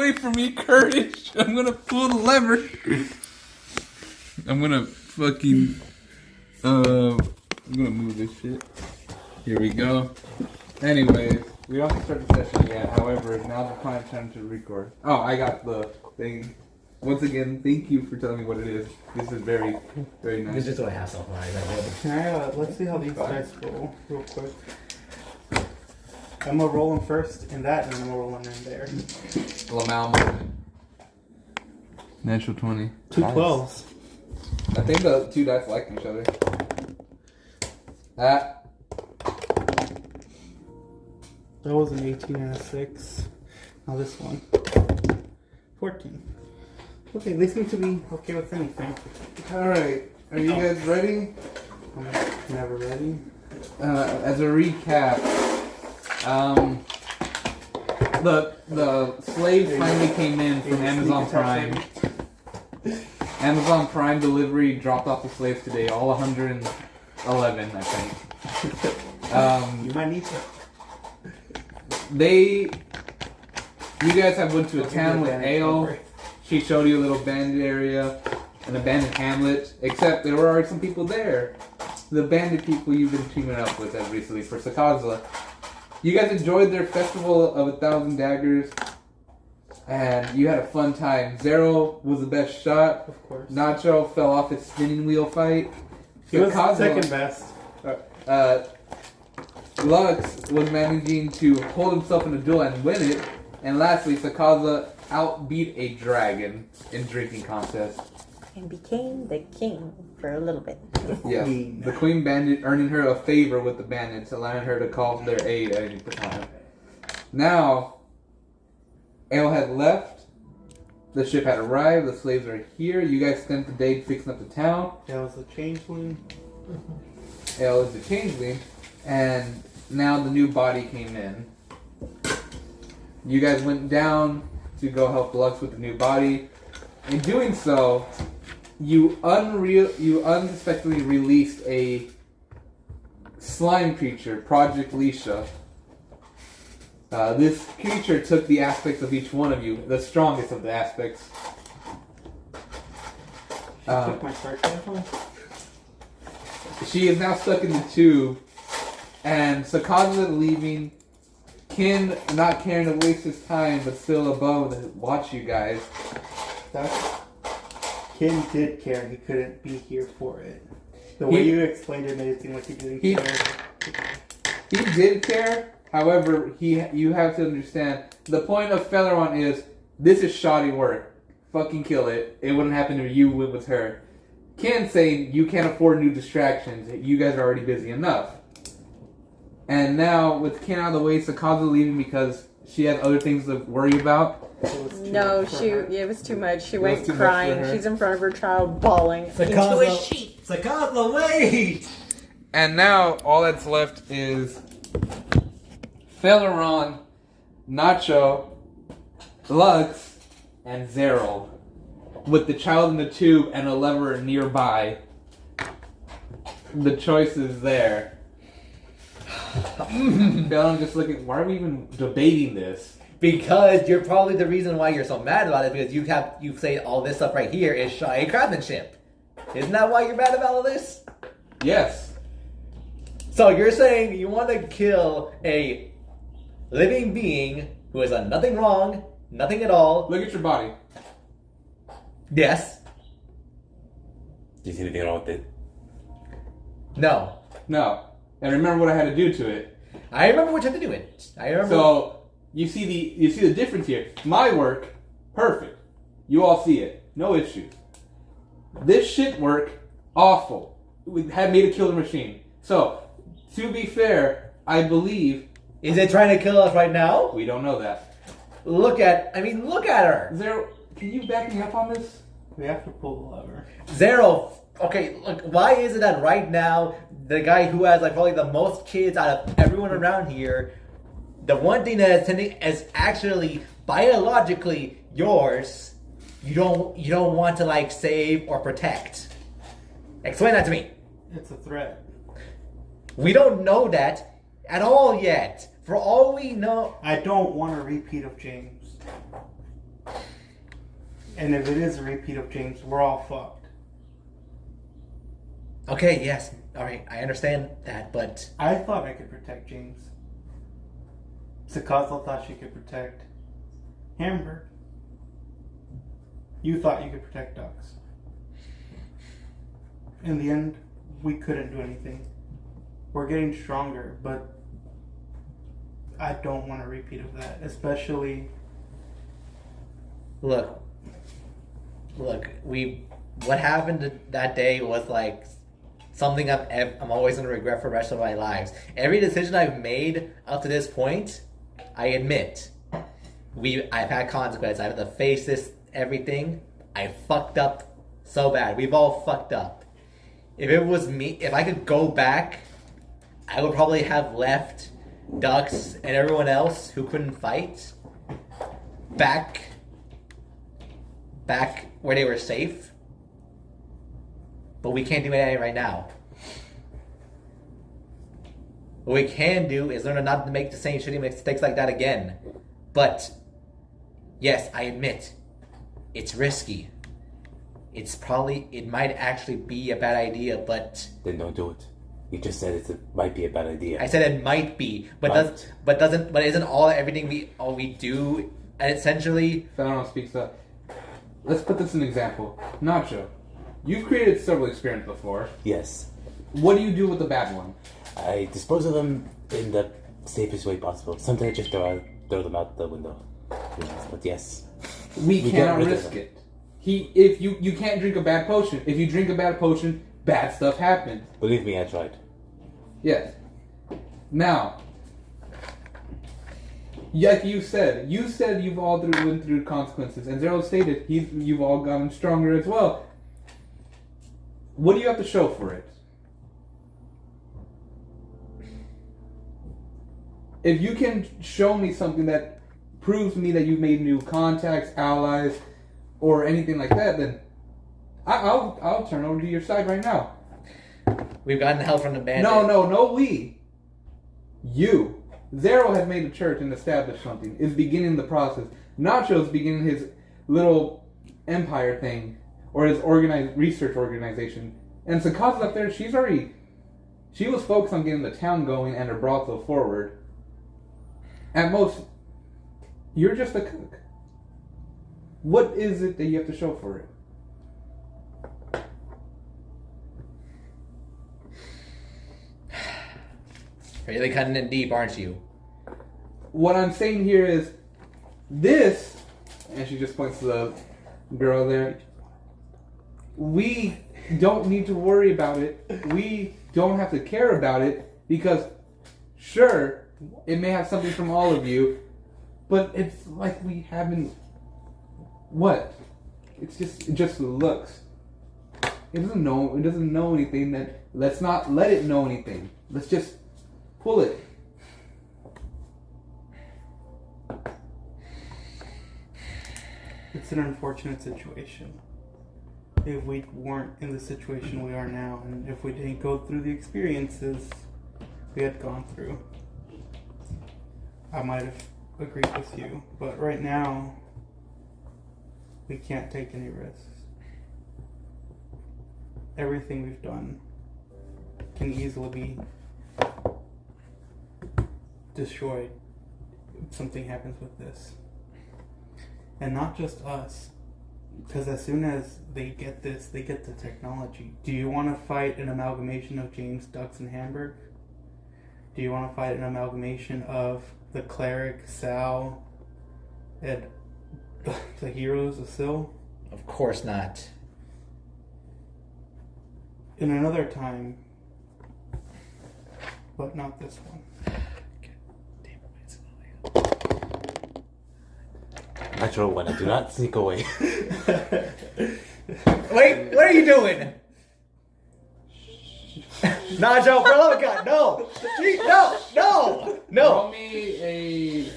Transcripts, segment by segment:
away from me, Curtis. I'm gonna pull the lever. I'm gonna fucking I'm gonna move this shit. Here we go. Anyways, we don't have to start the session yet. However, now's the prime time to record. Oh, I got the thing. Once again, thank you for telling me what it is. This is very, very nice. This is what I have so far. Can I, let's see how these guys roll real quick. I'm gonna roll them first in that, and then I'm gonna roll them in there. Lamau moment. Natural 20. Two 12s. I think the two dice like each other. That. That was an 18 and a 6. Now this one. 14. Okay, they seem to be okay with anything. Alright. Are you guys ready? I'm never ready. As a recap, the slave finally came in from Amazon Prime. Amazon Prime delivery dropped off the slaves today, all 111, I think. You might need to. You guys have went to a town with Ale. She showed you a little bandit area, an abandoned hamlet, except there were already some people there. The bandit people you've been teaming up with as recently for Sakazla. You guys enjoyed their festival of 1,000 daggers, and you had a fun time. Zero was the best shot. Of course. Nacho fell off his spinning wheel fight. He was Sakazla, second best. Lux was managing to hold himself in a duel and win it. And lastly, Sakazla outbeat a dragon in drinking contest. And became the king for a little bit. Yes, the Queen Bandit earning her a favor with the bandits, allowing her to call for their aid at any time. Now, Ale had left. The ship had arrived. The slaves are here. You guys spent the day fixing up the town. That was a changeling. Ale is the changeling. And now the new body came in. You guys went down to go help Lux with the new body. In doing so, you unsuspectingly released a slime creature, Project Leisha. This creature took the aspects of each one of you, the strongest of the aspects. Took my start sample. She is now stuck in the tube, and Sakazla leaving. Kin not caring to waste his time, but still above to watch you guys. Kin did care. He couldn't be here for it. The way you explained it made it seem like he didn't care. He did care. However, you have to understand, the point of Feleron is, this is shoddy work. Fucking kill it. It wouldn't happen to you with her. Kin saying, you can't afford new distractions. You guys are already busy enough. And now, with Kin out of the way, Sakazla leaving because she had other things to worry about. No, it was too much. She went crying. She's in front of her child, bawling into a sheet. Sakazla, wait! And now, all that's left is Feleron, Nacho, Lux, and Zero. With the child in the tube and a lever nearby. The choice is there. I'm just looking. Why are we even debating this? Because you're probably the reason why you're so mad about it. Because you say all this stuff right here is shy craftsmanship. Isn't that why you're mad about all this? Yes. So you're saying you want to kill a living being who has done nothing wrong, nothing at all. Look at your body. Yes. Do you see anything wrong with it? No. No. And remember what I had to do to it. I remember what you had to do it. I remember. So you see the difference here. My work, perfect. You all see it. No issues. This shit work, awful. We had made a killer machine. So, to be fair, I believe... Is it trying to kill us right now? We don't know that. Look at her. Zero, can you back me up on this? We have to pull the lever. Zero. Okay, look, why is it that right now, the guy who has like probably the most kids out of everyone around here, the one thing that is tending is actually biologically yours, you don't want to like save or protect? Explain that to me. It's a threat. We don't know that at all yet. For all we know... I don't want a repeat of James. And if it is a repeat of James, we're all fucked. Okay, yes. Alright, I understand that, but... I thought I could protect James. Sakazal thought she could protect Hamburg. You thought you could protect Ducks. In the end, we couldn't do anything. We're getting stronger, but I don't want a repeat of that, especially... Look, what happened that day was like something I'm always going to regret for the rest of my lives. Every decision I've made up to this point, I admit, I've had consequences. I have to face this, everything. I fucked up so bad. We've all fucked up. If it was me, if I could go back, I would probably have left Ducks and everyone else who couldn't fight back where they were safe. But we can't do anything right now. What we can do is learn not to make the same shitty mistakes like that again. But, yes, I admit, it's risky. It might actually be a bad idea, but... Then don't do it. You just said it might be a bad idea. I said it might be, but isn't everything we do essentially... Fallon speaks up. Let's put this in an example. Nacho, you've created several experiments before. Yes. What do you do with the bad one? I dispose of them in the safest way possible. Sometimes I just throw them out the window. Yes, but yes. We cannot risk it. If you can't drink a bad potion. If you drink a bad potion, bad stuff happens. Believe me, I tried. Yes. Now, like you said you've all went through consequences, and Zero stated you've all gotten stronger as well. What do you have to show for it? If you can show me something that proves to me that you've made new contacts, allies, or anything like that, then I'll turn over to your side right now. We've gotten help from the bandit. No, we. You. Zero has made a church and established something. Is beginning the process. Nacho's beginning his little empire thing, or his organized research organization. And Sakaza's up there, she was focused on getting the town going and her brothel forward. At most, you're just a cook. What is it that you have to show for it? Really cutting in deep, aren't you? What I'm saying here is this, and she just points to the girl there. We don't need to worry about it. We don't have to care about it because, sure, it may have something from all of you, but it's like we haven't. What? It just looks. It doesn't know anything. Let's not let it know anything. Let's just pull it. It's an unfortunate situation. If we weren't in the situation we are now, and if we didn't go through the experiences we had gone through, I might have agreed with you. But right now, we can't take any risks. Everything we've done can easily be destroyed if something happens with this. And not just us, because as soon as they get this, they get the technology. Do you want to fight an amalgamation of James, Ducks, and Hamburg? Do you want to fight an amalgamation of the cleric, Sal, and the heroes of Syl? Of course not. In another time, but not this one. Natural one, I do not sneak away. Wait, what are you doing? Najo, for the love of God, no! No! Roll me a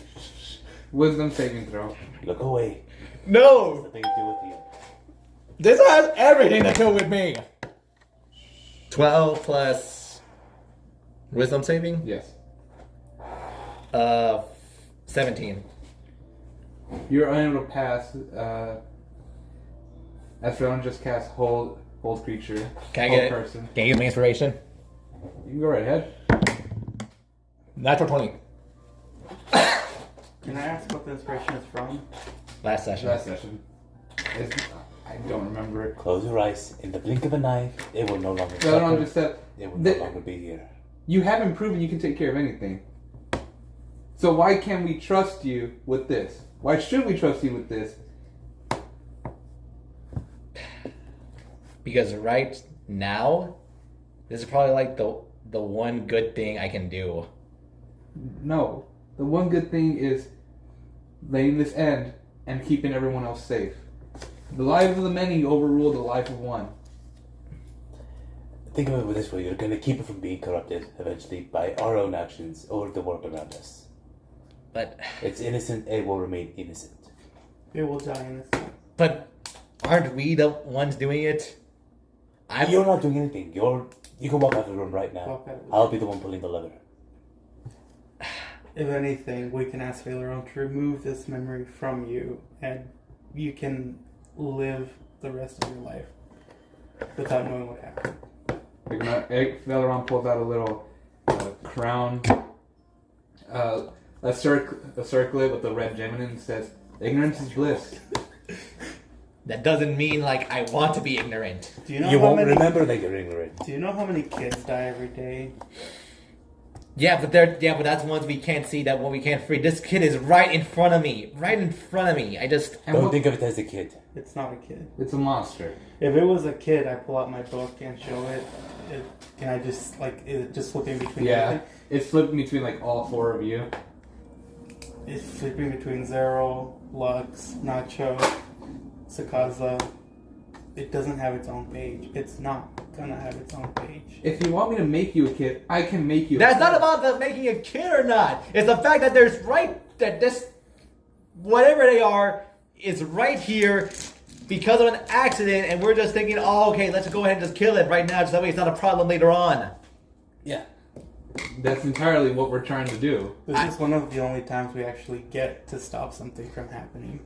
wisdom saving throw. Look away. No! Nothing to do with you. This has everything to do with me! 12 plus... Wisdom saving? Yes. 17. You're unable to pass. Esfalon just cast hold creature. Can I hold get it? person. Can you give me inspiration? You can go right ahead. Natural 20. Can I ask what the inspiration is from? Last session. Last session. I don't remember it. Close your eyes. In the blink of an eye, it will no longer Esfalon just said, It will no longer be here. you haven't proven you can take care of anything. So why can't we trust you with this? Why should we trust you with this? Because right now, this is probably like the one good thing I can do. No. The one good thing is letting this end and keeping everyone else safe. The lives of the many overrule the life of one. Think of it this way: you're going to keep it from being corrupted eventually by our own actions or the world around us. But It's innocent. It will remain innocent. It will die in this. but aren't we the ones doing it? You're not doing anything. You can walk out of the room right now. Walk out. I'll be the one pulling the lever. If anything, we can ask Valeron to remove this memory from you, and you can live the rest of your life without knowing what happened. Valeron pulls out a little crown, a circlet with a red gem in it, and says, "Ignorance is bliss." That doesn't mean like I want to be ignorant. Do you know You how won't many? remember that you're ignorant. Do you know how many kids die every day? Yeah, but that's ones we can't see. That one we can't free. This kid is right in front of me. Right in front of me. I just. Don't think of it as a kid. It's not a kid. It's a monster. If it was a kid, I pull out my book and show it. Can I just is it just flipping between? Yeah, everything? it's flipping between like all four of you. It's flipping between Zero, Lux, Nacho, Sakaza. It doesn't have its own page. It's not gonna have its own page. If you want me to make you a kid, I can make you. That's not about the making a kid or not. It's the fact that this whatever they are is right here because of an accident, and we're just thinking, oh, okay, let's go ahead and just kill it right now, so that way it's not a problem later on. Yeah. That's entirely what we're trying to do. This is one of the only times we actually get to stop something from happening.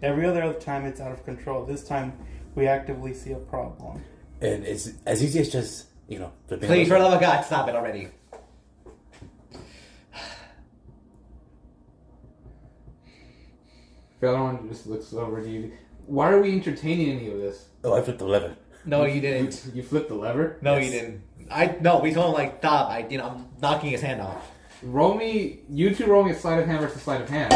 Every other time it's out of control. This time we actively see a problem. And it's as easy as just, flipping Please, for over. the love of God, stop it already. Valeron just looks over to you. Why are we entertaining any of this? Oh, I flipped the lever. No, you didn't. You flipped the lever? No, Yes. you didn't. No, we told him like stop. I'm knocking his hand off. You two roll me a sleight of hand versus sleight of hand.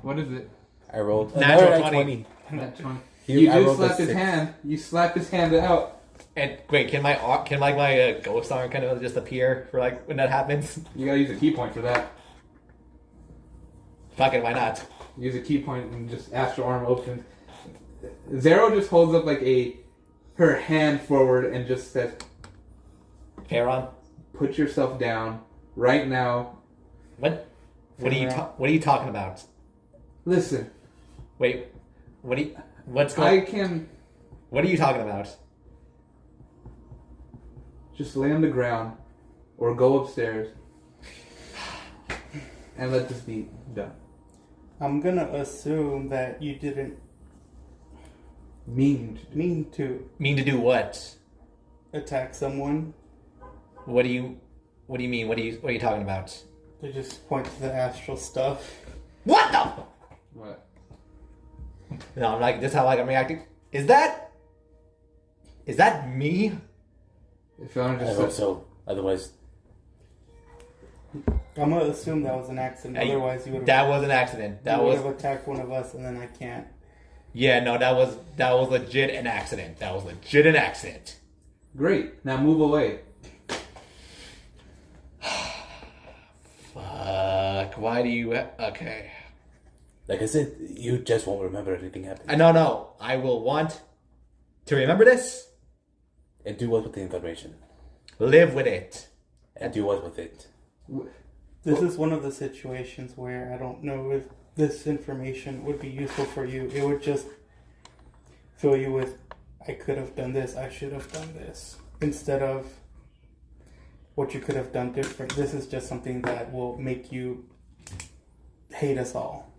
What is it? I rolled Natural another 20. That 20. Here, You I just rolled a slapped his 6. hand. You slapped his hand out. And wait, can my ghost arm kind of just appear for like when that happens? You gotta use a key point for that. Fuck it, why not? Use a key point and just astral arm opens. Zero just holds up like her hand forward and just says, Heron? "Put yourself down right now. What? What are you talking about? Listen, Wait, what's I going? can What are you talking about? just lay on the ground or go upstairs and let this be done." I'm gonna assume that you didn't Mean. mean to Mean to do what? attack someone. What do you mean? What are you talking about? To just point to the astral stuff. What the? What? No, I'm like this. How like I'm reacting? Is that me? If I I just hope so. Otherwise, I'm gonna assume that was an accident. Hey, Otherwise, you would That was an accident. That was have attacked one of us, and then I can't. yeah. No, that was legit an accident. That was legit an accident. great. Now move away. Fuck. Why do you? Okay. like I said, you just won't remember anything happened. No. I will want to remember this. And do what with the information. Live with it. And do what with it. This is one of the situations where I don't know if this information would be useful for you. It would just fill you with, I could have done this, I should have done this, instead of what you could have done different. This is just something that will make you hate us all.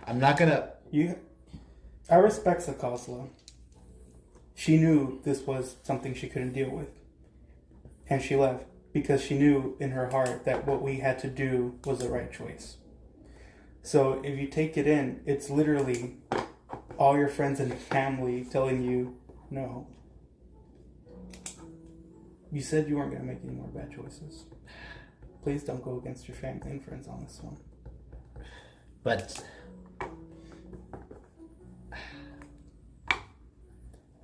I'm not gonna. I respect Sakazla. She knew this was something she couldn't deal with. And she left because she knew in her heart that what we had to do was the right choice. So if you take it in, it's literally all your friends and family telling you, no. You said you weren't going to make any more bad choices. Please don't go against your family and friends on this one. But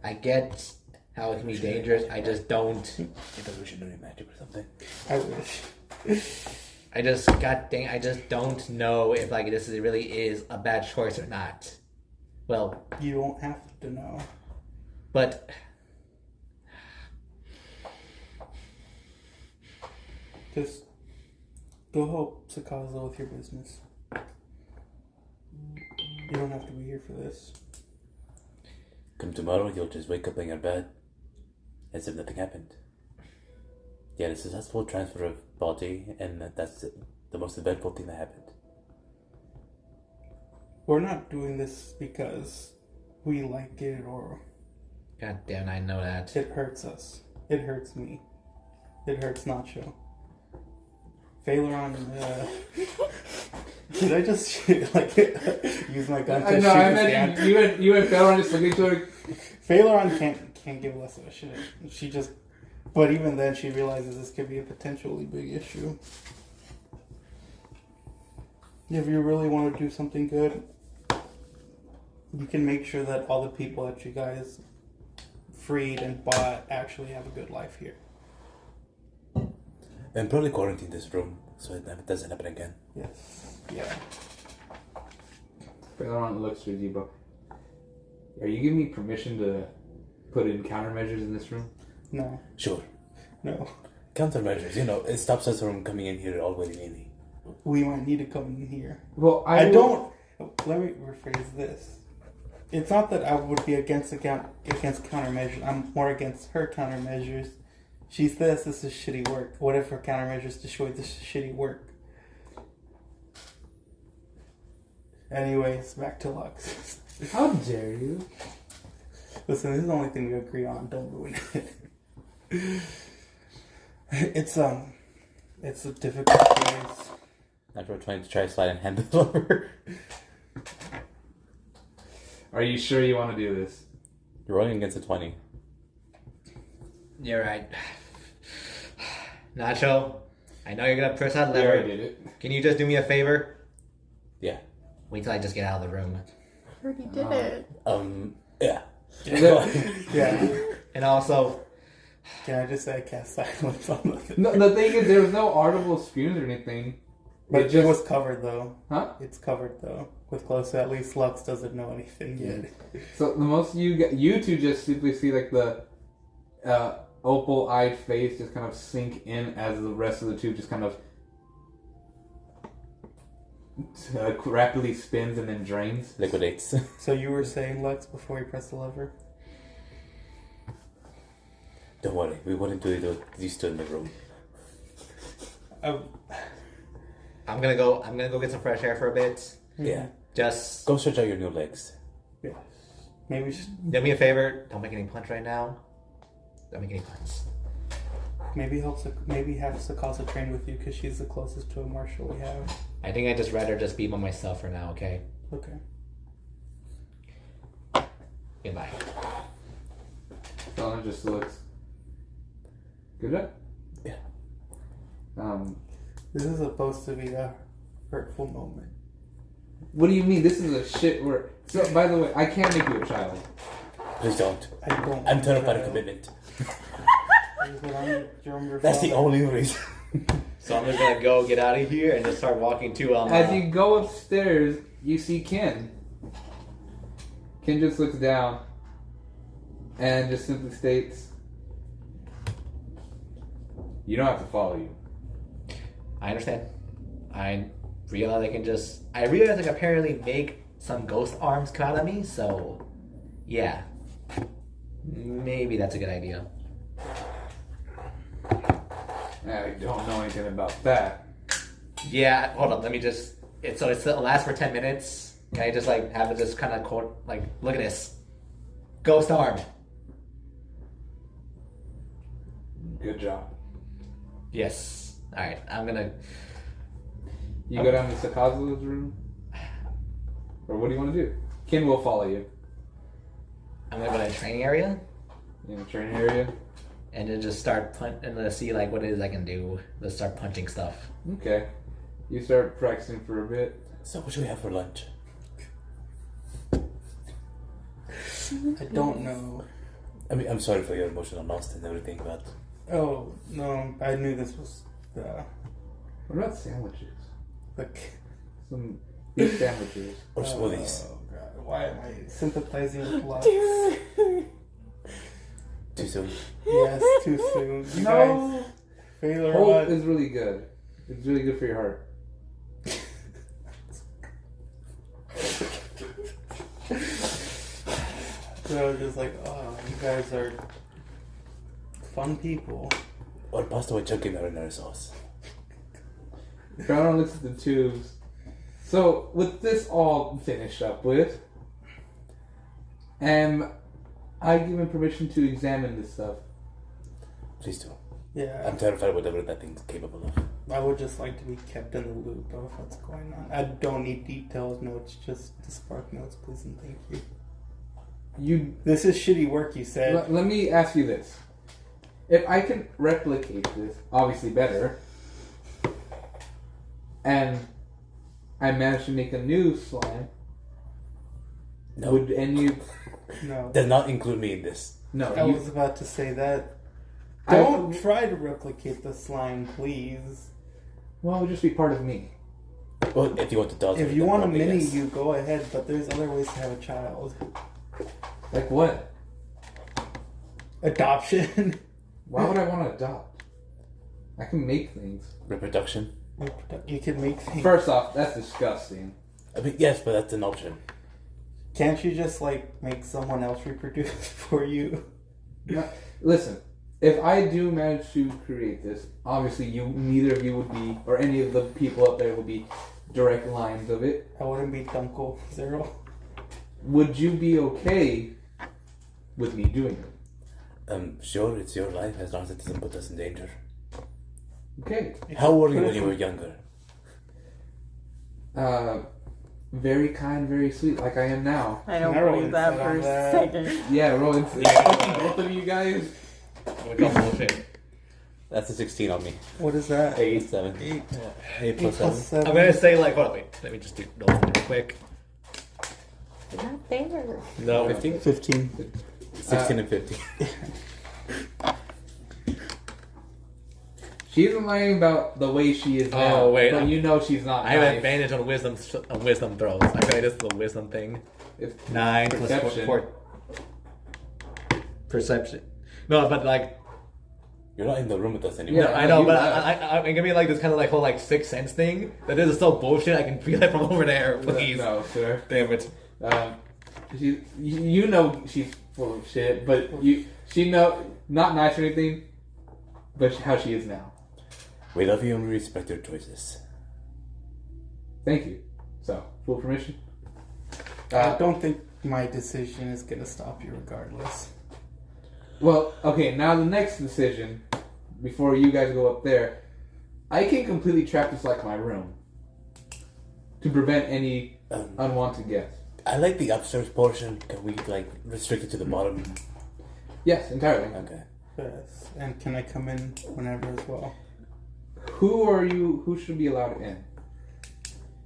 I get how it can be dangerous. I just don't. You thought we should do magic or something? I wish. I just I just don't know if like this really is a bad choice or not. Well, You don't have to know. but Just go help Sakazla with your business. You don't have to be here for this. Come tomorrow, you'll just wake up in your bed as if nothing happened. Yeah, the successful transfer of body, and that's the most eventful thing that happened. We're not doing this because we like it or God damn, I know that. it hurts us. It hurts me. It hurts Nacho. Phaleron, did I just like use my gun to shoot his hand? you and Phaleron just looking to her. Phaleron can't give less of a shit. She just, but even then, she realizes this could be a potentially big issue. If you really want to do something good, you can make sure that all the people that you guys freed and bought actually have a good life here. And probably quarantine this room so it doesn't happen again. Yes. Yeah. Phaleron looks to Zebo. Are you giving me permission to put in countermeasures in this room? No. Sure. No. Countermeasures, it stops us from coming in here all willy-nilly. We might need to come in here. Well, I don't. Let me rephrase this. It's not that I would be against countermeasures. I'm more against her countermeasures. She's this is shitty work. What if her countermeasures destroy this shitty work? Anyways, back to Lux. How dare you? Listen, this is the only thing we agree on. Don't ruin it. It's a difficult choice. Now we're trying to try to slide and hand it over. Are you sure you want to do this? You're rolling against a 20. You're right. Nacho, I know you're gonna press that We lever. already did it. Can you just do me a favor? Yeah. Wait till I just get out of the room. I already did it. Yeah. Yeah. And also, Can I just say I cast silence on the thing? No, the thing is, there was no audible screams or anything. But it was covered though. Huh? It's covered though. With close, so at least Lux doesn't know anything yet. So the most you two just simply see like the opal-eyed face just kind of sink in as the rest of the tube just kind of rapidly spins and then drains. Liquidates. So you were saying, Lux, before you press the lever? Don't worry, we wouldn't do it if you stood in the room. I'm gonna go get some fresh air for a bit. Yeah. Just Go stretch out your new legs. Yeah. Maybe we should, do me a favor. Don't make any punch right now. Don't make any punch. maybe have Sakasa train with you because she's the closest to a martial we have. I think I'd just rather just be by myself for now. Okay. Okay. Goodbye. Donna just looks. Good job. Yeah. This is supposed to be a hurtful moment. What do you mean? This is a shit word. So, by the way, I can't make you a child. Please don't. I don't. I'm terrified of commitment. That's the only reason. So I'm just gonna go get out of here and just start walking to As you go upstairs, you see Ken. Ken just looks down and just simply states, "You don't have to follow you." I understand. I realize I can apparently make some ghost arms come out of me, so yeah. Maybe that's a good idea. I don't know anything about that. Yeah, hold on, let me just... It'll last for 10 minutes, Can I just like have it just kind of like, look at this, ghost arm. Good job. Yes. All right. I'm gonna. You go down to Sakazu's room, or what do you want to do? Ken will follow you I'm gonna go to the training area in the training area. and then just start and let's see like what it is I can do. Let's start punching stuff. Okay. You start practicing for a bit. So what should we have for lunch? I don't know. I mean, I'm sorry for your emotional loss and everything, but Oh no, I knew this was What about sandwiches? like. Some beef sandwiches. or smoothies. Oh god, why am I sympathizing with Lux? Too soon. Yes, too soon. You No. guys fail or Hope what? is really good. It's really good for your heart. So just like, oh, you guys are fun people. Or pasta with chunky marinara sauce. Brown looks at the tubes. So, with this all finished up with, am I given permission to examine this stuff? Please do. Yeah, I'm terrified of whatever that thing's capable of. I would just like to be kept in the loop of what's going on. I don't need details, notes, just the spark notes, please and thank you. This is shitty work, you said. Let me ask you this. If I can replicate this, obviously better, and I manage to make a new slime, No. would any... No. Does not include me in this. No, I you... was about to say that. I- Don't try to replicate the slime, please. Well, it would just be part of me. Well, if you want to dodge If it, you then want to probably mini yes. you, go ahead, but there's other ways to have a child. Like what? Adoption. Why would I want to adopt? I can make things. Reproduction. You can make things. First off, that's disgusting. I mean, yes, but that's an option. Can't you just like make someone else reproduce for you? No, listen, if I do manage to create this, obviously neither of you would be, or any of the people up there would be direct lines of it. I wouldn't be Dunkel Zero. Would you be okay with me doing it? Sure, it's your life as long as it doesn't put us in danger. Okay. How were you when you were younger? Very kind, very sweet, like I am now. I don't Can I roll believe that insight for on a that? second. Yeah, roll into both of you guys. We got bullshit. That's a 16 on me. What is that? 8, 7. 8. 8 plus 7. 7. I'm gonna say like, hold on, wait. Let me just do roll real quick. Not there. No, 15? 15. 16 and 15. She's lying about the way she is now. Oh, wait, but you know she's not. I have nice. advantage on wisdom throws. I feel like this is a wisdom thing. It's 9 plus perception. 4. Perception. No, but like, You're not in the room with us anymore. Yeah, I know, you but left. I give me like this kind of like whole like sixth sense thing. That this is so bullshit. I can feel it from over there. Please, No, sir. damn it. You know she's full of shit, but she know not nice or anything, but how she is now. We love you and we respect your choices. Thank you. So, full permission. I don't think my decision is gonna stop you regardless. Well, okay. Now the next decision, before you guys go up there, I can completely trap this like my room to prevent any unwanted guests. I like the upstairs portion. Can we like restrict it to the bottom? Yes, entirely. Okay. Yes. And can I come in whenever as well? Who should be allowed in?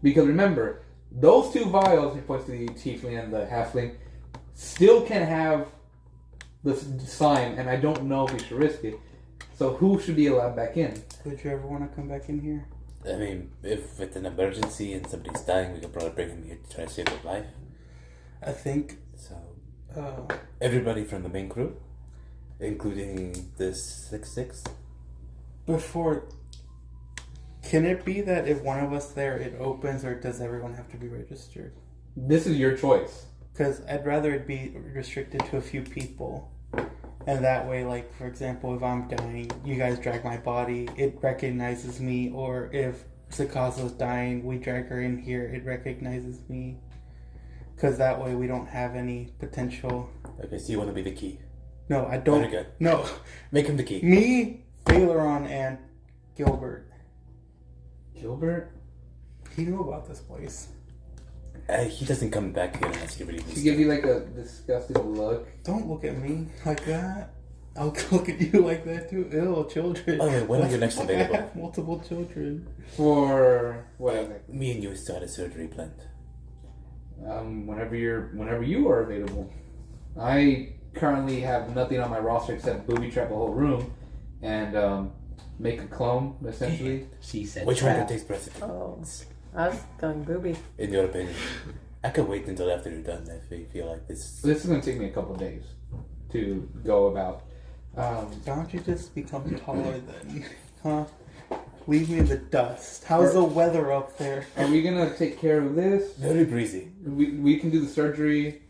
Because remember, those two vials, he points to the tiefling and the halfling, still can have the sign, and I don't know if we should risk it. So who should be allowed back in? Would you ever want to come back in here? I mean, if it's an emergency and somebody's dying, we could probably bring him here to try to save their life. I think. So, Uh, everybody from the main crew, including this 6-6. before. Can it be that if one of us there it opens, or does everyone have to be registered? This is your choice. Because I'd rather it be restricted to a few people. And that way, like, for example, if I'm dying, you guys drag my body, it recognizes me. Or if Sakasa's dying, we drag her in here, it recognizes me. Because that way we don't have any potential. Okay, so you want to be the key. No, I don't. Very good. No. Make him the key. Me, Aileron, and Gilbert. Gilbert? He knew about this place. He doesn't come back here unless he really needs She to. give you like a disgusting look. Don't look at me like that. I'll look at you like that too. Ew, children. Okay, when are you next I available? have multiple children. For whatever. Me and you still had a surgery planned. Whenever you are available. I currently have nothing on my roster except booby trap a whole room and make a clone essentially. She said Which one trap. takes precedence? Oh, I was going booby. In your opinion? I can wait until after you're done if you feel like this. This is gonna take me a couple of days to go about. Why don't you just become taller then? Huh? Leave me in the dust. How's the weather up there? Are we gonna take care of this? Very breezy. We can do the surgery.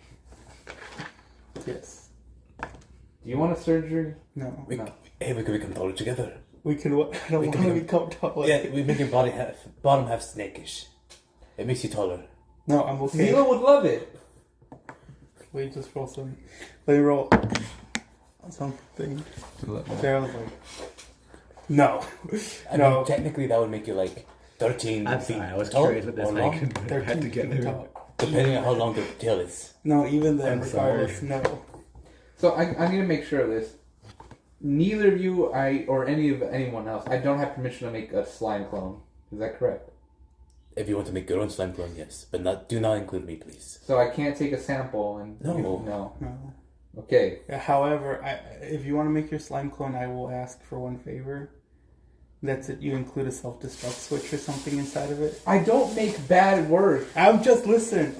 Yes. Do you want a surgery? No. We can become taller together. We can. I don't We want can to become- become taller. Yeah, we make your bottom half snakish. It makes you taller. No, I'm okay. Zila would love it. Wait, just roll some. Let me roll something. There, I was like, no. I No. mean, technically that would make you like 13 I'm feet sorry, I was tall curious with this. or I long, couldn't put They're it back together. talk. depending on how long the tail is. No, even then, I'm sorry. regardless, no. So I need to make sure of this. Neither of you, or anyone else, I don't have permission to make a slime clone. Is that correct? If you want to make your own slime clone, yes. But do not include me, please. So I can't take a sample and No. no. No. Okay. However, if you want to make your slime clone, I will ask for one favor. That's it. You include a self-destruct switch or something inside of it. I don't make bad work. I'm just listen.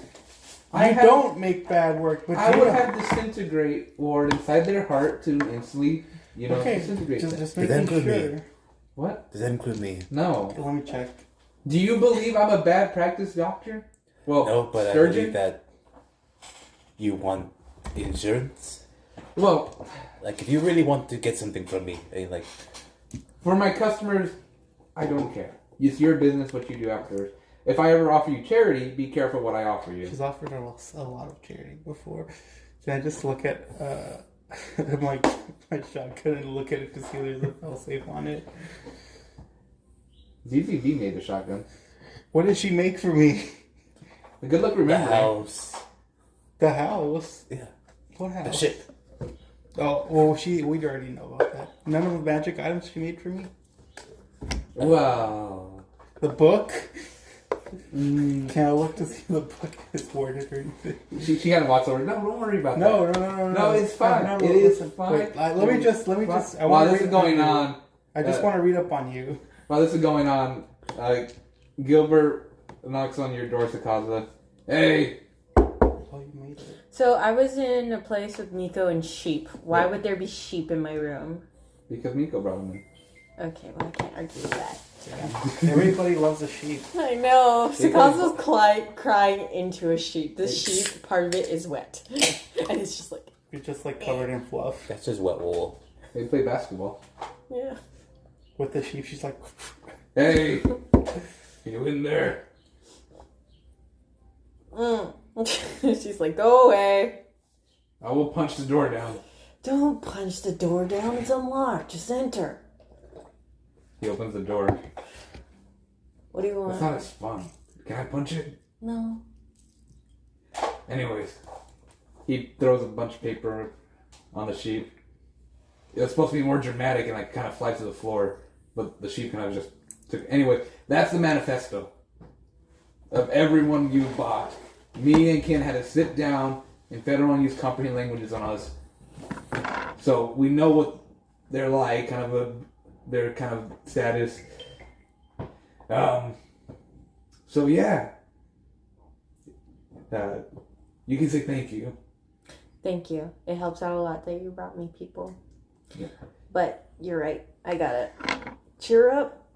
I You have- don't make bad work, but I you would don't. have disintegrate ward inside their heart to instantly, Okay, disintegrate them. just Did that making include sure. me? What? Does that include me? No. Let me check. Do you believe I'm a bad practice doctor? Well, No, but I surgeon? believe that you want the insurance. Well, Like, if you really want to get something from me, like, for my customers, I don't care. It's your business what you do afterwards. If I ever offer you charity, be careful what I offer you. She's offered a lot of charity before. Can I just look at my shotgun and look at it to see if there's a fail safe on it? ZZB made the shotgun. What did she make for me? Good luck the remembering. house. The house. Yeah. What house? The ship. Oh, well, we already know about that. None of the magic items she made for me. Wow. The book. Can I look to see if the book is worded or anything? She had to watch over. No, don't worry about No, that. no. No, it's fine. No, It is listen. fine. Wait, let me just. I While wanna this read is going up you. on, I just want to read up on you. while this is going on, Gilbert knocks on your door, Sakaza. Hey, Oh, you made it. So I was in a place with Miko and sheep. Why would there be sheep in my room? because Miko brought him in. Okay, well I can't argue with that. Everybody loves a sheep. I know. They Sakaza's crying into a sheep. The sheep part of it is wet, and it's just like, You're just like covered in fluff. That's just wet wool. They play basketball. yeah. With the sheep, she's like, Hey, you in there? She's like, go away. I will punch the door down. Don't punch the door down. It's unlocked. Just enter. He opens the door. What do you That's want? not as fun. Can I punch it? No. Anyways, he throws a bunch of paper on the sheep. It was supposed to be more dramatic and like kind of fly to the floor, but the sheep kind of just took. Anyway, that's the manifesto of everyone you bought. Me and Ken had to sit down and federal and use company languages on us, so we know what they're like, their kind of status. So yeah. You can say thank you. Thank you. It helps out a lot that you brought me people. Yeah. But you're right. I got it. Cheer up.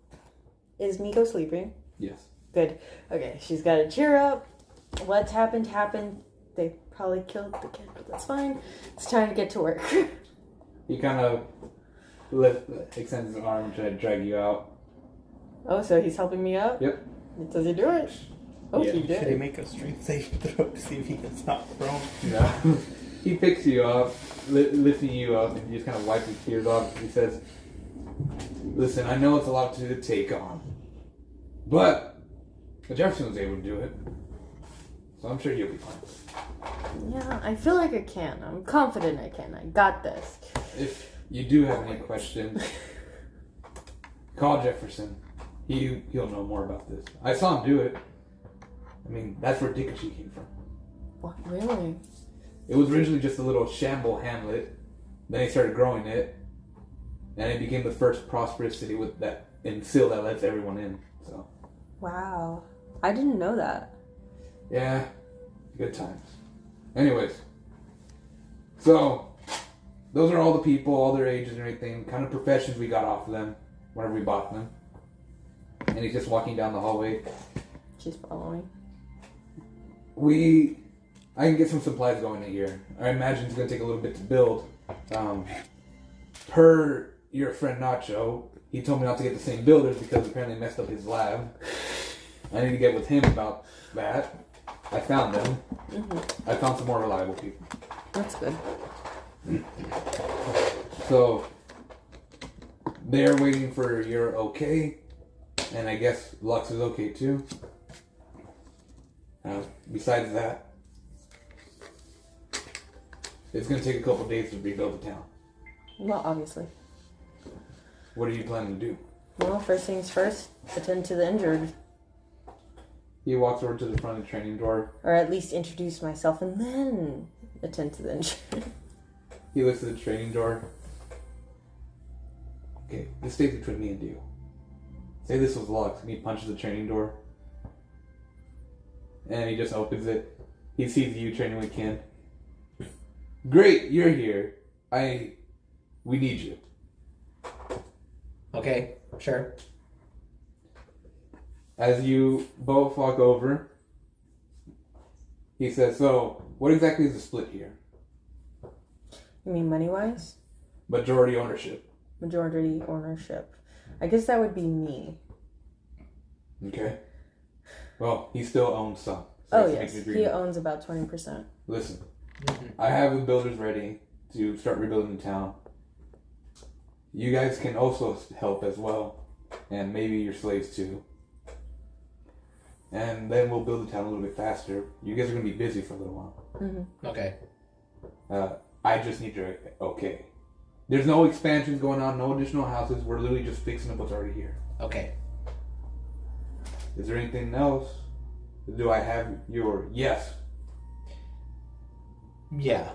Is Miko sleeping? Yes. Good. Okay, she's got to cheer up. What's happened happened. They probably killed the kid, but that's fine. It's time to get to work. He kind of extends his arm to drag you out. Oh, so he's helping me up? Yep. Does he do it? Hope Yeah. you Should he did. make a strength saving throw to see if he gets knocked prone? Yeah. He picks you up, lifting you up, and he just kind of wipes his tears off. He says, "Listen, I know it's a lot to take on, but Jefferson was able to do it, so I'm sure you'll be fine. Yeah, I feel like I can. I'm confident I can. I got this. If you do have any questions, call Jefferson. He'll know more about this. I saw him do it. I mean, that's where Dickachi came from. What, really? It was originally just a little shamble hamlet. Then he started growing it, and it became the first prosperous city with that and seal that lets everyone in. So Wow. I didn't know that. yeah, good times. Anyways, so those are all the people, all their ages and everything, kind of professions we got off of them whenever we bought them. And he's just walking down the hallway. She's following. I can get some supplies going in here. I imagine it's going to take a little bit to build. Per your friend Nacho, he told me not to get the same builders because apparently messed up his lab. I need to get with him about that. I found them. Mm-hmm. I found some more reliable people. That's good. So they're waiting for your okay, and I guess Lux is okay too. Besides that, it's going to take a couple days to rebuild the town. Well, obviously. What are you planning to do? Well, first things first, attend to the injured. He walks over to the front of the training door. Or at least introduce myself and then attend to the injured. He looks at the training door. Okay, this stays between me and you. Say this was Lux, and he punches the training door. And he just opens it. He sees you training with Ken. Great, you're here. We need you. Okay, sure. As you both walk over, he says, so, what exactly is the split here? You mean money-wise? Majority ownership. Majority ownership. I guess that would be me. Okay. Well, he still owns some. Oh, he has to yes. make an He agreement. owns about 20%. Listen, I have the builders ready to start rebuilding the town. You guys can also help as well, and maybe your slaves too. And then we'll build the town a little bit faster. You guys are going to be busy for a little while. Mm-hmm. Okay. I just need your okay. There's no expansions going on, no additional houses. We're literally just fixing up what's already here. Okay. Is there anything else? Do I have your yes? Yeah.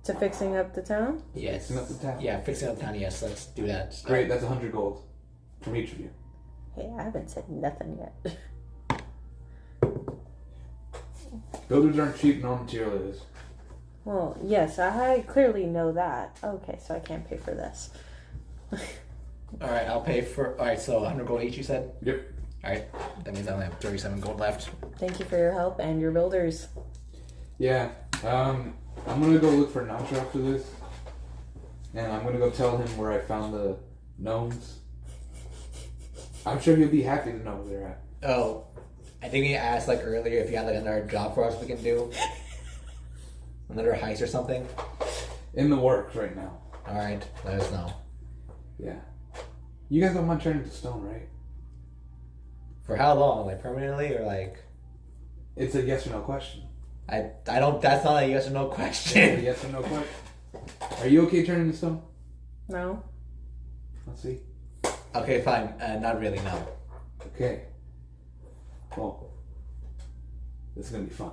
To fixing up the town? Yes. Fixing up the town? Yeah, fixing up the town. Yes, let's do that. Great, that's 100 gold from each of you. Hey, I haven't said nothing yet. Builders aren't cheap, no material is. Well, yes, I clearly know that. Okay, so I can't pay for this. All right, I'll pay for. All right, so 100 gold each. You said. Yep. All right, that means I only have 37 gold left. Thank you for your help and your builders. Yeah. I'm gonna go look for Nacho after this, and I'm gonna go tell him where I found the gnomes. I'm sure he'll be happy to know where they're at. Oh, I think he asked like earlier if you had like another job for us we can do, another heist or something. In the works right now. All right, let us know. Yeah. You guys don't mind turning to stone, right? For how long? Like permanently or like? It's a yes or no question. I don't. That's not a yes or no It's a question. yes or no question. Are you okay turning to stone? No? Let's see. Okay, fine. Not really. No. Okay. Well, this is gonna be fun.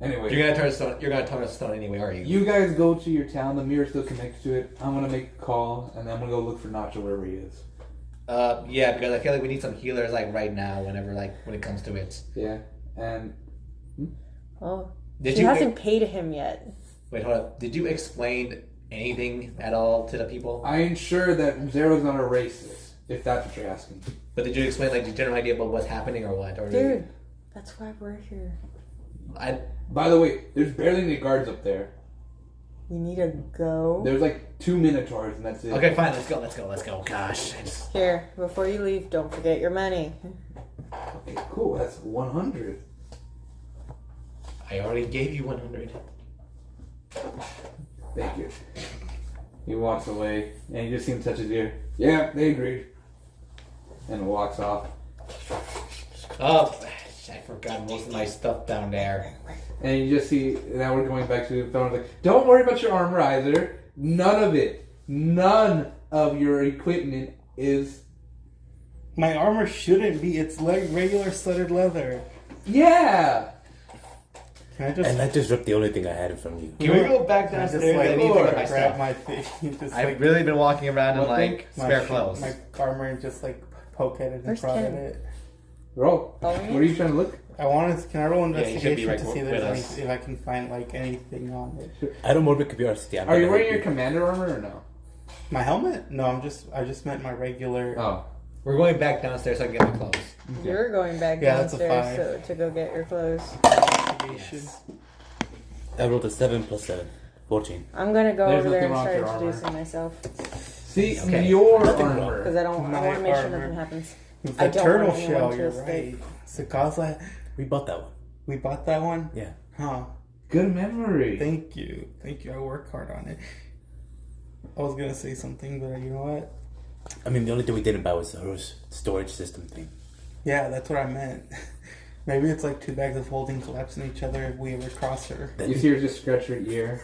Anyway, You're gonna turn stone. You're gonna turn to stone anyway, are you? you guys go to your town. The mirror still connects to it. I'm gonna make a call, and then I'm gonna go look for Nacho wherever he is. Yeah, because I feel like we need some healers like right now. When it comes to it. Yeah. And Oh. Did She you hasn't paid him yet. wait? Hold up. Did you explain anything at all to the people? I ensure that Zero's not a racist, if that's what you're asking. But did you explain like the general idea about what's happening or what? Or Dude, that's why we're here. By the way, there's barely any guards up there. We need to go. There's like 2 minotaurs, and that's it. Okay, fine. Let's go. Gosh. Here, before you leave, don't forget your money. Okay, cool. That's 100. I already gave you 100. Thank you. He walks away, and you just see him touch his ear. Yeah, they agreed. And walks off. Oh, I forgot most of my stuff down there. And you just see, now we're going back to the phone. Like, don't worry about your armor either. None of it. None of your equipment is... My armor shouldn't be. It's like regular studded leather. Yeah! Can I just... And I just ripped the only thing I had from you. Can we go back Can I just downstairs? I need to like get my grab stuff. my thing? Just, I've like, really been walking around in What thing? like my spare shit- clothes. My armor and just like poke at it and Where's prod at Ken? it. Roll. Oh, What are you trying to look? I want to. Can I roll Yeah, you should be investigation right to see if, with there's us. if I can find like anything on it? I don't morbid curiosity. Are you wearing your commander armor or no? My helmet? No, I just meant my regular. Oh. We're going back downstairs so I can get my clothes. You're going back Yeah, that's a downstairs to go get your clothes. Investigation. I rolled a 7 plus 7. 14. I'm gonna go There's over there nothing and wrong start with your armor. introducing myself See, Okay. your Nothing wrong. armor. because I want to make sure armor. nothing happens. With I the don't turtle want anyone shell, to you're escape. right. Sakazla, We bought that one. we bought that one? Yeah. Huh. Good memory. Thank you. Thank you. I work hard on it. I was gonna say something, but you know what? I mean, the only thing we didn't buy was the storage system thing. Yeah, that's what I meant. Maybe it's like two bags of holding collapsing each other if we ever cross her. You see her just scratch her ear.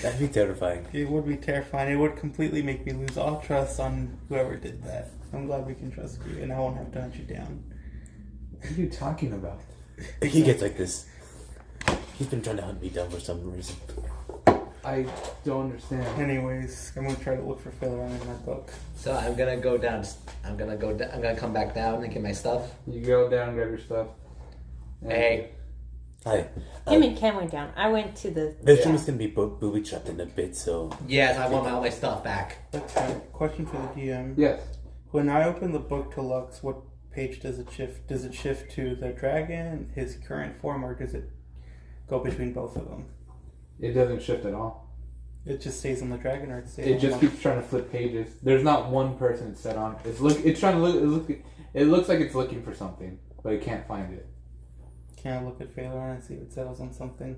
That'd be terrifying. It would be terrifying. It would completely make me lose all trust on whoever did that. I'm glad we can trust you, and I won't have to hunt you down. What are you talking about? He gets like this. He's been trying to hunt me down for some reason. I don't understand. Anyways, I'm gonna try to look for filler in my book. So I'm gonna go down. I'm gonna come back down and get my stuff. You go down, grab your stuff. and- Hey, Hi. Him and Ken went down. I went to the. This room is gonna be booby trapped in a bit, so yes, I want all my stuff back. That's fine. Question for the GM. Yes. When I open the book to Lux, what page does it shift? Does it shift to the dragon, his current form, or does it go between both of them? It doesn't shift at all. It just stays on the dragon, or it stays It on just one? keeps trying to flip pages. There's not one person it's set on. It's trying to look. It looks like it's looking for something, but it can't find it. Can I look at Phaelor and see if it settles on something?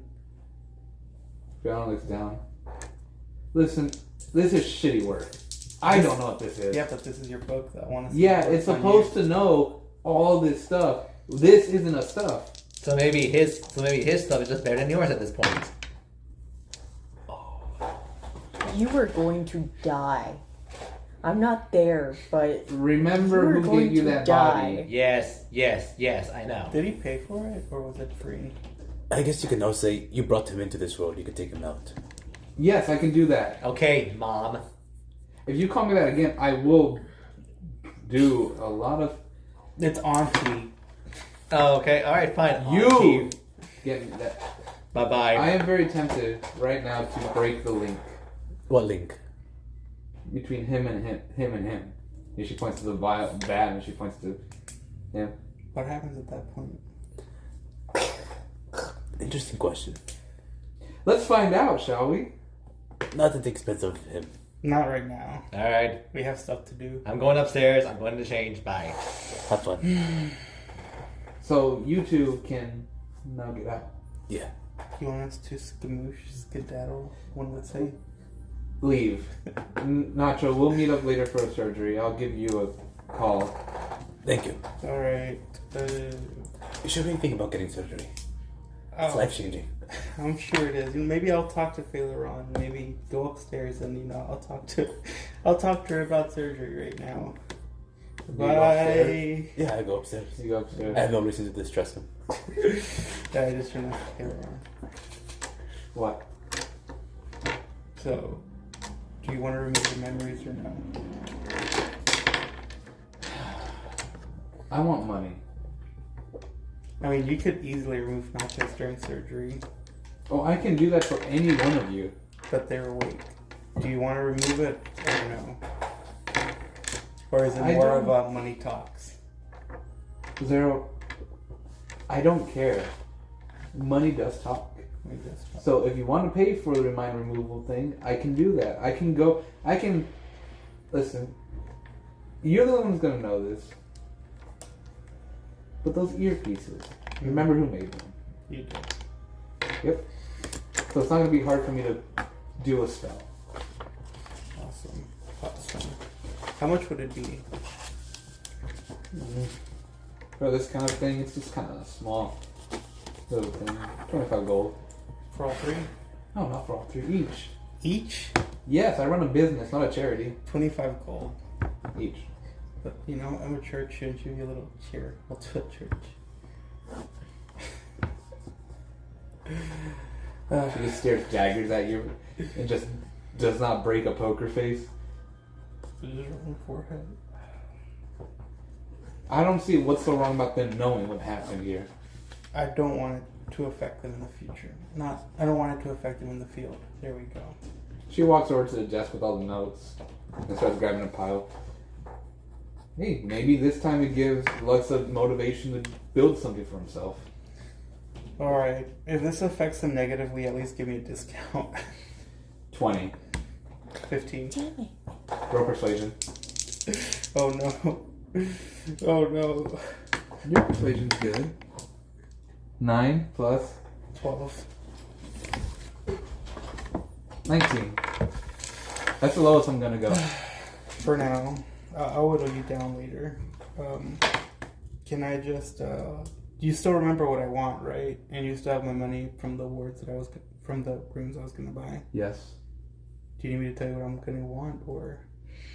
John looks down. Listen, this is shitty work. I don't know what this is. Yeah, but this is your book that I want to see. Yeah, it's supposed to know all this stuff. This isn't a stuff. So maybe his stuff is just better than yours at this point. You were going to die. I'm not there, but Remember You were who going gave you to that die. body. Yes, I know. Did he pay for it, or was it free? I guess you can now say you brought him into this world. You could take him out. Yes, I can do that. Okay, Mom. If you call me that again, I will do a lot of It's Auntie. Oh, okay, all right, fine. you. Get me that. Bye bye. I am very tempted right now to break the link What link? between him and him. And she points to the bad, and she points to him. What happens at that point? Interesting question. Let's find out, shall we? Not at the expense of him. Not right now. All right, We have stuff to do. I'm going upstairs. I'm going to change. Bye. Have fun. So you two can now get out. Yeah. You want us to skedaddle, one would say? Leave. Nacho, we'll meet up later for a surgery. I'll give you a call. Thank you. Alright. You should really think about getting surgery. It's Oh, life changing. I'm sure it is. Maybe I'll talk to Phaelor on. Maybe go upstairs and I'll talk to her about surgery right now. You go upstairs? Bye. Yeah, I go upstairs. You go upstairs. I have no reason to distress him. Yeah, I just turned off Phaelor on. What? So, do you want to remove the memories or no? I want money. I mean, you could easily remove nachos during surgery, Oh, I can do that for any one of you. but they're awake. Do you want to remove it or no? Or is it I more don't- of a money talks? Zero. I don't care. Money does talk. We just- So if you want to pay for the mind removal thing, I can do that. I can listen. You're the one who's gonna know this. But those earpieces, remember who made them? You do. Yep. So it's not going to be hard for me to do a spell. Awesome. How much would it be? For this kind of thing, it's just kind of a small little thing. 25 gold. For all three? No, not for all three. Each. Each? Yes, I run a business, not a charity. 25 gold. Each. But, you know, I'm a church. Shouldn't you be a little charitable to a church? She just stares daggers at you and just does not break a poker face. Forehead. I don't see what's so wrong about them knowing what happened here. I don't want it to affect them in the future. I don't want it to affect them in the field. There we go. She walks over to the desk with all the notes and starts grabbing a pile. Hey, maybe this time it gives Lux a motivation to build something for himself. Alright, if this affects them negatively, at least give me a discount. 20. 15. Damn it. Roll persuasion. Oh no. Oh no. Your persuasion's good. 9 plus 12. 19. That's the lowest I'm gonna go. For now. I'll whittle you down later. Can I just, you still remember what I want, right? And you still have my money from the words that from the rooms I was gonna buy. Yes. Do you need me to tell you what I'm gonna want, or?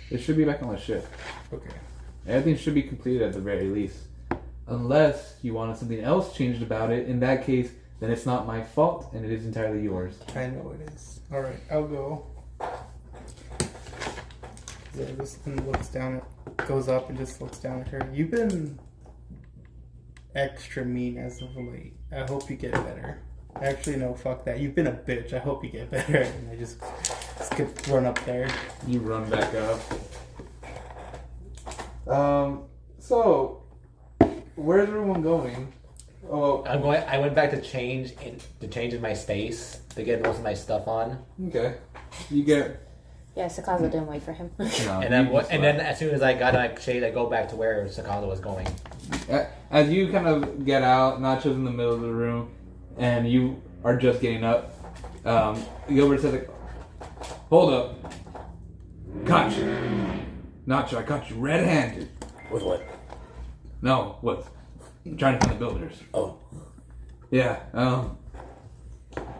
It should be back on the ship. Okay. Everything should be completed at the very least. Unless you wanted something else changed about it. In that case, then it's not my fault and it is entirely yours. I know it is. Alright, I'll go. Yeah, just looks down goes up and just looks down at her. You've been extra mean as of late. I hope you get better. Actually, no, fuck that. You've been a bitch. I hope you get better. And I just run up there. You run back up. So, where's everyone going? Oh, I went back to change in my space to get most of my stuff on. okay. You get. Yeah, Sakaza didn't wait for him. No, And then as soon as I got on shade, I go back to where Sakaza was going. As you kind of get out, Nacho's in the middle of the room, and you are just getting up. Gilbert says, like, "Hold up, caught you, Nacho. I caught you red-handed." With what? No, what? I'm trying to find the builders. Oh. Yeah.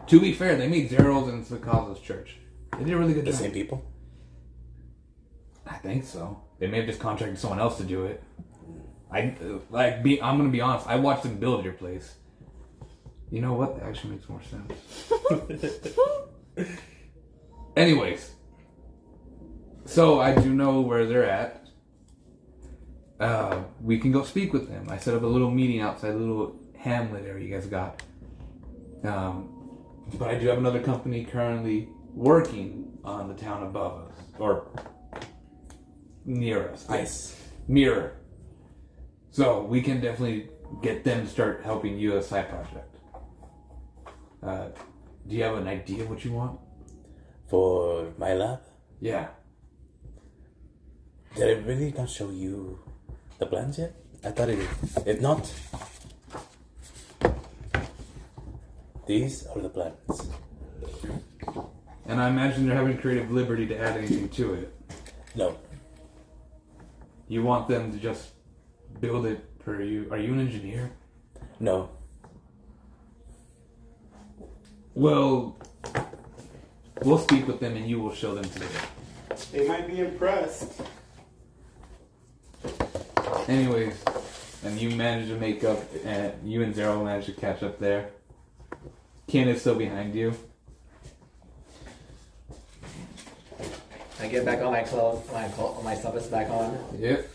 To be fair, they made Zero's and Sakaza's church. They did a really good The job. same people? I think so. They may have just contracted someone else to do it. I'm gonna be honest. I watched them build your place. You know what? That actually makes more sense. Anyways, so I do know where they're at. We can go speak with them. I set up a little meeting outside the little hamlet area you guys got. But I do have another company currently working on the town above us, or near us. Yes. Mirror. So we can definitely get them to start helping you a side project. Do you have an idea of what you want? For my lab? Yeah. Did I really not show you the plans yet? I thought it. If not, these are the plans. And I imagine they're having creative liberty to add anything to it. No. You want them to just build it for you. Are you an engineer? No. Well, we'll speak with them and you will show them today. They might be impressed. Anyways, and you managed to make up, and you and Zero managed to catch up there. Ken is still behind you. I get back on my clothes, my stuff is back on. Yep.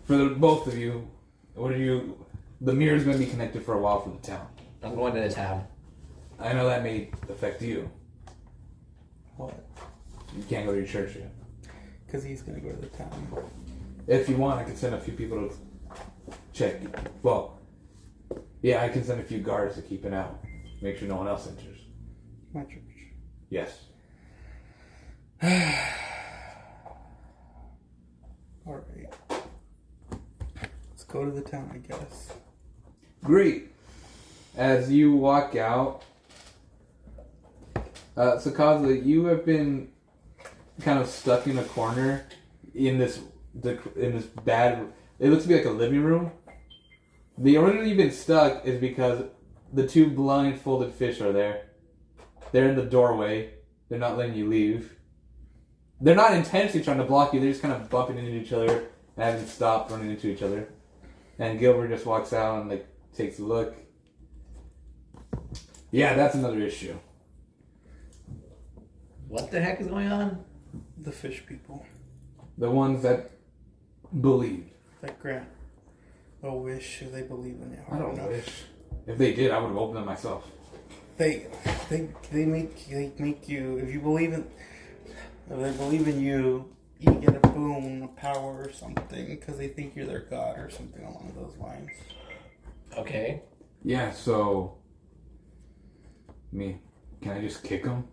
For both of you, what are you? The mirror's going to be connected for a while for the town. I'm going to the town. I know that may affect you. What? You can't go to your church yet. Because he's gonna go to the town. If you want, I can send a few people to check. Well, yeah, I can send a few guards to keep it out. Make sure no one else enters. My church. Yes. Alright. Let's go to the town, I guess. Great. As you walk out, Sakaza, you have been kind of stuck in a corner in this bad. It looks to be like a living room. The only reason you've been stuck is because the two blindfolded fish are there. They're in the doorway. They're not letting you leave. They're not intentionally trying to block you. They're just kind of bumping into each other and having stopped running into each other. And Gilbert just walks out and like takes a look. Yeah, that's another issue. What the heck is going on? The fish people. The ones that believe. That grant a wish if they believe in it I hard don't enough. wish. If they did, I would have opened them myself. They make you, if they believe in you, you get a boon, a power or something, because they think you're their god or something along those lines. Okay. Yeah, so... can I just kick them?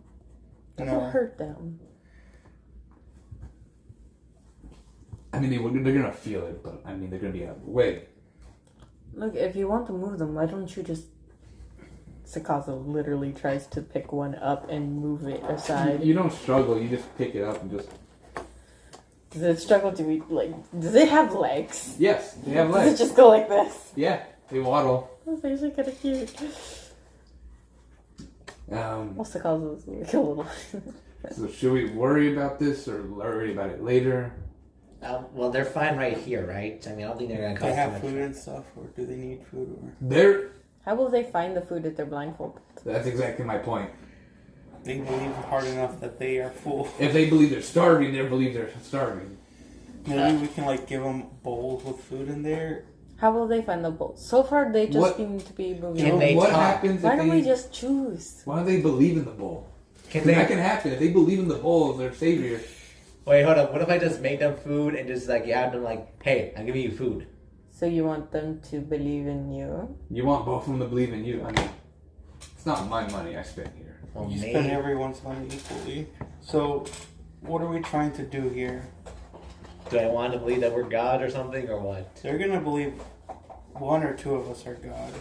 It'll hurt them. I mean, they're gonna feel it, but I mean, they're gonna be out of the way. Look, if you want to move them, why don't you just... Sakazo literally tries to pick one up and move it aside. You don't struggle, you just pick it up and just... Does it struggle to be, like... Does it have legs? Yes, they have Does legs. it just go like this? Yeah, they waddle. That's actually kind of cute. Well, Sakazo's like a little... So should we worry about this or worry about it later? Well, they're fine right here, right? I mean, I don't think they're gonna They cause too have much. food and stuff, or do they need food? Or They're... How will they find the food if they're blindfolded? That's exactly my point. they believe hard enough that they are full. If they believe they're starving, they believe they're starving. Maybe we can like give them bowls with food in there. How will they find the bowls? So far, they just What- seem to be moving. Can they what talk? happens Why if don't they... we just choose? Why don't they believe in the bowl? Can That they? can happen. If they believe in the bowl as their savior... Wait, hold up. What if I just make them food and just like have them like, hey, I'm giving you food. So you want them to believe in you? You want both of them to believe in you. I mean, it's not my money I spent here. Well, You maybe. spend everyone's money equally. So, what are we trying to do here? Do I want to believe that we're God or something or what? They're gonna believe one or two of us are God.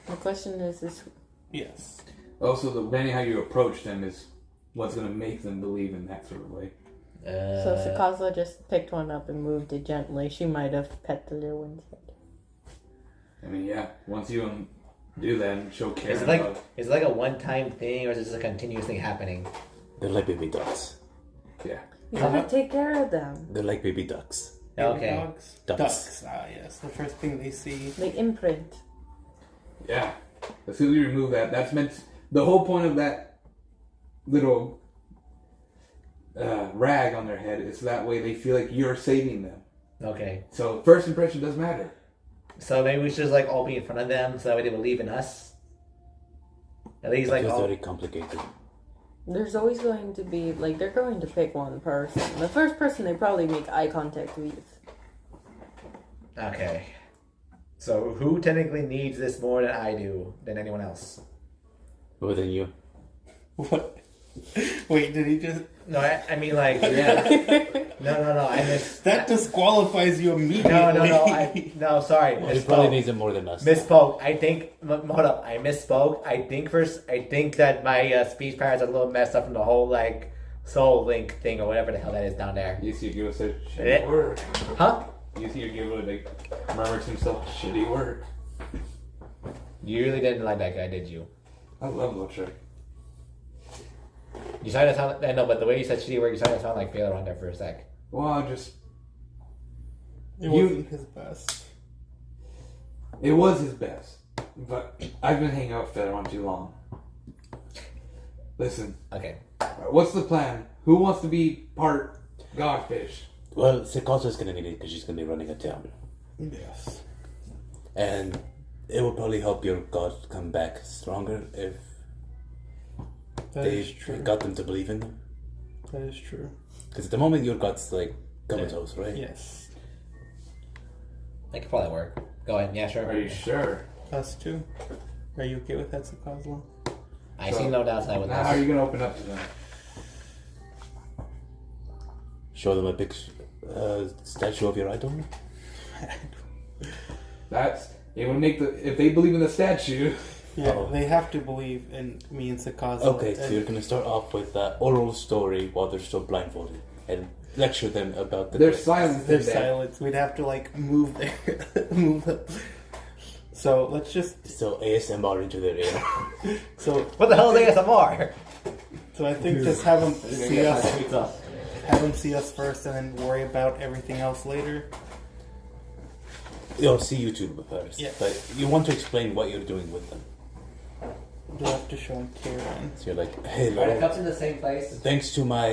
The question is Yes. Also, depending how you approach them is what's going to make them believe in that sort of way. so Sakaza just picked one up and moved it gently. She might have pet the little one instead. I mean, yeah, once you do that and show care Is it and like love, is it like a one-time thing or is it just a continuous thing happening? They're like baby ducks. yeah. You gotta take care of them. They're like baby ducks. Baby Okay. Dogs? Ducks. Ducks. Ah, yes. The first thing they see. They imprint. Yeah. As soon as you remove that, that's meant... The whole point of that little rag on their head is that way they feel like you're saving them. Okay. So first impression does matter. So maybe we should just like all be in front of them so that way they believe in us. At least like It's all. very complicated. There's always going to be, like, they're going to pick one person. The first person they probably make eye contact with. Okay. So who technically needs this more than I do than anyone else? More than you. What? Wait, did he just... No, I mean like yeah. No. I missed. That disqualifies you immediately. No. Sorry. He probably Misspoke. needs it more than us. Misspoke. I think. Hold up. I misspoke. I think that my speech patterns are a little messed up from the whole like soul link thing or whatever the hell that is down there. You see, give us a shitty Yeah. word. Huh? You see, you give it like murmurs himself shitty word. You really didn't like that guy, did you? I love Butcher. You started to sound. I know, but the way you said shitty word, you started to sound like Baylor on there for a sec. Well, just It wasn't his best. it was his best, but I've been hanging out with Feather on too long. Listen, Okay. what's the plan? Who wants to be part Godfish? Well, Sikasa's gonna need it because she's gonna be running a town. Yes. And it will probably help your god come back stronger if That they is true. got them to believe in them. That is true. Because at the moment your god's like comatose, right? Yes. That could probably work. Go ahead. Yeah, sure. Are you sure? Us too. Are you okay with that, Sakazla? I see no downside with Now, how are this. you gonna open up to them? Show them a picture, statue of your idol? It would make if they believe in the statue. Yeah, Oh. they have to believe in me and Sakaza. Okay, so you're gonna start off with an oral story while they're still blindfolded and lecture them about the. Their silence. Their silence. We'd have to like move their move them. So let's just. So ASMR into their ear. So What the hell is ASMR? So I think just have them see us. Have them see us first, and then worry about everything else later. You'll see YouTube first, Yeah. but you want to explain what you're doing with them. You'll have to show them Karen. So you're like, hey, Are the Lord, cups in the same place? thanks to my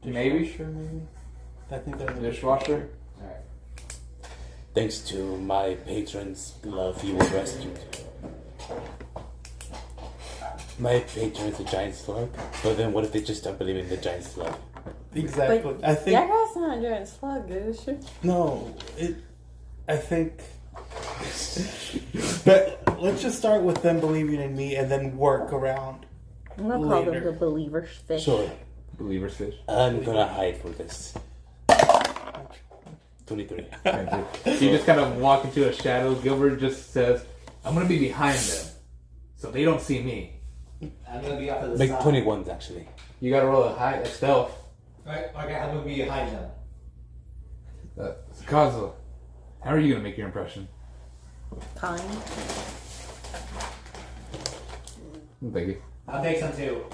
Maybe Sure, maybe. I think that's dishwasher. Alright. thanks to my patrons' love, you were rescued. My patron is a giant slug, but then what if they just start believing the giant slug? exactly. But I think Yaga's not doing slug, is she? no. I think. But let's just start with them believing in me, and then work around. I'm gonna call them Later. the believers fish. Sure, Believer's fish. I'm gonna hide for this. 23. You just kind of walk into a shadow. Gilbert just says, "I'm gonna be behind them, so they don't see me." I'm gonna be off to the Make side. 21s actually. You gotta roll a stealth. Right, okay, I'm gonna be behind them. Kazuo, how are you gonna make your impression? Kind. Thank you. I'll take some too.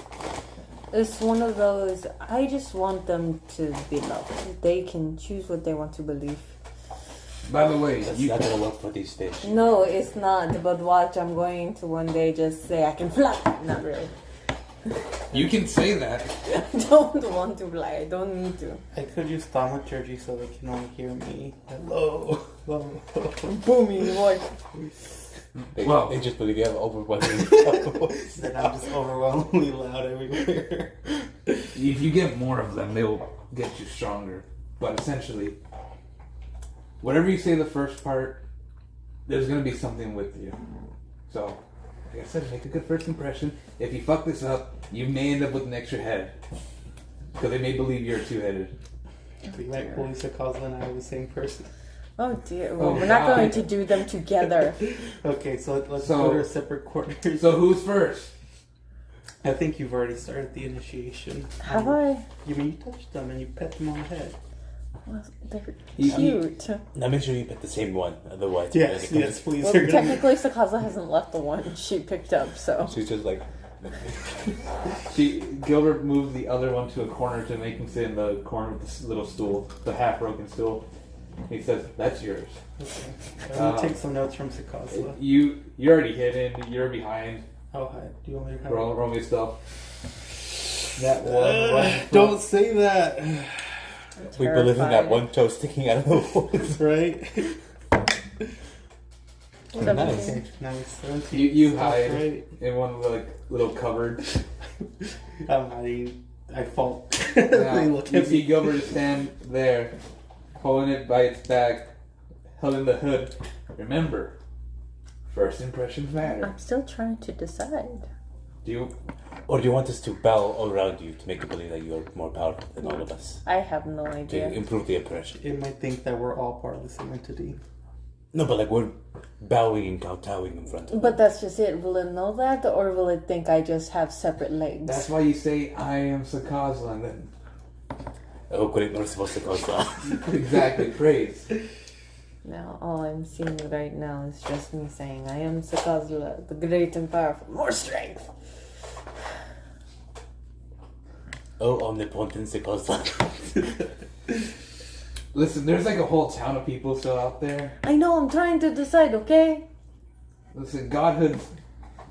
It's one of those. I just want them to be loved. They can choose what they want to believe. By the way, That's you not gonna work for these fish. No, it's not. But watch, I'm going to one day just say I can fly. Not really. can say that. I don't want to fly. I don't need to. I could use thaumaturgy so they can only hear me. Hello. Booming voice. They just believe you have overwhelming voice. Then I'm just overwhelmingly loud everywhere. If you get more of them, they'll get you stronger. But essentially, whatever you say the first part, there's gonna be something with you. So, like I said, make a good first impression. If you fuck this up, you may end up with an extra head. Because they may believe you're two-headed. We might bully Sakaza and I are the same person. Oh dear. Well, Oh, we're not God. going to do them together. Okay, so let's So- go to separate quarters. So who's first? I think you've already started the initiation. Have I? You mean you touched them and you pet them on the head? Well, they're You- cute. Now make sure you pick the same one, otherwise. Yes, you're gonna yes, please. Well, You're gonna- technically, Sakaza hasn't left the one she picked up, so. She's just like, Gilbert moved the other one to a corner to make him sit in the corner with this little stool, the half-broken stool. He says, "That's yours." Okay. I'm gonna take some notes from Sakaza. You're already hidden. You're behind. How high? Do you want me to Roll me stuff. That one. Right. Don't say that. we believe in that Terrified. one toe sticking out of the woods. Right? Nice. Okay, nice. 17. You That's hide right. in one little cupboard. I'm hiding. I fall. Now, They look you at see me. Gilbert stand there, holding it by its back, held in the hood. Remember, first impressions matter. I'm still trying to decide. Do you? Or do you want us to bow around you to make you believe that you're more powerful than all of us? I have no To idea. improve the impression. It might think that we're all part of the same entity. No, but like we're bowing and kowtowing in front of But them. that's just it. Will it know that, or will it think I just have separate legs? That's why you say I am Sakaza, and then Oh, great, no supposed to cause that. exactly praise. Now, all I'm seeing right now is just me saying, I am Sakazuha, the great and powerful. More strength! Oh, omnipotent Sikosa. Listen, there's like a whole town of people still out there. I know, I'm trying to decide, okay? Listen, godhood's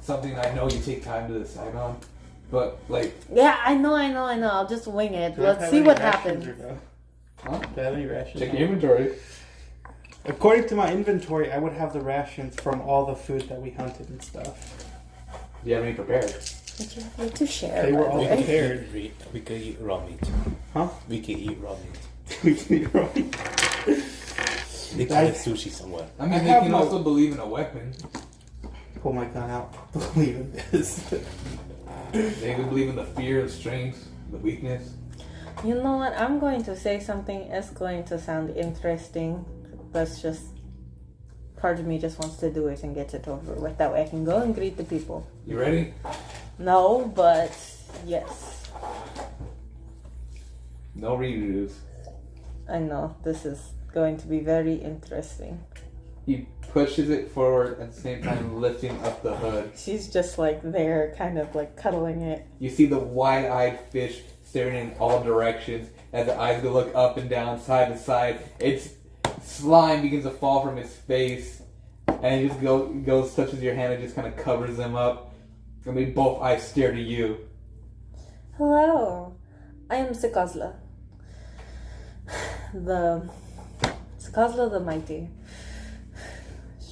something I know you take time to decide on, but like, Yeah, I know. I'll just wing it. Do I Let's have see any what rations happens. or no? huh? Do I have any rations? Check your inventory. According to my inventory, I would have the rations from all the food that we hunted and stuff. Do you have any prepared? But you have yet to share. They were by the all We way. could prepared. we could eat raw meat. Huh? We could eat raw meat. We can be right. They call it sushi somewhere. I mean, I they have can no- also believe in a weapon. Pull my gun out. Believe in this. They can believe in the fear, the strength, the weakness. You know what? I'm going to say something. It's going to sound interesting. That's just part of me just wants to do it and get it over with. That way I can go and greet the people. You ready? No, but yes. No redos. I know. This is going to be very interesting. He pushes it forward at the same time lifting up the hood. She's just like there, kind of like cuddling it. You see the wide-eyed fish staring in all directions as the eyes go look up and down, side to side. Its slime begins to fall from its face, and it just goes touches your hand and just kind of covers them up. And they both eyes stare to you. Hello, I am Sikazla. Sikazla the Mighty.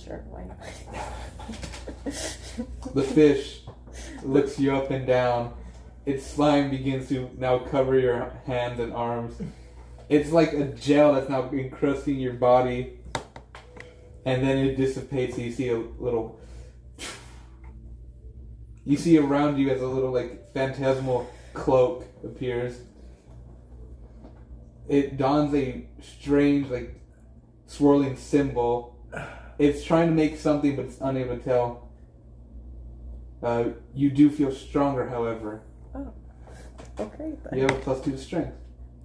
Sure, why not? The fish looks you up and down. Its slime begins to now cover your hands and arms. It's like a gel that's now encrusting your body. And then it dissipates, so you see a little... You see around you as a little, like, phantasmal cloak appears. It dons a strange, like, swirling symbol. It's trying to make something, but it's unable to tell. You do feel stronger, however. Oh, okay then. You have a +2 to strength.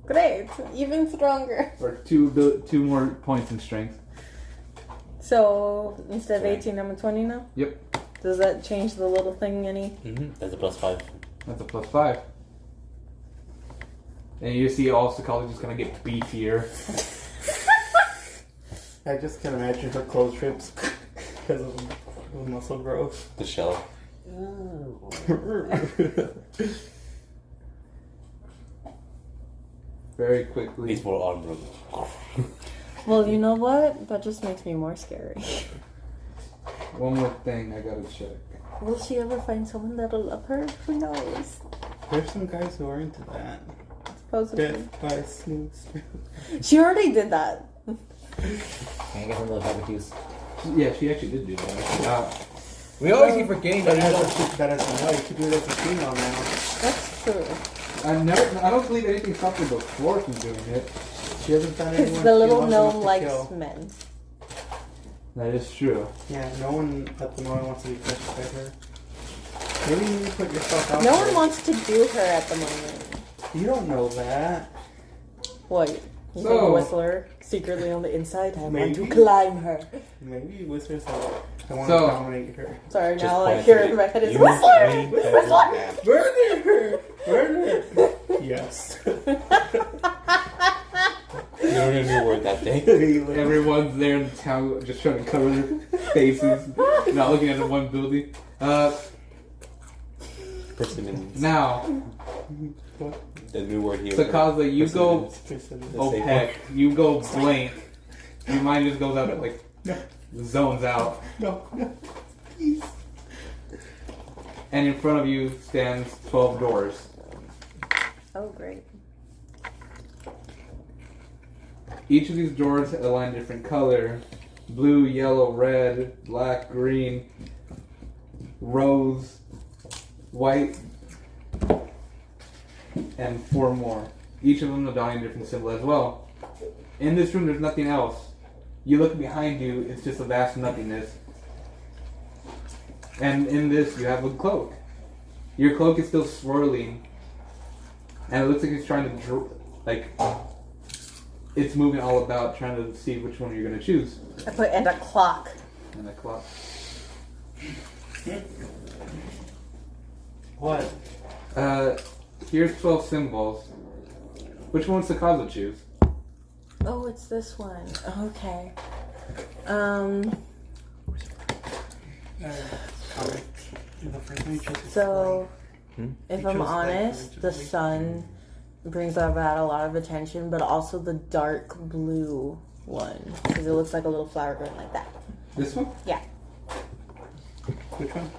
Great, even stronger. Or two more points in strength. So instead of 18, I'm a 20 now? Yep. Does that change the little thing any? Mm-hmm. That's a +5. That's a +5. And you see all Sakali just gonna get beefier. I just can imagine her clothes rips because of muscle growth. The shell. Very quickly. Needs more armor. Well, you know what? That just makes me more scary. One more thing I gotta check. Will she ever find someone that'll love her? Who knows? There's some guys who are into that. Supposedly. Death by a snooze. She already did that. Can I get some of those barbecues? Yeah, she actually did do that. We always keep forgetting that. That as a you could do it as a female now. That's true. I don't believe anything stopped her before from doing it. She hasn't done Because anyone the she little loves gnome enough to likes kill. men. That is true. Yeah, no one at the moment wants to be touched by her. Maybe you need to put yourself out No there. one wants to do her at the moment. You don't know that. What? You So- think Whistler secretly on the inside? I want to Maybe. climb her. Maybe Whistler's like, I want So- to dominate her. Sorry, Just now I point hear to it in my head. It's you Whistler! main Whistler! head. Murder! Murder! Yes. You learned a new word that day. Everyone's there in town just trying to cover their faces, not looking at the one building. Persimmons. Now, The new word here. Sakaza, you go Persimmons. opaque. You go blank. Your mind just goes out, like, zones out. No, please. And in front of you stands 12 doors. Oh, great. Each of these doors align different color. Blue, yellow, red, black, green, rose, white, and 4 more. Each of them adorning a different symbol as well. In this room, there's nothing else. You look behind you, it's just a vast nothingness. And in this, you have a cloak. Your cloak is still swirling. And it looks like it's trying to, it's moving all about, trying to see which one you're going to choose. I put and a clock. And the clock. What? Here's 12 symbols. Which one's the cause to choose? Oh, it's this one. Okay. The first one you chose is So, if You I'm chose that honest, one, the which is sun brings about a lot of attention, but also the dark blue one. Because it looks like a little flower going like that. This one? Yeah. Which one?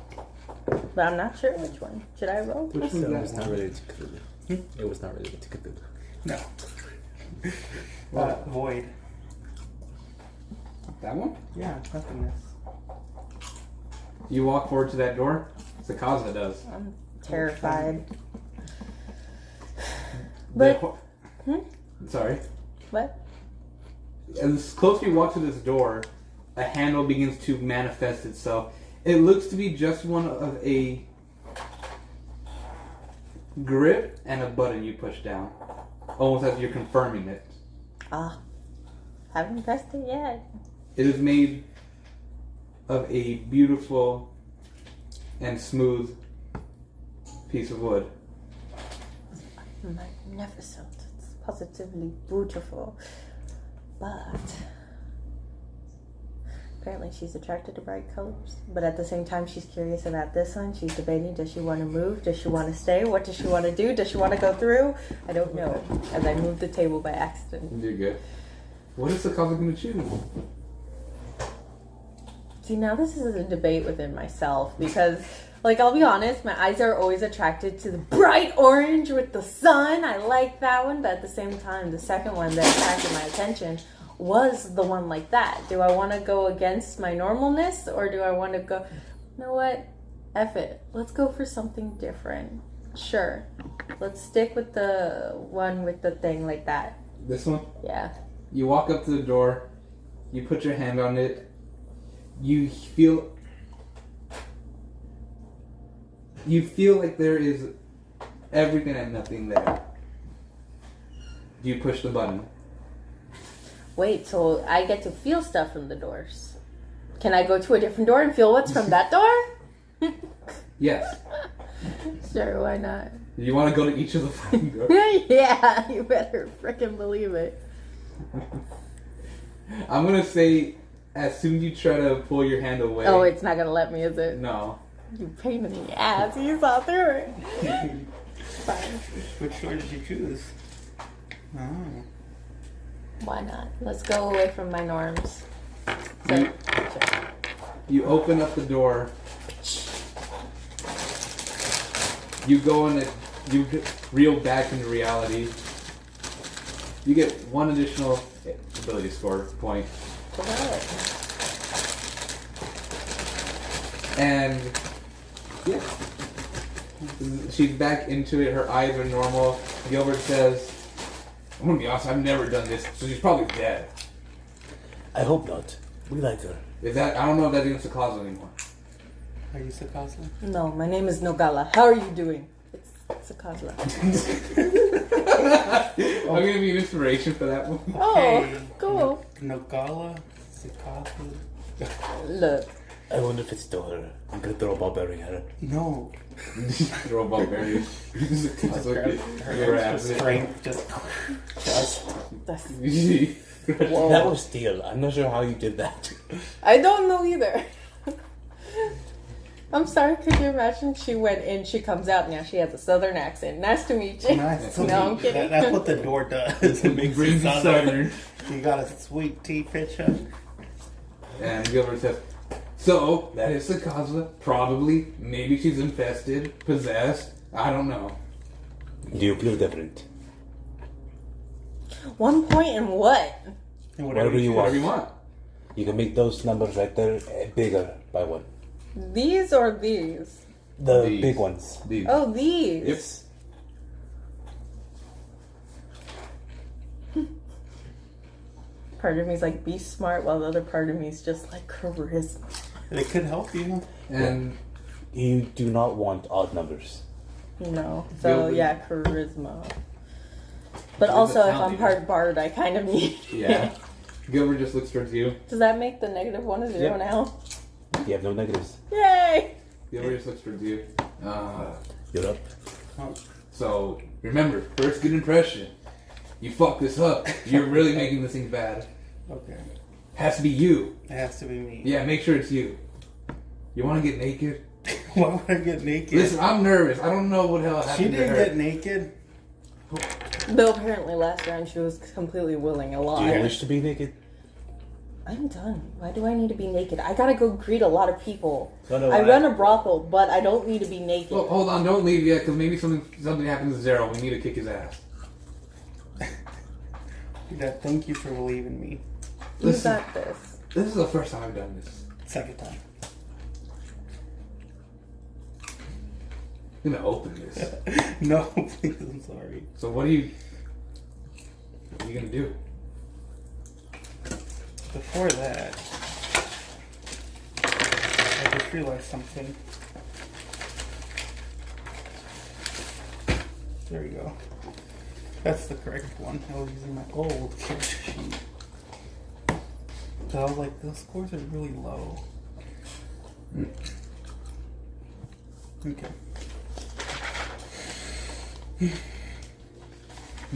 But I'm not sure which one. Should I roll? Which So it one's was that not one? related to Cthulhu. It was not related to Cthulhu. No. Void. That one? Yeah, nothingness. You walk forward to that door. Sakaza does. I'm terrified. The But ho- Sorry. What? As closer you walk to this door, a handle begins to manifest itself. It looks to be just one of a grip and a button you push down. Almost as you're confirming it. Ah. Haven't pressed it yet. It is made of a beautiful and smooth piece of wood. Magnificent. It's positively beautiful. But apparently she's attracted to bright colors. But at the same time, she's curious about this one. She's debating, does she want to move? Does she want to stay? What does she want to do? Does she want to go through? I don't know. As I moved the table by accident. You're good. What is the couple going to choose? See, now this is a debate within myself because, like, I'll be honest, my eyes are always attracted to the bright orange with the sun. I like that one, but at the same time, the second one that attracted my attention was the one like that. Do I want to go against my normalness, or do I want to go, you know what, F it, let's go for something different. Sure, let's stick with the one with the thing like that. This one? Yeah. You walk up to the door, you put your hand on it, you feel like there is everything and nothing there. You push the button. Wait, so I get to feel stuff from the doors. Can I go to a different door and feel what's from that door? Yes. Sure, why not? You want to go to each of the fucking doors? Yeah, you better freaking believe it. I'm going to say, as soon as you try to pull your hand away... Oh, it's not gonna let me, is it? No. You pain in the ass, you saw through it. Fine. Which door did you choose? Oh. Why not? Let's go away from my norms. So, You open up the door. You go in it. You reel back into reality. You get one additional ability score point. And yeah, she's back into it. Her eyes are normal. Gilbert says, "I'm gonna be honest. I've never done this, so she's probably dead." I hope not. We like her. Is that? I don't know if that's even Sakazla anymore. Are you Sakazla? No, my name is Nogala. How are you doing? It's Sakazla. I'm gonna be an inspiration for that one. Oh, cool. Nogala? Sakazla? Look. I wonder if it's still her. I'm gonna throw a ball berry at her. No. Throw a ball berry. Her strength just. That's, That was steel. I'm not sure how you did that. I don't know either. I'm sorry, could you imagine? She went in, she comes out, now she has a southern accent. Nice to meet you. Nice to No, I'm meet you. kidding. That's what the door does. It makes Brings it you southern. southern. You got a sweet tea picture. And Gilbert says, "So that is Sakazla. Probably. Maybe she's infested, possessed. I don't know." Do you feel different? 1 point in what? Whatever you want. Whatever you want. You can make those numbers right there bigger by one. These or these? The These. big ones. These. Oh, these. Yes. Part of me's like, be smart, while the other part of me's just like, charisma. It could help you. And You do not want odd numbers. No. So, Gilbert. yeah, charisma. But Charisma also, if talent, I'm part bard, I kind of need yeah. Gilbert just looks towards you. Does that make the negative one a zero Yep. now? You have no negatives. Yay! Gilbert just looks towards you. You're up. So remember, first good impression. You fuck this up. You're really making this thing bad. Okay. Has to be you. It has to be me. Yeah, make sure it's you. You want to get naked? Why would I get naked? Listen, I'm nervous. I don't know what the hell happened She to didn't her. get naked. Though apparently last round she was completely willing a lot. Do you wish to be naked? I'm done. Why do I need to be naked? I gotta go greet a lot of people. So do I I. run a brothel, but I don't need to be naked. Well, hold on, don't leave yet, because maybe something happens to Zero. We need to kick his ass. Thank you for believing me. You listen. got this. This is the first time I've done this. Second time. I'm gonna open this. No, please, I'm sorry. So what do you... What are you gonna do? Before that, I just realized something. There we go. That's the correct one. I was using my old character sheet. So I was like, those scores are really low. Okay.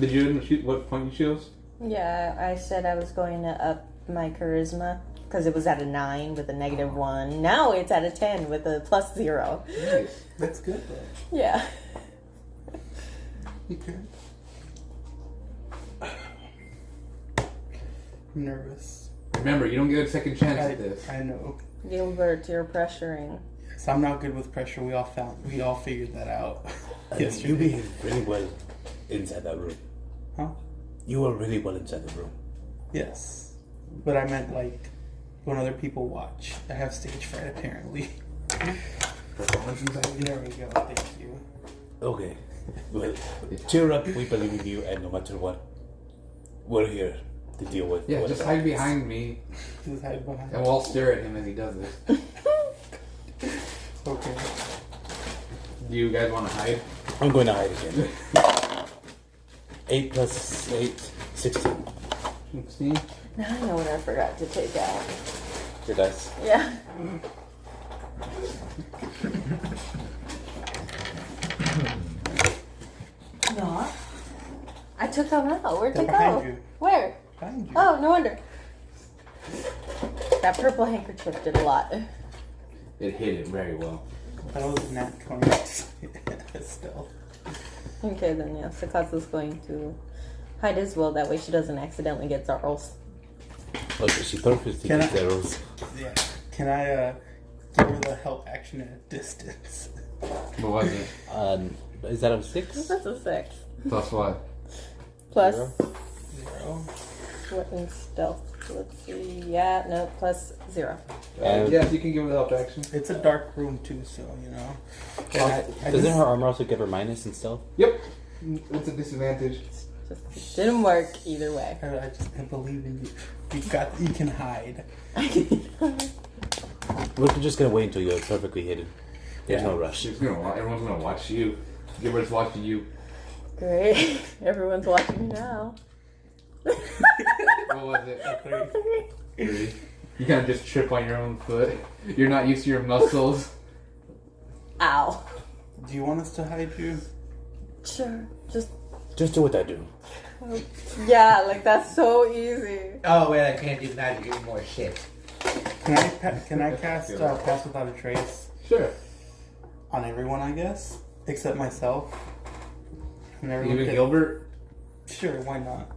Did you shoot what point you chose? Yeah, I said I was going to up my charisma because it was at a 9 with a -1. Now it's at a 10 with a +0. Nice. That's good though. Yeah. Okay. I'm nervous. Remember, you don't get a second chance at this. I know. Gilbert, you're pressuring. So I'm not good with pressure. We all figured that out. Yes, you behaved really well inside that room. Huh? You were really well inside the room. Yes. But I meant like when other people watch. I have stage fright apparently. Performance anxiety. There we go. Thank you. Okay. Well, cheer up. We believe in you, and no matter what, we're here to deal with. Yeah, just hide behind me, Just hide behind. and we'll all stare at him as he does this. Okay. Do you guys want to hide? I'm going to hide again. 8 plus 8, 16. 16? Now I know what I forgot to take out. Your dice. Yeah. Not. I took them out. Where'd They're they behind go? you. Where? Behind you. Oh, no wonder. That purple handkerchief did a lot. It hit it very well. That was a nat 20. Still. Okay, then yeah, Sakatsu's going to hide as well. That way she doesn't accidentally get Zarls. Okay, she purposely Can gets I- arrows. Yeah. Can I give her the help action at a distance? What was it? Is that a 6? That's a 6. Plus what? Plus 0? 0. what in stealth? Let's see. Yeah, no, plus 0. Yes, you can give it the help action. It's a dark room too, so you know. And I Doesn't just- her armor also give her minus in stealth? Yep. It's a disadvantage. Just didn't work either way. I believe in you. You can hide. We're just gonna wait until you're perfectly hidden. There's Yeah. no rush. Everyone's gonna watch you. Gilbert's watching you. Great. Everyone's watching me now. What was it? 3. You kind of just trip on your own foot. You're not used to your muscles. Ow. Do you want us to hide you? Sure. Just, Just do what I do. yeah, like that's so easy. Oh wait, I can't do magic anymore. Shit. Can I cast Pass Without a Trace Sure. on everyone? I guess, except myself. And everyone Even can- Gilbert? Sure, why not?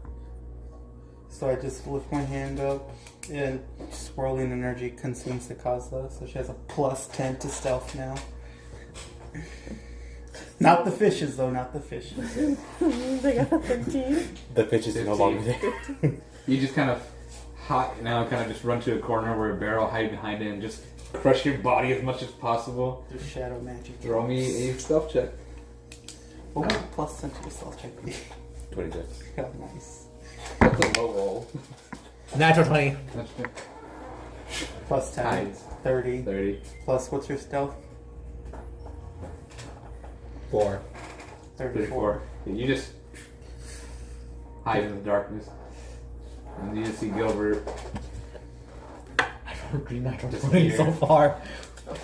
So I just lift my hand up, and swirling energy consumes the Kozla, so she has a +10 to stealth now. Not the fishes, though, not the fishes. They got a 13. The pitch is no 15. longer there. You just kind of just run to a corner where a barrel, hide behind it, and just crush your body as much as possible. There's shadow magic. Throw me a stealth check. What would +10 to your stealth check be? 26. Oh, nice. That's a low roll. Natural 20. That's good. +10. Hides. 30. 30. Plus, what's your stealth? 4. 34. You just hide in the darkness. And you just see Gilbert. Natural Just 20 here. so far.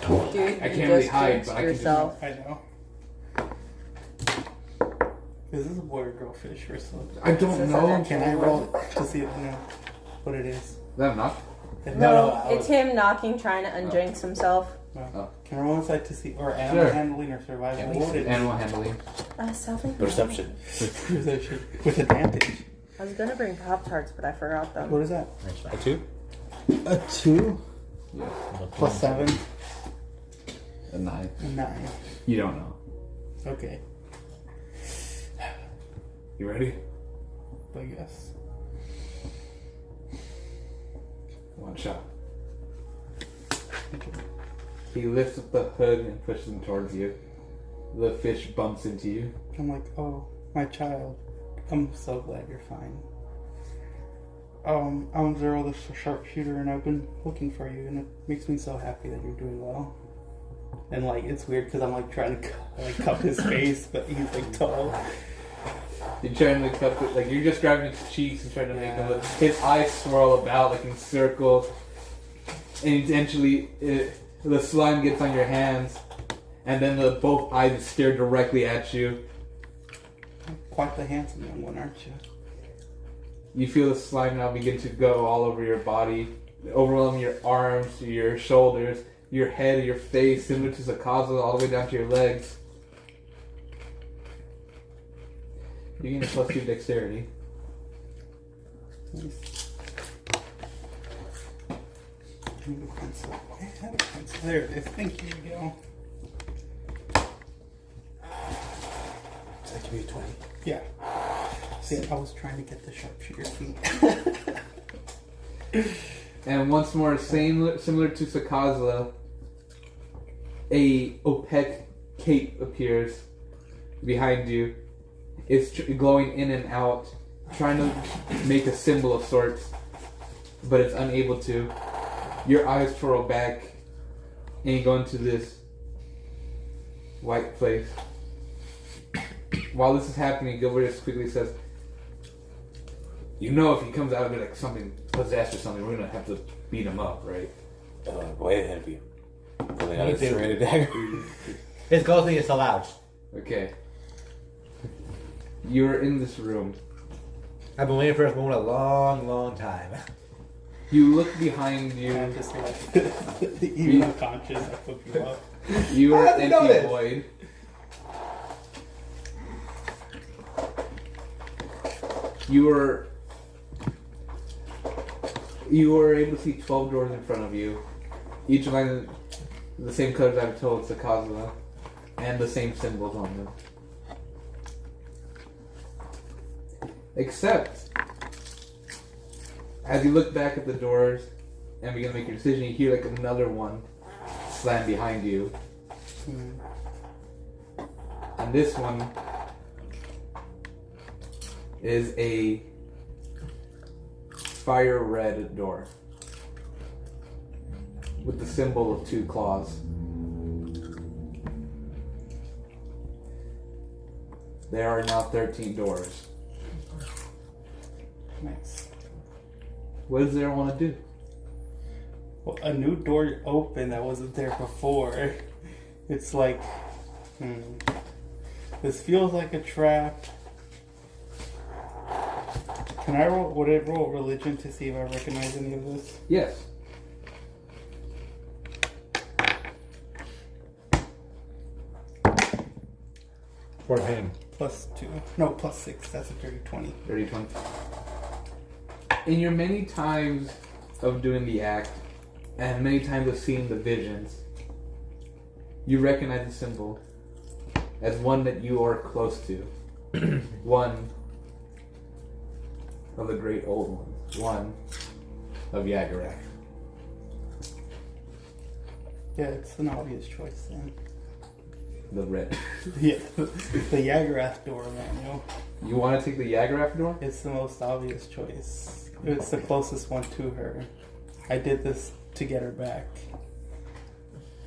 Dude, I you can't really just hide, jinxed but I can just- yourself. I know. Is this a boy or girl fish or something? I don't know. Can I roll to see if I know what it is? Is that enough? If No, I it's him knocking, trying to unjinx himself. no. Can I roll inside to see, or animal Sure. handling or survival? What would it Animal handling. Self Perception. Perception. With advantage. I was gonna bring Pop Tarts, but I forgot them. What is that? A 2? A 2 Yeah. +7. A 9. A 9. You don't know. Okay, You ready? I guess. One shot. He lifts up the hood and pushes him towards you. The fish bumps into you. I'm like, oh, my child. I'm so glad you're fine. I'm Zero, the sharpshooter, and I've been looking for you, and it makes me so happy that you're doing well. And like, it's weird because I'm like trying to cup his face, but he's like tall. You're trying to cup it, like you're just grabbing his cheeks and trying to make him look. His eyes swirl about like in circles, and eventually the slime gets on your hands, and then both eyes stare directly at you. Quite the handsome young one, aren't you? You feel the slime now begin to go all over your body, overwhelming your arms, your shoulders, your head, your face, similar to Sakaza, all the way down to your legs. You gain a +2 dexterity. Nice. I need a pencil. I had a pencil. There it is. Thank you, Miguel. Does that give you 20? Yeah. See, I was trying to get the sharpshooter feet. And once more, similar to Sakaza, a opaque cape appears behind you. It's glowing in and out, trying to make a symbol of sorts, but it's unable to. Your eyes twirl back, and you go into this white place. While this is happening, Gilbert just quickly says, "You know, if he comes out of it like something possessed or something, we're gonna have to beat him up, right?" Way ahead of you. Pulling out a serrated dagger. His ghosting is allowed. Okay. You're in this room. I've been waiting for this moment a long, long time. You look behind you. I'm just like, even unconscious, I put you up. You are How did you know empty this? void. You are able to see 12 doors in front of you. Each line the same colors I've told Sakaza, and the same symbols on them. Except, as you look back at the doors and begin to make your decision, you hear like another one slam behind you. And this one is a fire red door with the symbol of 2 claws. There are now 13 doors. Nice. What does everyone want to do? Well, a new door opened that wasn't there before. It's like, this feels like a trap. Can I roll? Would I roll religion to see if I recognize any of this? Yes. +4. +2. No, +6. That's a dirty 20. 30, 20. In your many times of doing the act, and many times of seeing the visions, you recognize the symbol as one that you are close to. One of the great old ones. One of Yagarak. Yeah, it's an obvious choice then. The red. Yeah, the Yagarath door, man, You want to take the Yagarath door? It's the most obvious choice. It's the closest one to her. I did this to get her back.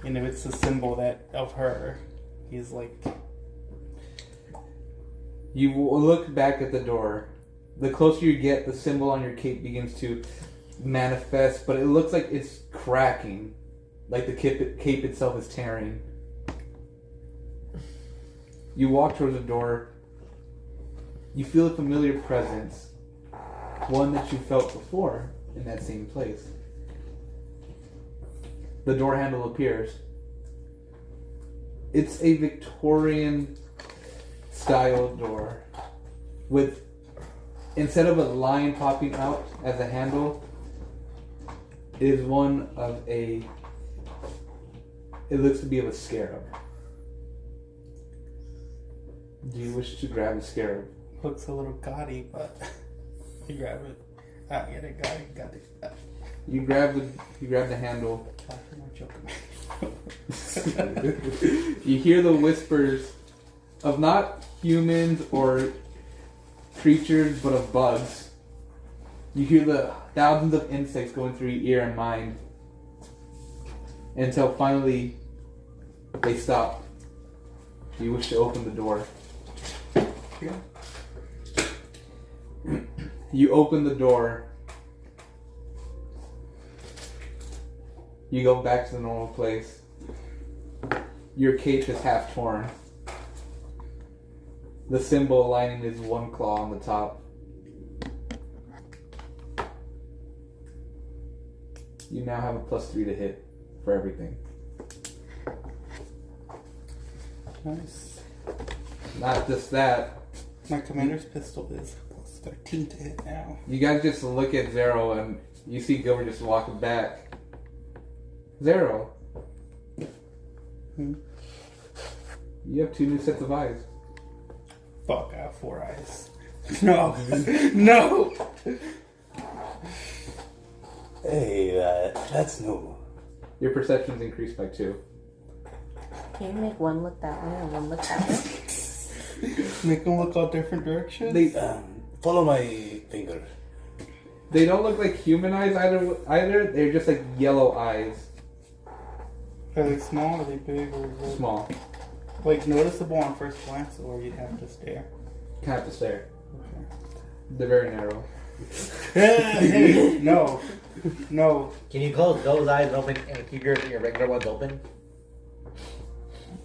And if it's a symbol that of her, he's like... You look back at the door. The closer you get, the symbol on your cape begins to manifest, but it looks like it's cracking. Like the cape itself is tearing. You walk towards the door. You feel a familiar presence. One that you felt before in that same place. The door handle appears. It's a Victorian style door with, instead of a line popping out as a handle, it is one of it looks to be of a scarab. Do you wish to grab the scarab? Looks a little gaudy, but you grab it. Ah, get it, got it. You grab the handle. You hear the whispers of not humans or creatures, but of bugs. You hear the thousands of insects going through your ear and mind until finally they stop. You wish to open the door. Yeah. You open the door. You go back to the normal place. Your cape is half torn. The symbol lining is one claw on the top. You now have a +3 to hit for everything. Nice. Not just that. My commander's pistol is +13 to hit now. You guys just look at Zero and you see Gilbert just walking back. Zero. Hmm. You have 2 new sets of eyes. Fuck, I have 4 eyes. No. No! Hey, that's new. Your perception's increased by 2. Can you make one look that way and one look that way? Make them look all different directions? They, follow my finger. They don't look like human eyes either. They're just like yellow eyes. Are they small? Are they big? Or is it Small. like noticeable on first glance, or you'd have to stare? You have to stare. Okay. They're very narrow. Hey, no. No. Can you close those eyes and open and keep your regular ones open?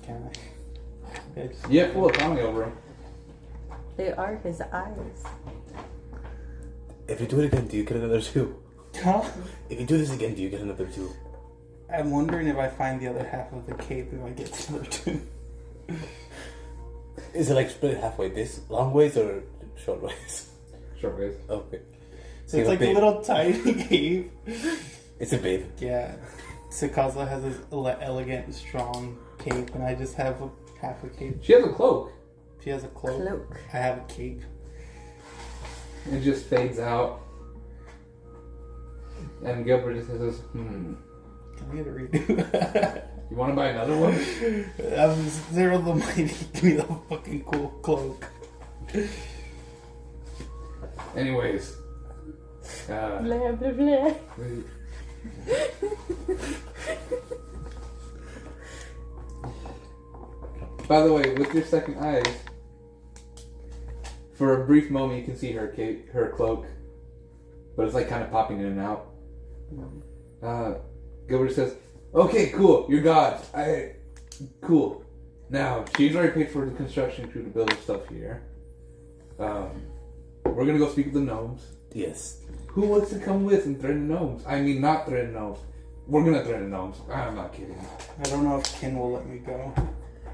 Can I? Okay, just- You have full autonomy over them. They are his eyes. If you do it again, do you get another 2? Huh? If you do this again, do you get another 2? I'm wondering if I find the other half of the cape, if I get the other 2. Is it like split halfway, this long ways or short ways? Short ways. Okay. So it's like a little tiny cape. It's a babe. Yeah. Sakazla has this elegant, strong cape, and I just have half a cape. She has a cloak. She has a cloak. I have a cape. It just fades out. And Gilbert just says, Can we get a redo? You want to buy another one? I'm Zero the Mighty. Give me the fucking cool cloak. Anyways. Blah, blah, blah. By the way, with your second eyes, for a brief moment you can see her cape, her cloak, but it's like kind of popping in and out. Gilbert says, "Okay, cool, you're gods. Cool. Now she's already paid for the construction crew to build the stuff here. We're gonna go speak with the gnomes. Yes. Who wants to come with and threaten gnomes? I mean, not threaten gnomes. We're gonna threaten gnomes. I'm not kidding. I don't know if Ken will let me go.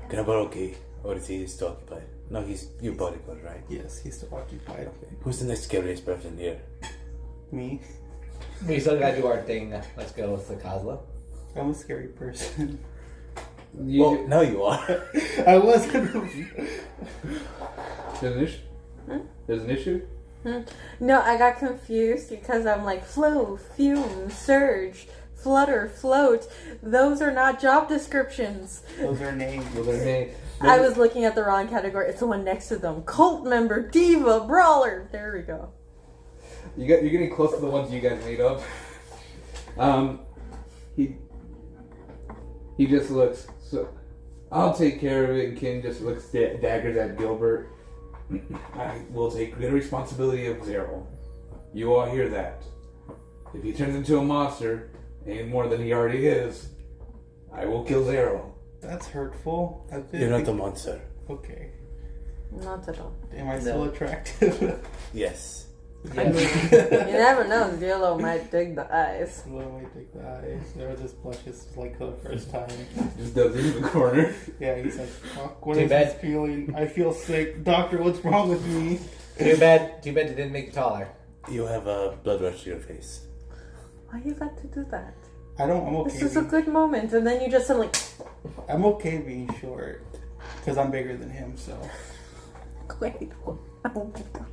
Can I borrow a key? Or is he still occupied? No, he's your bodyguard, right? Yes, he's still occupied. Okay. Who's the next scariest person here? Me? We still gotta do our thing. Let's go with the Kozla. I'm a scary person. Well, now you are. I wasn't. There's an issue? There's an issue? No, I got confused because I'm like, flow, fume, surge, flutter, float. Those are not job descriptions. Those are names. Well, their name. I was looking at the wrong category. It's the one next to them. Cult member, diva, brawler. There we go. You're getting close to the ones you guys made up. He just looks. So, I'll take care of it. And Ken just looks daggers at Gilbert. I will take the responsibility of Zero. You all hear that? If he turns into a monster, any more than he already is, I will kill Zero. That's hurtful. You're not the monster. Okay. Not at all. Am I still attractive? Yes. I mean, you never know. Zero might dig the eyes. Let me take the eyes. There just blushes like for the first time. Just does it in the corner. Yeah, he's like, fuck, what Too is bad. this feeling? I feel sick. Doctor, what's wrong with me? Too bad they didn't make you taller. You have a blood rush to your face. Why you got to do that? I'm okay. This is a good moment, and then you just suddenly. I'm okay being short. Because I'm bigger than him, so. Wait. Oh my god.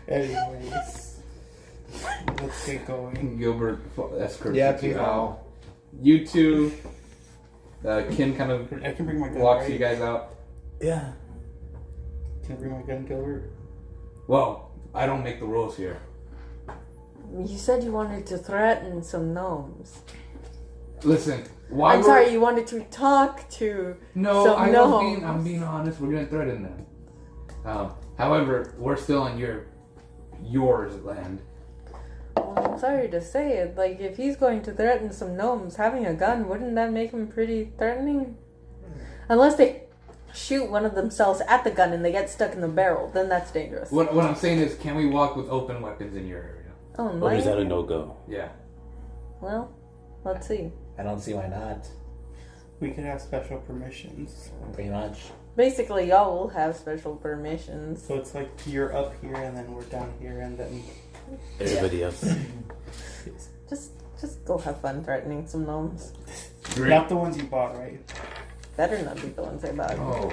Anyways. Let's get going. Gilbert escorts Yeah, you please out. You two, Ken kind of I can bring my gun. walks right? you guys out. Yeah. Can I bring my gun, Gilbert? Well, I don't make the rules here. You said you wanted to threaten some gnomes. Listen, why? I'm sorry, you wanted to talk to No, some gnomes. I'm being honest. We're gonna threaten them. However, we're still on yours land. Well, I'm sorry to say it. Like, if he's going to threaten some gnomes, having a gun, wouldn't that make him pretty threatening? Unless they shoot one of themselves at the gun and they get stuck in the barrel, then that's dangerous. What I'm saying is, can we walk with open weapons in your area? Oh, Or my. is that a no-go? Yeah. Well, let's see. I don't see why not. We could have special permissions. Pretty much. Basically, y'all will have special permissions. So it's like you're up here and then we're down here and then... Everybody else. Just go have fun threatening some gnomes. Not the ones you bought, right? Better not be the ones I bought. Oh.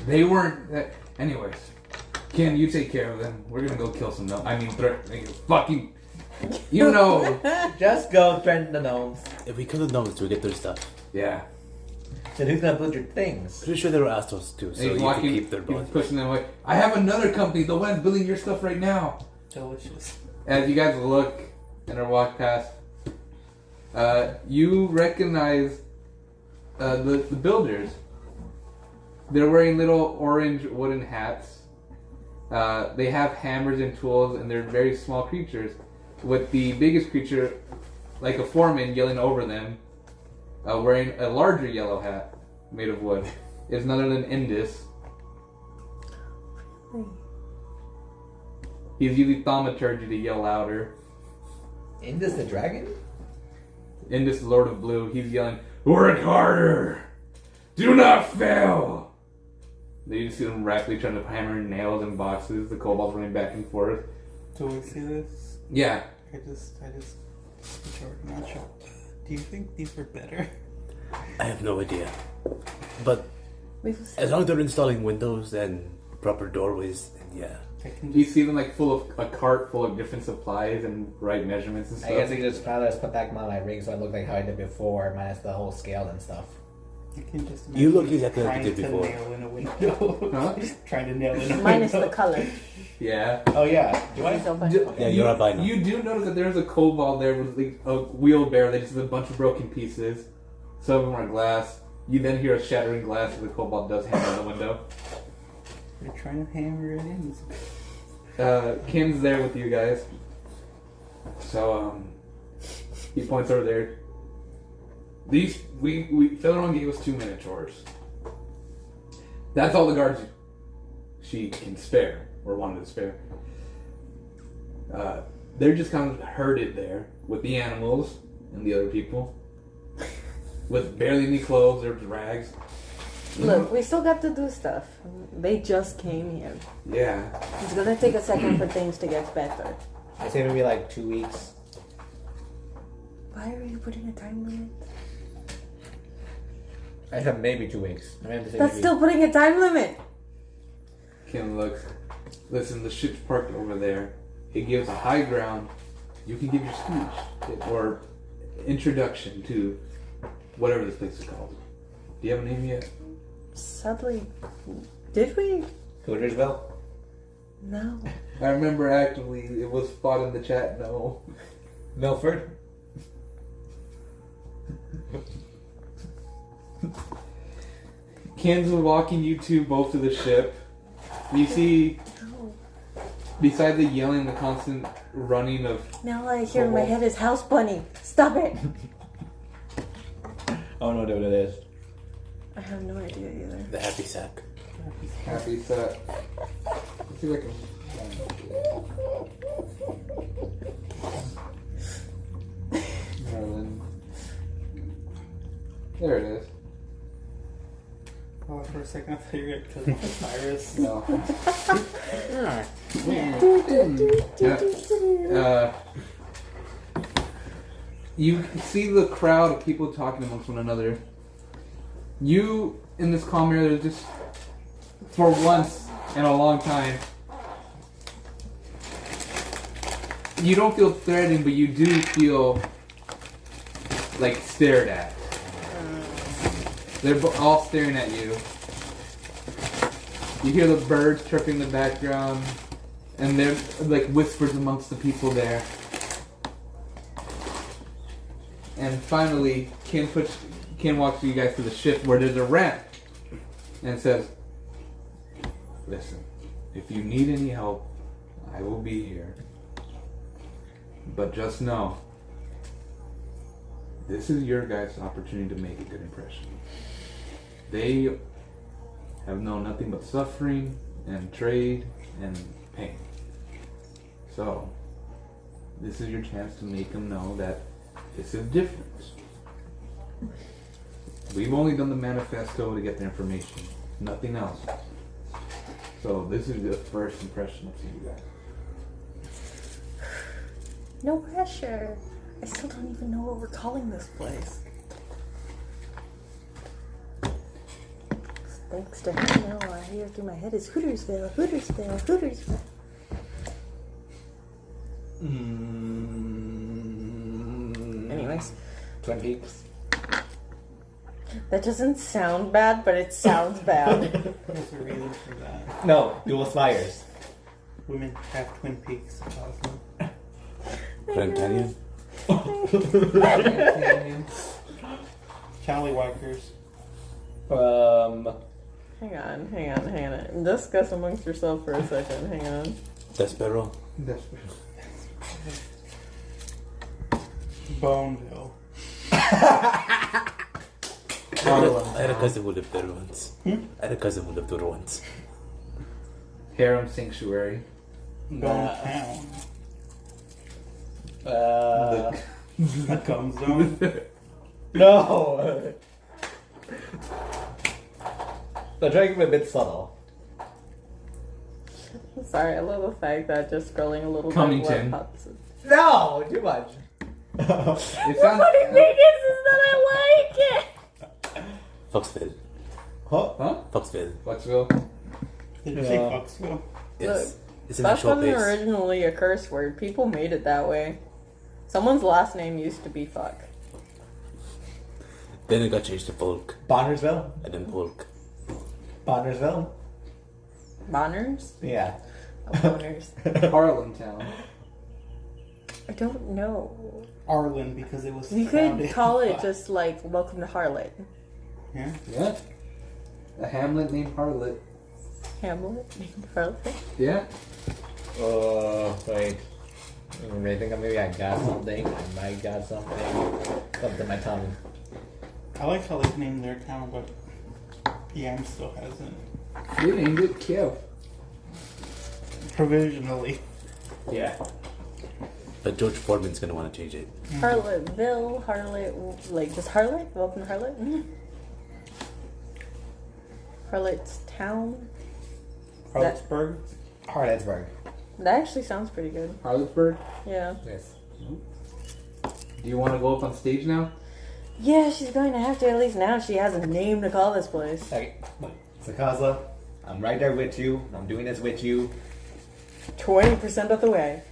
They weren't. Anyways, Ken, you take care of them. We're gonna go kill some gnomes. I mean, fucking. You know. Just go threaten the gnomes. If we kill the gnomes, do we get their stuff? Yeah. Then who's gonna build your things? Pretty sure they were asked us too, so He's you walking, can keep their he's bodies. pushing them away. I have another company, the one that's building your stuff right now. Delicious. As you guys look and are walk past, you recognize the builders. They're wearing little orange wooden hats. They have hammers and tools, and they're very small creatures. With the biggest creature, like a foreman, yelling over them, wearing a larger yellow hat made of wood, is none other than Indus. He's using thaumaturgy to yell louder. Indus the dragon? Indus, Lord of Blue, he's yelling, "Work harder! Do not fail!" Then you see them rapidly trying to hammer nails and boxes, the kobolds running back and forth. Do we see this? Yeah. I just Jordan, not sure. Do you think these were better? I have no idea. But We will see. as long as they're installing windows and proper doorways, then yeah. I can You just... see them like full of a cart full of different supplies and right measurements and I guess stuff. I just probably just put back my ring so I look like how I did before, minus the whole scale and stuff. I can just You look imagine exactly like you trying did to before. nail in a window. Huh? Trying to nail in a Minus window. the color. Yeah. Oh yeah. Do I? So fun. Yeah, you're albino. You do notice that there's a kobold there with like a wheelbarrow that just has a bunch of broken pieces. Some of them are glass. You then hear a shattering glass as the kobold does hammer on the window. You're trying to hammer it in. Ken's there with you guys. So, he points over there. These, Feleron gave us 2 minotaurs. That's all the guards she can spare, or wanted to spare. They're just kind of herded there with the animals and the other people. With barely any clothes, there's rags. Look, we still got to do stuff. They just came here. Yeah. It's gonna take a second for things to get better. I say maybe like 2 weeks. Why are you putting a time limit? I said maybe 2 weeks. I meant to say That's maybe. still putting a time limit. Ken looks. Listen, the ship's parked over there. It gives a high ground. You can give your speech or introduction to whatever this place is called. Do you have a name yet? Sadly, did we? Hootersville? No. I remember actively it was fought in the chat. No. Milford? Ken's walking you two both to the ship. You see, No. beside the yelling, the constant running of. Now all I hear in my head is House Bunny. Stop it. Oh no, what it is. I have no idea either. The happy sack. Happy set. Let's see if I can. Marilyn. There it is. Oh, for a second I thought you were going to kill the virus. No. You see the crowd of people talking amongst one another. You, in this calm area, just, for once in a long time, you don't feel threatened, but you do feel, like, stared at. They're all staring at you. You hear the birds chirping in the background, and they're, like, whispers amongst the people there. And finally, Ken walks you guys to the ship where there's a ramp and says, "Listen, if you need any help, I will be here. But just know, this is your guys' opportunity to make a good impression. They have known nothing but suffering and trade and pain. So, this is your chance to make them know that this is different. We've only done the manifesto to get the information, nothing else. So this is the first impression of you guys." No pressure. I still don't even know what we're calling this place. Thanks to him, all I hear through my head is Hootersville, Hootersville, Hootersville. Anyways. Twin Peaks. That doesn't sound bad, but it sounds bad. There's a reason for that. No, Dual Spires. Women have Twin Peaks. Awesome. Grand Canyon? Callywhackers. Hang on. Discuss amongst yourself for a second. Hang on. Despero? Boneville. I had a cousin who lived there once. Harem Sanctuary. Bonetown. The Cum Zone. No! I'm trying to keep it a bit subtle. I'm sorry, I love the fact that just scrolling a little Cummington. bit pops up. No! Too much. It The sounds funny thing is that I like it! Foxville. Huh? Foxville. Foxville? Did you say Foxville? Yes. It's an That actual wasn't place. originally a curse word. People made it that way. Someone's last name used to be fuck. Then it got changed to Volk. Bonnersville? And then Volk. Bonnersville? Bonners? Yeah. Bonners. Harlemtown. I don't know. Arlen, because it was You could founded- call it just like Welcome to Harlot. Yeah. Yeah. A hamlet named Harlot. Hamlet named Harlot. Yeah. Wait. I think maybe I got something. I might got something. Something in my tongue. I like how they named their town, but PM still hasn't. They named it Kiev. Provisionally. Yeah. But George Foreman's gonna want to change it. Harlotville, Harlot, like just Harlot? Welcome to Harlot? Harlot's town? Harlotsburg. Harlotsburg. That actually sounds pretty good. Harlotsburg. Yeah. Yes. Do you want to go up on stage now? Yeah, she's going to have to, at least now she has a name to call this place. Okay. Sakaza, I'm right there with you. I'm doing this with you. 20% of the way.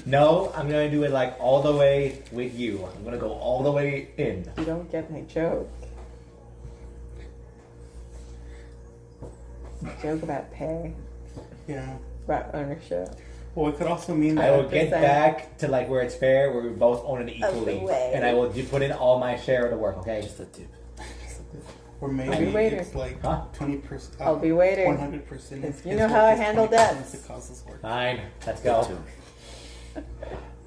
No, I'm gonna do it like all the way with you. I'm gonna go all the way in. You don't get my joke. Joke about pay, Yeah. about ownership. Well, it could also mean I that will get 100%. back to like where it's fair, where we both own it equally, way. and I will put in all my share of the work. Okay. Just a tip. or I'll be maybe waiting. it's like Huh? 20%. I'll be waiting. 100%. Because you know how I handle debts. Sakaza's work. Fine. Let's Go. go.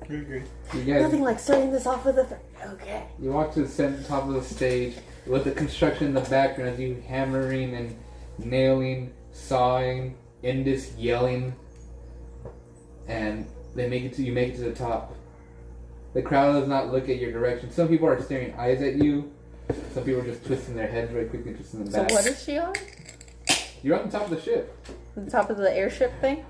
We agree. You guys, Nothing like starting this off with a okay. you walk to the top of the stage with the construction in the background, you hammering and nailing, sawing, Indus yelling, and you make it to the top. The crowd does not look at your direction. Some people are staring eyes at you. Some people are just twisting their heads very quickly, twisting them So back. what is she on? You're on the top of the ship. The top of the airship thing?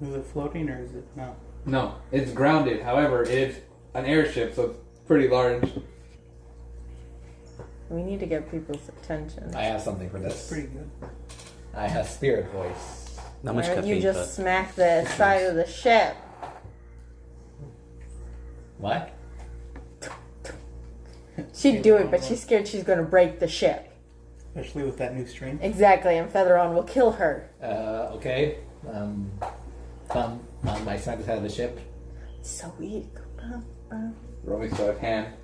Is it floating or is it not? No, it's grounded. However, it is an airship, so it's pretty large. We need to get people's attention. I have something for That's this. pretty good. I have spirit voice. Not Why much don't you caffeine, just smack the side of the ship? What? She'd do it, but she's scared she's going to break the ship. Especially with that new strain. Exactly, and Featheron will kill her. Okay. On my side of the ship. So weak. Roll me sleight of hand.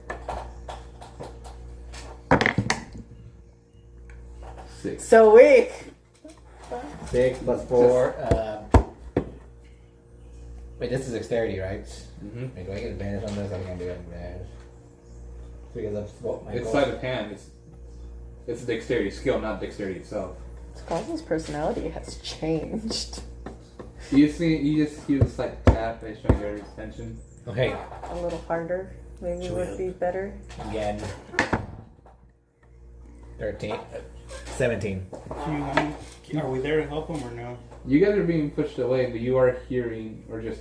6. So weak. 6 plus 4. Wait, this is dexterity, right? Mm-hmm. Wait, do I get advantage on this? I think I do get advantage. Because of what my It's goal- sleight of hand. It's a dexterity skill, not dexterity itself. Scott's personality has changed. You just hear the slight tap and showing your attention. Okay, A little harder, maybe Should we would be better. again. 13. 17. Do you want me, are we there to help him or no? You guys are being pushed away, but you are hearing, or just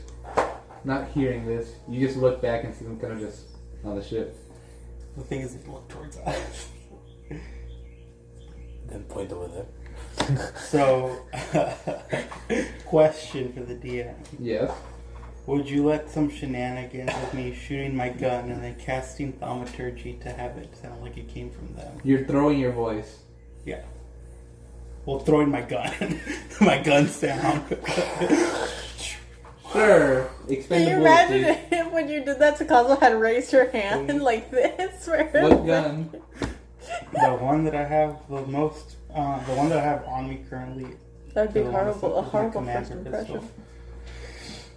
not hearing this. You just look back and see them kind of just on the ship. The thing is, look towards us. Then point over there. So, question for the DM. Yes. Would you let some shenanigans with me shooting my gun and then casting thaumaturgy to have it sound like it came from them? You're throwing your voice. Yeah. Well, throwing my gun. My gun sound. Sure. Can Expend you the bullet, imagine if when you did that, Sakazo had raised her hand like this? please. What gun? The one that I have the most, the one that I have on me currently. That'd be the one horrible. A with my horrible commander first pistol. impression.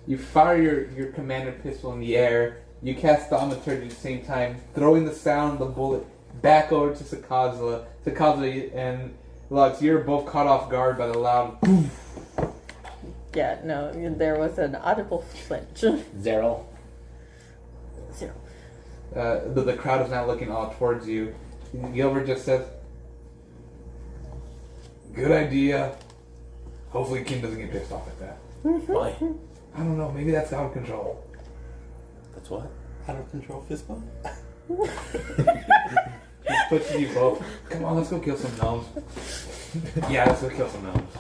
You fire your commander pistol in the air. You cast thaumaturgy at the same time, throwing the sound of the bullet back over to Sakaza. Sakaza and Lux, you're both caught off guard by the loud boom. Yeah, no, there was an audible flinch. 0. 0. The crowd is now looking all towards you. Gilbert just says, "Good idea. Hopefully Kim doesn't get pissed off at that. Why? I don't know, maybe that's out of control." That's what? Out of control fist bump. He pushes you both. Come on, let's go kill some gnomes. Yeah, let's go kill some gnomes.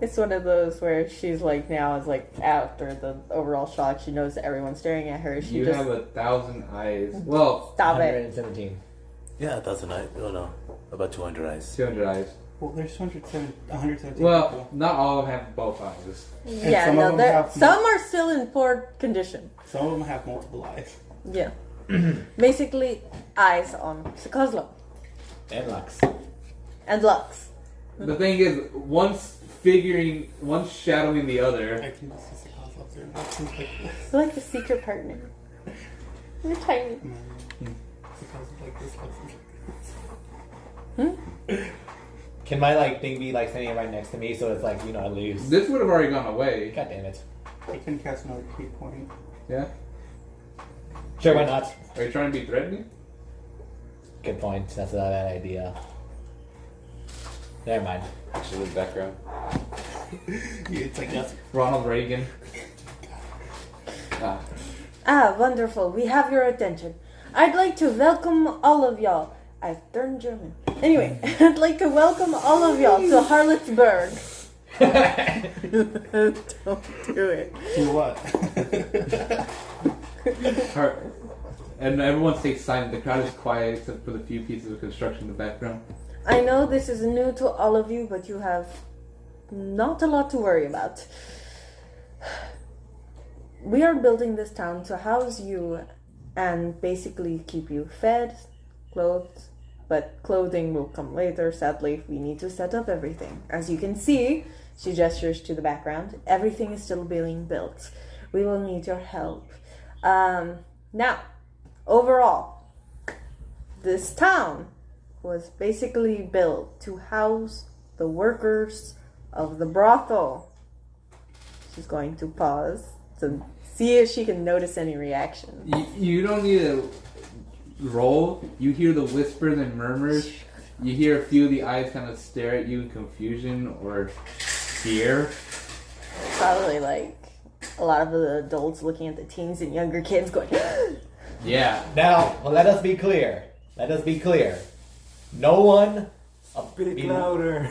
It's one of those where she's like now is like after the overall shock, she knows that everyone's staring at her. She You just have 1,000 eyes. Well, stop it. 117. Yeah, 1,000 eyes. Oh no, about 200 eyes. 200 eyes. Well, there's 117 Well, people. not all of them have both eyes. Yeah, some of no, them there have some are still in poor condition. Some of them have multiple eyes. Yeah. Basically eyes on Sakazlo And Lux. and Lux. The thing is, one's shadowing the other. I can just see Sakaz up there. That seems like this. You're like the secret partner. You're tiny. Sakaz is like this. Lux is like this. Can my thing be standing right next to me so it's I lose? This would have already gone away. God damn it. I can cast another key point. Yeah? Sure, why not? Are you trying to be threatening? Good point. That's not a bad idea. Never mind. Actually, in the background. Yeah, it's like that's Ronald Reagan. Ah. Ah, wonderful. We have your attention. I'd like to welcome all of y'all. I've turned German. Anyway, I'd like to welcome all of y'all to Harlotsburg. Don't do it. do what? And everyone stays silent. The crowd is quiet except for the few pieces of construction in the background. I know this is new to all of you, but you have not a lot to worry about. We are building this town to house you and basically keep you fed, clothed, but clothing will come later. Sadly, we need to set up everything. As you can see, she gestures to the background, everything is still being built. We will need your help. Now, overall, this town was basically built to house the workers of the brothel. She's going to pause to see if she can notice any reaction. You don't need to roll. You hear the whispers and murmurs. You hear a few of the eyes kind of stare at you in confusion or fear. Probably like a lot of the adults looking at the teens and younger kids going, Yeah. Now, let us be clear. Let us be clear. No one... Speak louder.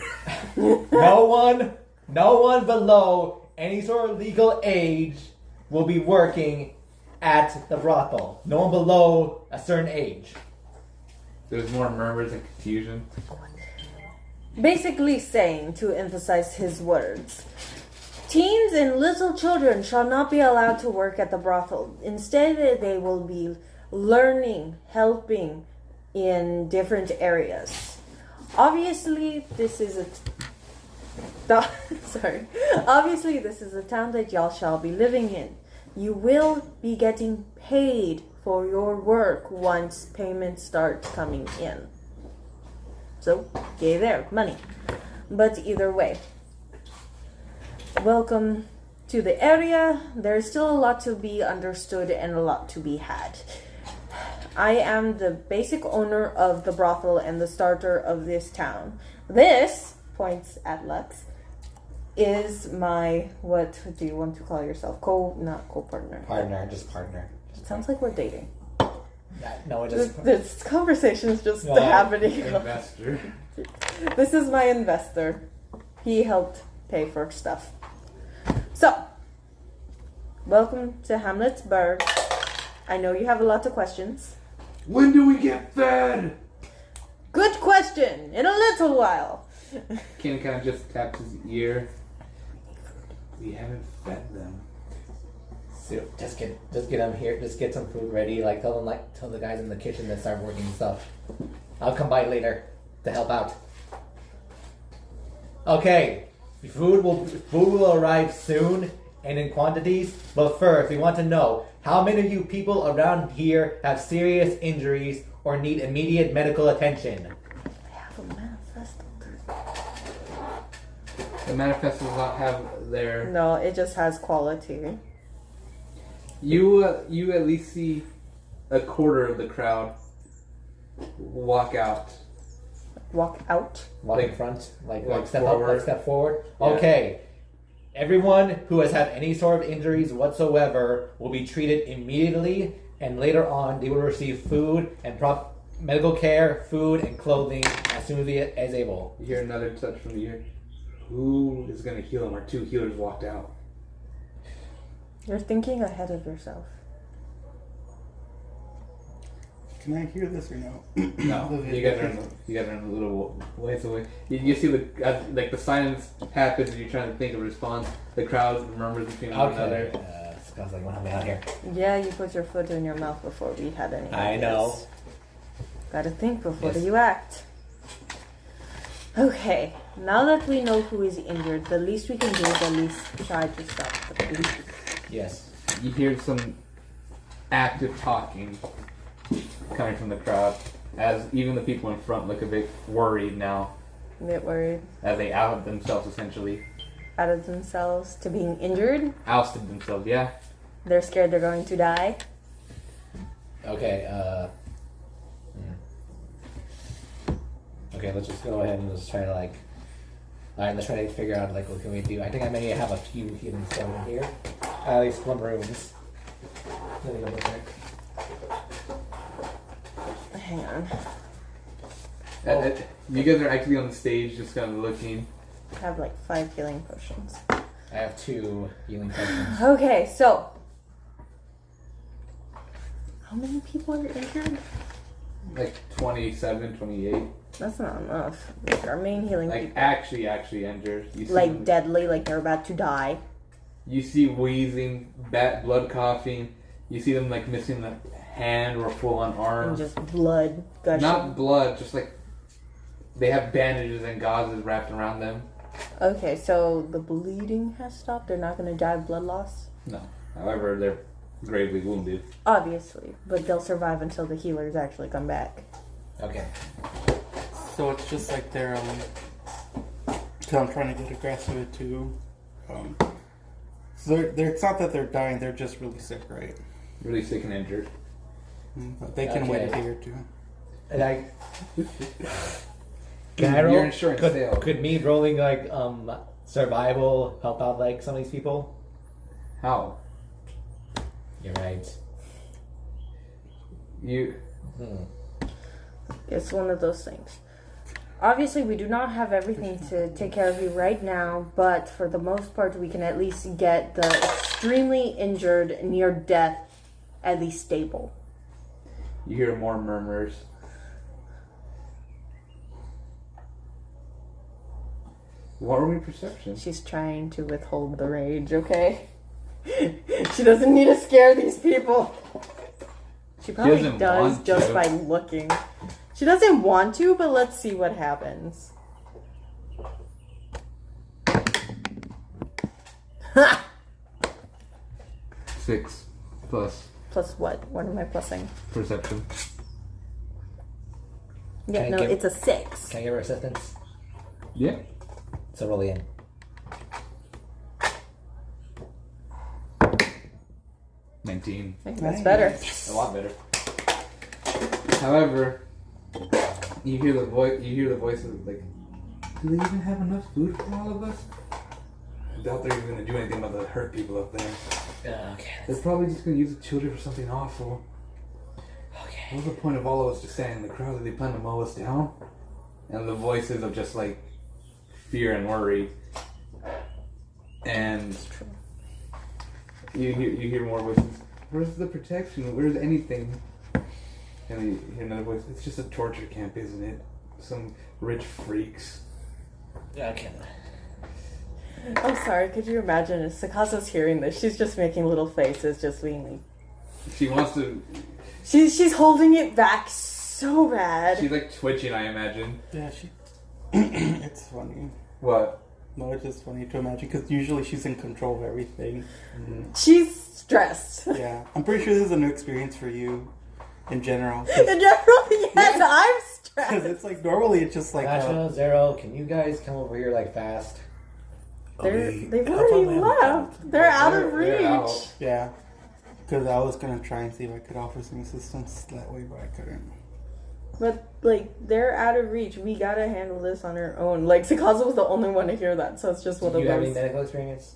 No one below any sort of legal age will be working at the brothel. No one below a certain age. There's more murmurs and confusion. basically saying, to emphasize his words, teens and little children shall not be allowed to work at the brothel. Instead, they will be learning, helping in different areas. Obviously, this is a Obviously, this is a town that y'all shall be living in. You will be getting paid for your work once payments start coming in. So, yay there, money. But either way, welcome to the area. There's still a lot to be understood and a lot to be had. I am the basic owner of the brothel and the starter of this town. This, points at Lux, is my, what do you want to call yourself? Not co-partner. Partner, just partner. It sounds like we're dating. No, it just... This conversation is just happening. Investor. This is my investor. He helped pay for stuff. So, welcome to Hamletsburg. I know you have a lot of questions. When do we get fed? Good question. In a little while. Ken kind of just taps his ear. We haven't fed them. So just get them here. Just get some food ready. Like tell the guys in the kitchen to start working stuff. I'll come by later to help out. Okay, food will arrive soon and in quantities. But first, we want to know how many of you people around here have serious injuries or need immediate medical attention. I have a manifesto. The manifesto does not have their... No, it just has quality. You at least see a quarter of the crowd walk out. Walk out? Walk in front, like step forward. up, like step forward. Yeah. Okay. Everyone who has had any sort of injuries whatsoever will be treated immediately, and later on they will receive food and medical care, food and clothing as soon as able. You hear another touch from the ear. Who is going to heal him? Our two healers walked out. You're thinking ahead of yourself. Can I hear this or no? No, you guys are in a little ways away. You see the silence happens, and you're trying to think of a response. The crowd murmurs between one another. Smells like help me out here. Yeah, you put your foot in your mouth before we had any. I know. Gotta think before Yes. you act. Okay, now that we know who is injured, the least we can do is at least try to stop the bleeding. Yes. You hear some active talking coming from the crowd, as even the people in front look a bit worried now, A bit worried. as they outed themselves essentially. Out of themselves to being injured. Ousted themselves, yeah. They're scared they're going to die. Okay, Okay, let's just go ahead and just try to Alright, let's try to figure out what can we do. I think I may have a few healing spells in here. At least one rooms. Let me double check. Hang on. You guys are actually on the stage just kind of looking. I have 5 healing potions. I have 2 healing potions. Okay, so. How many people are injured? 27, 28. That's not enough. Our main healing people. Actually injured. You see them, Deadly, they're about to die. You see wheezing, blood coughing. You see them missing the hand or full on arm. And just blood gushing. Not blood, just they have bandages and gauzes wrapped around them. Okay, so the bleeding has stopped. They're not going to die of blood loss? No. However, they're gravely wounded. Obviously, but they'll survive until the healers actually come back. Okay. So it's just like they're so I'm trying to get aggressive too. So it's not that they're dying; they're just really sick, right? Really sick and injured. But they can wait a day or two. And can I roll? Your insurance failed. Could me rolling survival help out some of these people? How? You're right. It's one of those things. Obviously, we do not have everything to take care of you right now, but for the most part, we can at least get the extremely injured, near death, at least stable. You hear more murmurs. What were we perception? She's trying to withhold the rage, okay? She doesn't need to scare these people. She probably doesn't does want just to. by looking. She doesn't want to, but let's see what happens. Ha! 6 plus Plus what? What am I plussing? perception. Yeah, Can I no, give- it's a 6. Can I give her assistance? Yeah. So roll in. $19. I think that's Nice. better. A lot better. However, you hear the voice. You hear the voices like, "Do they even have enough food for all of us?" I doubt they're even gonna do anything about the hurt people up there. Okay. They're probably just gonna use the children for something awful. Okay. What's the point of all of us just standing in the crowd? That they plan to mow us down? And the voices of just like fear and worry. And you hear more voices. Where's the protection? Where's anything? And you hear another voice. It's just a torture camp, isn't it? Some rich freaks. Yeah, okay. I'm sorry, could you imagine if Sakasa's hearing this? She's just making little faces, just being like... She wants to. She's holding it back so bad. She's like twitching, I imagine. Yeah, she. It's funny. What? No, it's just funny to imagine because usually she's in control of everything. She's stressed. Yeah, I'm pretty sure this is a new experience for you, in general. In general, yes, I'm Because stressed. it's like normally it's just like National Zero, can you guys come over here like fast? They've already left. They're out of reach. They're out. yeah. Because I was gonna try and see if I could offer some assistance that way, but I couldn't. But, like, they're out of reach. We gotta handle this on our own. Like, Sakasa was the only one to hear that, so it's just one Do of you have any those. medical experience?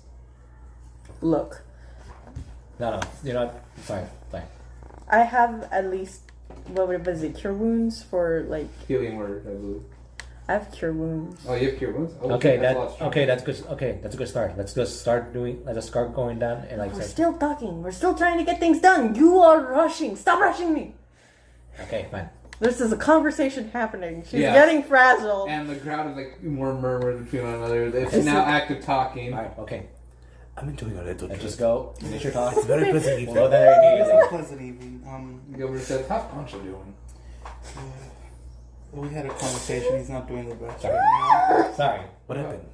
Look, No, you're not. Sorry. I have at least, what was it, cure wounds for, like, Healing word, I believe. I have cure wounds. Oh, you have cure wounds? Oh, Okay, that's a lot stronger. that's good. Okay, that's a good start. Let's just start doing. Let's just start going down and like. We're Start, still talking. We're still trying to get things done. You are rushing. Stop rushing me. okay, fine. This is a conversation happening. She's Yeah. getting frazzled. And the crowd is like more murmurs between one another. It's Is now it- active talking. All right. Okay. I'm enjoying a little Let's trip. just go. Finish your talk. It's very pleasant We'll evening. go there It's a immediately. pleasant evening. Gilbert says, "How's Pancho doing?" We had a conversation. He's not doing the best right now. Sorry. What happened?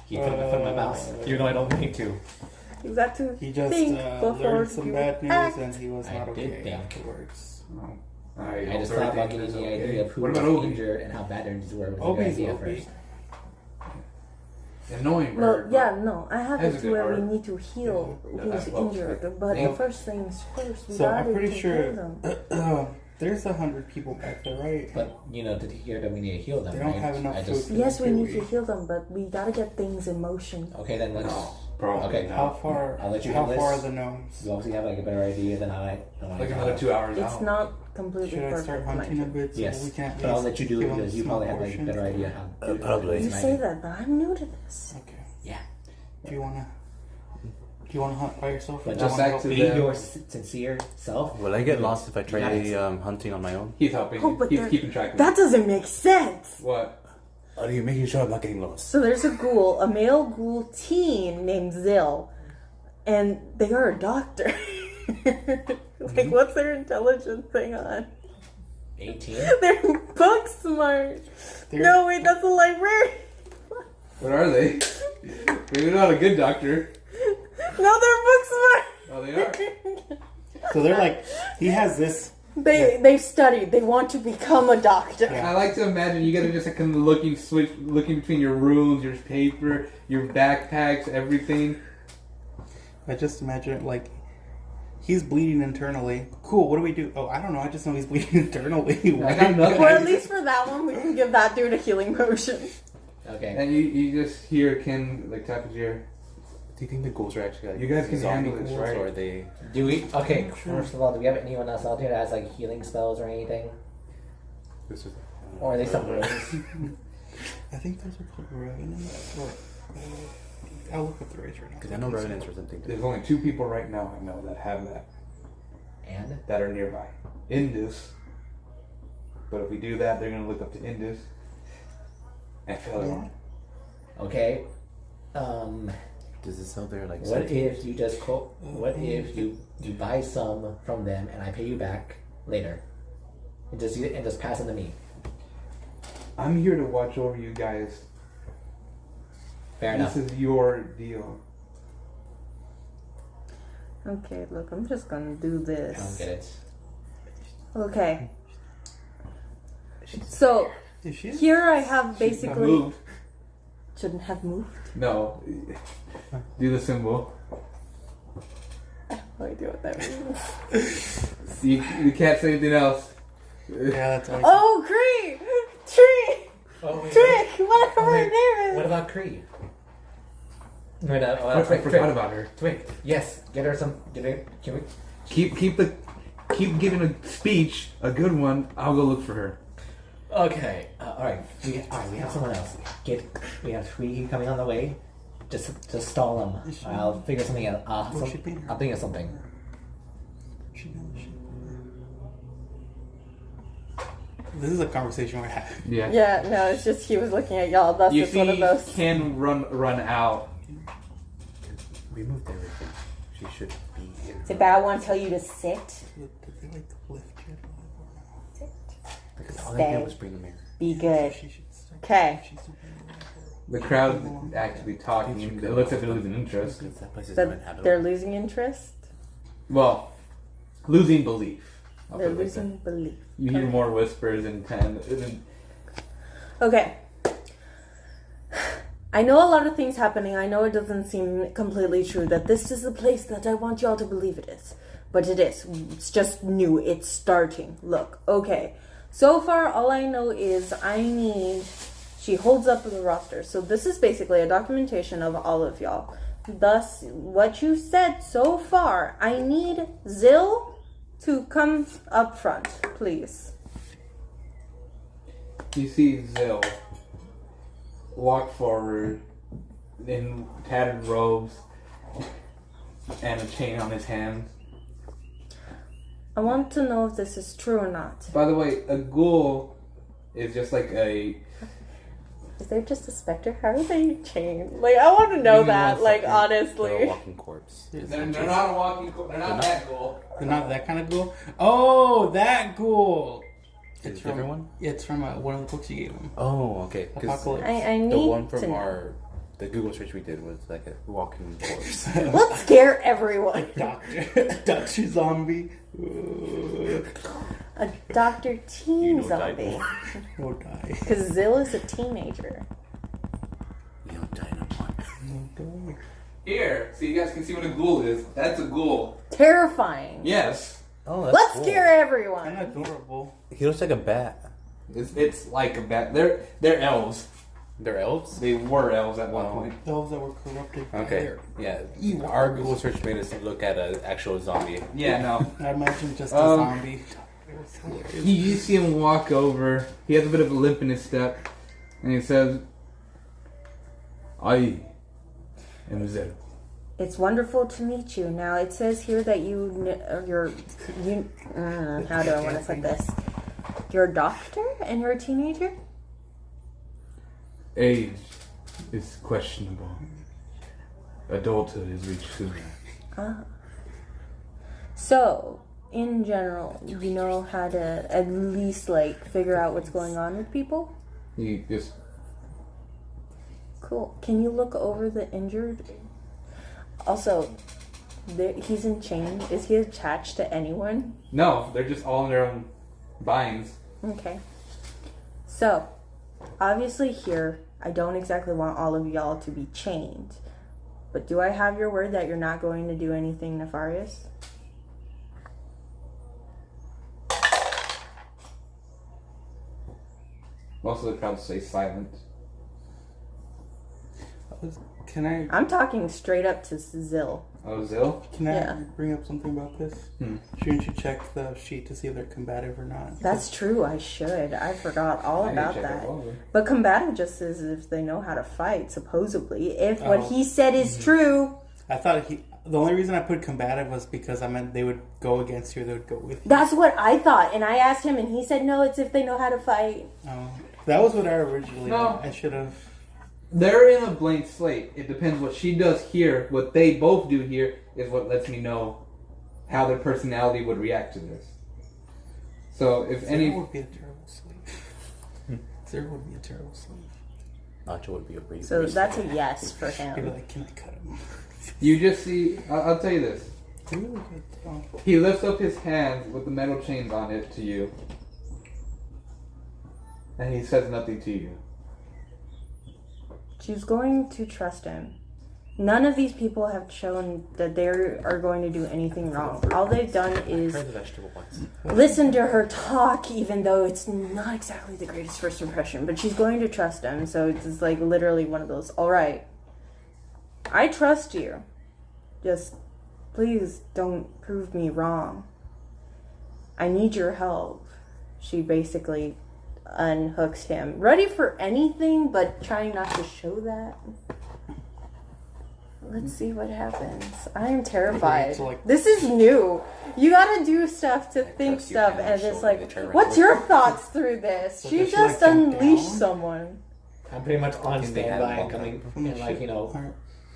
Keep putting my foot in my mouth. You know I don't mean to. You got to He just think before learned some you bad news, act. and he was I not did okay think. afterwards. Oh, I hope just thought about everything getting is the okay. idea of who What was about Obi? injured and how bad their injuries were was a good Obi's idea Obi. first. Annoying Well, bird. yeah, no, I have That's it a to good where we word. need to heal Yeah, who's that's well injured. said. But Yeah. the first things first, we So gotta I'm pretty take care of sure them. there's 100 people back there, right? But you know, to hear that we need to heal them. They don't right? have enough I just, food. Yes, we need Okay. to heal them, but we gotta get things in motion. Okay, then let's. No, probably Okay. not. How far? I'll let you how handle far are this. the gnomes? You obviously have like a better idea than I. Like another 2 hours It's out. not completely Should I perfect. start mind hunting a you. bit so Yes, we can't? but I'll let you do it give them because you small probably have like a portions? better idea how. Probably. You say that, but I'm new to this. Okay. Yeah, Do you wanna hunt by yourself? but or just wanna back go- to be the- your sincere self. Will I get lost if I try Got hunting on my own? He's helping. Oh, but He's they're- keeping track of That it. doesn't make sense. What? Are you making sure I'm not getting lost? So there's a ghoul, a male ghoul teen named Zil, and they are a doctor. Like, what's their intelligence thing on? 18. They're book smart. They're- No, wait, that's a librarian. What are they? They're not a good doctor. No, they're book smart. Oh, they are. So they're like, he has this. They've studied. They want to become a doctor. I like to imagine you guys are just like kind of looking between your rooms, your paper, your backpacks, everything. I just imagine it like he's bleeding internally. Cool. What do we do? Oh, I don't know. I just know he's bleeding internally. I got nothing. Or at least for that one, we can give that dude a healing potion. Okay. And you just hear Ken like tap his ear. Do you think the ghouls are actually like You guys can zombie handle this, ghouls, right? Or are they? Do we? Okay. First of all, do we have anyone else out there that has like healing spells or anything, This is, or are they some runes? I think those are called revenants. Or, I'll look up the race right now. Because I know revenants or something. There's only 2 people right now I know that have And that are nearby. Indus. But if we do that, they're gonna look up to Indus and Philip. okay. Does it sell there like? What if you just what if you buy some from them and I pay you back later. And just pass them to me. I'm here to watch over you guys. Fair enough. This is your deal. Okay, look, I'm just gonna do I don't this. get it. Okay. So Is she? here I have basically Move. shouldn't have moved. No. Do the symbol. No idea what that means. You can't say anything else. Yeah, that's all. Oh, Cree! Tree! Oh, wait, Trick! Whatever her wait, name is! what about Cree? Wait, I forgot about her. Twig, yes, get her some. Can we? Keep giving a speech, a good one. I'll go look for her. Okay, all right. We have someone else. We have Cree coming on the way. Just stall him. I'll figure something out. Where's she been? I'll think of something. This is a conversation we're having. Yeah. Yeah, no, it's just he was looking at y'all. That's You just one of see, those. can run out. We moved everything. She should be here. Say, but I want to tell you to sit. Did they like lift you? Sit. Because all I Stay. did was bring the mirror. Be good. She should stay. Okay. She's The crowd actually talking. It looks like they're losing interest. Because that place is That uninhabitable. they're losing interest. Well, losing belief. I'll They're put it like that. losing belief. You hear more whispers and Okay. I know a lot of things happening. I know it doesn't seem completely true that this is the place that I want y'all to believe it is. But it is. It's just new. It's starting. Look, okay. So far, all I know is I need... She holds up the roster. So this is basically a documentation of all of y'all. Thus, what you said so far, I need Zill to come up front, please. You see Zill walk forward in tattered robes and a chain on his hand. I want to know if this is true or not. By the way, a ghoul is just like a... Is there just a specter? How are they chained? Like, I want to know Give me that, one like, second. They're a honestly. walking corpse. They're not a walking ghoul. They're not that ghoul. They're not that kind of ghoul. Oh, that ghoul. Is it everyone? It's from one of the books you gave him. Oh, okay. Because Apocalypse. I need the one to from know. the Google search we did was like a walking corpse. Let's scare everyone. Doctor Zombie. A Dr. Teen know zombie. Will die. Because Zill is a teenager. You don't die no more. Here, so you guys can see what a ghoul is. That's a ghoul. Terrifying. Yes. Oh, that's Let's cool. scare Kind everyone. of adorable. He looks like a bat. It's like a bat. They're elves. They're elves? They were elves at one Oh. point. Those that were corrupted. by Okay. their- Yeah. Our Google search made us look at an actual zombie. Yeah, no. I imagine just a Um, zombie. You see him walk over. He has a bit of a limp in his step, and he says, "I am Zill." It's wonderful to meet you. Now, it says here that how do I want to put this? You're a doctor and you're a teenager? Age is questionable. Adulthood is reached sooner. So, in general, you know how to at least, like, figure out what's going on with people? He just Cool. Can you look over the injured? Also, he's in chain. Is he attached to anyone? no. They're just all in their own binds. Okay. So, obviously here, I don't exactly want all of y'all to be chained. But do I have your word that you're not going to do anything nefarious? Most of the crowd stay silent. Can I I'm talking straight up to Zill. Oh, Zill? Yeah. bring up something about this? Shouldn't you check the sheet to see if they're combative or not? That's true, I should. I forgot all I need to about check that. it over. But combative just is if they know how to fight, supposedly. If what Oh. he said is true, I thought the only reason I put combative was because I meant they would go against you, they would go with you. that's what I thought. And I asked him, and he said, no, it's if they know how to fight. Oh, that was what I originally. No. I should have. They're in a blank slate. It depends what she does here. What they both do here is what lets me know how their personality would react to this. So if Zero any, would be a terrible slave. Zero would be a terrible slave. Nacho would be a pretty. So that's a yes for He'd be him. like, can I cut him? you just see, I'll tell you this. You're really good. Oh. He lifts up his hands with the metal chains on it to you, and he says nothing to you. She's going to trust him. None of these people have shown that they are going to do anything wrong. All they've done is Try the vegetable ones. listen to her talk, even though it's not exactly the greatest first impression. But she's going to trust him, so it's like literally one of those. All right, I trust you. Just please don't prove me wrong. I need your help. She basically unhooks him, ready for anything, but trying not to show that. Let's see what happens. I am terrified. It's like- This is new. You gotta do stuff to think trust you stuff, can and show it's me like, the terror what's your thoughts through this? So She does she, just like, jump unleashed down? someone. I'm pretty much on Can they have standby and one coming, From the and like, ship. you know, Alright.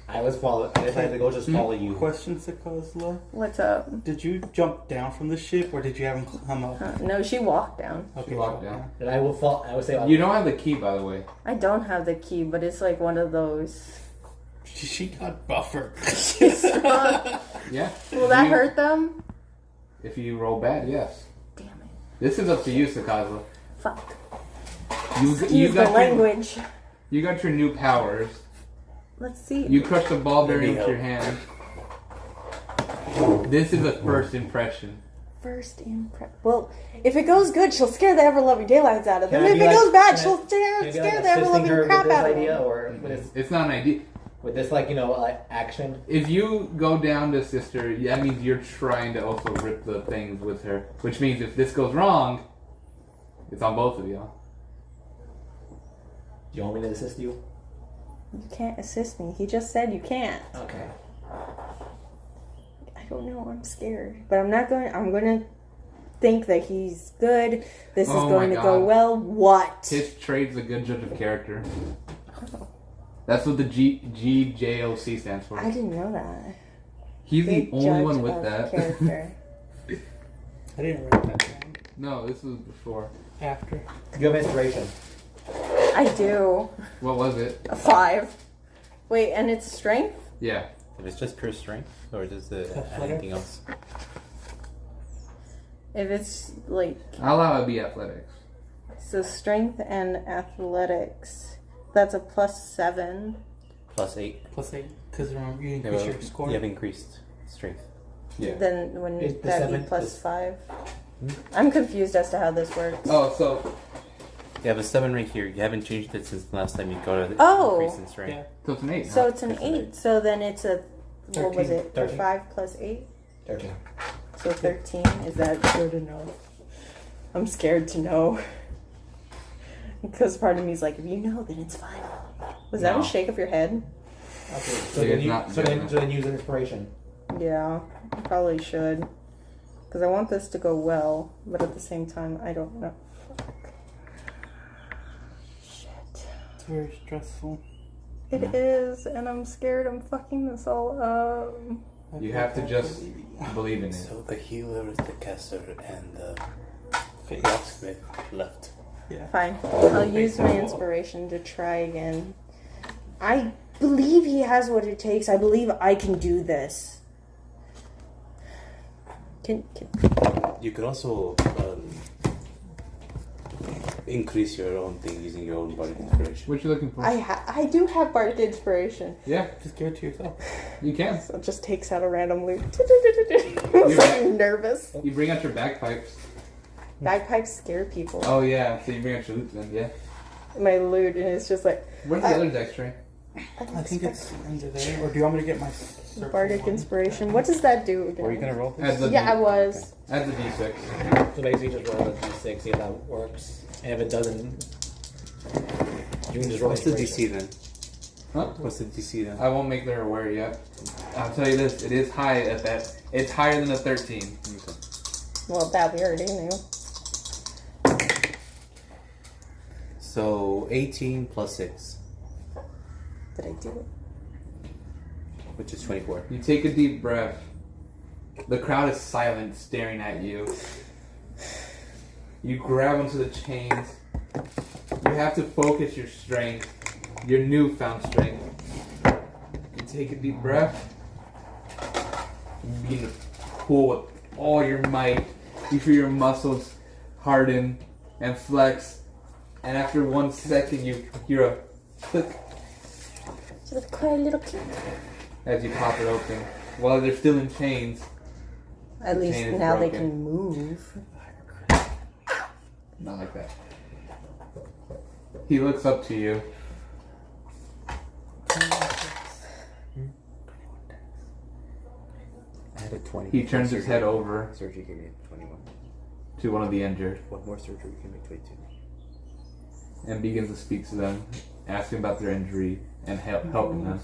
I decided to go just follow you. Questions to Kozla. What's up? Did you jump down from the ship, or did you have him come up? No, she walked down. Okay, walked jump down. And I would say, You don't have the key, by the way. I don't have the key, but it's like one of those. She got buffered. Yeah. Will that You- hurt them? If you roll bad, yes. Damn it. This is up to you, Sakazla. Fuck. You Use the got language. you got your new powers. Let's see. You crushed the ball bearing with help. your hand. This is a first impression. First impression. Well, if it goes good, she'll scare the ever-loving daylights out of them. Can I If be it like- goes bad, can I- she'll can I scare be, the like, assisting ever-loving her crap with this out of idea, them. or It's not an idea. with this, like, you know, like, action? If you go down to sister, that means you're trying to also rip the things with her. Which means if this goes wrong, it's on both of y'all. Do you want me to assist you? You can't assist me. He just said you can't. Okay. I don't know. I'm scared, but I'm not going. I'm going to think that he's good. This is Oh going my to go God. well. What? His trade's a good judge of character. That's what the GJOC stands for. I didn't know that. He's the Good only judge one with of that. character. I didn't write that down. No, this was before. After. Give inspiration. I do. What was it? A 5. Wait, and it's strength? Yeah. If it's just pure strength, or does it add Athletic. anything else? If it's like I'll allow it to be athletics. so, strength and athletics. That's a +7. +8. +8, because remember, you Yeah, increase well, your score. you have increased strength. Yeah. Then wouldn't Is the that be 7 +5? I'm confused as to how this works. Oh, so You have a 7 right here. You haven't changed it since the last time you got an Oh. increase in strength. Yeah. so it's an 8. So huh? it's an 8. So then it's a what was 13. it? A 13. 5 plus 8. 13. So 13. Is that good enough? I'm scared to know. Because part of me is like, if you know, then it's fine. Was that No. a shake of your head? Okay. So it's not good enough. so then use inspiration. Yeah, I probably should. Because I want this to go well, but at the same time, I don't know. Fuck. Shit. It's very stressful. It is, and I'm scared I'm fucking this all up. I You feel have to bad just for Lily. believe in it. So the healer, the caster, and the Face. locksmith left. Yeah. Fine. I'll use my inspiration to try again. I believe he has what it takes. I believe I can do this. Can You could also increase your own thing using your own body inspiration. What you looking for? I do have bardic inspiration. Yeah, Just give it to yourself. you can. So it just takes out a random loot. I'm so nervous. You bring out your bagpipes. Bagpipes scare people. Oh yeah, so you bring out your loot then, yeah. My loot, and it's just like Where's the other dex tray? I think it's under there. Or do you want me to get my circle bardic one? inspiration. What does that do again? Were you gonna roll Add this? the Yeah, I D- was. add the d6. So basically just roll a d6, see if that works. And if it doesn't, you can just roll What's the inspiration. DC then? Huh? What's the DC then? I won't make her aware yet. I'll tell you this, it is high at that. It's higher than a 13. Well, that we already knew. So 18 plus 6, Did I do it? which is 24. You take a deep breath. The crowd is silent, staring at you. You grab onto the chains. You have to focus your strength, your newfound strength. You take a deep breath. You begin to pull with all your might. You feel your muscles harden and flex. And after 1 second, you hear a click Just a quiet little click. as you pop it open. While they're still in chains. At least chain is now they broken. can move. Not like that. He looks up to you. I had a 20. He turns his head over Surgery gave me a 21. to one of the injured One more surgery can make 22. and begins to speak to them, asking about their injury and helping them.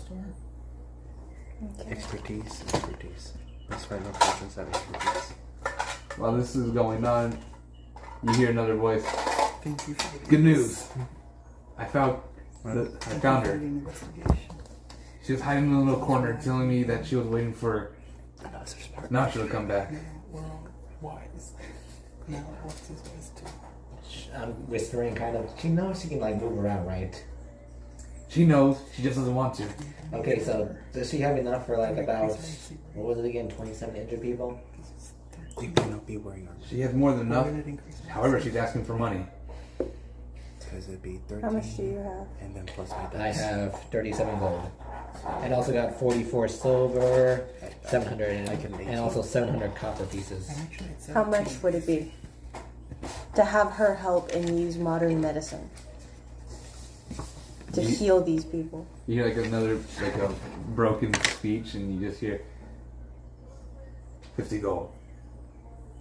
Okay. Expertise. That's why no patients have expertise. While this is going on, you hear another voice. Thank you for the Good news. I found her. She was hiding in a little corner telling me that she was waiting for Nacho to come back. We're all wise. Now, what's his voice too? I'm whispering kind of. She knows she can like move around, right? She knows, she just doesn't want to. Okay, so does she have enough for like about, what was it again, 27 injured people? You cannot be wearing armor. She has more than enough. However, she's asking for money. Because it'd be 13. How much do you have? And then plus my I dice. have 37 gold. And also got 44 silver, 700, and also 700 copper pieces. How much would it be to have her help and use modern medicine to You- heal these people? You hear like another, like a broken speech, and you just hear 50 gold.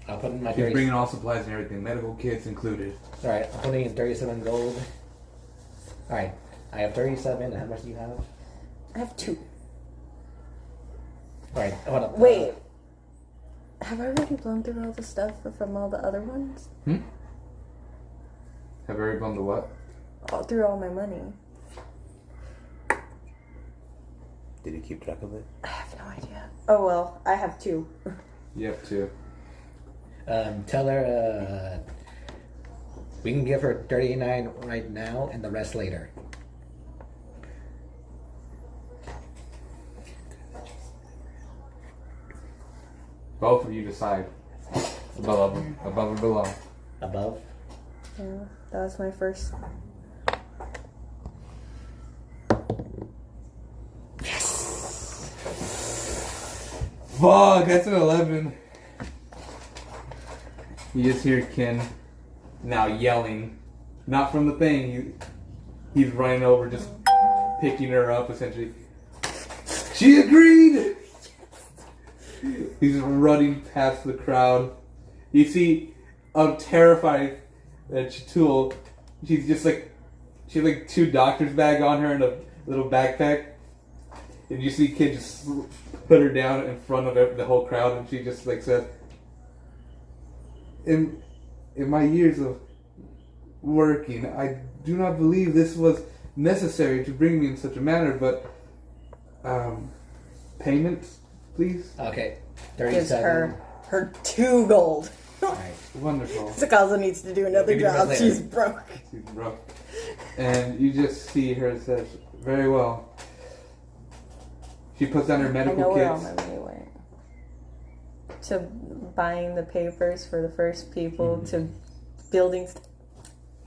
I'll put in my She's 30. bringing all supplies and everything, medical kits included. Alright, I'm putting in 37 gold. Alright, I have 37, and how much do you have? I have 2. Alright, hold up. Wait. Have I already blown through all the stuff from all the other ones? Have I already blown the what? Through all my money. Did you keep track of it? I have no idea. Oh well, I have 2. You have to. Tell her, we can give her 39 right now, and the rest later. Both of you decide. Above or below. Above? Yeah, that was my first. Fuck, that's an 11. You just hear Ken now yelling. Not from the thing. He's running over, just picking her up, essentially. She agreed! He's running past the crowd. You see a terrified Chatul. She's just like, she has like 2 doctor's bag on her and a little backpack. And you see Kid just put her down in front of the whole crowd, and she just like says, in my years of working, I do not believe this was necessary to bring me in such a manner, but payment, please. Okay, Gives 37. her 2 gold. Alright. Wonderful. Sakaza needs to do another Maybe the job. rest She's later. broke. She's rough. And you just see her says, very well. She puts down her I medical know where all kits. my money went. To buying the papers for the first people, to building.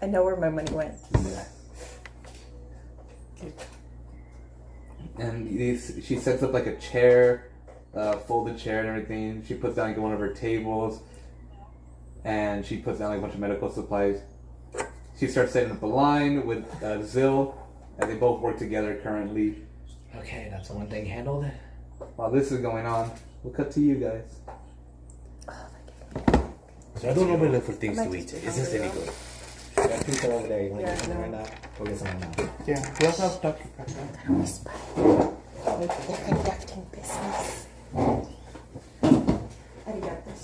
I know where my money went. Yeah. And she sets up like a chair, folded chair and everything. She puts down like one of her tables, and she puts down like a bunch of medical supplies. She starts setting up a line with Zill, and they both work together currently. Okay, that's one thing handled. While this is going on, we'll cut to you guys. So I don't normally look for things I to might eat. just be Is this any hungry good? You got pizza over there. You want to Yeah, get something no. right now? Go get some right now. Yeah, we also have Dr. Pepper. Conducting business.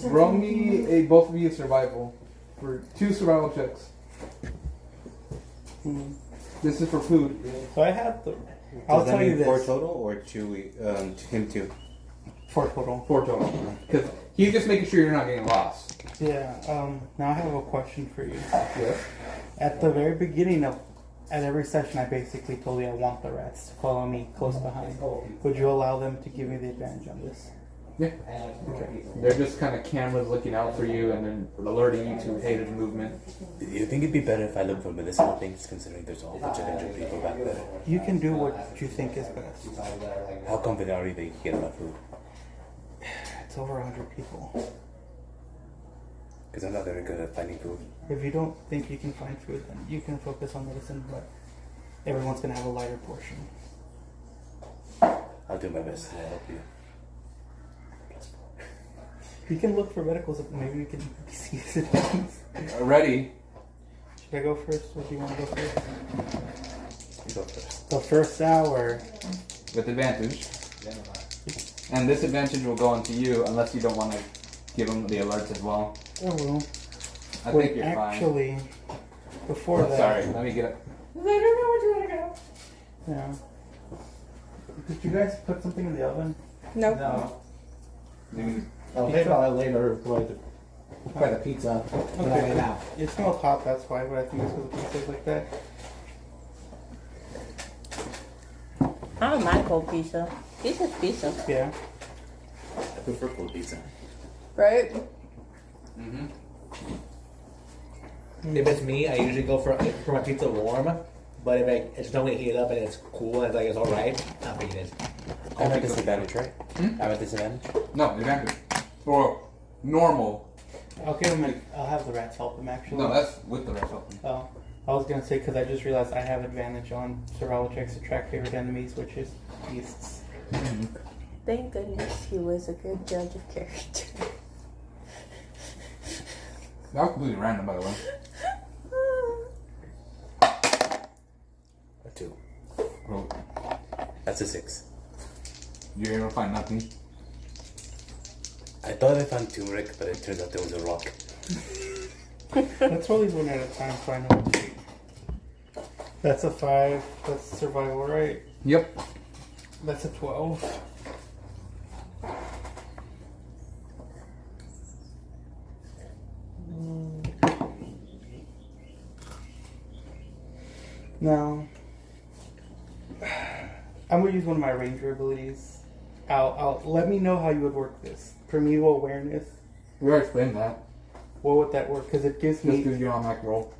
Roll me both of you survival for 2 survival checks. This is for food. So I have the. I'll Does that tell you mean 4 this. total or 2? Him 2. 4 total. 4 total. Because he's just making sure you're not getting lost. Yeah, now I have a question for you. Yes. At the very beginning of at every session, I basically told you I want the rats to follow me close behind. Would you allow them to give me the advantage on this? Yeah. They're just kind of cameras looking out for you and then alerting you to hated movement. Do you think it'd be better if I look for medicinal things, considering there's a whole bunch of injured people back there? You can do what you think is best. How confident are you that you can get enough food? It's over 100 people. Because I'm not very good at finding food. If you don't think you can find food, then you can focus on medicine, but everyone's going to have a lighter portion. I'll do my best to help you. You can look for medicals, maybe you can see things. Ready? Should I go first, or do you want to go first? You go first. The first hour. With advantage. And this advantage will go onto you unless you don't want to give them the alerts as well. I will. I Wait, think you're actually, before fine. that. Sorry, let me get it. I don't know where you want to go. Yeah. Did you guys put something in the oven? Nope. No. Mm. I'll think about it later for the pizza. When I get out. It smells hot, that's why, but I think it's because the pizza's like that. I don't mind cold pizza. Pizza's pizza. Yeah. I prefer cold pizza. Right? Mm-hmm. If it's me, I usually go for my pizza warm. But if it's don't heat it up and it's cool and it's like it's alright, I'll eat it. I'm at disadvantage, right? Hmm? I'm at disadvantage? No, advantage. For normal. I'll give him I'll have the rats help him actually. No, that's with the rest of them. Oh. I was gonna say, because I just realized I have advantage on survival checks to track favorite enemies, which is beasts. Thank goodness he was a good judge of character. That was completely random, by the way. A 2. Bro, That's a 6. you're able to find nothing. I thought I found turmeric, but it turns out there was a rock. Let's roll these one at a time so I know what to do. That's a 5. That's survival, right? Yep. That's a 12. Now, I'm gonna use one of my ranger abilities. I'll let me know how you would work this. Primeval awareness. We already explained that. What would that work? Because it gives Just me. gives you on that roll.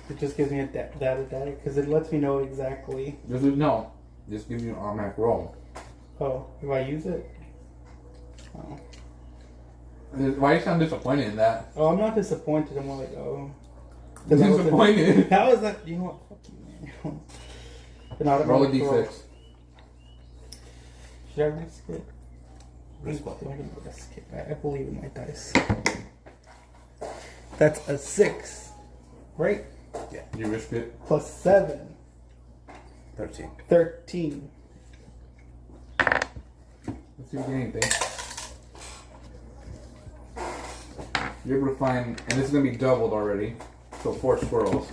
It just gives me a data because it lets me know exactly. No. Just gives you an automatic roll. Oh, if I use it. Oh. Why you sound disappointed in that? Oh, I'm not disappointed. I'm more like, oh. Disappointed? How is that? You know what? Fuck you, man. An automatic Roll a d6. Should I risk it? Risk what? I'm gonna risk it. I believe in my dice. That's a 6. Right? Yeah. You risk it. Plus 7. 13. 13. Let's see if you get anything. You're able to find, and this is going to be doubled already, so 4 squirrels.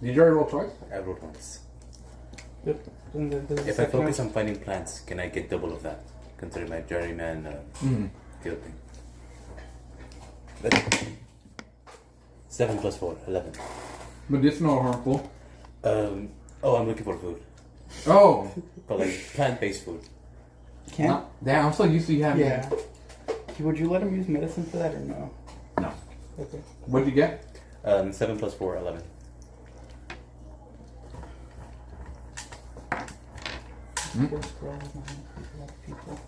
Did you already roll twice? I rolled once. Yep. And then there's a If I second focus one. on finding plants, can I get double of that? Considering my journeyman field thing. That's 7 plus 4, 11. Medicinal or harmful? I'm looking for food. Oh! But like plant-based food. Can't? Damn, I'm so used to you having. Yeah. Would you let him use medicine for that or no? No. Okay. What'd you get? 7 plus 4, 11. Poor squirrels, man. A lot of people.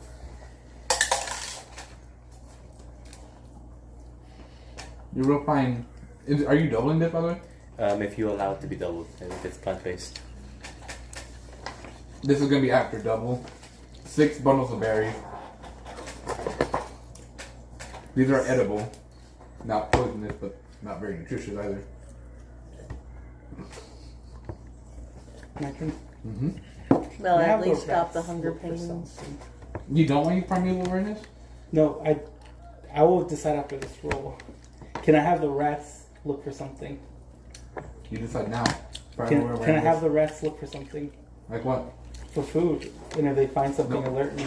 You will find. Are you doubling this, by the way? If you allow it to be doubled, and if it's plant-based. This is gonna be after double. 6 bundles of berries. These are edible. Not poisonous, but not very nutritious either. My turn. Mm-hmm. Well, I at have least the stop the rats hunger look for pains. something. You don't want your primeval awareness? No, I will decide after this roll. Can I have the rats look for something? You decide now. Can I have the rats look for something? Like what? For food. And if they find something, No. alert me.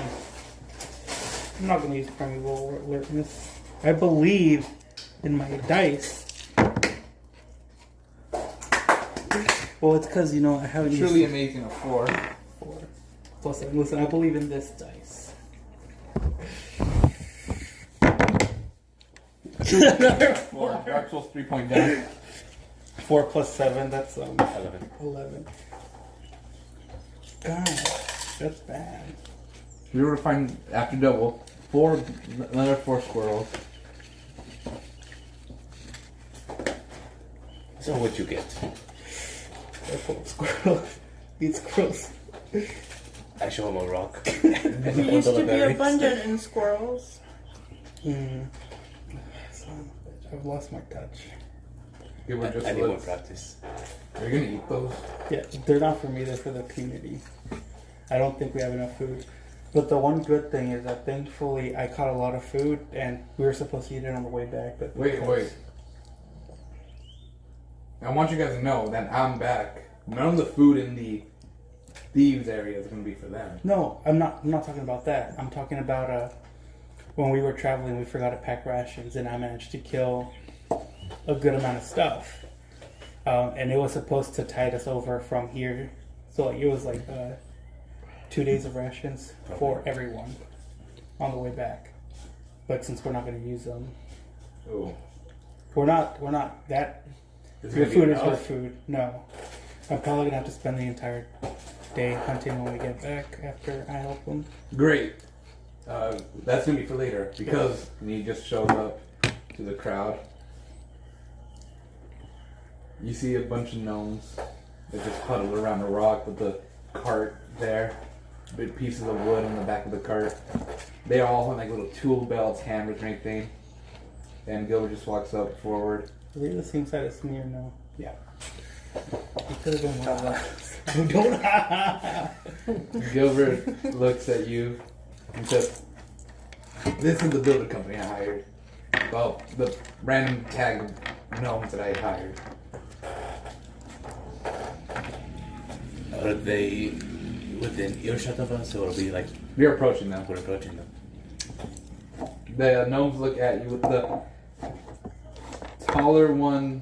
I'm not gonna use primeval alertness. I believe in my dice. Well, it's because, I haven't Truly used amazing. A 4. 4. Plus, listen, I believe in this dice. Another 4. Dark Souls 3 point down. 4 plus 7, that's 11. 11. God, that's bad. We were to find, after double, another 4 squirrels. So what'd you get? That's 4 squirrels. Eat squirrels. I show him a rock. You used to be abundant in squirrels. Son of a bitch, I've lost my touch. They were just I need more looks. practice. Are you gonna eat those? Yeah, they're not for me, they're for the community. I don't think we have enough food. But the one good thing is that thankfully I caught a lot of food and we were supposed to eat it on the way back. But Wait. I want you guys to know that I'm back. None of the food in the thieves area is gonna be for them. No, I'm not talking about that. I'm talking about when we were traveling, we forgot to pack rations and I managed to kill a good amount of stuff. And it was supposed to tide us over from here. So it was like 2 days of rations for everyone on the way back. But since we're not going to use them, Oh. we're not that. Is it Your gonna be food is your enough? food. No, I'm probably gonna have to spend the entire day hunting when we get back after I help them. Great. That's gonna be for later because he just showed up to the crowd. You see a bunch of gnomes that just huddled around a rock with the cart there. Big pieces of wood on the back of the cart. They all have like little tool belts, hammers, and everything. And Gilbert just walks up forward. Are they the same side as me or no? Yeah. You could have been one of us. Don't. Gilbert looks at you and says, "This is the builder company I hired. Well, the random tag of gnomes that I hired." Are they within earshot of us, or are we like You're approaching them. we're approaching them? The gnomes look at you with the taller one.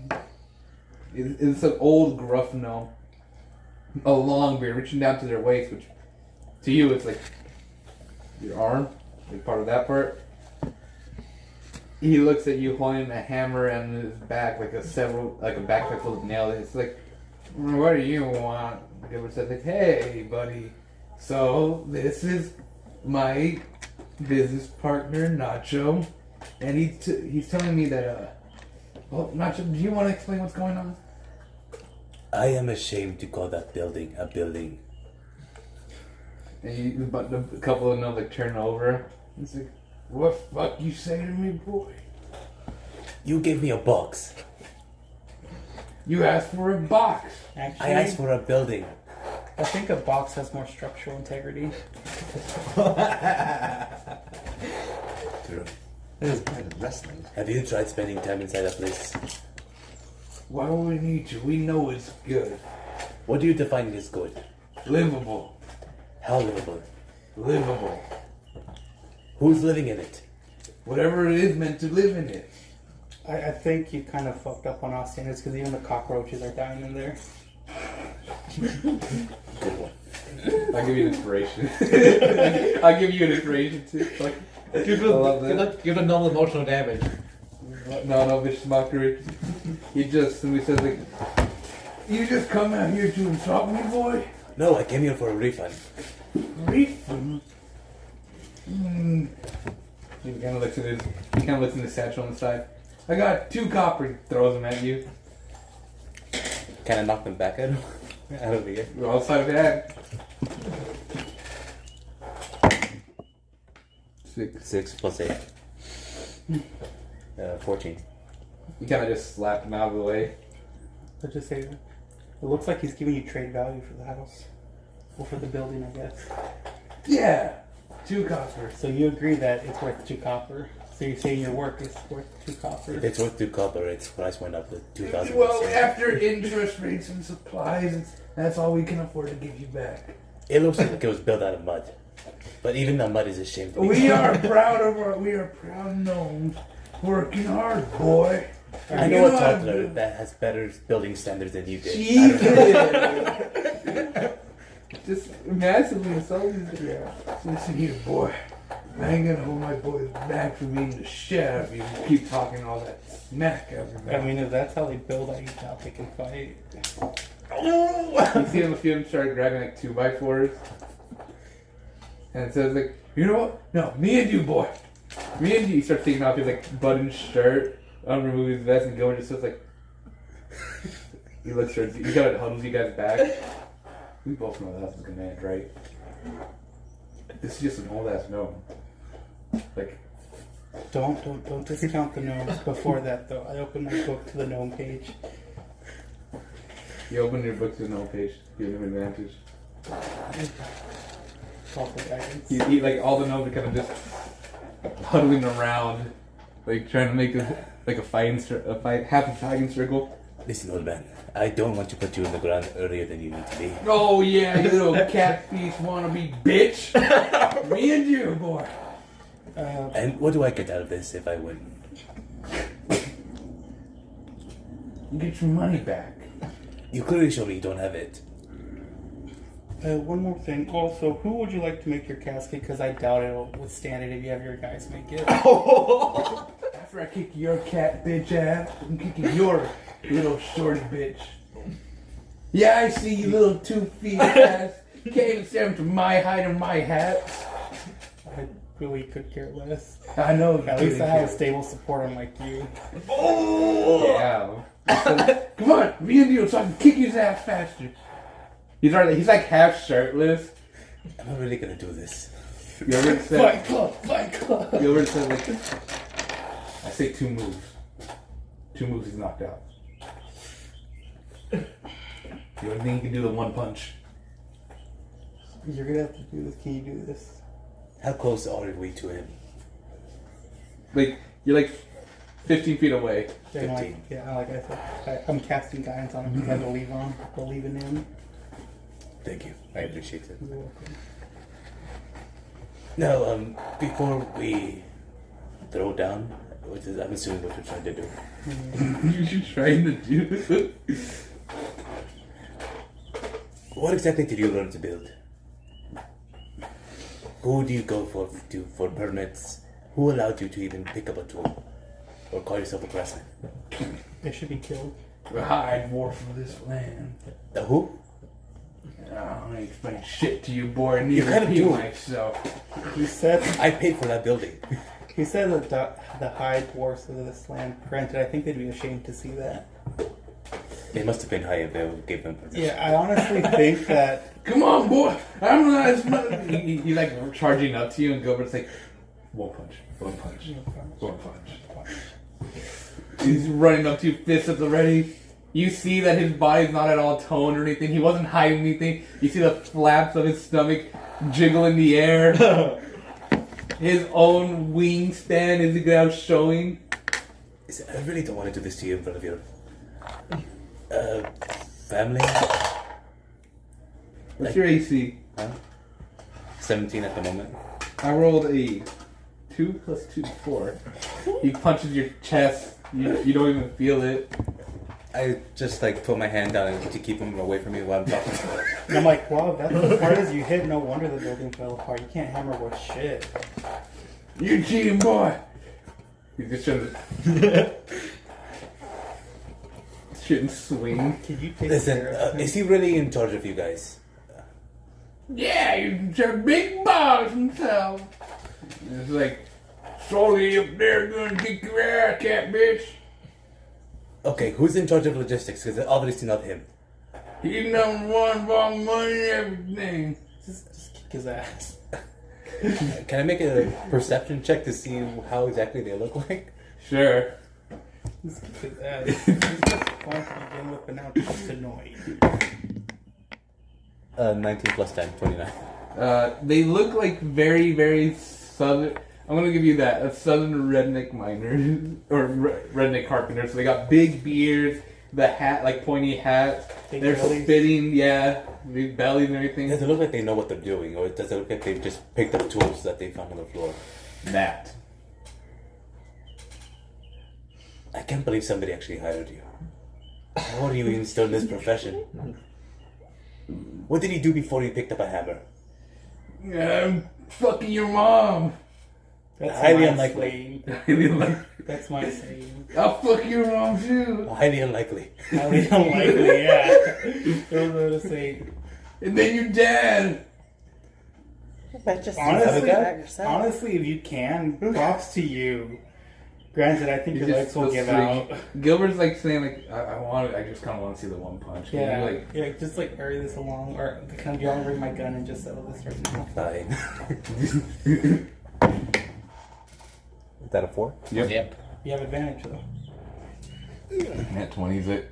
It's an old gruff gnome. A long beard reaching down to their waist, which to you it's like your arm, like part of that part. He looks at you holding a hammer and his back like a backpack full of nails. It's like, what do you want? Gilbert says like, hey buddy, so this is my business partner Nacho, and he's telling me that well, Nacho, do you want to explain what's going on? I am ashamed to call that building a building. And but a couple of them like turn over. It's like, what fuck you say to me, boy? You gave me a box. You asked for a box. Actually, I asked for a building. I think a box has more structural integrity. True. This is better than wrestling. Have you tried spending time inside a place? Why would we need to? We know it's good. What do you define as good? Livable. How livable? Livable. Who's living in it? Whatever it is meant to live in it. I think you kind of fucked up on our standards because even the cockroaches are dying in there. Good one. I'll give you an inspiration. I'll give you an inspiration too. Like, Give a normal emotional damage. no vicious mockery. We says like, you just come out here to insult me, boy? No, I came here for a refund. Refund? He kind of looks in his satchel on the side. I got 2 copper. Throws them at you. Can I knock them back at him? Out of here. You're all side of the head. 6. 6 plus 8. 14. You kind of just slap him out of the way. Let's just say that. It looks like he's giving you trade value for the house. Or for the building, I guess. Yeah, 2 copper. So you agree that it's worth 2 copper. So you're saying your work is worth 2 copper. It's worth 2 copper. Its price went up to 2,000. Well, after interest rates and supplies, that's all we can afford to give you back. It looks like it was built out of mud. But even the mud is ashamed to be We are proud gnomes. Working hard, boy. I know a toddler that has better building standards than you did. Just massively insulting. Yeah. Listen here, boy. I ain't gonna hold my boys back from beating the shit out of you. Keep talking all that smack everybody. I mean, if that's how they build, I doubt they can fight. You see him, a few of them start grabbing like 2x4s. And it says like, You know what? No, me and you, boy. me and you, he starts taking off his like button shirt, remove his vest, and going just says like, he looks towards you, he kind of huddles you guys back. We both know that's the command, right? This is just an old ass gnome. Like, Don't discount the gnomes. Before that, though, I opened my book to the gnome page. you open your book to the gnome page, give him advantage. Also guidance. You eat like all the gnomes are kind of just huddling around, like trying to make like a half a fighting circle. Listen, old man, I don't want to put you in the ground earlier than you need to be. Oh yeah, you little catfish wannabe bitch. Me and you, boy. And what do I get out of this if I win? You get your money back. You clearly show me you don't have it. One more thing. Also, who would you like to make your casket? Because I doubt it'll withstand it if you have your guys make it. After I kick your cat bitch ass, I'm kicking your little shorty bitch. Yeah, I see you little 2 feet ass. Can't even stand to my height or my hat. I really could care less. I know. At least I have a stable support unlike you. Yeah. Come on, me and you, so I can kick his ass faster. He's like half shirtless. I'm not really gonna do this. You ever said? Fight club. You ever said like? I say 2 moves. 2 moves, he's knocked out. The only thing you can do is 1 punch. You're gonna have to do this. Can you do this? How close are we to him? Like you're like 15 feet away. Yeah, like I said, I'm casting guidance on him because I believe in him. Thank you. I appreciate it. You're welcome. Now, before we throw down, which is I'm assuming what you're trying to do. You're trying to do. What exactly did you learn to build? Who do you go for permits? Who allowed you to even pick up a tool? Or call yourself a craftsman? They should be killed. The high dwarf of this land. The who? I ain't explain shit to you, boy. I need You to kind of repeat do. myself. He said I paid for that building. he said that the high dwarfs of this land. Granted, I think they'd be ashamed to see that. They must have been high if they gave them permission. Yeah, I honestly think that. Come on, boy. I'm not as much. He like charging up to you, and Gilbert's like, 1 punch, 1 punch, 1 punch. He's running up to you, fists at the ready. You see that his body's not at all toned or anything. He wasn't hiding anything. You see the flaps of his stomach jiggle in the air. His own wingspan is now showing. I really don't want to do this to you in front of your family. What's your AC? 17 at the moment. I rolled a 2 plus 2, 4. He punches your chest. You don't even feel it. I just like put my hand down to keep him away from me while I'm talking. And I'm like, wow, that's as hard as you hit. No wonder the building fell apart. You can't hammer with shit. You cheating, boy. He's just trying to shouldn't swing. Can you take Listen, care of him? is he really in charge of you guys? Yeah, he's a big boss himself. And it's like, Sully up there gonna kick your ass, cat bitch. Okay, who's in charge of logistics? Because obviously not him. He's number one for all money and everything. Just kick his ass. Can I make a perception check to see how exactly they look like? sure. Just kick his ass. He's just fun to begin with, but now just annoying. 19 plus 10, 29. They look like very, very southern. I'm gonna give you that. A southern redneck miner or redneck carpenter. So they got big beards, the hat like pointy hats, Big They're bellies. spitting, yeah, big bellies and everything. Does it look like they know what they're doing, or does it look like they've just picked up tools that they found on the floor? That. I can't believe somebody actually hired you. How are you even still in this profession? What did he do before he picked up a hammer? I'm fucking your mom. That's Highly my unlikely. saying. That's my saying. I'll fuck your mom too. Highly unlikely. Highly unlikely, yeah. Those are the same. And then your dad. But just Honestly, do that yourself. honestly, if you can, props to you. Granted, I think your legs will give out. Gilbert's like saying like I just kind of want to see the one punch. Can Yeah, you, like, yeah, just like hurry this along, or kind of, y'all bring my gun and just settle this right now. Fine. Is that a 4? Yep. You have advantage though. Net 20's it.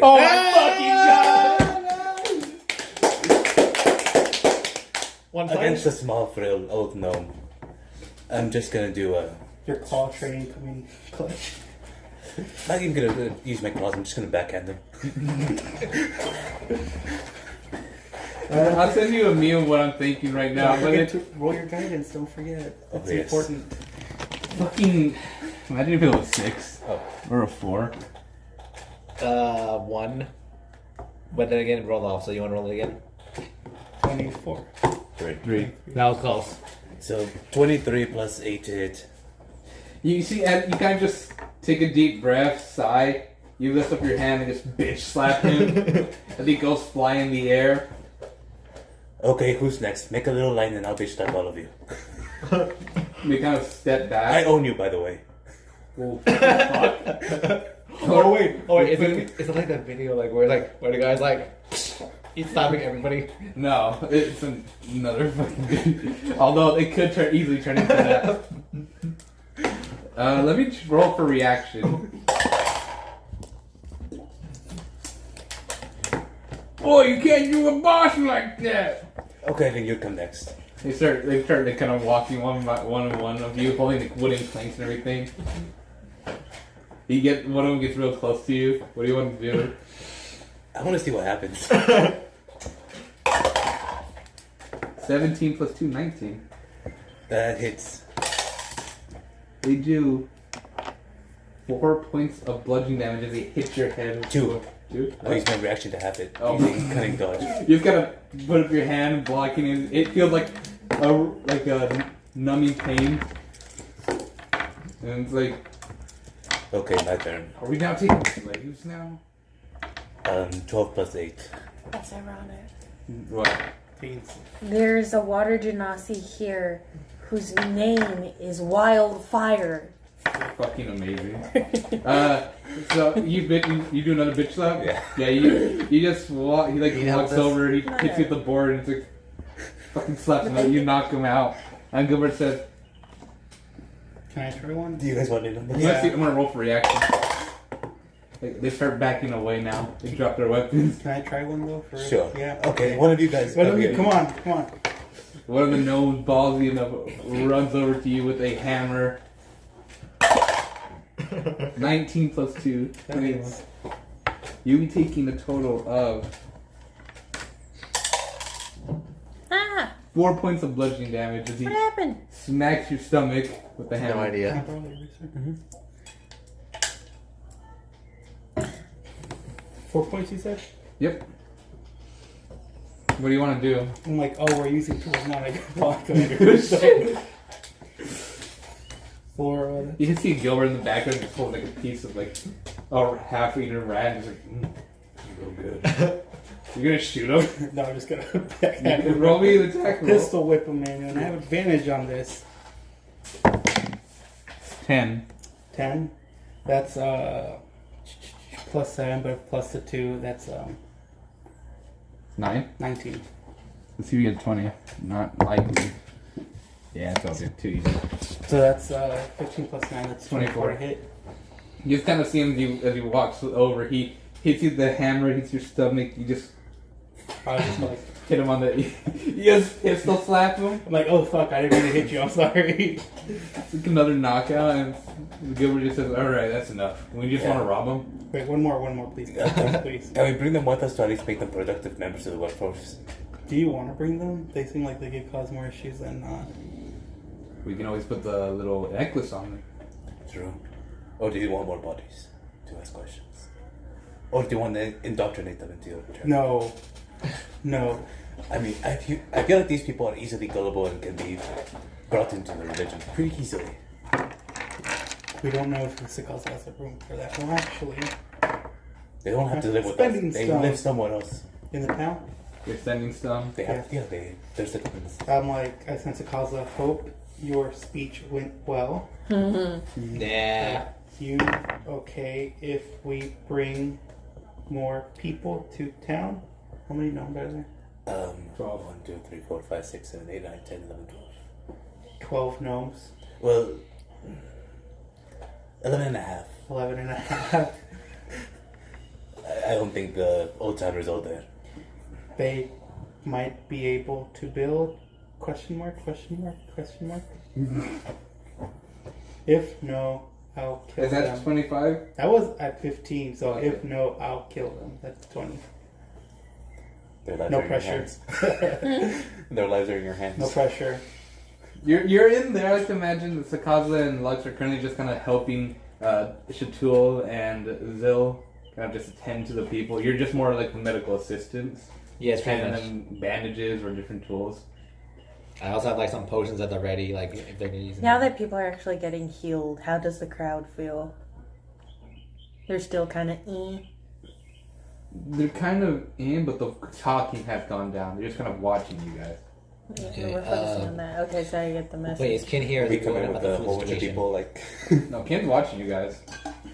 Oh my fucking god! One Against punch. the small, frail old gnome, I'm just gonna do a. Your claw training coming clutch. Not even gonna use my claws, I'm just gonna backhand them. I'll send you a meme of what I'm thinking right now. Don't But forget it's to roll your guidance. Don't forget. That's yes. important. fucking. Imagine if it was 6 Oh. or a 4. 1. But then again, it rolled off, so you want to roll it again? 24. 3. That was close. So 23 plus 8 to hit. You see, Ed, you kind of just take a deep breath, sigh. You lift up your hand and just bitch slap him. And he goes fly in the air. Okay, who's next? Make a little line and I'll bitch slap all of you. We kind of step back. I own you, by the way. Oh, fuck. Oh wait, is it like that video like where the guy's like he's slapping everybody? No, it's another fucking video. Although it could easily turn into that. Let me roll for reaction. Boy, you can't do a boss like that. Okay, then you come next. They start kind of walking one of you, holding the wooden planks and everything. One of them gets real close to you. What do you want to do? I want to see what happens. 17 plus 2, 19. That hits. They do 4 points of bludgeoning damage as they hit your head. With 2. 2? I'll use my reaction to have it. Oh. Using cunning dodge. You just gotta put up your hand, blocking it. It feels like a numbing pain. And it's like, Okay, my turn. are we now taking slaves now? 12 plus 8. That's ironic. What? There's a water genasi here whose name is Wildfire. Fucking amazing. So you do another bitch slap? Yeah. Yeah, you just walk. He help walks us? over. He hits you with the board and it's like fucking slaps him. You knock him out. And Gilbert says, Can I try one? Do you guys want to know? I'm gonna roll for reaction. Like, they start backing away now. They drop their weapons. Can I try one though? Sure. Yeah. Okay, one of you guys. Come on. One of the gnomes, ballsy enough, runs over to you with a hammer. 19 plus 2. That means You'll be taking a total of Ah! 4 points of bludgeoning damage as he What happened? smacks your stomach with the hammer. No idea. Can I borrow the eraser? 4 points, you said? Yep. What do you want to do? I'm like, oh, we're using tools now. I got to For You can see Gilbert in the background just holding like a piece of like a half-eaten rat. And he's like, real good. You're gonna shoot him? no, I'm just gonna backhand him. Roll me an attack roll. Pistol whip him, man, and I have advantage on this. 10. 10. That's plus 7, but plus the 2, that's 9. 19. Let's see if you get 20. Not likely. Yeah, it's all good. Too easy. So that's 15 plus 9, that's 24 24. hit. You just kind of see him as he walks over. He hits you with the hammer, hits your stomach. You just I was just like, Hit him on the. You just pistol slap him. I'm like, oh fuck, I didn't mean to hit you. I'm sorry. It's like another knockout, and Gilbert just says, "All right, that's enough. We just want to rob him." Wait, one more, please. Please. Can we bring them with us to at least make them productive members of the workforce? Do you want to bring them? They seem like they could cause more issues than not. We can always put the little necklace on them. True. Or do you want more bodies to ask questions? Or do you want to indoctrinate them into your church? No. I mean, I feel like these people are easily gullible and can be brought into the religion pretty easily. We don't know if the Sikaza has a room for that. Well, actually, They don't have to live with Spending us. They stone. live somewhere else. in the town, You're sending some. They have, they're citizens. I'm like, I sense Sikaza, hope your speech went well. Nah. You okay if we bring more people to town? How many gnomes are there? 1, 2, 3, 4, 5, 6, 7, 8, 9, 10, 11, 12. 12 gnomes. Well, 11 and a half. 11 and a half. I don't think the old timers are there. They might be able to build? Question mark, question mark, question mark. If no, I'll kill Is that them. 25? That was at 15, so Okay. if no, I'll kill them. That's 20. Their lives No are in your pressure. hands. Their lives are in your hands. No pressure. You're in there. I like to imagine that Sakaza and Lux are currently just kind of helping Shatul and Zil kind of just attend to the people. You're just more like the medical assistants. Yes, pretty handing much. them bandages or different tools. I also have like some potions at the ready, like if they're gonna use them. Now that people are actually getting healed, how does the crowd feel? They're still kind of They're kind of in, but the talking has gone down. They're just kind of watching you guys. Okay, We're focusing on that. Okay, so I get the message. Wait, is Kin here? Or is We he come going in about with the a food whole bunch of situation? people, like... No, Ken's watching you guys.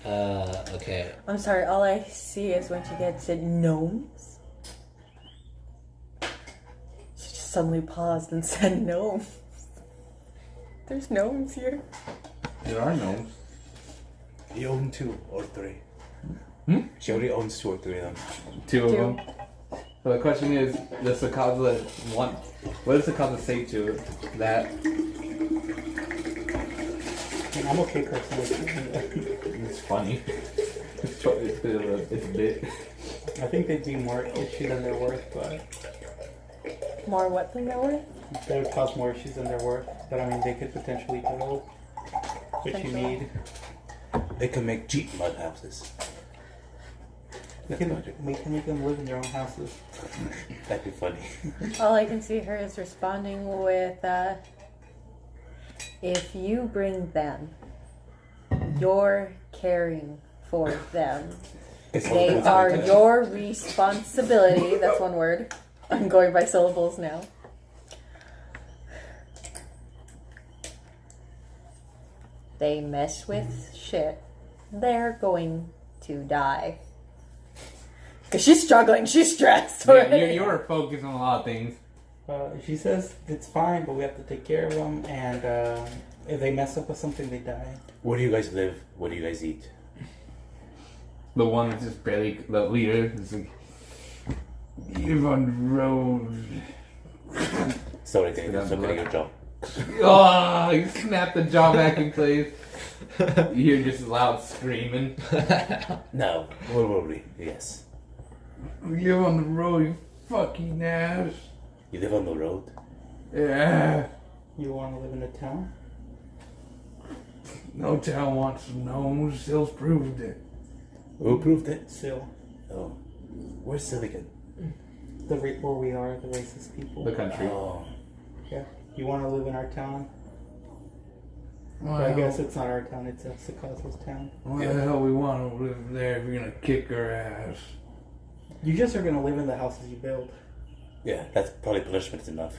Okay. I'm sorry, all I see is when she gets it, gnomes. She just suddenly paused and said gnomes. There's gnomes here. There are gnomes. You own 2 or 3. She already owns 2 or 3 of them. 2 of Two. them. So the question is, does Sakaza want... What does Sakaza say to that? And I'm okay personally. It's funny. It's a bit. I think they'd be more issue than they're worth, but More what than that word? they would cause more issues than they're worth. But I mean, they could potentially build what you need. They can make cheap mud houses. We can make them live in their own houses. That'd be funny. All I can see her is responding with, if you bring them, you're caring for them. They are your responsibility. That's one word. I'm going by syllables now. They mess with shit, they're going to die. Because she's struggling, she's stressed. Yeah, you're focused on a lot of things. She says it's fine, but we have to take care of them, and if they mess up with something, they die. Where do you guys live? What do you guys eat? The one that's just barely the leader is like, live on the road. Sorry, Dave, I'm looking at your job. Oh, you snap the jaw back in place. You hear just loud screaming. No, where were we? Yes. Live on the road, you fucking ass. You live on the road? Yeah. You want to live in a town? No town wants some gnomes. Sills proved it. Who proved it? Still, Oh. Where's Silicon? where we are, the racist people. The country. Oh. Yeah. You want to live in our town? Why Well, I the guess hell- it's not our town, it's Sakaza's town. Why the hell we want to live there if you're gonna kick our ass? You just are going to live in the houses you build. Yeah, that's probably punishment enough.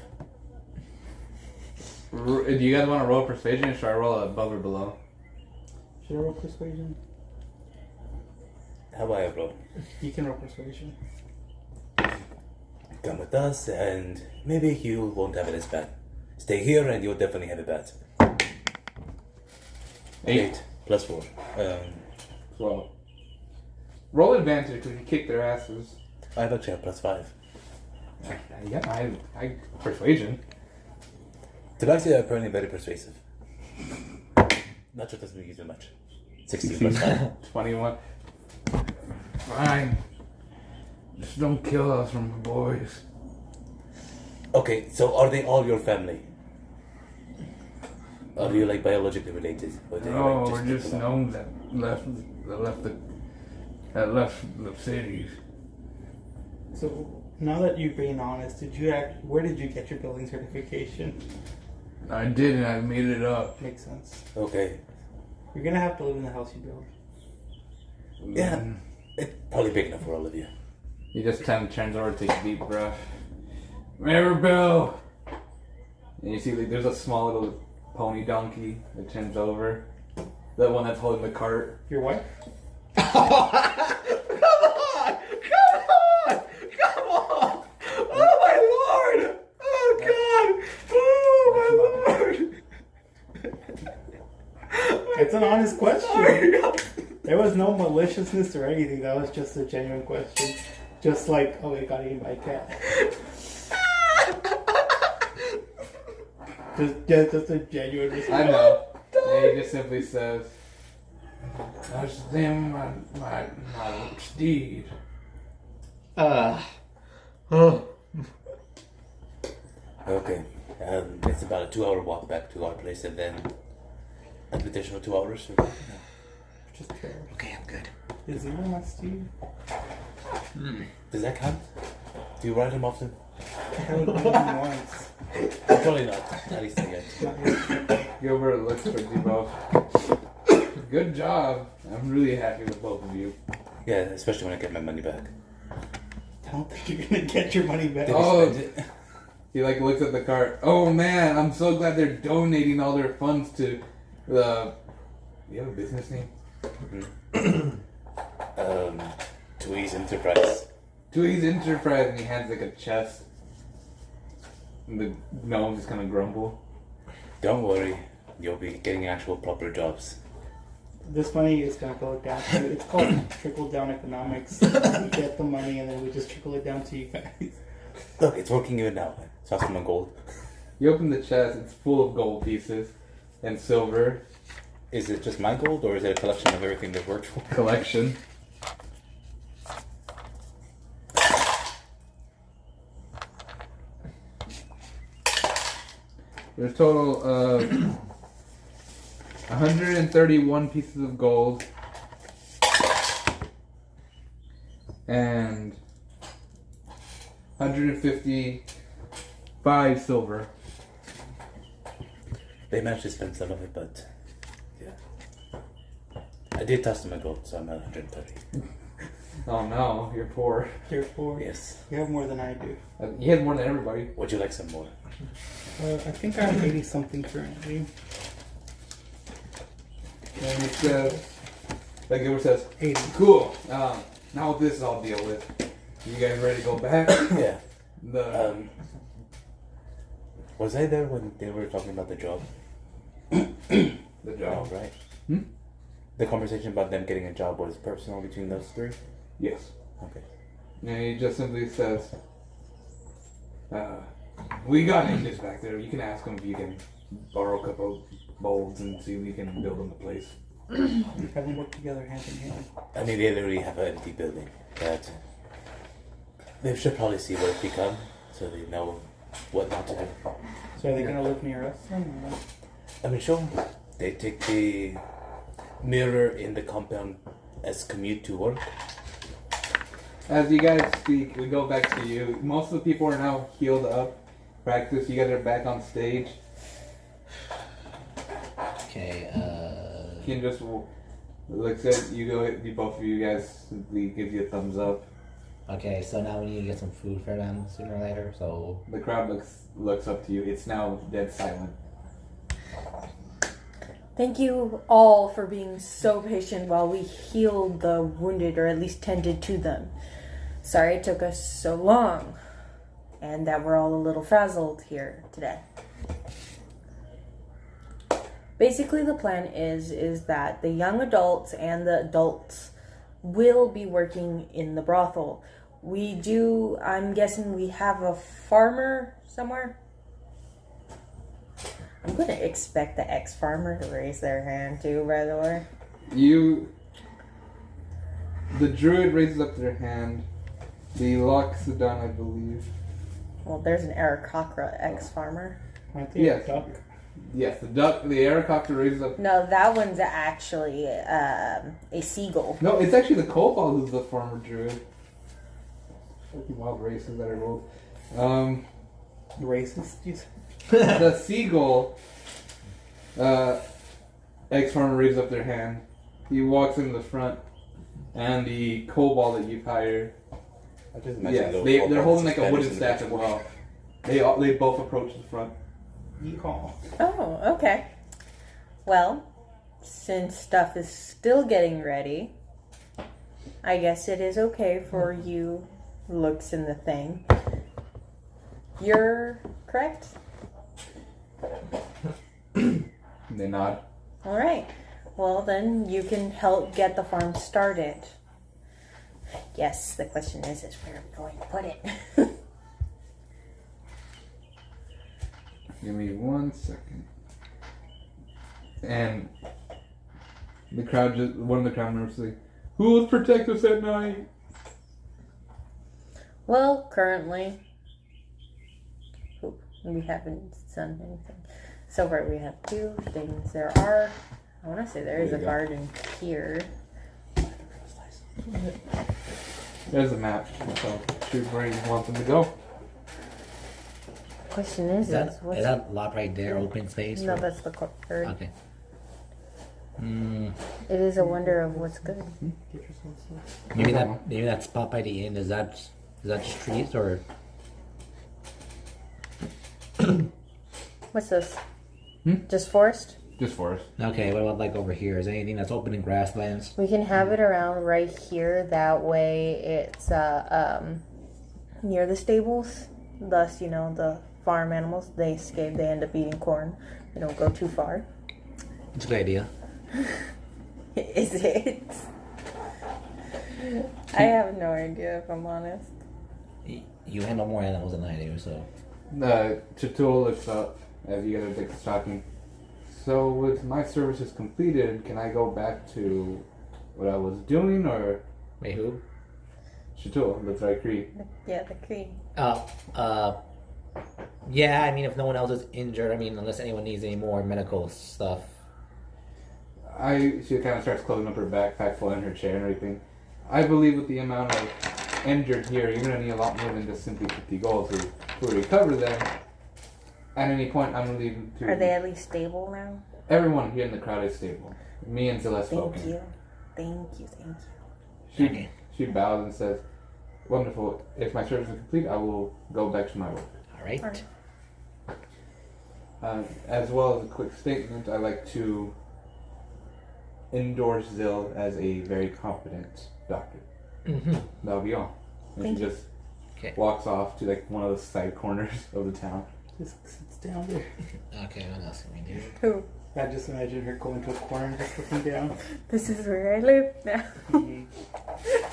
Do you guys want to roll persuasion or should I roll above or below? Should I roll persuasion? How about I roll? You can roll persuasion. Come with us and maybe you won't have it as bad. Stay here and you'll definitely have it bad. 8 plus 4. 12. Roll advantage because you kick their asses. I've actually have plus 5. Yeah, I persuasion. Tabaxi are apparently very persuasive. Nacho doesn't use it much. 16 plus 5. 21. Fine. Just don't kill us from the boys. Okay, so are they all your family? Are you like biologically related? Or do you, No, like, we're just gnomes that left the cities. So now that you're being honest, where did you get your building certification? I didn't. I made it up. Makes sense. Okay. You're gonna have to live in the house you build. Yeah, it's probably big enough for all of you. He just kind of turns over, takes a deep breath. Remember, Bill? And you see, like, there's a small little pony donkey that turns over. The one that's holding the cart. Your wife? Come on! Oh my lord! Oh god! Oh my lord! It's an honest question. There was no maliciousness or anything. That was just a genuine question. Just like, oh, I got eaten by a cat. just a genuine response. I know. And he just simply says, "That's them, my steed." Okay. It's about a 2-hour walk back to our place and then an additional 2 hours. Just care. Okay, I'm good. Is Zero my Steve? Does that count? Do you ride him often? I haven't been him once. Probably not. At least not yet. Not yet. Gilbert looks at you both. Good job. I'm really happy with both of you. Yeah, especially when I get my money back. I don't think you're gonna get your money back. Oh, he like looks at the cart. Oh man, I'm so glad they're donating all their funds to the. You have a business name? Tweez Enterprise. Tweez Enterprise, and he hands like a chest. And the gnome just kind of grumble. Don't worry, you'll be getting actual proper jobs. This money is gonna go down to, it's called trickle down economics. We get the money and then we just trickle it down to you guys. Look, it's working even now. So that's my gold. You open the chest, it's full of gold pieces and silver. Is it just my gold or is it a collection of everything they've worked for? Collection. There's a total of 131 pieces of gold and 155 silver. They managed to spend some of it, but yeah. I did toss them my gold, so I'm at 130. Oh no, you're poor. You're poor. Yes. You have more than I do. You had more than everybody. Would you like some more? I think I'm 80 something currently. And it says, like Gilbert says, 80. cool. Now this I'll deal with. You guys ready to go back? Yeah. The Was I there when they were talking about the job? the No, job. right? Hmm? The conversation about them getting a job was personal between those three? Yes. Okay. And he just simply says, we got ninjas back there. You can ask them if you can borrow a couple of molds and see if we can build them a place. Have them work together hand in hand. I mean, they literally have an empty building. But they should probably see what it's become so they know what not to do. So are they gonna live near us then? Or what? I mean, sure. They take the mirror in the compound as commute to work. As you guys speak, we go back to you. Most of the people are now healed up. Practice. You guys are back on stage. Okay, Ken just looks at you. You both of you guys simply give you a thumbs up. okay, so now we need to get some food for them sooner or later, so... The crowd looks up to you. It's now dead silent. Thank you all for being so patient while we healed the wounded, or at least tended to them. Sorry it took us so long, and that we're all a little frazzled here today. Basically, the plan is that the young adults and the adults will be working in the brothel, we do. I'm guessing we have a farmer somewhere. I'm gonna expect the ex-farmer to raise their hand too. By the way, the druid raises up their hand. The Loxodon, I believe. well, there's an Aarakocra ex-farmer. Aren't they Yes. a duck? Yes, the Aarakocra raises up. No, that one's actually a seagull. No, it's actually the kobold who's the former druid. Fucking wild races that I rolled. Racist, you said? The seagull, ex-farmer raises up their hand. He walks into the front, and the kobold that you've hired. I just imagine Yes, those they're kobolds holding like a suspended wooden in the staff as pitchfork. well. They both approach the front. Yeehaw. Oh, okay. Well, since stuff is still getting ready, I guess it is okay for you looks in the thing. You're correct? They nod. All right. Well, then you can help get the farm started. Yes, the question is where are we going to put it? Give me 1 second. And the crowd one of the crowd members say, "Who will protect us at night?" Well, currently, we haven't done anything. So far, we have 2 things. I want to say there is a garden here. There's a map. So choose where you want them to go. Question is Is what's... that lot right there open space? No, or- that's the courtyard. Okay. It is a wonder of what's good. Maybe that spot by the inn is that just trees or What's this? Just forest? Just forest. okay? What about like over here? Is there anything that's open in grasslands? We can have it around right here. That way it's near the stables. Thus, the farm animals, they escape. They end up eating corn. They don't go too far. It's a good idea. Is it? I have no idea if I'm honest. You handle more animals than I do, so. Chatul looks up as you guys are talking. So, with my services completed, can I go back to what I was doing, or Wait, who? Chatul? That's right, Cree. Yeah, the Cree. Yeah. I mean, if no one else is injured, I mean, unless anyone needs any more medical stuff. She kind of starts closing up her backpack, full in her chair and everything. I believe with the amount of injured here, you're going to need a lot more than just simply 50 gold to recover them. At any point, I'm going to leave to... Are they at least stable now? Everyone here in the crowd is stable. Me and Celeste Thank spoken. you. Thank you. She bows and says, "Wonderful. If my service is complete, I will go back to my work." All right. As well as a quick statement, I like to endorse Zill as a very competent doctor. Mm-hmm. That'll be all. And she just walks off to like one of the side corners of the town. Just sits down there. Okay, what else can we do? Who? I just imagine her going to a corner and just looking down. This is where I live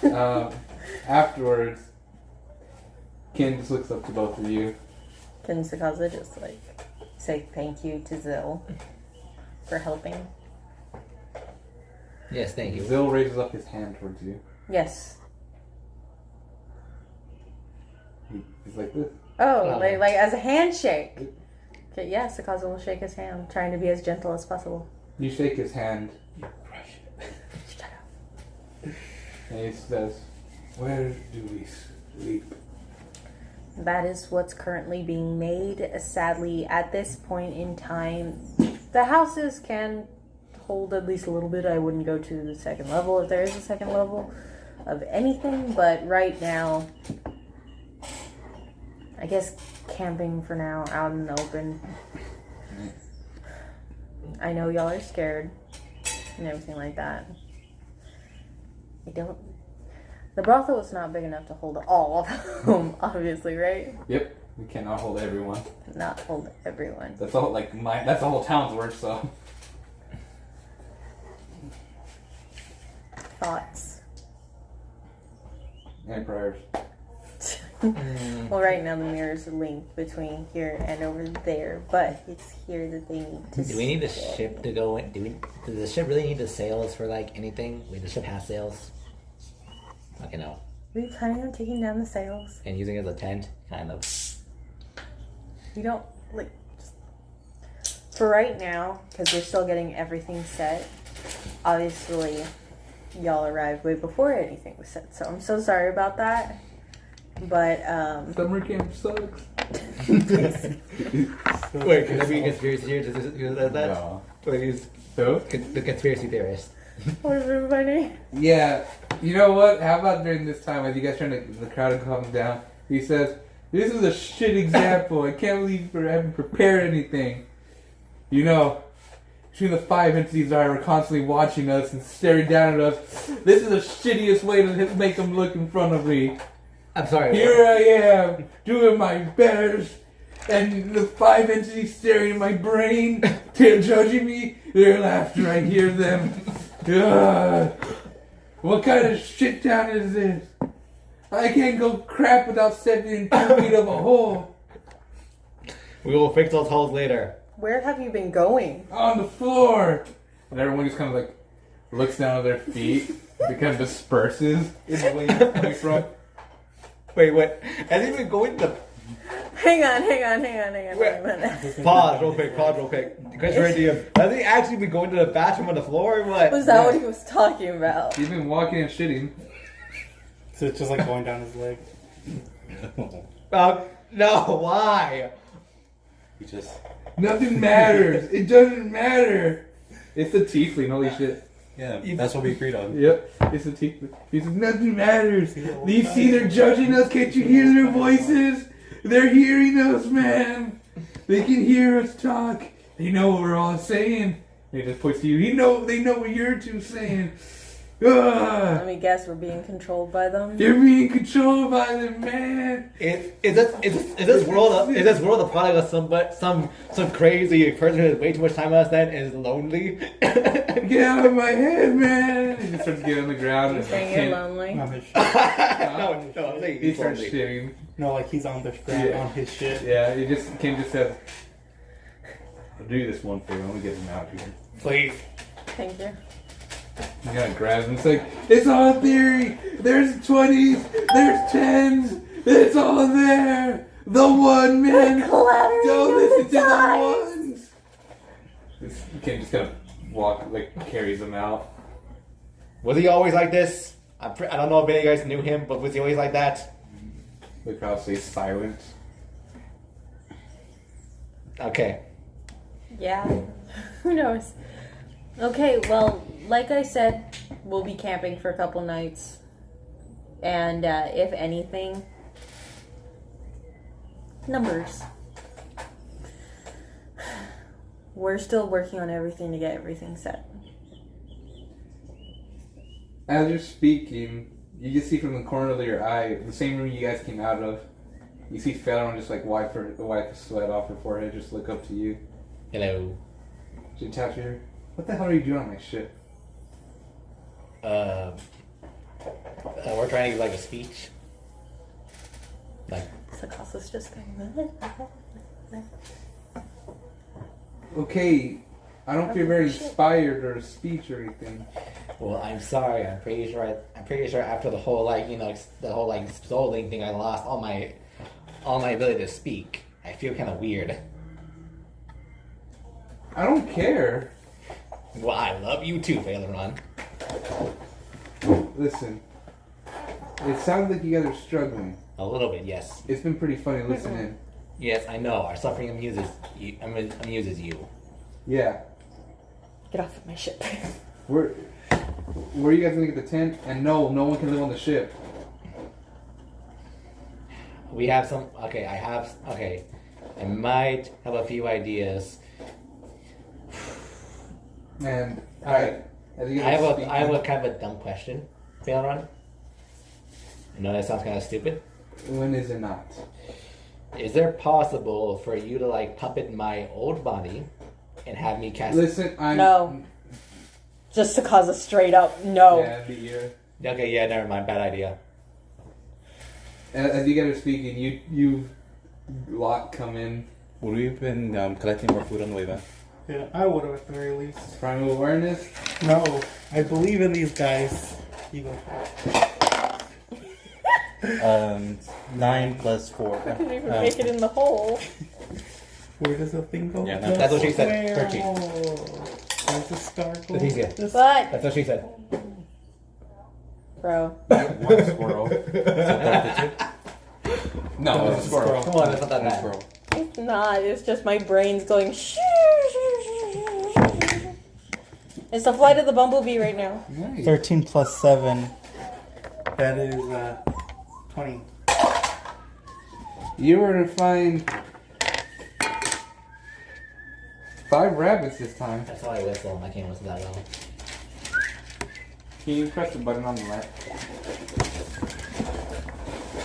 now. Afterwards, Ken just looks up to both of you. Can Sakaza just say thank you to Zill for helping? Yes, thank you. Zill raises up his hand towards you. Yes. He's like this. Oh, like as a handshake. Okay, yeah, Sakaza will shake his hand, trying to be as gentle as possible. You shake his hand. You crush it. Shut up. And he says, "Where do we sleep?" That is what's currently being made. Sadly, at this point in time, the houses can hold at least a little bit. I wouldn't go to the second level if there is a second level of anything, but right now, I guess camping for now, out in the open. I know y'all are scared and everything like that. The brothel is not big enough to hold all of them, obviously, right? Yep. We cannot hold everyone. Not hold everyone. That's all. That's the whole town's worth. So. Thoughts? And prayers. Well, right now the mirrors are linked between here and over there, but it's here that they need to. Do we need the stay. ship to go in? Does the ship really need the sails for like anything? Wait, the ship has sails. Okay, no. Are you planning on taking down the sails? And using it as a tent, kind of. You don't like. For right now, because we're still getting everything set. Obviously, y'all arrived way before anything was set, so I'm so sorry about that. But Summer camp sucks. Wait, can there be a conspiracy here? Does that? No. Please. Who? The conspiracy theorist. what is everybody? Yeah. You know what? How about during this time, as you guys trying to the crowd calms down, he says, "This is a shit example. I can't believe I haven't prepared anything. You know, between the 5 entities that are constantly watching us and staring down at us, this is the shittiest way to make them look in front of me. I'm sorry. Here I am, doing my best, and the 5 entities staring at my brain, they're judging me, their laughter, I hear them. Ugh. What kind of shit town is this? I can't go crap without stepping in 2 feet of a hole. We will fix those holes later. Where have you been going? On the floor. And everyone just kind of like looks down at their feet. It kind of disperses in the way you're coming from. Wait, what? Has he been going to Hang on. Wait a minute. Pause real quick. Question right to you. Has he actually been going to the bathroom on the floor or what? Was that what he was talking about? He's been walking and shitting. So it's just like going down his leg. No, why? He just. Nothing matters. It doesn't matter. It's the tiefling, holy shit. Yeah, that's what we agreed on. Yep, it's the tiefling. He says, nothing matters. You see they're judging us. Can't you hear their voices? They're hearing us, man. They can hear us talk. They know what we're all saying. He just points to you. They know what you're two saying. Let me guess, we're being controlled by them? They're being controlled by them, man. Is this world a product of some crazy person who has way too much time on us then and is lonely? Get out of my head, man. He just starts getting on the ground. You're and saying you're lonely? On his shit. No, I'm saying He he's starts lonely. shitting. No, like he's on the ground Yeah. on his shit. Yeah, he just says, I'll do this one for you. Let me get him out here. Please. Thank you. He kind of grabs him. It's like, it's all theory. There's 20s. There's 10s. It's all there. The one, man. Don't listen to the ones. This kid just kind of carries him out. Was he always like this? I don't know if any of you guys knew him, but was he always like that? The crowd stays silent. Okay. Yeah. Who knows? Okay, well, like I said, we'll be camping for a couple nights. And if anything, numbers. We're still working on everything to get everything set. As you're speaking, you just see from the corner of your eye, the same room you guys came out of, you see Fallon just like wipe the sweat off her forehead, just look up to you. Hello. She taps her. What the hell are you doing on my ship? We're trying to give like a speech. Like, Sakasa's just going. Okay, I don't feel very inspired or a speech or anything. well, I'm sorry. I'm pretty sure after the whole soul link thing, I lost all my ability to speak. I feel kind of weird. I don't care. Well, I love you too, Valeron. Listen, it sounds like you guys are struggling. A little bit, yes. It's been pretty funny listening. Yes, I know. Our suffering amuses you. Yeah. Get off of my ship. Where are you guys gonna get the tent? And no one can live on the ship. We have some. Okay, I might have a few ideas. And Alright. as you I guys have speak- a kind of a dumb question, Valeron. I know that sounds kind of stupid. When is it not? Is there possible for you to like puppet my old body and have me cast? Listen, I'm No. Just to cause a straight up no. Yeah, the ear. Okay, yeah, never mind. Bad idea. as you guys are speaking, you lot come in. Would we have been collecting more food on the way back? Yeah, I would have at the very least. Primal awareness. No, I believe in these guys. You go first. 9 plus 4. I couldn't even make it in the hole. Where does the thing go? Yeah, That's what she said. 13. There's a star. Leticia. This- But, That's what she said. bro, One squirrel. No, it's a squirrel. Come on, that's not that bad. it's not. It's just my brain's going shoo, shoo, shoo, shoo, shoo. It's the flight of the bumblebee right now. Nice. 13 plus 7. That is 20. You were to find 5 rabbits this time. That's how I whistle. I can't whistle that well. Can you press the button on the left?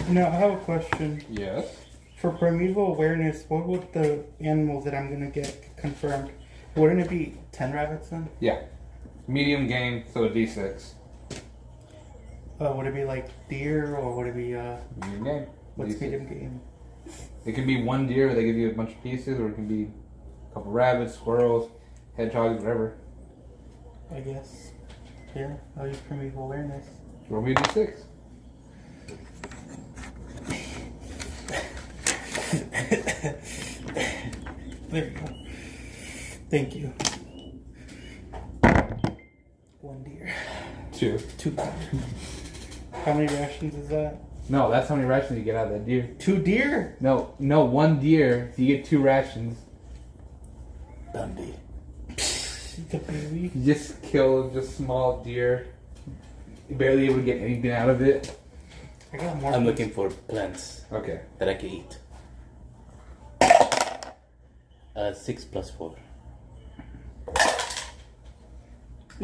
Now, I have a question. Yes. For primeval awareness, what would the animals that I'm going to get confirmed? Wouldn't it be 10 rabbits then? Yeah. Medium game, so a D6. Would it be like deer or would it be, Medium game. what's D6. medium game? It can be one deer, they give you a bunch of pieces, or it can be a couple rabbits, squirrels, hedgehogs, whatever. I guess. Yeah, I'll use primeval awareness. Roll me a D6. There you go. Thank you. 1 deer. 2. 2 deer. How many rations is that? No, that's how many rations you get out of that deer. 2 deer? No, 1 deer, you get 2 rations. Dundee. The baby. You just kill just small deer. You're barely able to get anything out of it. I got more. I'm looking for plants Okay. that I can eat. 6 plus 4.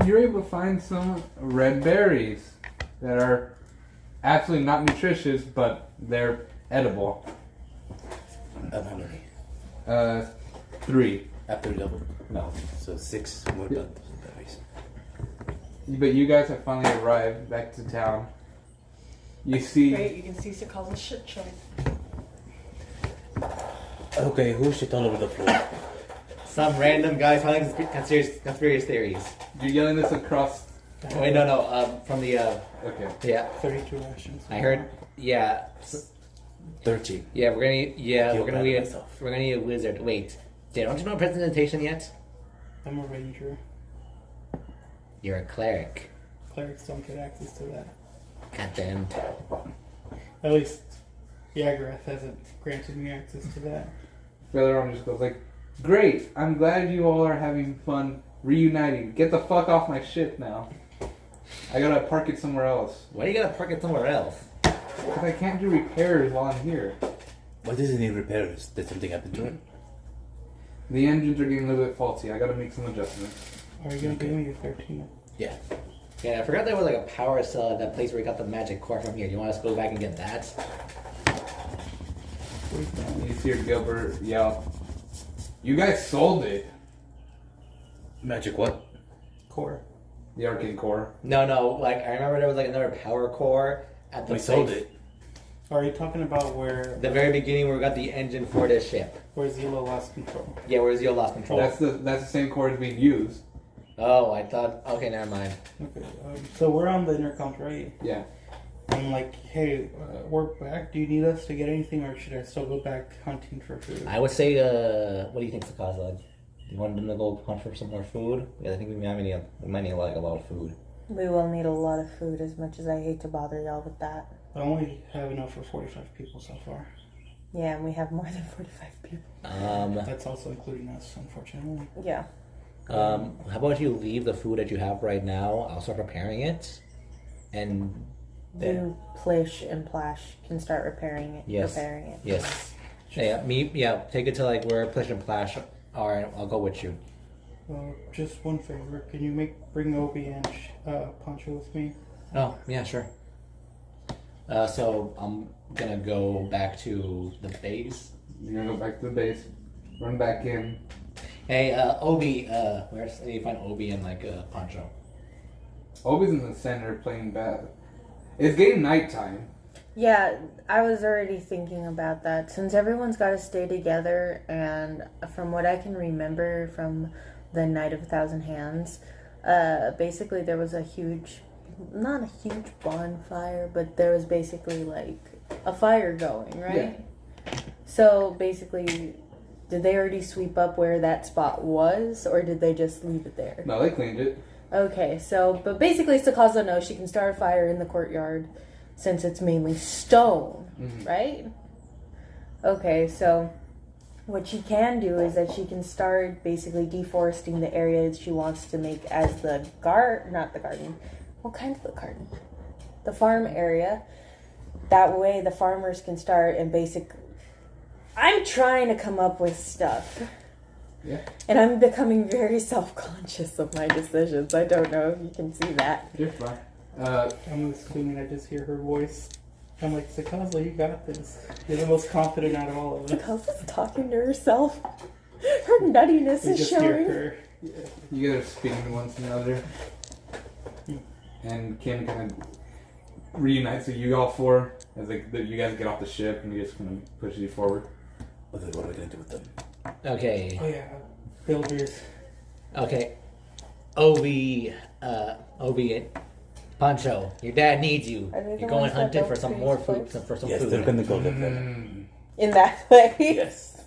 You're able to find some red berries that are absolutely not nutritious, but they're edible. I'm hungry. 3. After double. No. So 6 more berries. But you guys have finally arrived back to town. You see... Great, you can see Sakala's shit show. Okay, who shit all over the floor? Some random guys telling conspiracy theories. You're yelling this across... Wait, no. From the, Okay. yeah. 32 rations. I heard, yeah. 13. Yeah, we're Feel gonna bad need myself. we're gonna need a wizard. Wait, don't you know presentation yet? I'm a ranger. You're a cleric. Clerics don't get access to that. Goddamn. At least Yagarath hasn't granted me access to that. The other arm just goes like, great, I'm glad you all are having fun reuniting. Get the fuck off my ship now. I gotta park it somewhere else. Why do you gotta park it somewhere else? Because I can't do repairs while I'm here. Why does it need repairs? Did something happen to it? The engines are getting a little bit faulty. I gotta make some adjustments. Are you gonna give me your 13? Yeah. Yeah, I forgot there was like a power cell at that place where we got the magic core from here. Do you want us to go back and get that? You hear Gilbert yell, you guys sold it. Magic what? Core. The arcane core. No. Like I remember there was like another power core at the We place. sold it. Are you talking about where The very beginning where we got the engine for this ship. Zila lost control? Yeah, where Zio lost control. That's the same core as being used. Oh, I thought. Okay, never mind. Okay. So we're on the intercoms, right? Yeah. I'm like, hey, we're back. Do you need us to get anything, or should I still go back hunting for food? I would say, what do you think, Sakasa? You want them to go hunt for some more food? Yeah, I think we might need like a lot of food. We will need a lot of food, as much as I hate to bother y'all with that. I only have enough for 45 people so far. Yeah, and we have more than 45 people. That's also including us, unfortunately. Yeah. How about you leave the food that you have right now? I'll start preparing it, and then You, Plish, and Plash can start repairing it. Yes. Repairing it. yes, take it to like where Plish and Plash are, and I'll go with you. Just one favor. Can you bring Obi and Poncho with me? Oh yeah, sure. So I'm gonna go back to the base. You're gonna go back to the base, run back in. Hey, Obi, where do you find Obi and like Poncho? Obi's in the center playing bad. It's getting nighttime. Yeah, I was already thinking about that. Since everyone's got to stay together, and from what I can remember from the Night of a Thousand Hands, basically there was not a huge bonfire, but there was basically like a fire going, right? Yeah. So basically, did they already sweep up where that spot was, or did they just leave it there? No, they cleaned it. Okay, so, but basically Sakazo knows she can start a fire in the courtyard since it's mainly stone, right? Okay, so what she can do is that she can start basically deforesting the area she wants to make as the not the garden. What kind of the garden? The farm area. That way the farmers can start and I'm trying to come up with stuff. Yeah. And I'm becoming very self-conscious of my decisions. I don't know if you can see that. You're fine. I'm assuming I just hear her voice. I'm like, Sakazo, you got this. You're the most confident out of all of us. Sakazo's talking to herself. Her nuttiness We is just showing. hear her. You guys are speaking one to another. And Kim kind of reunites with you all four as you guys get off the ship and you just kind of push you forward. What are we going to do with them? Okay. Oh yeah, builders. Okay. Obi, Pancho, your dad needs you. Are they the You're going ones that hunting don't for some freeze more food, flips? for some Yes, food. they're going to go live there. In that place. Yes.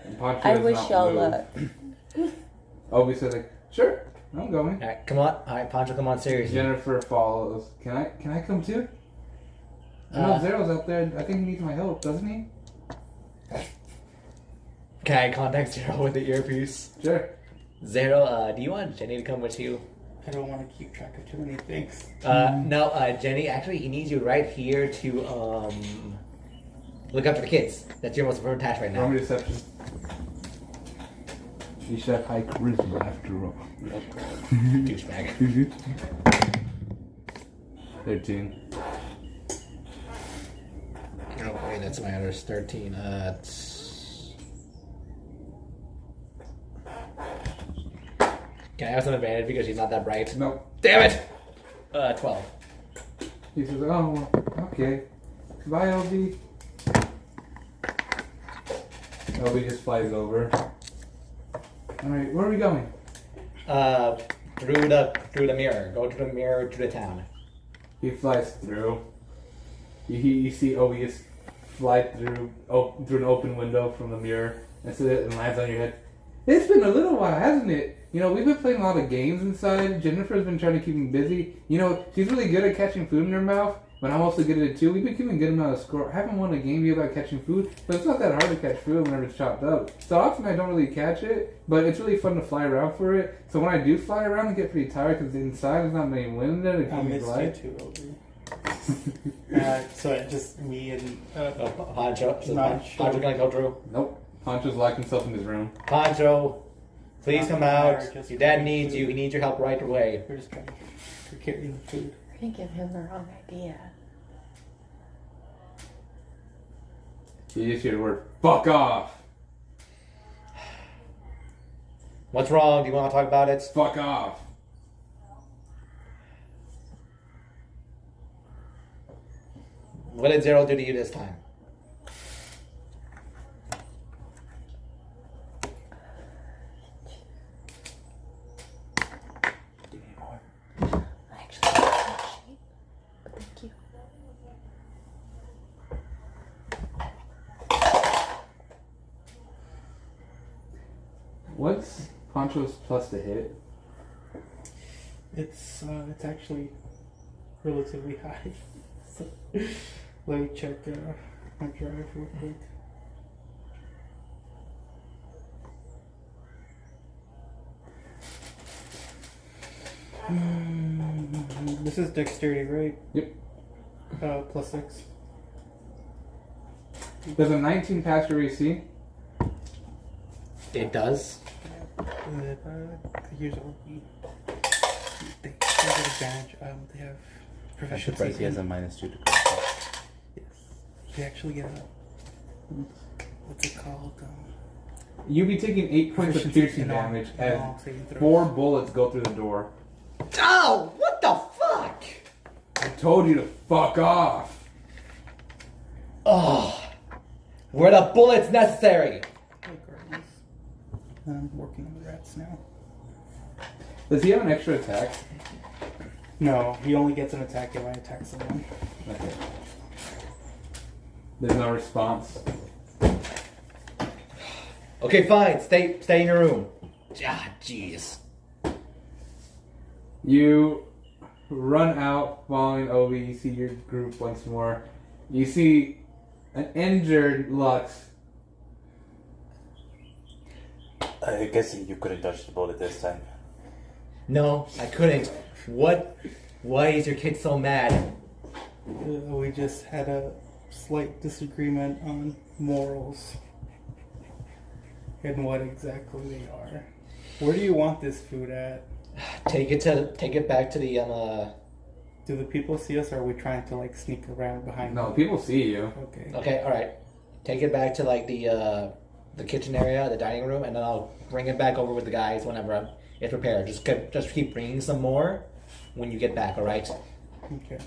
And Pancho I does wish not y'all move. luck. Obi said like, sure, I'm going. Alright, come on. Alright, Pancho, come on, seriously. Jennifer follows. Can I come too? I know Zero's out there. I think he needs my help, doesn't he? Can I contact Zero with the earpiece? Sure. Zero, do you want Jenny to come with you? I don't want to keep track of too many things. No, Jenny, actually, he needs you right here to, look after the kids. That's your most important task right Roll now. me deception. You should have high charisma after all. Douchebag. 13. Oh, wait, that's my other 13. Can I have some advantage because she's not that bright? Nope. Damn it! 12. He says, oh, well, okay. Bye, Obi. Obi just flies over. Alright, where are we going? Through the mirror. Go to the mirror to the town. He flies through. You see Obi just fly through an open window from the mirror and so it lands on your head. It's been a little while, hasn't it? You know, we've been playing a lot of games inside. Jennifer's been trying to keep me busy. You know, she's really good at catching food in her mouth, but I'm also good at it too. We've been keeping a good amount of score. I haven't won a game yet about catching food, but it's not that hard to catch food whenever it's chopped up. So often I don't really catch it, but it's really fun to fly around for it. So when I do fly around, I get pretty tired because inside there's not many wind in it. I missed you too, Obi. So it's just me and Pancho. So Not Pancho sure. gonna go through. Nope. Poncho's locked himself in his room. Pancho, please come out. Just Your dad needs you. He needs your help right away. we're just trying to carry the food. I didn't give him the wrong idea. You just hear the word, fuck off! What's wrong? Do you want to talk about it? Fuck off! What did Zero do to you this time? I actually have a sheet, but thank you. What's Poncho's plus to hit? It's actually relatively high. So, let me check my drive real quick. This is dexterity, right? Yep. Plus 6. Does a 19 pass your AC? It does. Here's all they have advantage. They have I'm proficiency. surprised he has a -2 to critical. Yes. They actually get a what's it called? You be taking 8 points of Proficiency piercing in all- damage in as all saving throws. 4 bullets go through the door. Oh, what the fuck? I told you to fuck off! Oh, were the bullets necessary? Regardless. I'm working on the rats now. Does he have an extra attack? No, he only gets an attack if I attack someone. Okay. There's no response. Okay, fine. Stay in your room. Ah, jeez. You run out following Obi. You see your group once more. You see an injured Lux. I'm guessing you couldn't dodge the bullet this time. No, I couldn't. What? Why is your kid so mad? We just had a slight disagreement on morals and what exactly they are. Where do you want this food at? Take it back to the Do the people see us, or are we trying to like sneak around behind No, them? people see you. Okay. Okay, all right. Take it back to like the kitchen area, the dining room, and then I'll bring it back over with the guys whenever it's prepared. Just keep bringing some more when you get back. All right. Okay.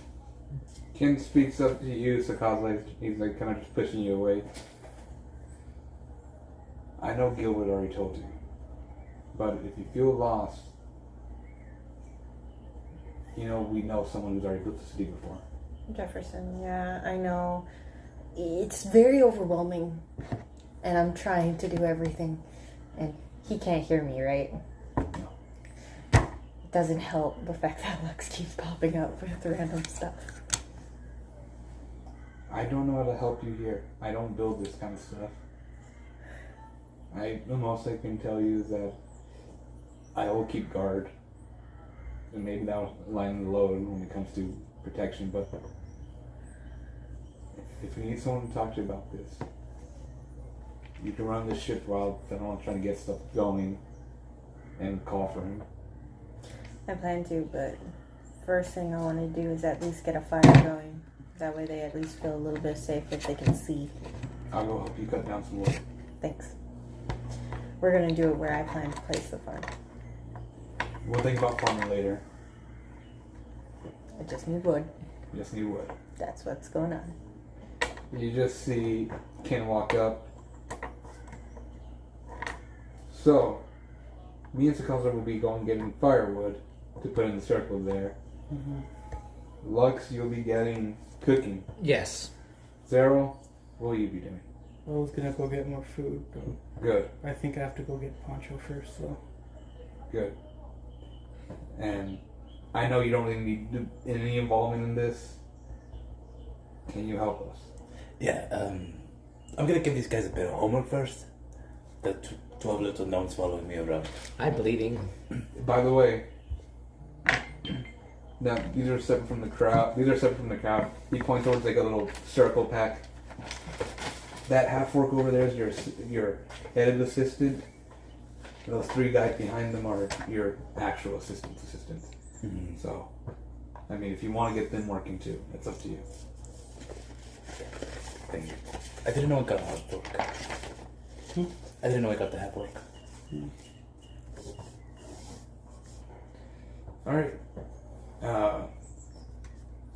Ken speaks up to you, Sakazai. He's like kind of just pushing you away. I know Gilbert already told you, but if you feel lost, you know we know someone who's already built the city before. Jefferson, yeah, I know. It's very overwhelming. And I'm trying to do everything. And he can't hear me, right? It doesn't help the fact that Lux keeps popping up with random stuff. I don't know how to help you here. I don't build this kind of stuff. The most I can tell you is that I will keep guard. And maybe that'll lighten the load when it comes to protection, but if you need someone to talk to about this, you can run this ship while I'm trying to get stuff going and call for him. I plan to, but first thing I want to do is at least get a fire going. That way they at least feel a little bit safe if they can see. I'll go help you cut down some wood. Thanks. We're going to do it where I plan to place the farm. We'll think about farming later. I just need wood. You just need wood. That's what's going on. You just see Ken walk up. So, me and Sakazar will be going getting firewood to put in the circle there. Mm-hmm. Lux, you'll be getting cooking. Yes. Zero, what will you be doing? I was gonna go get more food, but Good, I think I have to go get Poncho first, though. good. And I know you don't really need any involvement in this. Can you help us? Yeah, I'm gonna give these guys a bit of homework first. The 12 little gnomes following me around. I'm bleeding. By the way, now these are separate from the crowd. He points towards like a little circle pack. That half orc over there is your head assistant. Those three guys behind them are your actual assistants. Mm-hmm. So, I mean, if you want to get them working too, it's up to you. Thank you. I didn't know I got a half work. I didn't know I got the half work. All right.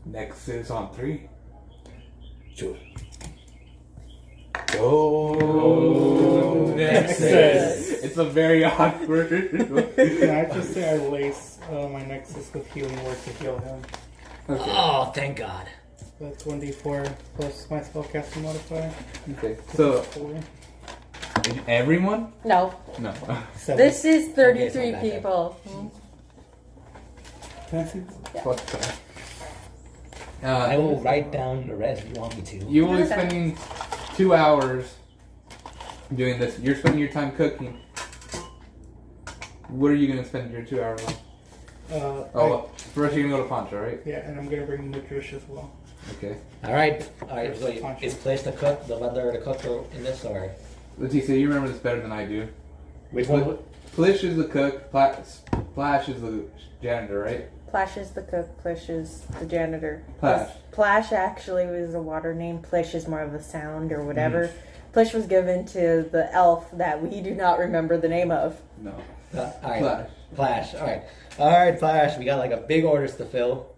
Nexus on 3. Sure. Oh, Nexus. It's a very awkward. Can I just say I lace my Nexus with healing word to heal him? Okay. Oh, thank God. That's 1d4 plus my spellcasting modifier. Okay. So 4. everyone? No. No. 7. This is 33 Okay, it's not that people. Can I see? Fuck that. I will write down the rest if you want me to. You will be Okay. spending 2 hours doing this. You're spending your time cooking. What are you going to spend your 2 hours on? First you're going to go to Poncho, right? Yeah, and I'm gonna bring Nutrish as well. Okay. All right. So Poncho. is Place the cook, the butler, the cook in this, or Leticia, you remember this better than I do. which one? Plish is the cook. Splash is the janitor, right? Plash is the cook, Plish is the janitor. Plash. Plash actually was a water name. Plish is more of a sound or whatever. Plish was given to the elf that we do not remember the name of. No. All right. Plash. Flash. All right, Flash. We got like a big orders to fill.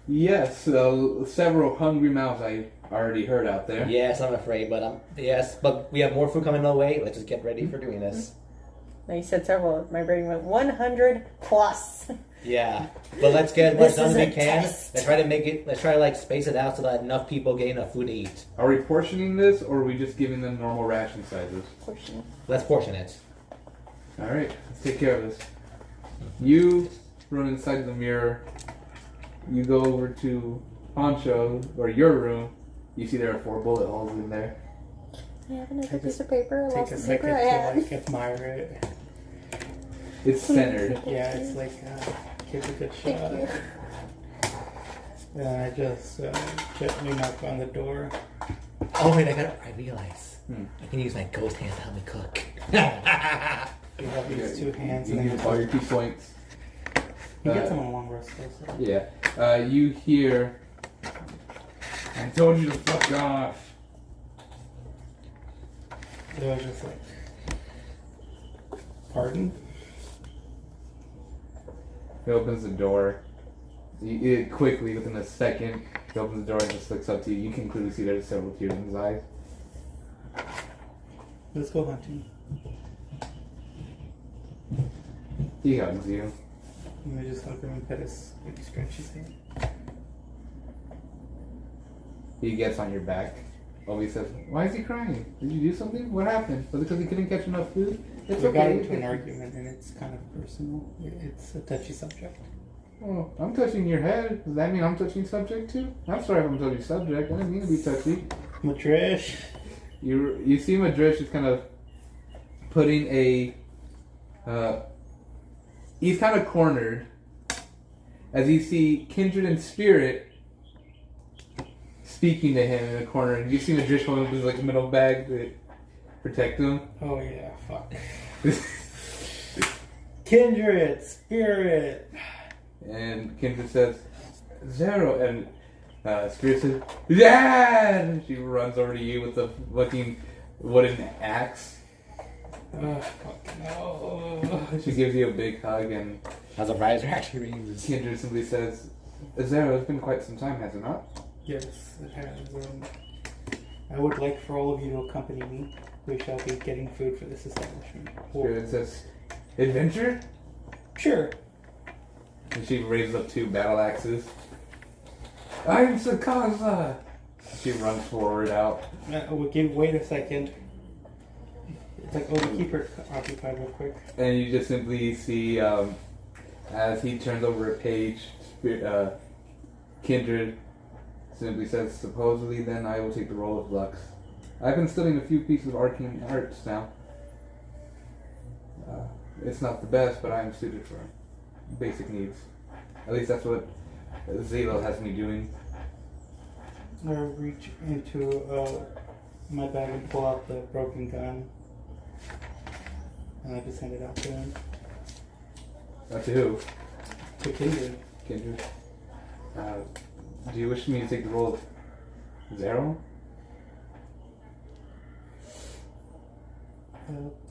Yes, several hungry mouths. already heard out there. Yes, I'm afraid, but we have more food coming our way. Let's just get ready for doing this. Now you said several. My brain went 100 plus. Yeah, but let's get much This done is as we a can. test. Let's try to like space it out so that enough people get enough food to eat. Are we portioning this, or are we just giving them normal ration sizes? Portion. Let's portion it. All right, let's take care of this. You run inside the mirror. You go over to Poncho, or your room. You see there are 4 bullet holes in there. I have another piece of paper. I Take lost a the second paper I to had. like admire it. It's centered. Yeah, it's like give a good shot. Thank you. And I just gently knock on the door. Oh wait, I realize Hmm. I can use my ghost hands to help me cook. You have these 2 hands, You and use then all your 2 points. he gets them on a long rest. So. Yeah. You hear. I told you to fuck off. It was just like, pardon? He opens the door. Quickly, within a second, he opens the door and just looks up to you. You can clearly see there's several tears in his eyes. Let's go hunting. He hugs you. And I just hug him and pet his, like, scratch his hand. He gets on your back. Obi says, "Why is he crying? Did you do something? What happened? Was it because he couldn't catch enough food?" It's We got okay. into an argument, and it's kind of personal. It's a touchy subject. Oh, I'm touching your head. Does that mean I'm touching subject too? I'm sorry if I'm touching subject. I didn't mean to be touchy. Madrish. You see Madrish is kind of putting a... he's kind of cornered as you see Kindred and Spirit speaking to him in a corner. And you see Madrish holding up his like middle bag to protect him. Oh yeah, fuck. Kindred, spirit. And Kindred says, "Zero," and Spirit says, "Dad!" And she runs over to you with the fucking wooden axe. Fuck no. She gives you a big hug, and How's a riser actually rings? Kindred simply says, "Zero, it's been quite some time, has it not?" Yes, it has. I would like for all of you to accompany me. We shall be getting food for this establishment. Spirit says, "Adventure?" Sure. And she raises up 2 battle axes. "I'm Sakaza!" She runs forward out. Wait a second. It's like, oh, keep her occupied real quick. And you just simply see, as he turns over a page, Kindred simply says, "Supposedly then I will take the role of Lux. I've been studying a few pieces of arcane arts now. It's not the best, but I am suited for basic needs. At least that's what Zalo has me doing." I reach into my bag and pull out the broken gun. And I just hand it out to him. To who? To Kindred. Kindred. Do you wish me to take the role of Zero?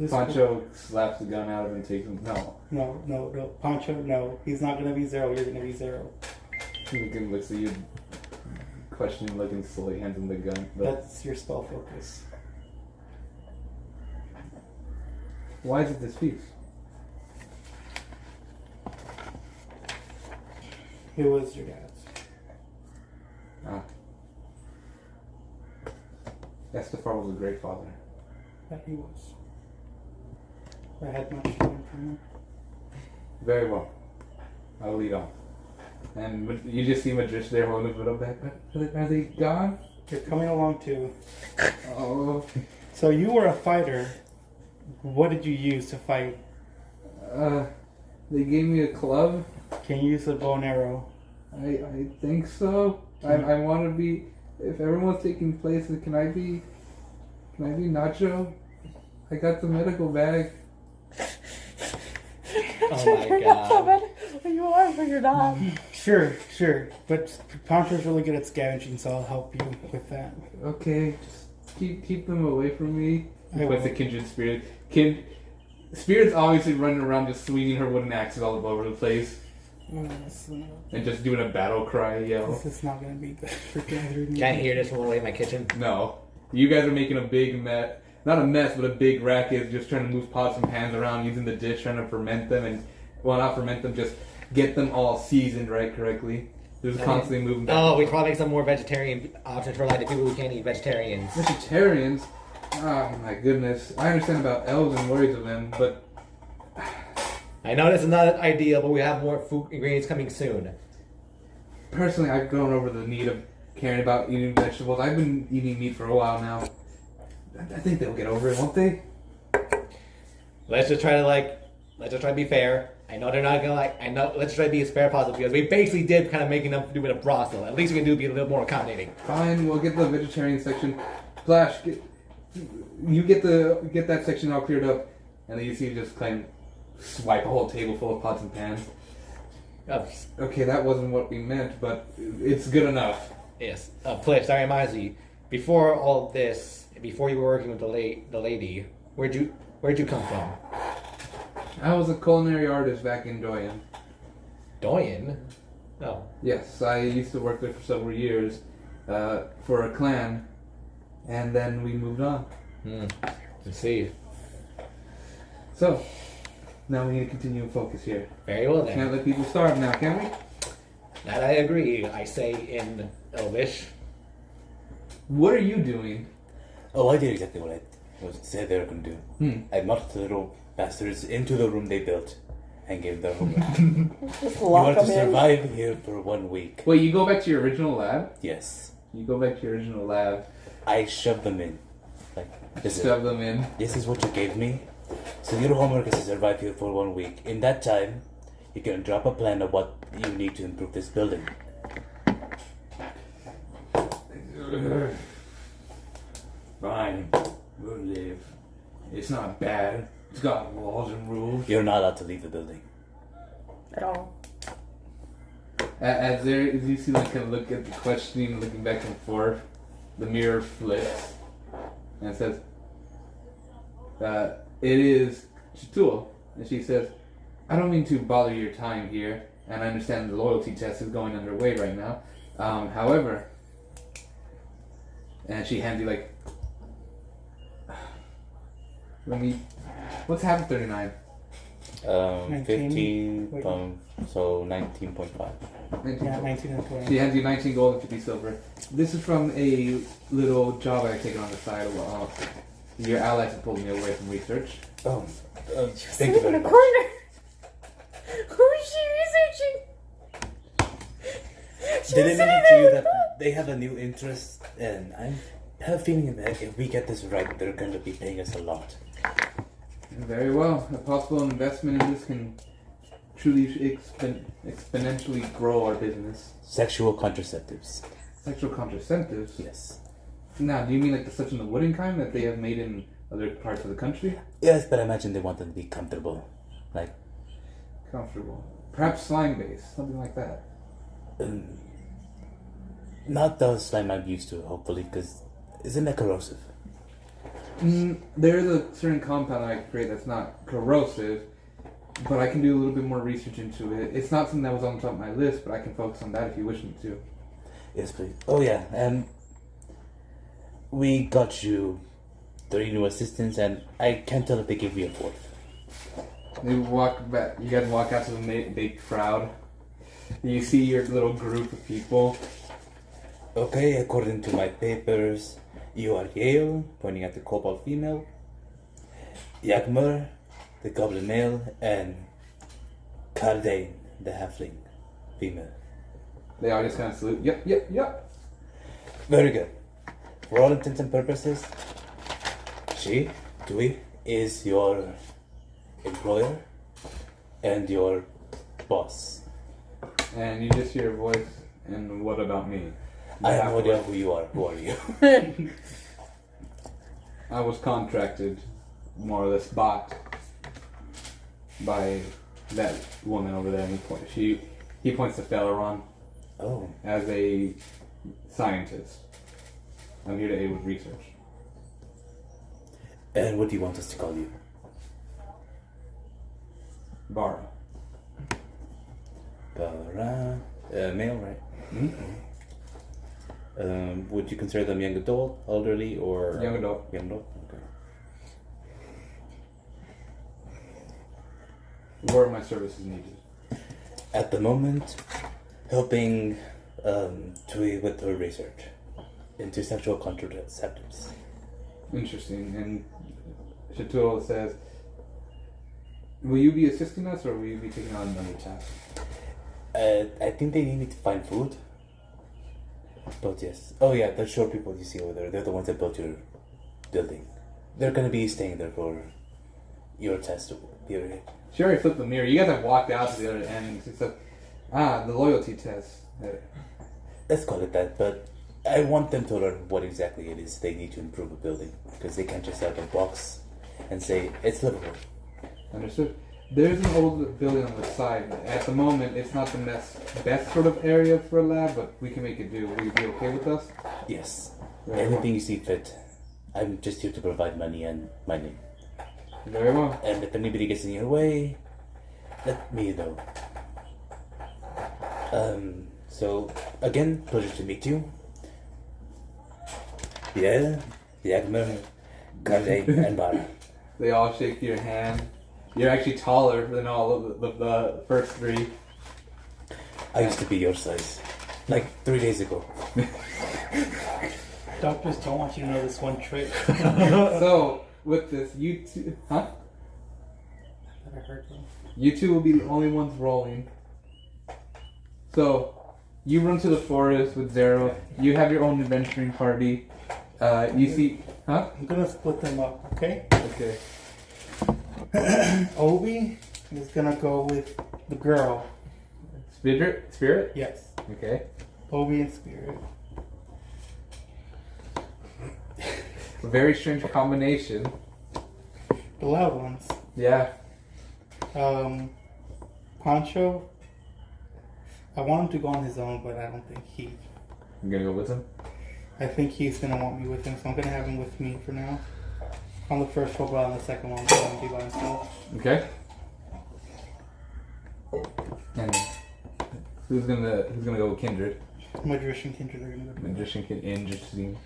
Pancho slaps the gun out of him and takes him. No. No. Pancho, no. He's not gonna be Zero. You're gonna be Zero. Lincoln looks at you, questioning, looking slowly, hands him the gun. But That's your spell focus. why is it this piece? It was your dad's. Ah. Estefar was a great father. That he was. I had much to learn from him. Very well. I'll lead off. And you just see Madrish there holding the little back. Are they gone? You're coming along too. Oh. So you were a fighter. What did you use to fight? They gave me a club. Can you use a bow and arrow? I think so. I want to be. If everyone's taking place, can I be Nacho? I got the medical bag. Oh my You're not so god. bad. You are, but you're not. Sure. But Pancho's really good at scavenging, so I'll help you with that. Okay, just keep them away from me. I With the will. Kindred Spirit. Spirit's obviously running around just swinging her wooden axes all over the place. and just doing a battle cry yell. This is not gonna be good for gathering. Can't hear this from all the way in my kitchen. No. You guys are making a big mess. Not a mess, but a big racket, just trying to move pots and pans around, using the dish, trying to ferment them, and, well, not ferment them, just get them all seasoned right correctly. Just constantly moving back. Oh, we probably make some more vegetarian options for like the people who can't eat vegetarians. Vegetarians? Oh my goodness. I understand about elves and worries of them, but I know this is not ideal, but we have more food ingredients coming soon. personally I've grown over the need of caring about eating vegetables. I've been eating meat for a while now. I think they'll get over it, won't they? Let's just try to be fair. I know they're not gonna let's try to be as fair as possible because we basically did kind of making them do with a brothel. At least we can do be a little more accommodating. Fine, we'll get the vegetarian section. Flash, get that section all cleared up, and then you see just kind of swipe a whole table full of pots and pans. Okay, that wasn't what we meant, but it's good enough. Yes. Flip, that reminds me. Before all this, before you were working with the lady, where'd you come from? I was a culinary artist back in Doyen. Doyen? Oh. Yes, I used to work there for several years for a clan, and then we moved on. Let's see. So, now we need to continue and focus here. Very well then. Can't let people starve now, can we? That I agree, I say in Elvish. What are you doing? Oh, I did exactly what I said they were going to do. I marched the little bastards into the room they built and gave them their homework. Just You lock want to them in. survive here for 1 week. Wait, you go back to your original lab? Yes. You go back to your original lab, I shoved them in. Like, shove them in. this is what you gave me. So your homework is to survive here for 1 week. In that time, you can drop a plan of what you need to improve this building. Fine, we'll live. It's not bad. It's got laws and rules. You're not allowed to leave the building. At all. As you see, like, kind of look at the questioning, looking back and forth, the mirror flips, and it says, it is Chatul. And she says, I don't mean to bother your time here, and I understand the loyalty test is going underway right now. However, and she hands you, like, what's half of 39? 15, Wait. so 19.5. 19 Yeah, gold. 19 and 20. She hands you 19 gold and 50 silver. This is from a little job I've taken on the side. Your allies have pulled me away from research. Oh, thank Sitting you in very a much. corner. Who is she researching? She Did was it sitting mention to there you with that the- they have a new interest? And I have a feeling that if we get this right, they're going to be paying us a lot. Very well. A possible investment in this can truly exponentially grow our business. Sexual contraceptives. Sexual contraceptives? Yes. Now, do you mean like the such in the wooden kind that they have made in other parts of the country? Yes, but I imagine they want them to be comfortable. Like, Comfortable. Perhaps slime based, something like that. not the slime I'm used to, hopefully, because isn't that corrosive? There is a certain compound that I create that's not corrosive, but I can do a little bit more research into it. It's not something that was on the top of my list, but I can focus on that if you wish me to. Yes, please. Oh, yeah, and we got you 3 new assistants, and I can't tell if they gave you a 4th. You walk back. You guys walk out to the big crowd. You see your little group of people. Okay, according to my papers, you are Yale, pointing at the kobold female, Yagmur, the goblin male, and Kardane, the halfling female. They all just kind of salute. Yep. Very good. For all intents and purposes, she, Dewey, is your employer and your boss. And you just hear a voice. And what about me? I have no idea who you are. Who are you? I was contracted, more or less bought by that woman over there. And he points to Felaron Oh, as a scientist. I'm here to aid with research. and what do you want us to call you? Bara. Male, right? Would you consider them young adult, elderly, or Young adult. Young adult. Okay. Where are my services needed? At the moment, helping Tui with her research into sexual contraceptives. Interesting. And Shatuo says, will you be assisting us or will you be taking on another task? I think they need me to find food. But yes. Oh yeah, the short people you see over there, they're the ones that built your building. They're gonna be staying there for your test period. She already flipped the mirror. You guys have walked out to the other end and she said, the loyalty test. Let's call it that, but I want them to learn what exactly it is they need to improve a building. Because they can't just have a box and say, it's livable. Understood. There's an old building on the side. At the moment, it's not the best sort of area for a lab, but we can make it do. Will you be okay with us? Yes. Very Anything you see fit. I'm just here to provide money and my name. Very well. And if anybody gets in your way, let me know. So, again, pleasure to meet you. Yeah, Yagmer, Kage, and Bara. They all shake your hand. You're actually taller than all of the first three. I used to be your size. Like 3 days ago. Doctors don't want you to know this one trick. So, with this, you two... Huh? I heard them. You two will be the only ones rolling. So, you run to the forest with Zero. You have your own adventuring party. You see... Huh? I'm gonna split them up, okay? Okay. Obi is gonna go with the girl. Spirit? Yes. Okay. Obi and Spirit. A very strange combination. The loud ones. Yeah. Pancho. I want him to go on his own, but I don't think he. I'm gonna go with him. I think he's gonna want me with him, so I'm gonna have him with me for now. On the first roll, but on the second one, I'm gonna be by himself. Okay. And who's gonna go with Kindred? Magician Kindred are gonna go. Magician Kid interesting.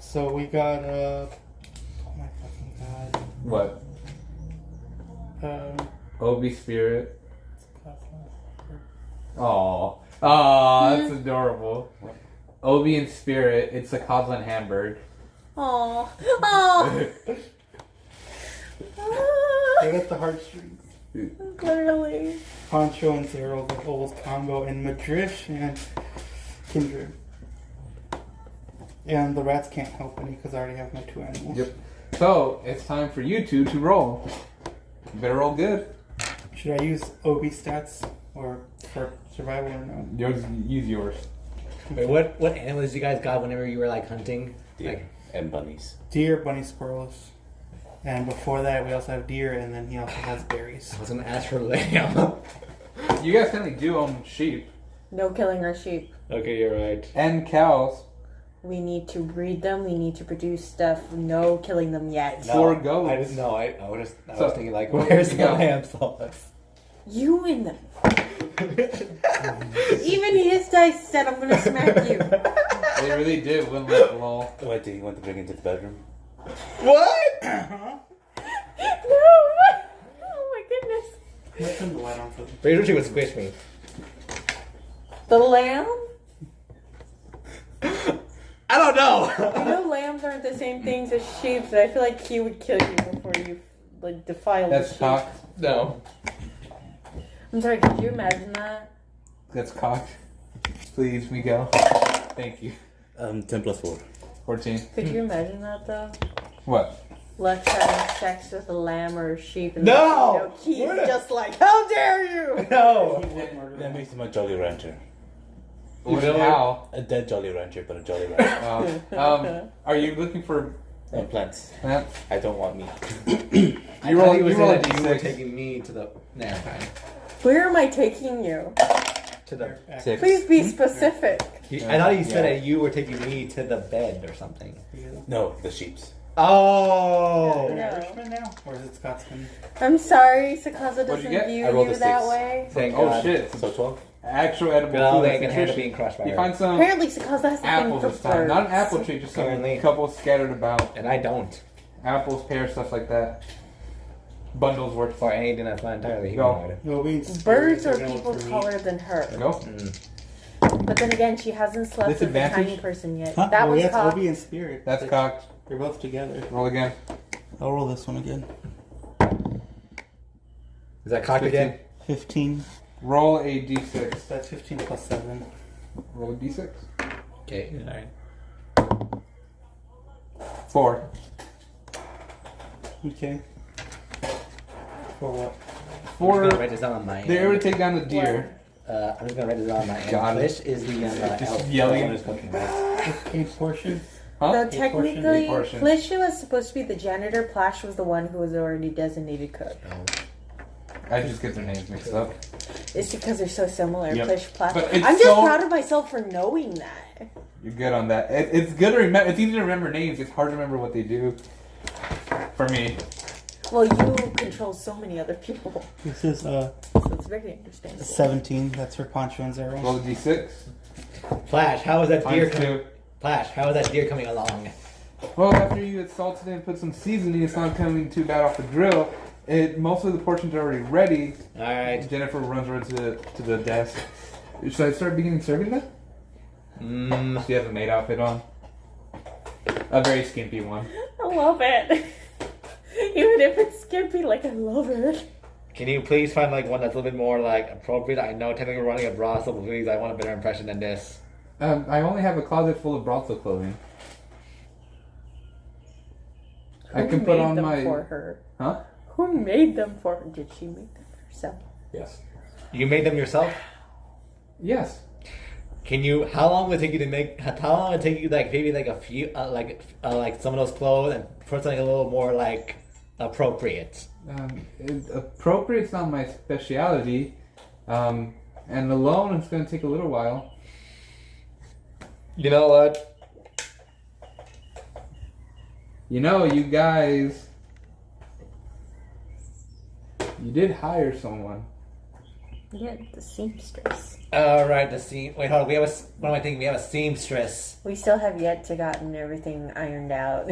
So we got oh my fucking god. What? Um. Obi Spirit. Aw. Aw, that's adorable. Obi and Spirit, it's a Cosland Hamburg. Aww. Aww. They got the heartstrings. Literally. Pancho and Zero, the old combo, and Magician Kindred. And the rats can't help any because I already have my 2 animals. Yep. So, it's time for you two to roll. You better roll good. Should I use OB stats or for survival or no? Use yours. Wait, what animals you guys got whenever you were like hunting? Deer and bunnies. Deer, bunny, squirrels. And before that, we also have deer, and then he also has berries. I was gonna ask for lamb. You guys technically do own sheep. No killing our sheep. Okay, you're right. And cows. We need to breed them. We need to produce stuff. No killing them yet. No. 4 goats. I didn't know. I was So, thinking like, where where's did the you go? lamb sauce? You and them. Even his dice said I'm gonna smack you. They really did win like lol. What do you want to bring into the bedroom? What? Uh-huh. No! Oh my goodness. Let's turn the light on for them. Pretty sure she would squish me. The lamb? I don't know. I know lambs aren't the same things as sheep, but I feel like he would kill you before you like defile the That's sheep. cocked. No. I'm sorry, could you imagine that? That's cocked. Please, Miguel. Thank you. 10 plus 4. 14. Could you imagine that though? What? Lex having sex with a lamb or a sheep and No! he's What? just like, how dare you! No. He would murder That them. makes him a Jolly Rancher. How? A dead Jolly Rancher, but a Jolly Rancher. Are you looking for Plants. plants? I don't want meat. You roll. you You roll a that you were d6. taking me to the. Nah, fine. Where am I taking you? To the. 6. Please be specific. I thought you said that you were taking me to the bed or something. No, the sheeps. Oh. Is it No. Irishman now? Or is it Scotsman? I'm sorry, Sakaza you doesn't get? view I rolled you a that 6. way. Thank Oh God. shit! So 12? Actual edible Good old food. man can That's handle nutrition. being crushed by You her. find some Apparently, Sakaza has a thing apples for this time. Not an birds. apple tree, just some Apparently. couple scattered about. And I don't. Apples, pears, stuff like that. Bundles worth. For anything that's not entirely Go. humanoid. No, being Birds spirit, are they're gonna people look for me. taller than her. Go. But then again, she hasn't slept with a Disadvantage? tiny person yet. Huh? That Oh, was yeah, it's cocked. Obi and Spirit. That's cocked. They're both together. Roll again. I'll roll this one again. Is that cocked 15. again? 15. Roll a d6. That's 15 plus 7. Roll a d6. Okay, alright. 4. Okay. For what? I'm just gonna 4. write this down on my They were end. to take down the deer. I'm just gonna write this down on my end. Got it. Fish is the Just elf. yelling. Who's cooking, right? 8 portion. Huh? So portion, technically, eight portion. Flisha was supposed to be the janitor. Plash was the one who was already designated cook. I just get their names mixed up. It's because they're so similar. Yep. Plish, Plash. But it's I'm just so- proud of myself for knowing that. You're good on that. It's good to remember. It's easy to remember names. It's hard to remember what they do. For me. Well, you control so many other people, This is so it's very understandable. 17. That's for Poncho and Zero. Roll a d6. Flash, how is that deer Times coming? 2. Flash, how is that deer coming along? Well, after you had salted it and put some seasoning, it's not coming too bad off the grill. Most of the portions are already ready. Alright. Jennifer runs over to the desk. Should I start beginning serving then? She has a maid outfit on. A very skimpy one. I love it. Even if it's skimpy, like I love it. Can you please find like one that's a little bit more like appropriate? I know technically we're running a brothel, but please, I want a better impression than this. I only have a closet full of brothel clothing. I Who can put made on them my. for her? Huh? Who made them for her? Did she make them herself? Yes. You made them yourself? Yes. Can you? How long would it take you to make? How long would it take you? Like maybe like a few, like some of those clothes, and put something a little more like appropriate. Appropriate's not my speciality, and alone it's going to take a little while. You know what? You know, you guys, you did hire someone. Yeah, the seamstress. All right, the seam. Wait, hold on. We have a. What am I thinking? We have a seamstress. We still have yet to gotten everything ironed out.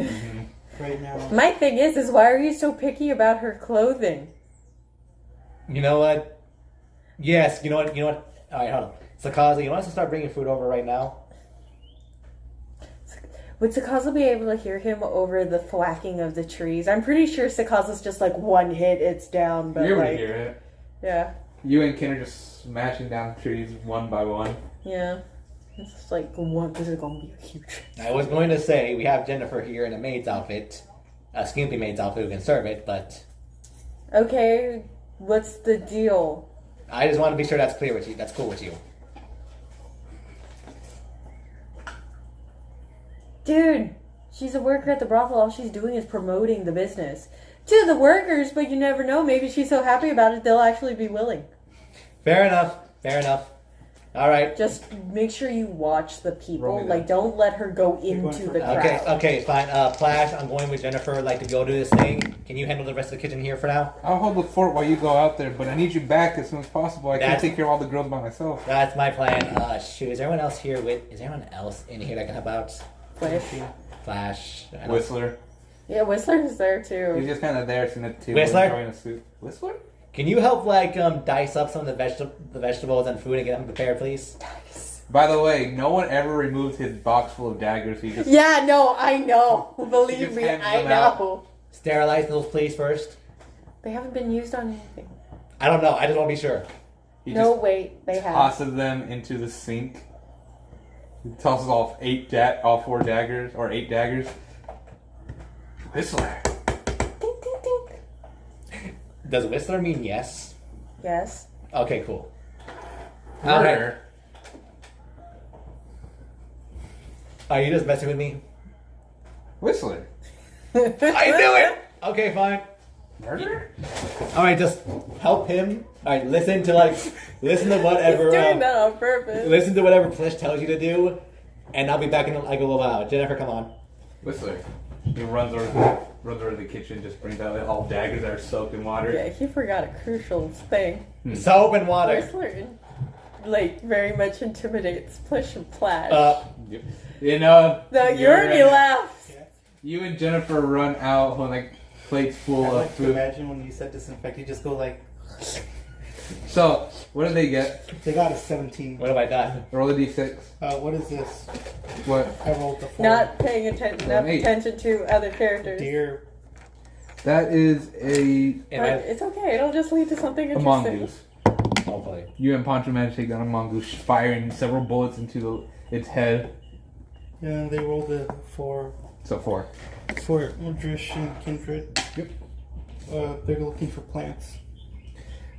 Right now. My thing is why are you so picky about her clothing? You know what? Yes. You know what? You know what? All right, hold on. Sakaza, you want us to start bringing food over right now? Would Sakaza be able to hear him over the thwacking of the trees? I'm pretty sure Sakaza's just like one hit, it's down, but You're able to like, hear it. yeah, You and Ken are just smashing down trees one by one. yeah. It's like one. This is gonna be huge. I was going to say we have Jennifer here in a maid's outfit, a skimpy maid's outfit who can serve it, but Okay, what's the deal? I just want to be sure that's clear with you. That's cool with you. Dude, she's a worker at the brothel. All she's doing is promoting the business to the workers, but you never know. Maybe she's so happy about it, they'll actually be willing. Fair enough. Fair enough. All right. Just make sure you watch the Roll people. me Like, don't let her go into the crowd. Okay. Okay. Fine. Flash, I'm going with Jennifer. Like to go do this thing. Can you handle the rest of the kitchen here for now? I'll hold the fort while you go out there, but I need you back as soon as possible. I can't That's- take care of all the girls by myself. That's my plan. Shoot. Is anyone else here with? Is anyone else in here that can help out? Flash. Flash. I don't- Whistler. Yeah, Whistler's there He's too. just kind of there, seeing it too. Whistler? enjoying a soup. Whistler? Can you help like dice up some of the vegetables and food and get them prepared, please? By the way, no one ever removed his box full of daggers. He just Yeah, no, I know. Believe just me, hands I them out. know. Sterilize those, please, first. They haven't been used on anything. I don't know. I just want to be sure. he No, just wait, they have. tosses them into the sink. He tosses off all 4 daggers or 8 daggers. Whistler. Ding, ding, ding. Does Whistler mean yes? Yes. Okay, cool. All right. Murder. Are you just messing with me? Whistler. I knew it! Okay, fine. Murder? Alright, just help him. Alright, listen to whatever. He's doing that on purpose. Listen to whatever Flish tells you to do, and I'll be back in like a little while. Jennifer, come on. Whistler. He runs over to the kitchen, just brings out all daggers that are soaked in water. Yeah, he forgot a crucial thing. Soap and water. Whistler, like, very much intimidates Push and Plash. You know. You already laughed. You and Jennifer run out with like plates full I of like to food. imagine when you said disinfect, you just go like. So, what did they get? They got a 17. What have I done? Roll a d6. What is this? What? I rolled the 4. Not paying enough Eight. attention to other characters. Deer. That is a But it's okay. It'll just lead to something interesting. mongoose. Hopefully. You and Pancho managed to take down a mongoose, firing several bullets into its head. Yeah, they rolled a 4. So 4. For Drish and Kindred. Yep. They're looking for plants.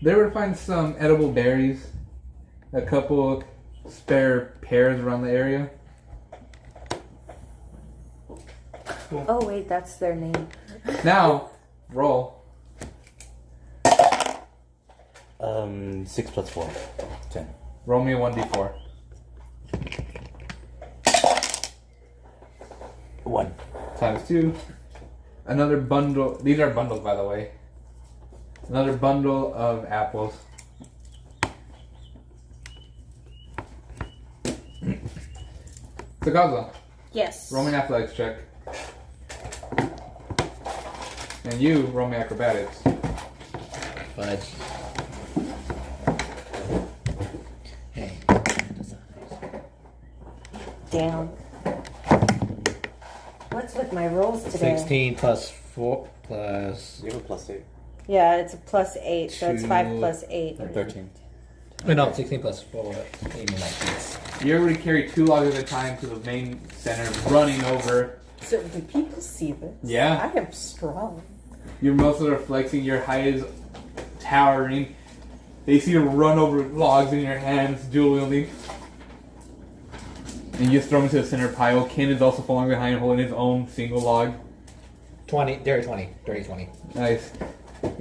They were to find some edible berries, a couple spare pears around the area. Oh, wait, that's their name. Now, roll. 6 plus 4. 10. Roll me a 1d4. 1. Times 2. Another bundle. These are bundles, by the way. Another bundle of apples. Sakaza, Yes. roll me an athletics check. And you, roll me acrobatics. Fudge. Hey. Damn. What's with my rolls today? 16 plus 4 plus. You have a plus 8. Yeah, it's a plus 8, so it's 5 plus 8. 13. No, 16 plus 4. 19. You already carry 2 logs at a time to the main center, running over. So, do people see this? Yeah. I am strong. Your muscles are flexing, your height is towering. They see you run over logs in your hands, dual wielding. And you just throw them into the center pile. Ken is also falling behind, holding his own single log. 20. Dirty 20. Dirty 20. Nice.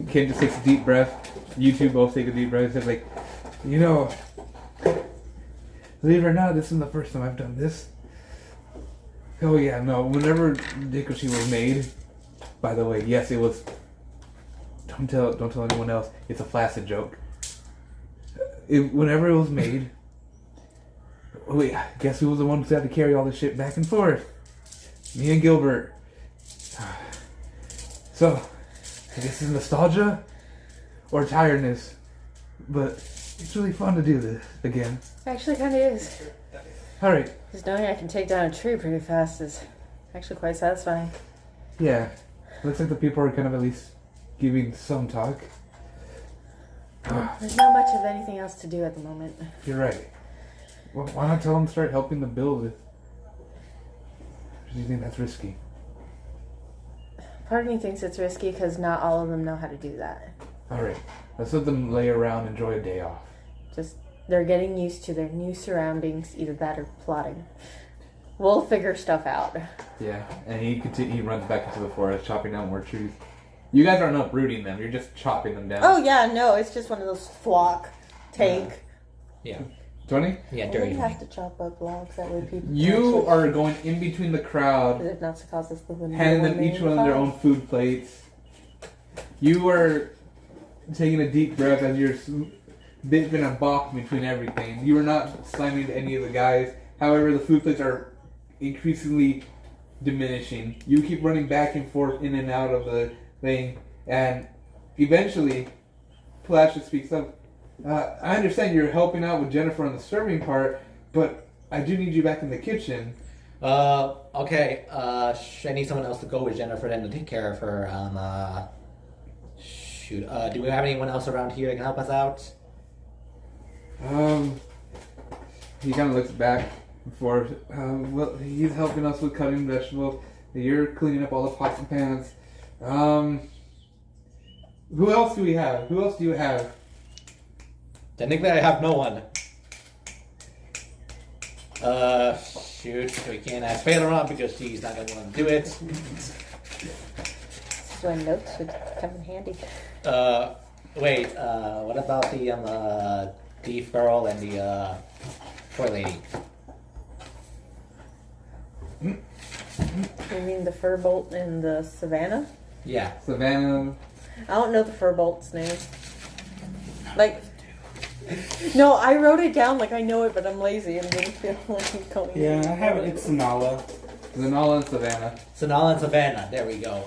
Ken just takes a deep breath. You two both take a deep breath. It's like, you know, believe it or not, this isn't the first time I've done this. Oh yeah, no. Whenever Dikoshi was made, by the way, yes, it was. Don't tell anyone else. It's a flaccid joke. Whenever it was made. Wait, guess who was the one who had to carry all this shit back and forth? Me and Gilbert. So, I guess it's nostalgia or tiredness, but it's really fun to do this again. Actually, kind of is. All right. Just knowing I can take down a tree pretty fast is actually quite satisfying. Yeah. Looks like the people are kind of at least giving some talk. There's not much of anything else to do at the moment. You're right. Well, why not tell them to start helping to build it? Or do you think that's risky? Part of me thinks it's risky because not all of them know how to do that. All right. Let's let them lay around, enjoy a day off. Just, they're getting used to their new surroundings, either that or plotting. We'll figure stuff out. Yeah, and he runs back into the forest, chopping down more trees. You guys aren't uprooting them; you're just chopping them down. Oh, yeah, no, it's just one of those flock, take. Yeah. 20? Yeah, We dirty 20. have to chop up logs that way people. You are going in between the crowd, Is it not to cause us the handing them each one their own food plates. You are taking a deep breath as you're been a balk between everything. You are not slamming into any of the guys. However, the food plates are increasingly diminishing. You keep running back and forth in and out of the thing, and eventually, Flash speaks up. I understand you're helping out with Jennifer on the serving part, but I do need you back in the kitchen. Okay. I need someone else to go with Jennifer then to take care of her. Shoot. Do we have anyone else around here that can help us out? He kind of looks back before. Well, he's helping us with cutting vegetables. You're cleaning up all the pots and pans. Who else do we have? Who else do you have? Technically, I have no one. Shoot. We can't ask Fayla on because she's not going to want to do it. So notes would come in handy. Wait. What about the thief girl and the toy lady? You mean the Furbolt in the Savannah? Yeah. Savannah. I don't know the Furbolt's name. Like, no, I wrote it down like I know it, but I'm lazy and didn't feel like I'm going. Yeah, I have it. It's Nala. Zanala and Savannah. Sonala and Savannah. There we go.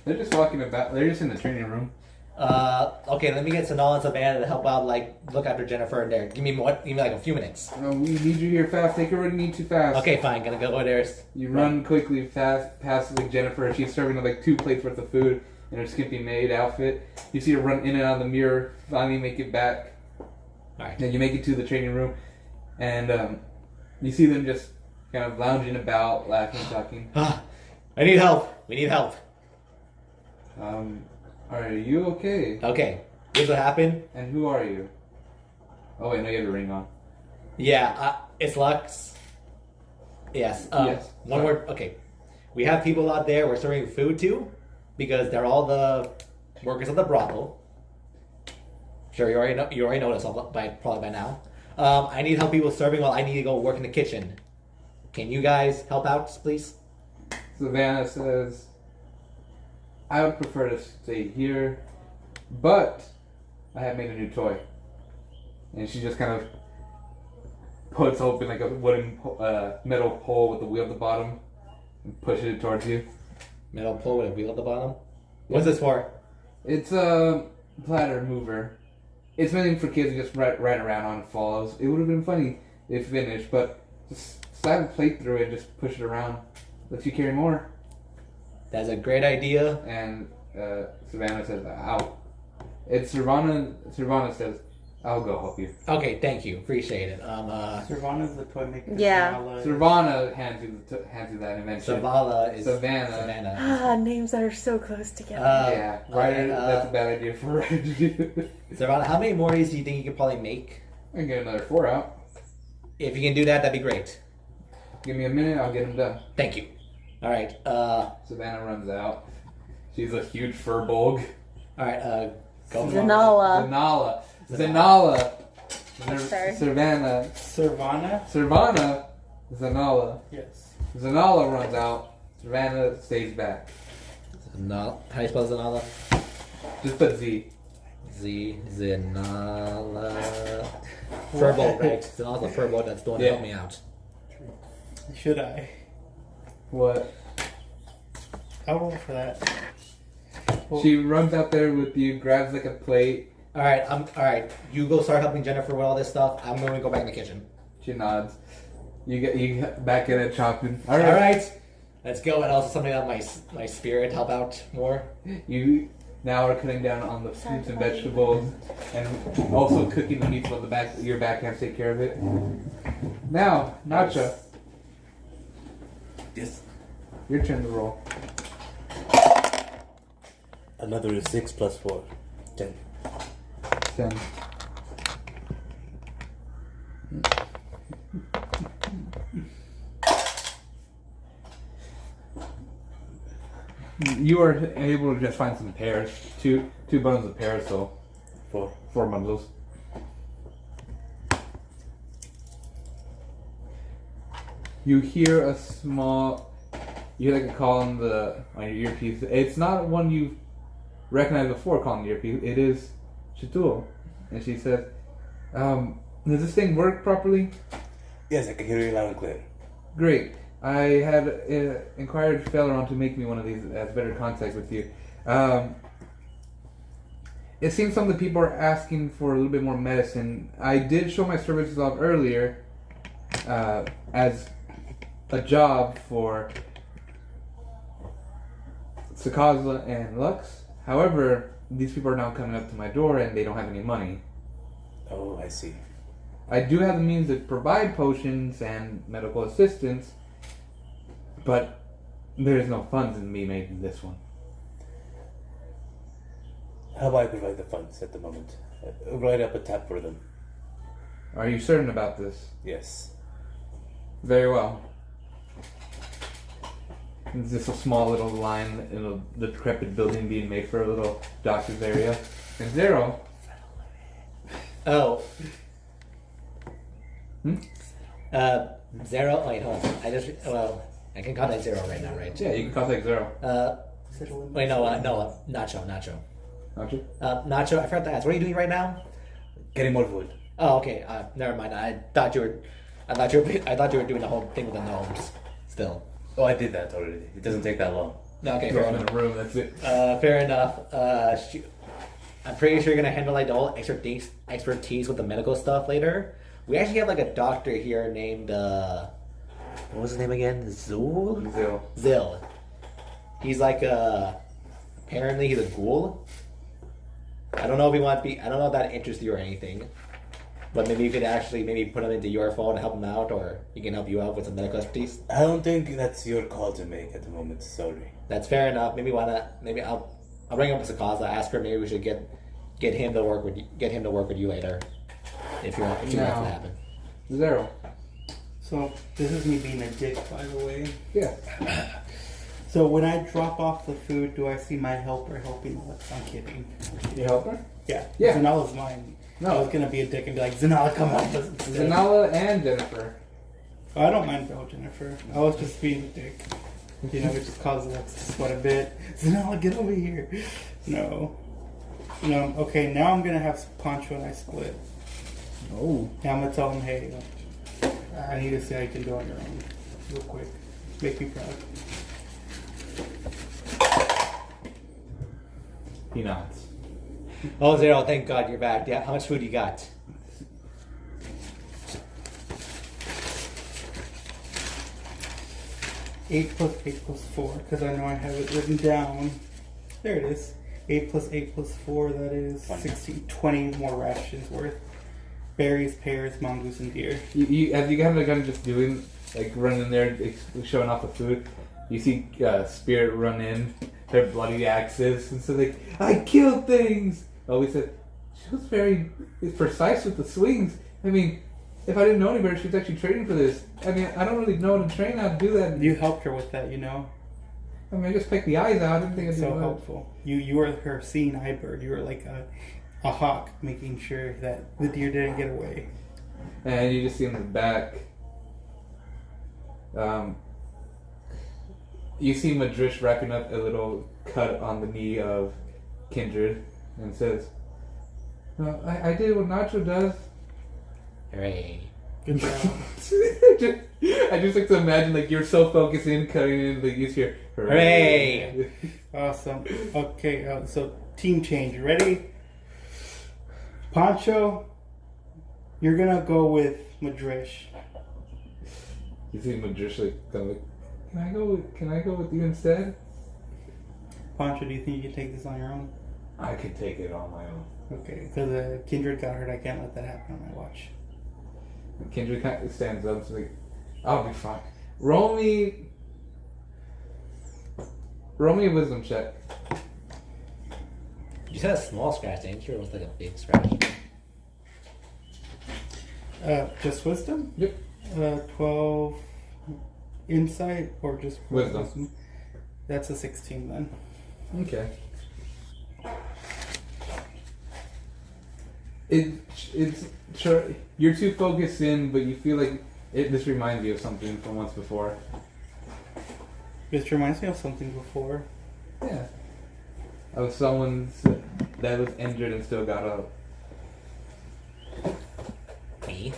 They're just walking about. They're just in the training room. Okay, let me get Sonala and Savannah to help out, like, look after Jennifer in there. Give me like a few minutes. We need you here fast. They already need too fast. Okay, fine. Gonna go over there. You run quickly, fast, past like Jennifer. She's serving like 2 plates worth of food in her skimpy maid outfit. You see her run in and out of the mirror. Finally, make it back. All right. Then you make it to the training room, and you see them just kind of lounging about, laughing, talking. I need help. We need help. Are you okay? Okay. Here's what happened. And who are you? Oh wait, no, you have a ring on. Yeah, it's Lux. Yes. Yes. One word. Okay. We have people out there we're serving food to because they're all the workers of the brothel. Sure, you already know this probably by now. I need help people serving while I need to go work in the kitchen. Can you guys help out, please? Savannah says, I would prefer to stay here, but I have made a new toy. And she just kind of puts open like a wooden metal pole with a wheel at the bottom and pushes it towards you. Metal pole with a wheel at the bottom? What's this for? It's a platter mover. It's meant for kids to just ride around on and follows. It would have been funny if finished, but just slide a plate through it and just push it around. Lets you carry more. That's a great idea. And Savannah says, "Ow." It's Sirvana says, "I'll go help you." Okay, thank you. Appreciate it. Savannah's the toy maker. Yeah. Sirvana hands you that invention. Savala is Savannah. Ah, names that are so close together. Yeah, Ryder. That's a bad idea for Ryder to do. Savannah, how many more of these do you think you could probably make? I can get another 4 out. If you can do that, that'd be great. Give me a minute, I'll get them done. Thank you. All right. Savannah runs out. She's a huge fur bulg. All right. Go. Zanala. Sorry. Savannah. Sirvana? Zanala. Yes. Zanala runs out. Savannah stays back. No. How do you spell Zanala? Just put Z. Zanala. Furbolt, right? Zanala's the furbolt that's the one to help me out. Should I? What? I'll roll for that. Well, She runs out there with you, grabs like a plate. All right. You go start helping Jennifer with all this stuff. I'm going to go back in the kitchen. She nods. You get back in it chopping. All right. Let's go. And also something on my spirit help out more. You now are cutting down on the fruits and vegetables, and also cooking the meat so your backhand take care of it. Now, Nacha. Yes. Your turn to roll. Another 6 plus 4. 10. 10. You are able to just find some pears. Two bundles of pears, so 4 bundles. You hear a small. You hear like a call on your earpiece. It's not one you recognized before calling the earpiece. It is Shatul, and she says, "Does this thing work properly?" Yes, I can hear you loud and clear. Great. I had inquired Felleron to make me one of these as better contact with you. It seems some of the people are asking for a little bit more medicine. I did show my services off earlier as a job for Sakazla and Lux. However, these people are now coming up to my door and they don't have any money. Oh, I see. I do have the means to provide potions and medical assistance, but there's no funds in me making this one. How about I provide the funds at the moment? Write up a tab for them. Are you certain about this? Yes. Very well. It's just a small little line in the decrepit building being made for a little doctor's area. And Zero. Oh. Hmm? Zero. Wait, hold on. I can contact Zero right now, right? Yeah, you can contact Zero. Wait, no, Nacho. Don't you? Nacho, I forgot to ask. What are you doing right now? Getting more food. Oh, okay. Never mind. I thought you were doing the whole thing with the gnomes. Still. Oh, I did that already. It doesn't take that long. No, okay, Go fair in enough. the room. That's it. Fair enough. I'm pretty sure you're gonna handle like the whole expertise with the medical stuff later. We actually have like a doctor here named what was his name again? Zil. Zil. He's like apparently he's a ghoul. I don't know if that interests you or anything. But maybe you could actually maybe put him into your phone and help him out, or he can help you out with some medical expertise. I don't think that's your call to make at the moment. Sorry. That's fair enough. Maybe I'll bring up Sakasa, ask her maybe we should get him to work with you later. If you want that to happen. Zero. So this is me being a dick, by the way. Yeah. So when I drop off the food, do I see my helper helping us? I'm kidding. You help her? Yeah. Yeah. Zanala's mine. No. I was gonna be a dick and be like, Zanala, come on. Zanala and Jennifer. Oh, I don't mind Belle Jennifer. I was just being a dick. You know, it just causes us to sweat a bit. Zanala, get over here. No. Okay, now I'm gonna have Pancho and I split. Oh. Yeah, I'm gonna tell him, hey, I need to see how you can do it on your own. Real quick. Make me proud. He nods. Oh, Zero, thank God you're back. Yeah, how much food you got? Eight plus 4, because I know I have it written down. There it is. 8 plus 8 plus 4, that is 16, 20 more rations worth. Berries, pears, mongoose, and deer. You as you kind of just doing, like, running there, showing off the food, you see Spirit run in, their bloody axes, and so I kill things! Always said, she was very precise with the swings. I mean, if I didn't know any better, she was actually training for this. I mean, I don't really know how to train how to do that. You helped her with that, you know? I mean, I just picked the eyes out. I didn't think I'd do So that. helpful. You were her seeing eye bird. You were like a hawk, making sure that the deer didn't get away. And you just see in the back, you see Madrish wrapping up a little cut on the knee of Kindred, and says, "No, I did what Nacho does." Hooray. Good job. I just like to imagine, like, you're so focused in cutting in, like, you just hear, Hooray! Awesome. Okay, so team change. Ready? Pancho, you're gonna go with Madrish. You see Madrish like, going, like, can I go with you instead? Pancho, do you think you can take this on your own? I could take it on my own. Okay, because Kindred got hurt. I can't let that happen on my watch. Kindred kind of stands up and is like, I'll be fine. Roll me a wisdom check. You said a small scratch, didn't you? Or was it like a big scratch? Just wisdom? Yep. 12 insight or just Wisdom. That's a 16 then. Okay. It's sure you're too focused in, but you feel like this reminds you of something from once before. This reminds me of something before. Yeah. Of someone that was injured and still got up. Me?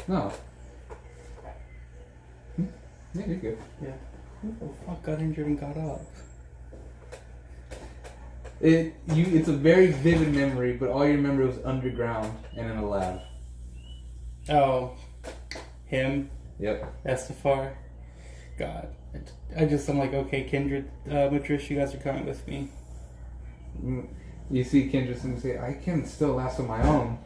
No. Yeah, you're good. Yeah. Who the fuck got injured and got up? It's a very vivid memory, but all you remember was underground and in a lab. Oh, him? Yep. Estefar? God. I'm like, okay, Kindred, Madrish, you guys are coming with me. You see Kendra and say, I can still last on my own.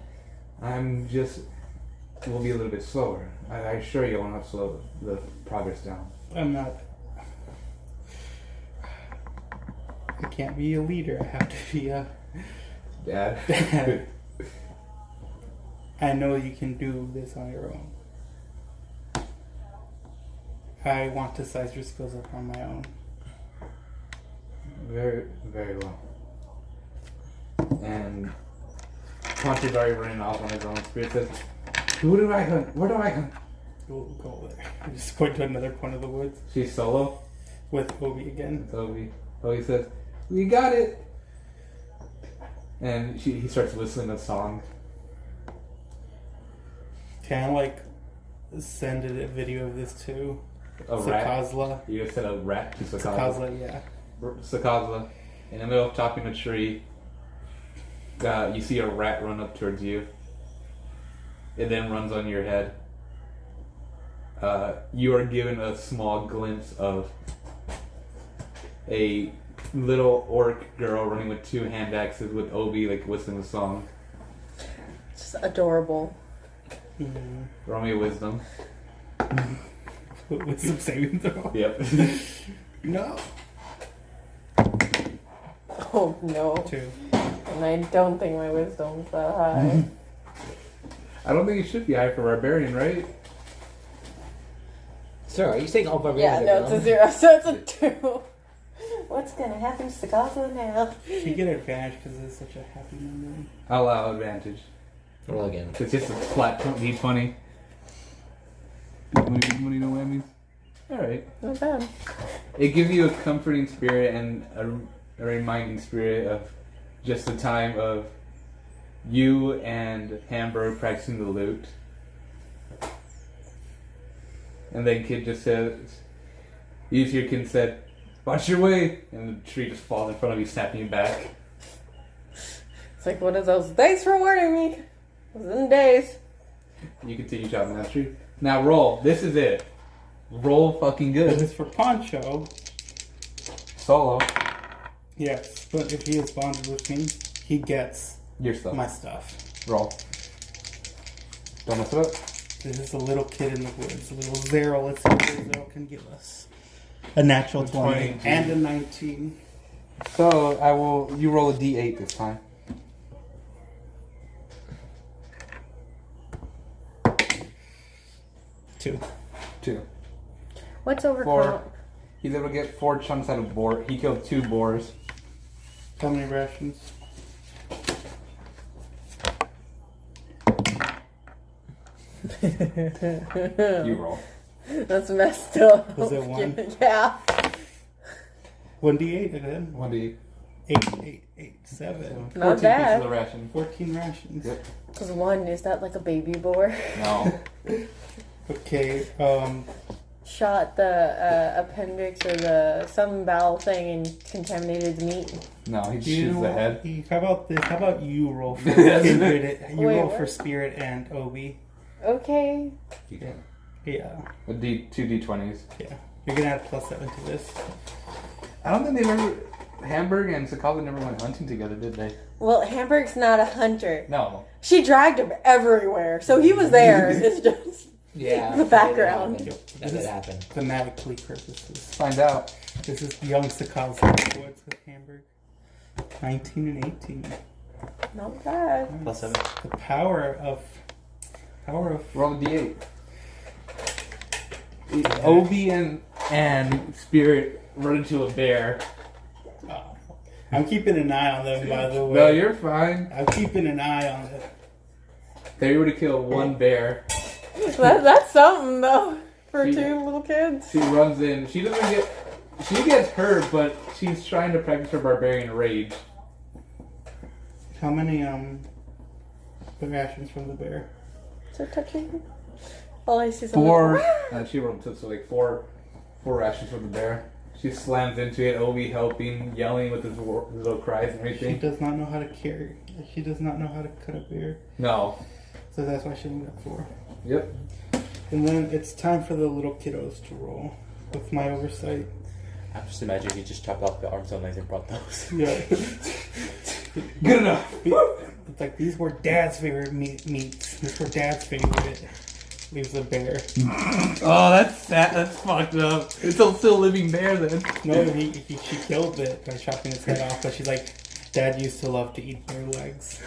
We'll be a little bit slower. I assure you I won't have to slow the progress down. I'm not. I can't be a leader. I have to be a Dad? I know you can do this on your own. I want to size your skills up on my own. Very, very well. And Poncho's already running off on his own. Spirit says, who do I hunt? Where do I hunt? We'll go there. I'm just going to another point of the woods She's solo. with Obi again. Toby. Toby says, "We got it." And he starts whistling a song. Can I like send a video of this to A rat. Sakazla? You just said a rat to Sakazla. Sakazla, yeah. Sakazla. In the middle of chopping a tree, you see a rat run up towards you. It then runs on your head. You are given a small glimpse of a little orc girl running with 2 hand axes with Obi like whistling a song. Just adorable. Roll me a wisdom. With some saving throw. Yep. No. Oh no. 2. And I don't think my wisdom's that high. I don't think it should be high for barbarian, right? Sir, are you saying all Yeah, barbarians no, are it's a dumb? 0, so it's a 2. What's gonna happen to Sakazla now? You get advantage because it's such a happy memory. I'll allow advantage. Roll again. It's just a flat D20. Money, no whammies. Alright. Not bad. It gives you a comforting spirit and a reminding spirit of just the time of you and Hamburg practicing the lute. And then Kid just says, you hear Kid said, "Watch your way!" And the tree just falls in front of you, snapping you back. It's like one of those, thanks for warning me. It was in days. You continue chopping that tree. Now roll. This is it. Roll fucking This good. is for Poncho. Solo. Yes, but if he is bonded with me, he gets Your stuff. my stuff. Roll. Don't mess it up. This is a little kid in the woods, a little Zero. Let's see what Zero can give us. A natural 20 and a 19. So you roll a D8 this time. 2. 2. What's over 4. He's able to get 4 chunks out of boar. He killed 2 boars. How many rations? You roll. That's messed up. Was it 1? Yeah. 1d8 again. 1D. 8, 7. Not 14 bad. pieces of ration. 14 rations. Yep. Because 1, is that like a baby boar? No. Okay, Shot the appendix or some bowel thing and contaminated the meat. No, he you shoots know the what? head. How about this? How about you roll for Kindred? You Wait, roll what? for Spirit and Obi. Okay. You can. Yeah, With 2 D20s. yeah. You're gonna add +7 to this. I don't think they ever... Hamburg and Sakala never went hunting together, did they? Well, Hamburg's not a hunter. No. She dragged him everywhere, so he was there. It's just Yeah. the background. That did happen. Thematically purposes. Find out. This is young Sakaz in the woods with Hamburg. 19 and 18. Not bad. +7. The power of Roll a D8. Obi and Spirit run into a bear. I'm keeping an eye on them, by the way. No, you're fine. I'm keeping an eye on them. They were to kill 1 bear. That's something though for She- 2 little kids. She runs in. She doesn't get... She gets hurt, but she's trying to practice her barbarian rage. How many rations from the bear? So touching. All I see is 4... she rolled so like 4 rations from the bear. She slams into it, Obi helping, yelling with his little cries and She everything. does not know how to carry. She does not know how to cut a bear. No. So that's why she only got 4. Yep. And then it's time for the little kiddos to roll. With my oversight. I'm just imagining you just chopped off the arms and legs and brought those. Yeah. Good enough. It's like, these were Dad's favorite meats. These were Dad's favorite. Leaves a bear. Oh, that's sad. That's fucked up. It's a still living bear then. No, she killed it by chopping its head off. But she's like, Dad used to love to eat bear legs.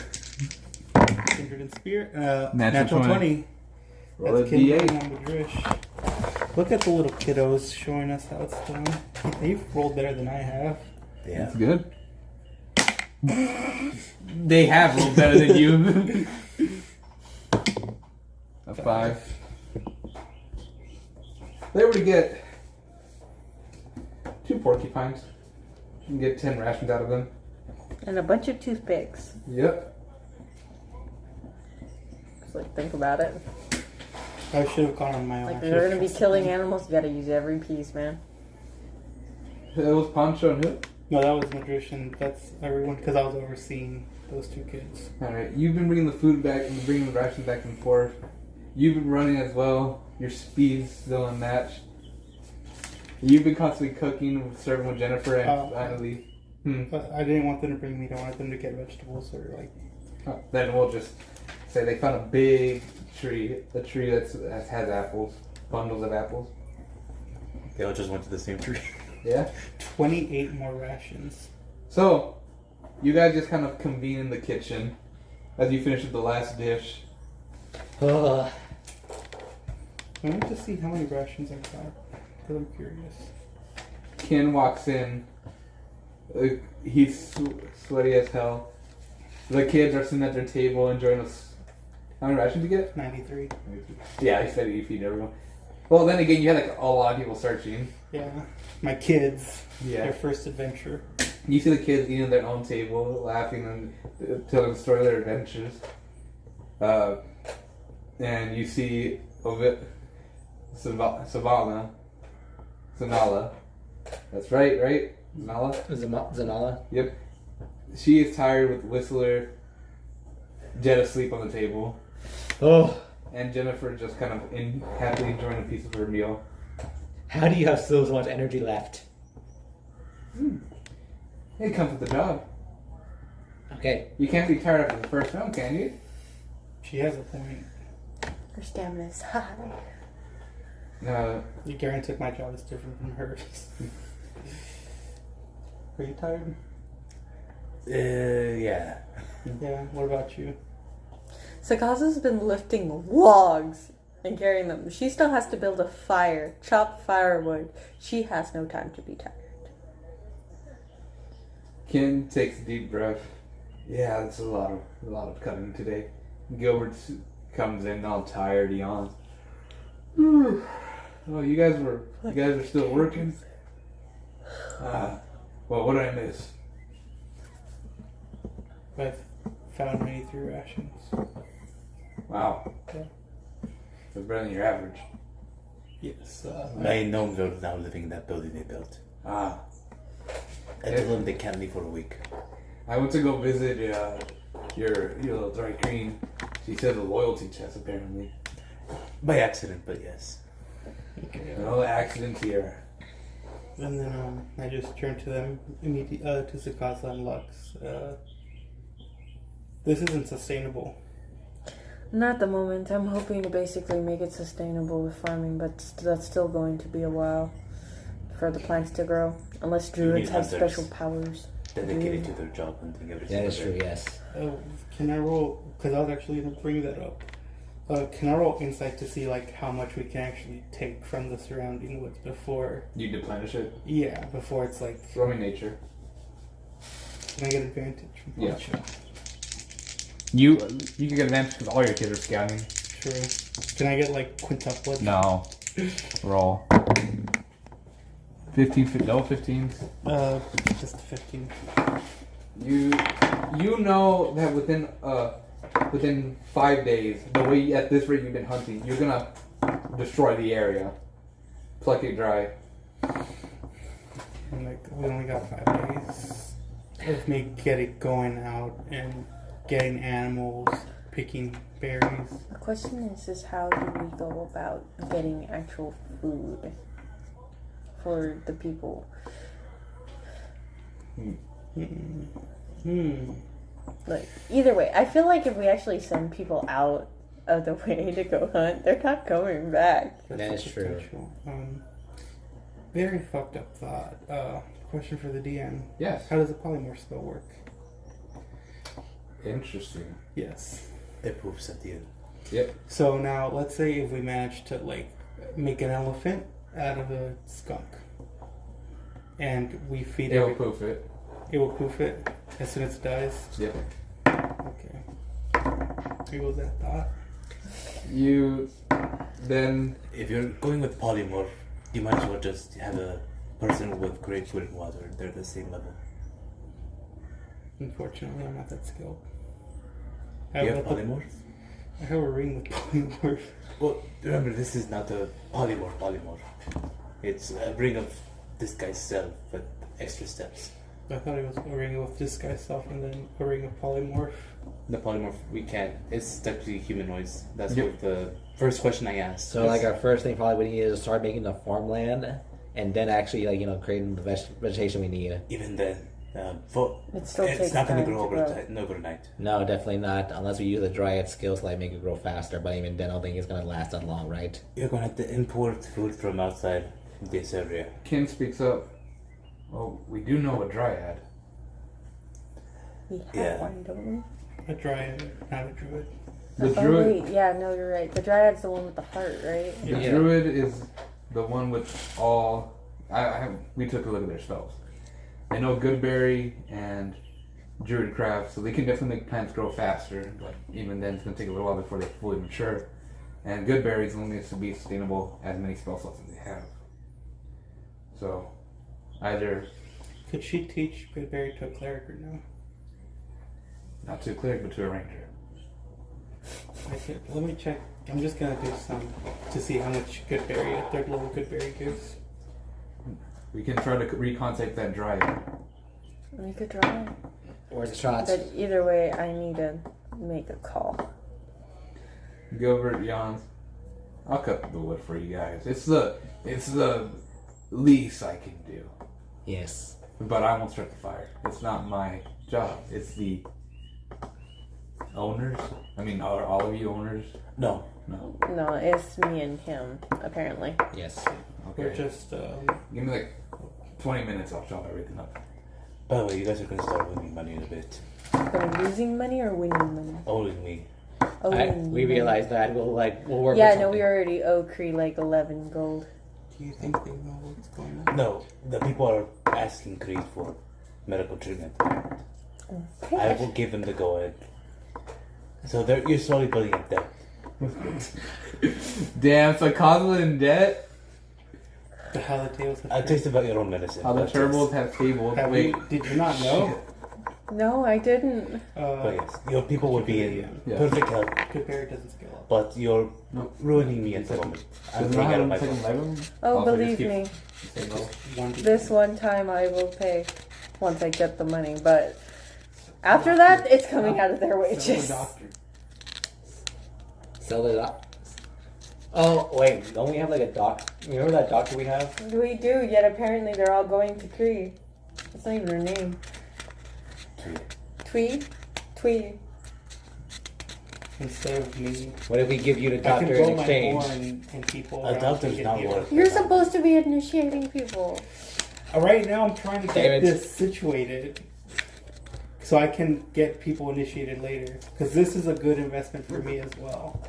Kindred and Spirit. Natural 20. Roll a That's Kindred D8. on the Drish. Look at the little kiddos showing us how it's done. They've rolled better than I have. Yeah. That's good. They have rolled better than you. A 5. they were to get 2 porcupines, you can get 10 rations out of them. And a bunch of toothpicks. Yep. Just like think about it. I should have gone on my own. Like I if should you're have gonna be trusted killing them. animals, you gotta use every piece, man. It was Poncho and who? No, that was magician. That's everyone because I was overseeing those 2 kids. Alright, you've been bringing the food back and bringing the rations back and forth. You've been running as well. Your speed's still unmatched. You've been constantly cooking, serving with Jennifer, and finally. But I didn't want them to bring meat. I wanted them to get vegetables or like. Oh, then we'll just say they found a big tree, a tree that has apples, bundles of apples. They all just went to the same tree. Yeah. 28 more rations. So, you guys just kind of convene in the kitchen as you finish with the last dish. Ugh. I want to see how many rations I got because I'm curious. Ken walks in. He's sweaty as hell. The kids are sitting at their table enjoying us. How many rations did you get? 93. Yeah, he said you feed everyone. Well, then again, you had like a lot of people searching. Yeah. My kids. Yeah. Their first adventure. You see the kids eating at their own table, laughing and telling the story of their adventures. And you see Savannah. Zanala. That's right? Zanala? Zanala. Yep. She is tired with Whistler, Jet asleep on the table, Oh, and Jennifer just kind of happily enjoying a piece of her meal. how do you have so much energy left? It comes with the job. Okay. You can't be tired after the first round, can you? She has a point. Her stamina's high. You guarantee my job is different from hers. Are you tired? Yeah. Yeah. What about you? Sakasa's been lifting logs and carrying them. She still has to build a fire, chop firewood. She has no time to be tired. Ken takes a deep breath. Yeah, that's a lot of cutting today. Gilbert comes in all tired, yawns. Oh, you guys are still working? Well, what did I miss? I've found 93 rations. Wow. Yeah. That's better than your average. Yes. My gnomes are now living in that building they built. Ah. I told them they can't leave for a week. I went to go visit your little dry clean. She said a loyalty test, apparently. By accident, but yes. No accidents here. And then I just turned to them immediately to Sakasa and Lux. This isn't sustainable. Not at the moment. I'm hoping to basically make it sustainable with farming, but that's still going to be a while for the plants to grow. Unless druids have hunters. special powers. Dedicated to their job hunting every That single is day. true, yes. Can I roll? Because I was actually going to bring that up. Can I roll insight to see like how much we can actually take from the surrounding woods before? You deplenish it. Yeah, before it's like. Throw me nature. Can I get advantage from Yeah. Poncho? You can get advantage because all your kids are scouting. True. Can I get like quintuplet? No. Roll. 15, double 15s. Just 15. You know that within 5 days, the way at this rate you've been hunting, you're gonna destroy the area, pluck it dry. And like we only got 5 days of me getting going out and getting animals, picking berries. The question is how do we go about getting actual food for the people? Like, either way, I feel like if we actually send people out of the way to go hunt, they're not coming back. That is true. Potential. Very fucked up thought. Question for the DM. Yes. How does a polymorph spell work? Interesting. Yes. It poofs at the end. Yep. So now, let's say if we manage to like make an elephant out of a skunk, and we feed It'll poof it. it will poof it as soon as it dies. Yep. Okay. Here goes that thought. You then If you're going with polymorph, You might as well just have a person with great food and water. They're the same level. Unfortunately, I'm not that skilled. Do you have polymorph? I have a ring with polymorph. Well, remember, this is not a polymorph. It's a ring of this guy's self with extra steps. I thought it was a ring with this guy's self and then a ring of polymorph. The polymorph, we can't. It's technically humanoids. That's what the first question I asked. So like our first thing probably we need is to start making the farmland, and then actually like creating the vegetation we need. Even then, It still takes it's not going to time grow to grow. overnight. No, definitely not. Unless we use the dryad skills to like make it grow faster. But even then, I don't think it's gonna last that long, right? You're going to have to import food from outside this area. Ken speaks up. Well, we do know a dryad. We have Yeah. one, don't we? A dryad, not a druid. The Oh, druid. wait, yeah, no, you're right. The dryad's the one with the heart, right? The Yeah. druid is the one with all. We took a look at their spells. They know Goodberry and Druidcraft, so they can definitely make plants grow faster. But even then, it's going to take a little while before they fully mature. And Goodberry is only to be sustainable as many spell slots as they have. So, either Could she teach Goodberry to a cleric or no? not to a cleric, but to a ranger. Let me check. I'm just gonna do some to see how much Goodberry, a third level Goodberry gives. We can try to recontact that dryad. We could try. Where's the shots? But either way, I need to make a call. Gilbert yawns. I'll cut the wood for you guys. It's the least I can do. Yes. But I won't start the fire. It's not my job. It's the owners. I mean, are all of you owners? No. No. No, it's me and him, apparently. Yes. We're Okay. just Give me like 20 minutes. I'll chop everything up. By the way, you guys are going to start winning money in a bit. Are we losing money or winning money? Owing me. Oh, winning We money. realize that we'll work. Yeah, with no, we something. already owe Cree like 11 gold. do you think they know what's going on? No, the people are asking Creed for medical treatment. Okay. I will give them the go ahead. So you're slowly building up debt. Damn, so Cosmo in debt? The how the tables have I'll turned. taste about your own medicine. How the but turbos have tables. Have Wait. we, did you not know? No, I didn't. But yes, your people would be in Yeah. perfect health, Goodberry doesn't scale up. but you're No. ruining me at the moment. I'm Does paying not out have of my a second phone. level? Oh, Also, believe just keep- me, Same level. One this one time I will pay once I get the money, but after that, it's coming out of their wages. Sell the doc. Oh wait, don't we have like a doc? Remember that doctor we have? We do, yet apparently they're all going to Cree. That's not even her name. Twee? Twee. Instead of me, What if we give you the I can doctor blow in my exchange? horn and people. A around doctor's can not hear. worth You're supposed to be initiating people. Right now, I'm trying to Damn get it. this situated so I can get people initiated later. Because this is a good investment for me as well.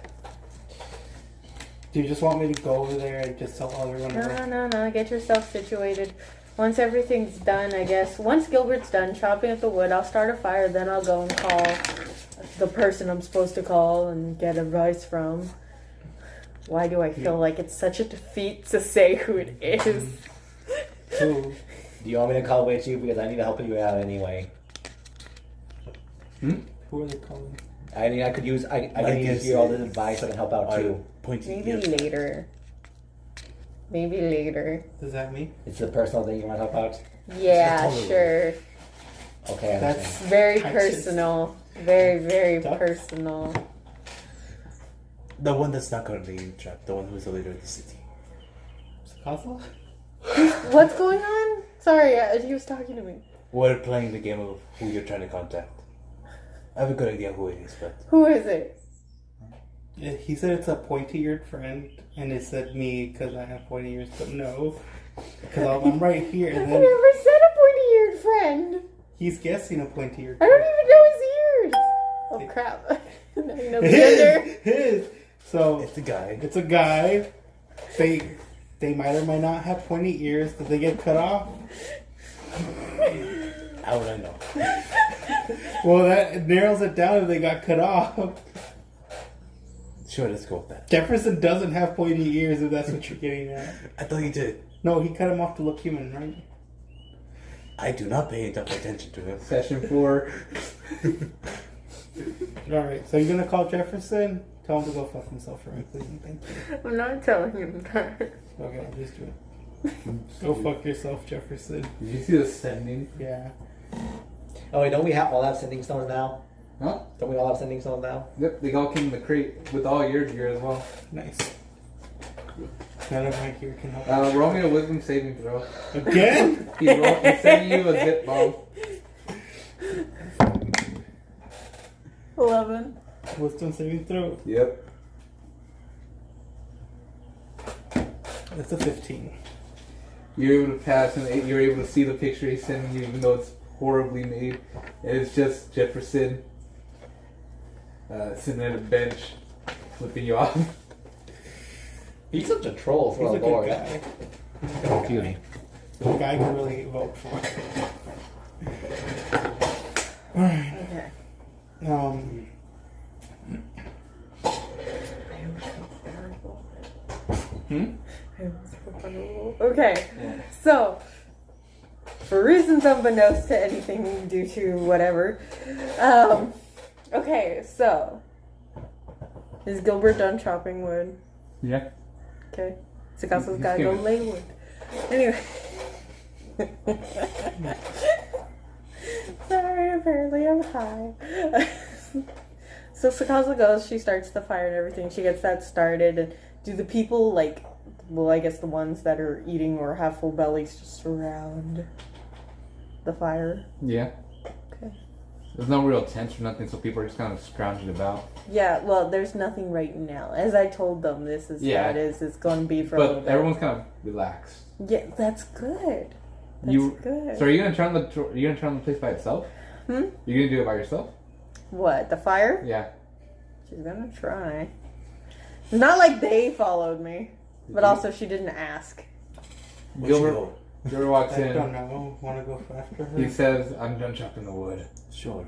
Do you just want me to go over there and just tell everyone? No. Get yourself situated. Once everything's done, I guess. Once Gilbert's done chopping up the wood, I'll start a fire. Then I'll go and call the person I'm supposed to call and get advice from. Why do I feel like it's such a defeat to say who it is? Who? Do you want me to call with you because I need to help you out anyway? Who are they calling? I mean, I could use. I My can guess use all this is- advice. I can help out too. Pointing Maybe later. Maybe later. Does that mean? It's the personal thing you want to help out. Yeah, Totally. sure. Okay, I That's understand. Very I just- personal. Very, very Duck? personal. The one that's not currently trapped, the one who's the leader of the city. Kozla? What's going on? Sorry, he was talking to me. We're playing the game of who you're trying to contact. I have a good idea who it is, but Who is it? Yeah, he said it's a pointy-eared friend, and it said me because I have pointy ears, but no. Because I'm right here, I and never then said a pointy-eared friend. he's guessing a pointy-eared I don't even know his ears. Oh crap! Now you know the gender. His. So it's a guy. it's a guy. They might or might not have pointy ears. Did they get cut off? How would I know? Well, that narrows it down if they got cut off. Sure, let's go with that. Jefferson doesn't have pointy ears, if that's what you're getting at. I thought you did. No, he cut him off to look human, right? I do not pay enough attention to him. Session 4. Alright, so you're gonna call Jefferson? Tell him to go fuck himself for me, please. Thank you. I'm not telling him that. Okay, I'll just do it. Go fuck yourself, Jefferson. Did you see the sending? Yeah. Oh wait, don't we all have sending stones now? Huh? Don't we all have sending stones now? Yep, they all came in the crate with all your gear as well. Nice. None of my gear can help. Roll me a wisdom saving throw. Again? He's sending you a zip bomb. 11. Wisdom saving throw. Yep. That's a 15. You're able to pass, and you're able to see the picture he's sending you, even though it's horribly made. And it's just Jefferson sitting at a bench, flipping you off. He's such a troll for He's a a good lord. guy. Excuse me. The guy can really vote for. Alright. Okay. Okay, so for reasons unbeknownst to anything due to whatever, okay, so is Gilbert done chopping wood? Yeah. Okay, Sakasa's He's gotta go giving- lay wood. Anyway. Sorry, apparently I'm high. So Sakasa goes, she starts the fire and everything. She gets that started. And do the people, like, well, I guess the ones that are eating or have full bellies just surround the fire? Yeah. Okay. There's no real tension or nothing, so people are just kind of scrounging about. Yeah, well, there's nothing right now. As I told them, this is Yeah. how it is. It's going to be for a little But bit. everyone's kind of relaxed. Yeah, that's good. That's good. So are you gonna turn the place by itself? Hmm? You're gonna do it by yourself? What, the fire? Yeah. She's gonna try. It's not like they followed me, but also she didn't ask. Gilbert walks I don't in. know. Want to go after her? He says, "I'm done chopping the wood." Sure.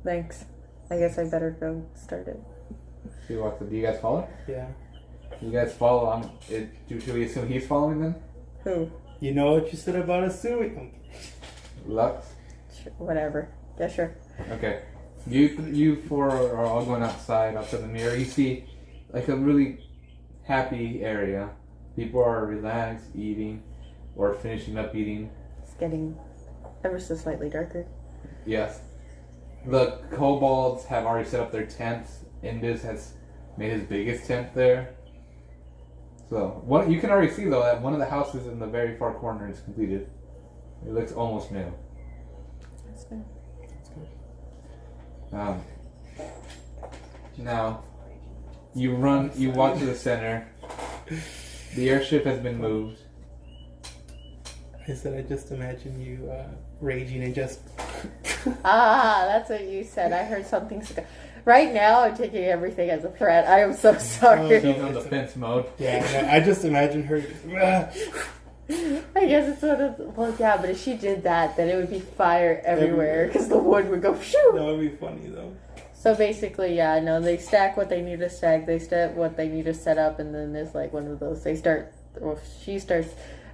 Thanks. I guess I better go start it. He walks in. Do you guys follow? Yeah. You guys follow? Should we assume he's following them? Who? You know what you said about assuming? Lux. Whatever. Yeah, sure. Okay. You four are all going outside the mirror. You see, like, a really happy area. People are relaxed, eating, or finishing up eating. It's getting ever so slightly darker. Yes. The kobolds have already set up their tents. Indus has made his biggest tent there. So, you can already see, though, that one of the houses in the very far corner is completed. It looks almost new. That's good. Now, you walk to the center. The airship has been moved. I said I just imagine you raging and just. Ah, that's what you said. I heard something. Right now, I'm taking everything as a threat. I am so sorry. She's on defense mode. Yeah, I just imagine her. I guess it's one of well, yeah, but if she did that, then it would be fire everywhere because the wood would go shoo. That would be funny though. So basically, yeah, no, they stack what they need to stack, they set what they need to set up, and then there's like one of those. They start, or she starts.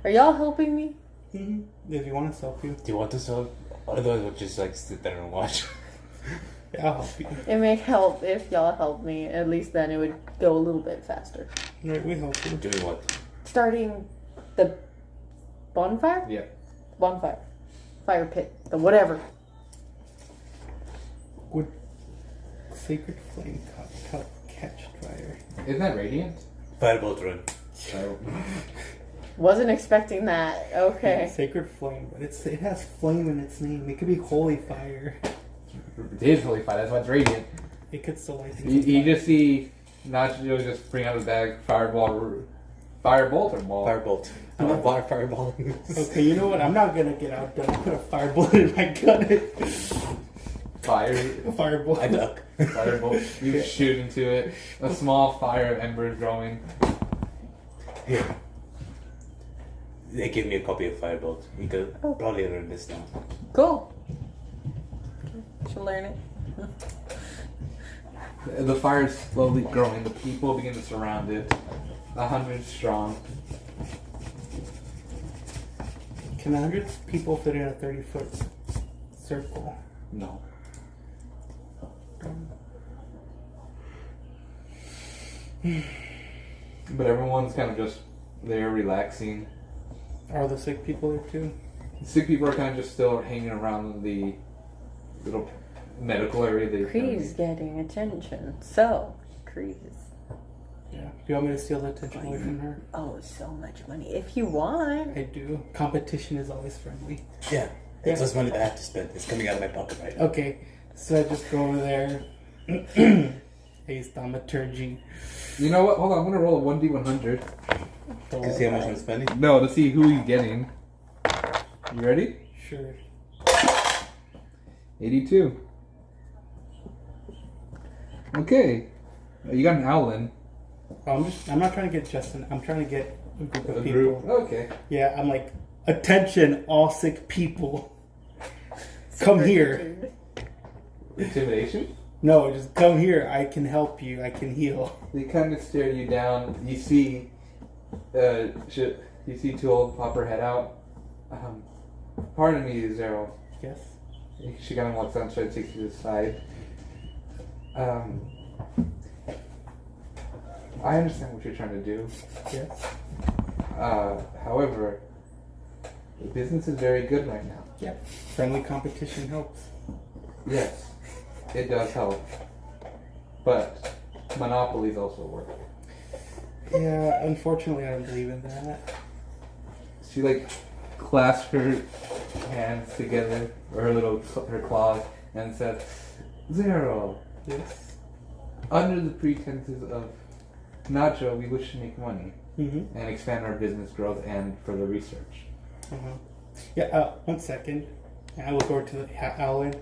Are y'all helping me? Mm-hmm. If you want us to help you, Do you want us to? Otherwise, we'll just like sit there and watch. yeah, I'll help you. It may help if y'all help me. At least then it would go a little bit faster. Right, we help you. Doing what? Starting the bonfire? Yeah. Bonfire. Fire pit. The whatever. Would sacred flame catch fire? Isn't that radiant? Firebolt run. Wasn't expecting that. Okay. Sacred flame, but it has flame in its name. It could be holy fire. It is really fine. That's why it's radiant. It could still light things. You on fire. just see Nacho just bring out his bag, firebolt or ball? Firebolt. I'm a fireball. Okay, you know what? I'm not gonna get outdone. I'll put a firebolt in my gun. Fire. Firebolt. I duck. Firebolt. You shoot into it. A small fire of embers growing. Here. They gave me a copy of Firebolt. You could Oh. probably learn this now. Cool. Should learn it. The fire is slowly growing. The people begin to surround it. 100 strong. Can 100 people fit in a 30-foot circle? No. But everyone's kind of just there relaxing. Are the sick people there too? The sick people are kind of just still hanging around the little medical area. Cree's getting attention. So, Cree's. Yeah. Do you want me to steal the attention away from her? Oh, so much money. If you want. I do. Competition is always friendly. Yeah. It's less money that I have to spend. It's coming out of my pocket right now. Okay. So I just go over there. Haste thaumaturgy. You know what? Hold on. I'm going to roll a 1d100. To see how much I'm spending? No, to see who he's getting. You ready? Sure. 82. Okay. You got an Owlin. I'm not trying to get Justin. I'm trying to get a group of A people. group. Okay. Yeah, I'm like, attention, all sick people. Come here. Intimidation? No, just come here. I can help you. I can heal. They kind of stare you down. You see, Tool pop her head out. Pardon me, Zero. Yes. She kind of walks down, tries to take you to the side. I understand what you're trying to do. Yes. However, the business is very good right now. Yep. Friendly competition helps. Yes, it does help. But monopolies also work. Yeah, unfortunately, I don't believe in that. She clasps her hands together, or her claws, and says, "Zero, Yes. under the pretenses of Nacho, we wish to make money Mm-hmm. and expand our business growth and further research." Uh-huh. Yeah, 1 second. I look over to Alan.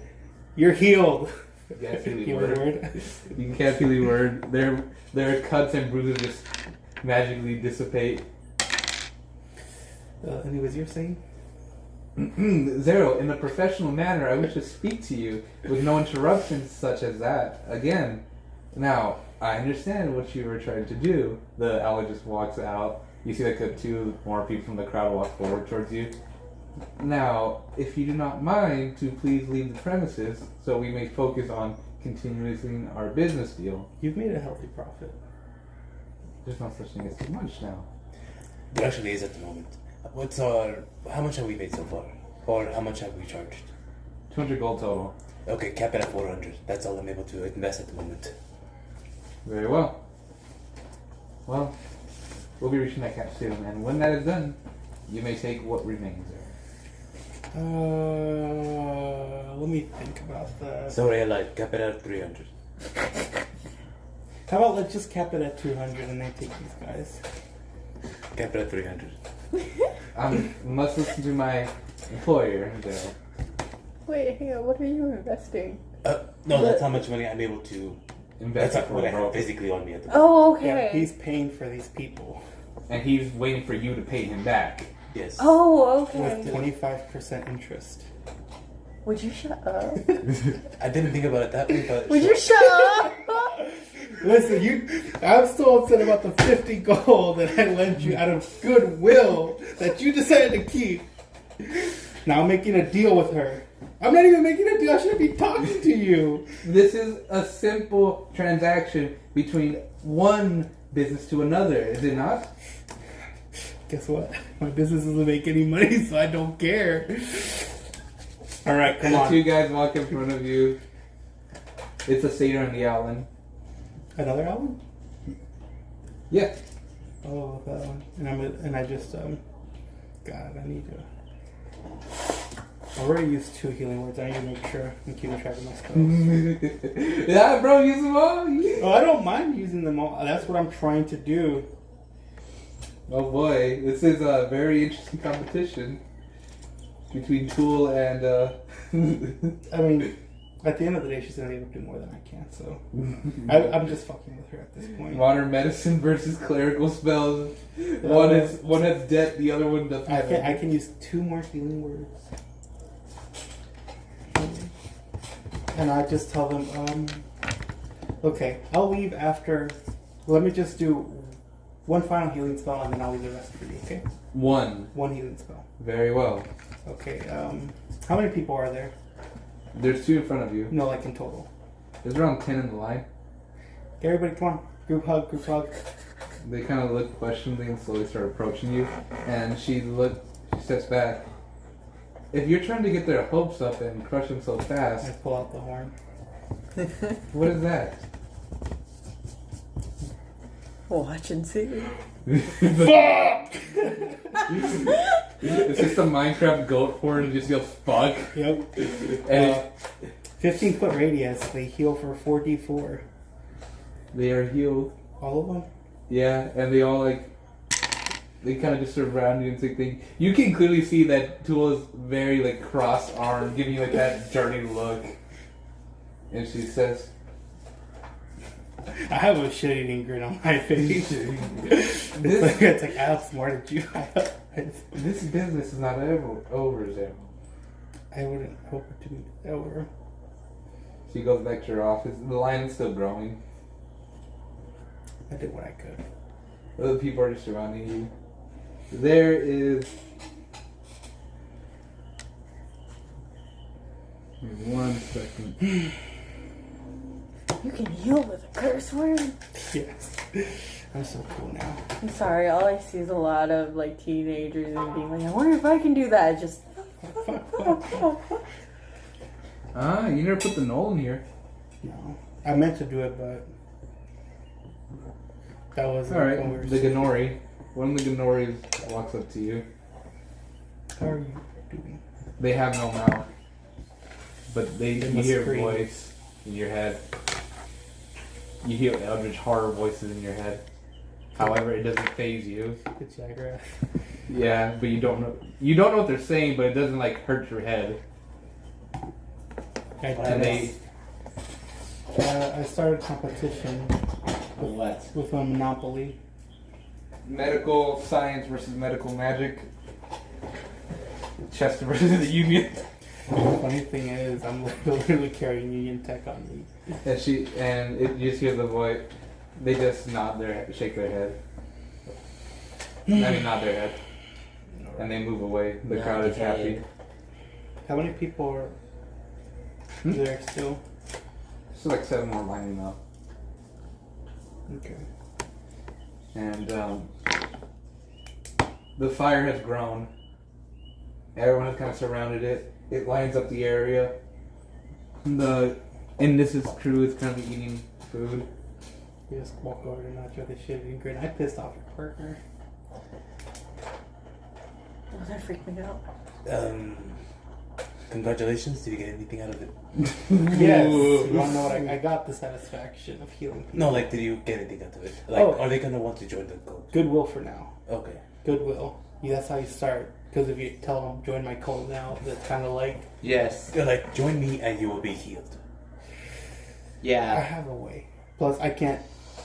You're healed. You can't feel the Heal word. You can't feel the word. Their cuts and bruises just magically dissipate. Anyways, you're saying? Zero, in a professional manner, I wish to speak to you with no interruptions such as that. Again, now, I understand what you were trying to do. The owl just walks out. You see two more people from the crowd walk forward towards you. Now, if you do not mind, to please leave the premises so we may focus on continuing our business deal. You've made a healthy profit. There's no such thing as too much now. There actually is at the moment. How much have we made so far? Or how much have we charged? 200 gold total. Okay, cap it at 400. That's all I'm able to invest at the moment. Very well. Well, we'll be reaching that cap soon, and when that is done, you may take what remains there. Let me think about that. Sorry, I lied. Cap it at 300. How about let's just cap it at 200 and then take these guys? Cap it at 300. I must listen to my employer, though. Wait, hang on. What are you investing? No, that's how much money I'm able to Invest That's for what I a have broker. physically on me at the moment. Oh, okay. Yeah, he's paying for these people And he's waiting for you to pay him back. Yes. Oh, okay. with 25% interest. Would you shut up? I didn't think about it that way, but Would sure. you shut up? Listen, I'm still upset about the 50 gold that I lent you out of goodwill that you decided to keep. Now I'm making a deal with her. I'm not even making a deal. I shouldn't be talking to you. This is a simple transaction between one business to another, is it not? Guess what? My business doesn't make any money, so I don't care. All right, come The on. two guys walk in front of you. It's a satyr and the Owlin. Another album? Yeah. Oh, that one. And I just God, I need to. I already used 2 healing words. I need to make sure I'm keeping track of my spells. Yeah, bro, use them all. Oh, I don't mind using them all. That's what I'm trying to do. Oh boy, this is a very interesting competition between Tool and I mean, at the end of the day, she's gonna be able to do more than I can. So I'm just fucking with her at this point. modern medicine versus clerical spells. One has death, the other one doesn't. I can use 2 more healing words, and I just tell them, Okay, I'll leave after. Let me just do one final healing spell, and then I'll leave the rest for you. Okay. One. One healing spell. Very well. Okay. How many people are there? There's 2 in front of you. No, like in total. There's around 10 in the line. Okay, everybody, come on. Group hug. Group hug. They kind of look questioningly and slowly start approaching you. And she steps back. If you're trying to get their hopes up and crush them so I fast, pull out the horn. what is that? Watch and see. Fuck! It's just a Minecraft goat horn. Just yells fuck. Yep. And 15-foot radius. They heal for 4d4. they are healed. All of them. Yeah, and they all they kind of just surround you and say things. You can clearly see that Tool is very cross-armed, giving you that dirty look. And she says, I have a shit-eating grin on my face. It's like I outsmarted you. this business is not over, Zero. I wouldn't hope it to be over. She goes back to her office. The line is still growing. I did what I could. Other people are just surrounding you. There is... Give me 1 second. You can heal with a curse word? Yes. I'm so cool now. I'm sorry, all I see is a lot of teenagers and being like, I wonder if I can do that. Just You never put the null in here. No. I meant to do it, but that was Alright, when we were the Ganori. One of the Ganoris walks up to you. How are you doing? They have no mouth. But you must hear a scream. voice in your head. You hear eldritch horror voices in your head. However, it doesn't faze you. It's Jagger. Yeah, but you don't know what they're saying, but it doesn't hurt your head. I started competition with a Monopoly. Medical science versus medical magic. Chester versus the Union. The funny thing is, I'm literally carrying Union Tech on me. And you just hear the voice. They just shake their head. Nod their head, and they move away. The crowd is happy. How many people are there still? There's 7 more lining up. Okay. And the fire has grown. Everyone has kind of surrounded it. It lines up the area. Indus's crew is currently eating food. You just walk over to Nacho the shit and grin. I pissed off your partner. Oh, that freaked me out. Congratulations. Did you get anything out of it? Yes. You don't know what I got the satisfaction of healing people. No, did you get anything out of it? Are they gonna want to join the cult? Goodwill for now. Okay. Goodwill. Yeah, that's how you start. Because if you tell them, join my cult now, that's kind of Yes. They're join me and you will be healed. I Yeah. have a way. Plus, I can't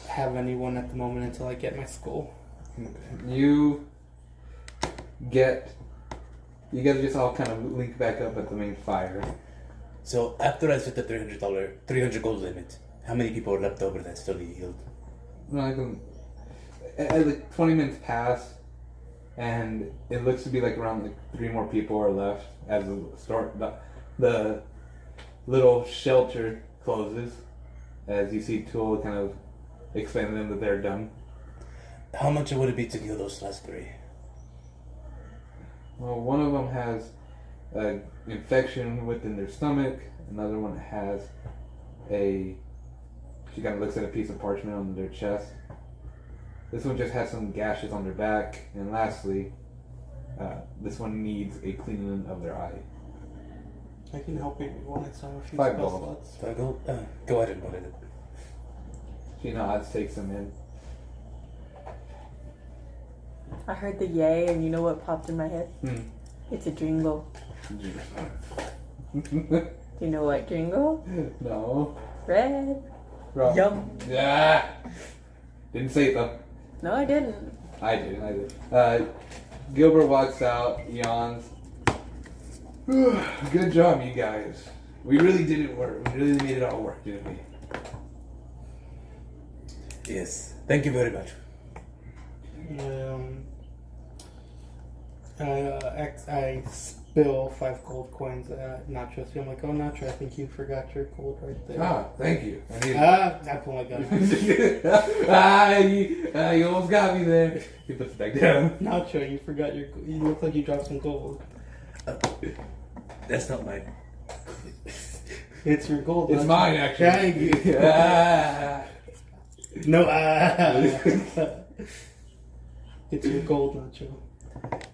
have anyone at the moment until I get my skull. You guys just all kind of link back up at the main fire. So after I set the $300 limit, how many people are left over that still need healed? As 20 minutes pass, and it looks to be around 3 more people are left as the little shelter closes. As you see Tool kind of explain to them that they're done. How much would it be to heal those last 3? Well, one of them has an infection within their stomach. Another one has she kind of looks at a piece of parchment on their chest. This one just has some gashes on their back. And lastly, this one needs a cleaning of their eye. I can help you if you want. It's a few $5. spell slots. So I go, go ahead and go ahead. She nods, takes them in. I heard the yay, and you know what popped in my head? It's a jingle. Do you know what jingle? No. Red. Wrong. Yum. Yeah. Didn't say it though. No, I didn't. I did. Gilbert walks out, yawns. Good job, you guys. We really did it work. We really made it all work, didn't we? Yes. Thank you very much. I spill 5 gold coins at Nacho. I'm like, oh, Nacho, I think you forgot your gold right there. Ah, thank you. I need I pull my gun. you almost got me there. He puts it back down. Nacho, you forgot your. You look like you dropped some gold. That's not mine. It's your gold. It's Nacho. mine, actually. No. It's your gold, Nacho.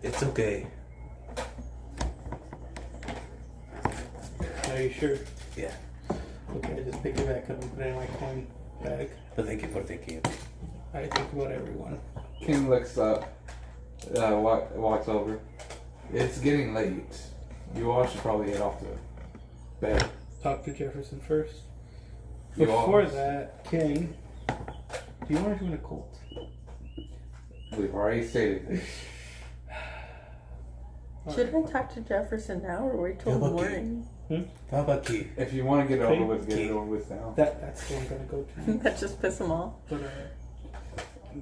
It's okay. Are you sure? Yeah. Okay, I just pick it back up and put it in my coin bag. But thank you for thinking. I think about everyone. King looks up, walks over. It's getting late. You all should probably head off to bed. Talk to Jefferson first. You Before all- that, King, do you want to join a cult? We've already stated this. Should I talk to Jefferson now or wait till the Yeah, okay. morning? How about Key? If you want to get it over with, get Okay. it over with now. That's what I'm gonna go to. That just piss him off. But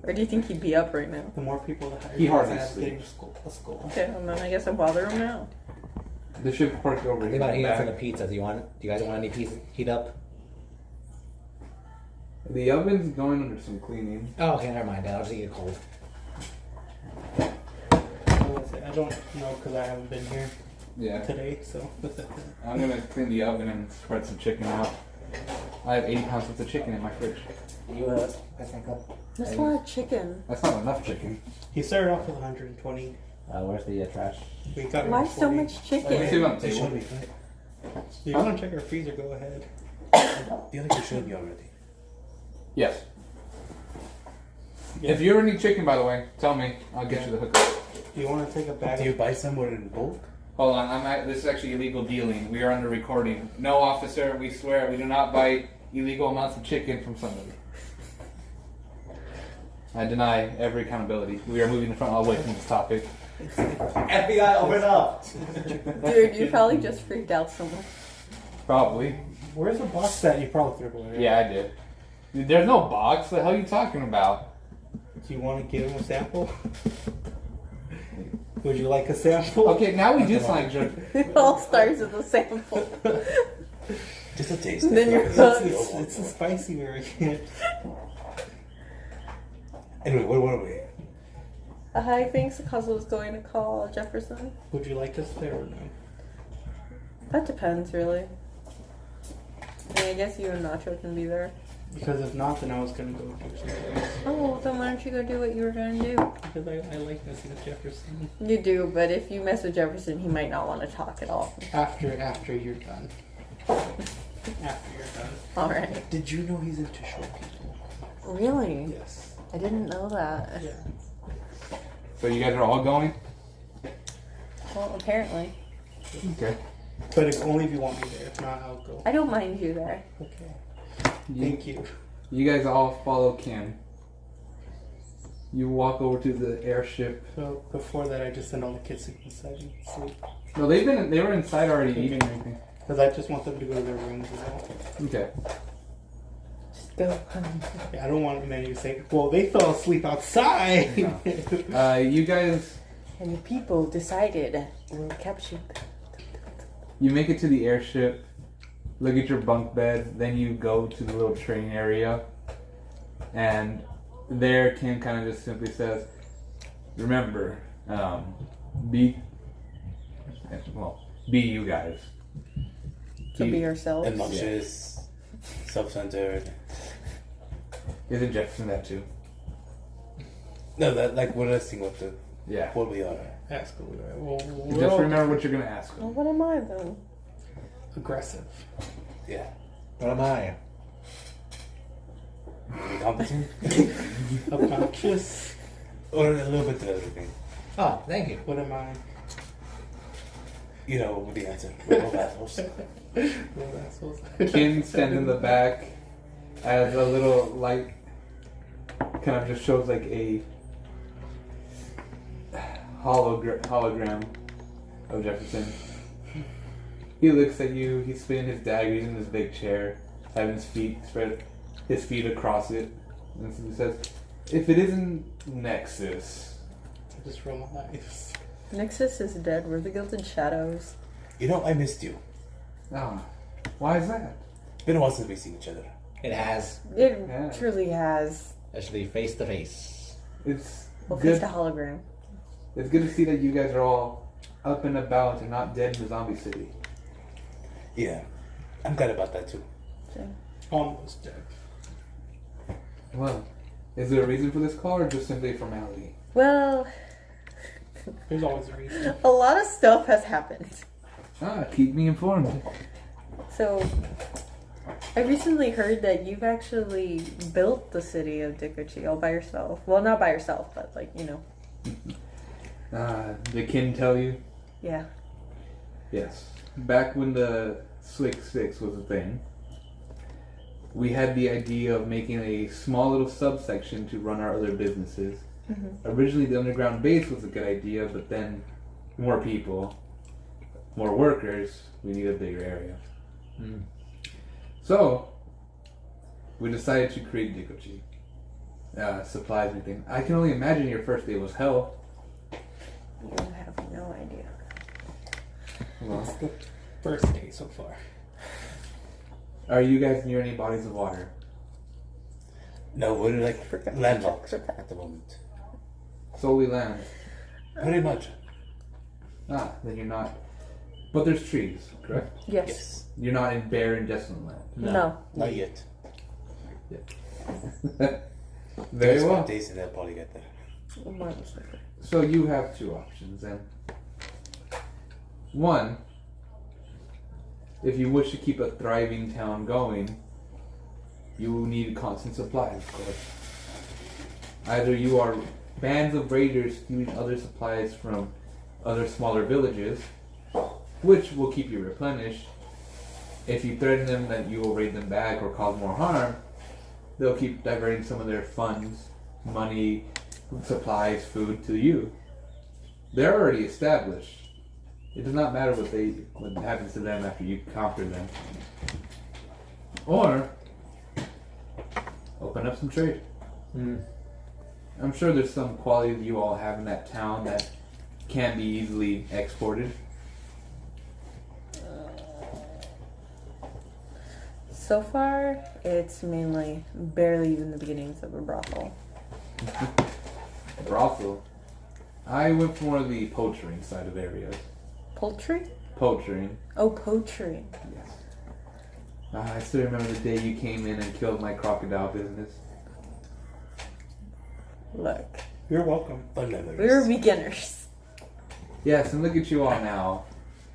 Or do you think he'd be up right now? the more people that hire He hardly have getting sleeps. a skull. Okay, well then I guess I'll bother him now. The ship parked over Think here. about in the heating for the back. pizza. Do you guys want any pizza heat up? The oven's going under some cleaning. Oh, okay, never mind. Then I'll just eat it cold. I don't know because I haven't been here Yeah. today, so. I'm gonna clean the oven and spread some chicken out. I have 80 pounds worth of chicken in my fridge. You I think up. That's a lot of chicken. That's not enough chicken. He started off with 120. Where's the trash? We got Why around so 40. much Let me see chicken? it on the table. If you want to check our freezer, go ahead. feel like you showed me already. Yes. If you ever need chicken, by the way, tell me. I'll get you the hookup. Do you want to take a bag? Do you buy somewhere in bulk? Hold on, this is actually illegal dealing. We are under recording. No, officer, we swear we do not buy illegal amounts of chicken from somebody. I deny every accountability. We are moving the front away from this topic. FBI, open up! Dude, you probably just freaked out so much. Probably. Where's the box that you probably threw away? Yeah, I did. Dude, there's no box. What the hell are you talking about? Do you want to give him a sample? Would you like a sample? Okay, now we just like jerk. It all starts with a sample. Just a taste. And then you're hooked. It's a spicy variant. Anyway, where were we? I think Sakazo was going to call Jefferson. Would you like us there or no? That depends, really. I mean, I guess you and Nacho can be there. Because if not, then I was gonna go do something else. Oh, well, then why don't you go do what you were going to do? Because I like messing with Jefferson. You do, but if you mess with Jefferson, he might not want to talk at all. After you're done. After you're done. Alright. Did you know he's into short people? Really? Yes. I didn't know that. Yeah. So you guys are all going? Well, apparently. Okay. But only if you want me there. If not, I'll go. I don't mind you there. Okay. Thank you. You guys all follow Kim. You walk over to the airship. So before that, I just send all the kids inside and sleep. No, they were inside already eating everything. Because I just want them to go to their rooms as well. Okay. Just go. Yeah, I don't want many to say, well, they fell asleep outside. You guys, And the people decided we'll capture them. you make it to the airship. Look at your bunk bed. Then you go to the little train area. And there, Kim kind of just simply says, remember, be you guys. To be ourselves. Obnoxious, self-centered. Isn't Jefferson that too? No, that like we're listening Yeah. what we are. Ask who we are. Well, we're Just all remember what you're going to ask Well, them. what am I then? aggressive. Yeah. What am I? Incompetent? Obnoxious. Or a little bit of everything. Oh, thank you. What am I? You know what the answer. We're both assholes. Well, assholes. Kim stands in the back as a little light kind of just shows like a hologram of Jefferson. He looks at you, he's spinning his dagger, he's in this big chair, having his feet across it. And so he says, if it isn't Nexus. I just roll my eyes. Nexus is dead. We're the Gilded Shadows. You know, I missed you. Ah, why is that? It's been a while since we've seen each other. It has, It Yeah. truly has. especially face to face. It's Well, good. face to hologram. It's good to see that you guys are all up and about and not dead in the zombie city. Yeah, I'm glad about that too. Almost dead. Well, is there a reason for this call or just simply a formality? Well, There's always a reason. a lot of stuff has happened. Ah, keep me informed. So, I recently heard that you've actually built the city of Dikuchi all by yourself. Well, not by yourself, but like, you know. Did Kin tell you? Yeah. Yes. Back when the Slick Six was a thing, we had the idea of making a small little subsection to run our other businesses. Originally, the underground base was a good idea, but then more people, more workers, we need a bigger area. So, we decided to create Dikuchi. Supplies and everything. I can only imagine your first day was hell. You have no idea. Well, It's the first day so far. are you guys near any bodies of water? No, we're like Forgot. landlocked Forgot. at the moment. Solely land. Pretty much. Then you're not. But there's trees, correct? Yes. Yes. You're not in barren, desolate land. No. Not yet. Very Just well. 5 days and they'll probably get there. More than likely. So you have two options then. One, if you wish to keep a thriving town going, you need constant supplies, of course. Either you are bands of raiders stealing other supplies from other smaller villages, which will keep you replenished. If you threaten them that you will raid them back or cause more harm, they'll keep diverting some of their funds, money, supplies, food to you. They're already established. It does not matter what happens to them after you conquer them. Or open up some trade. I'm sure there's some quality that you all have in that town that can be easily exported. So far, it's mainly barely even the beginnings of a brothel. Brothel. I went for more of the poachering side of areas. Poultry? Poachering, Oh, poetry. yes. I still remember the day you came in and killed my crocodile business. Look, You're welcome. Fun memories. we're beginners. Yes, and look at you all now.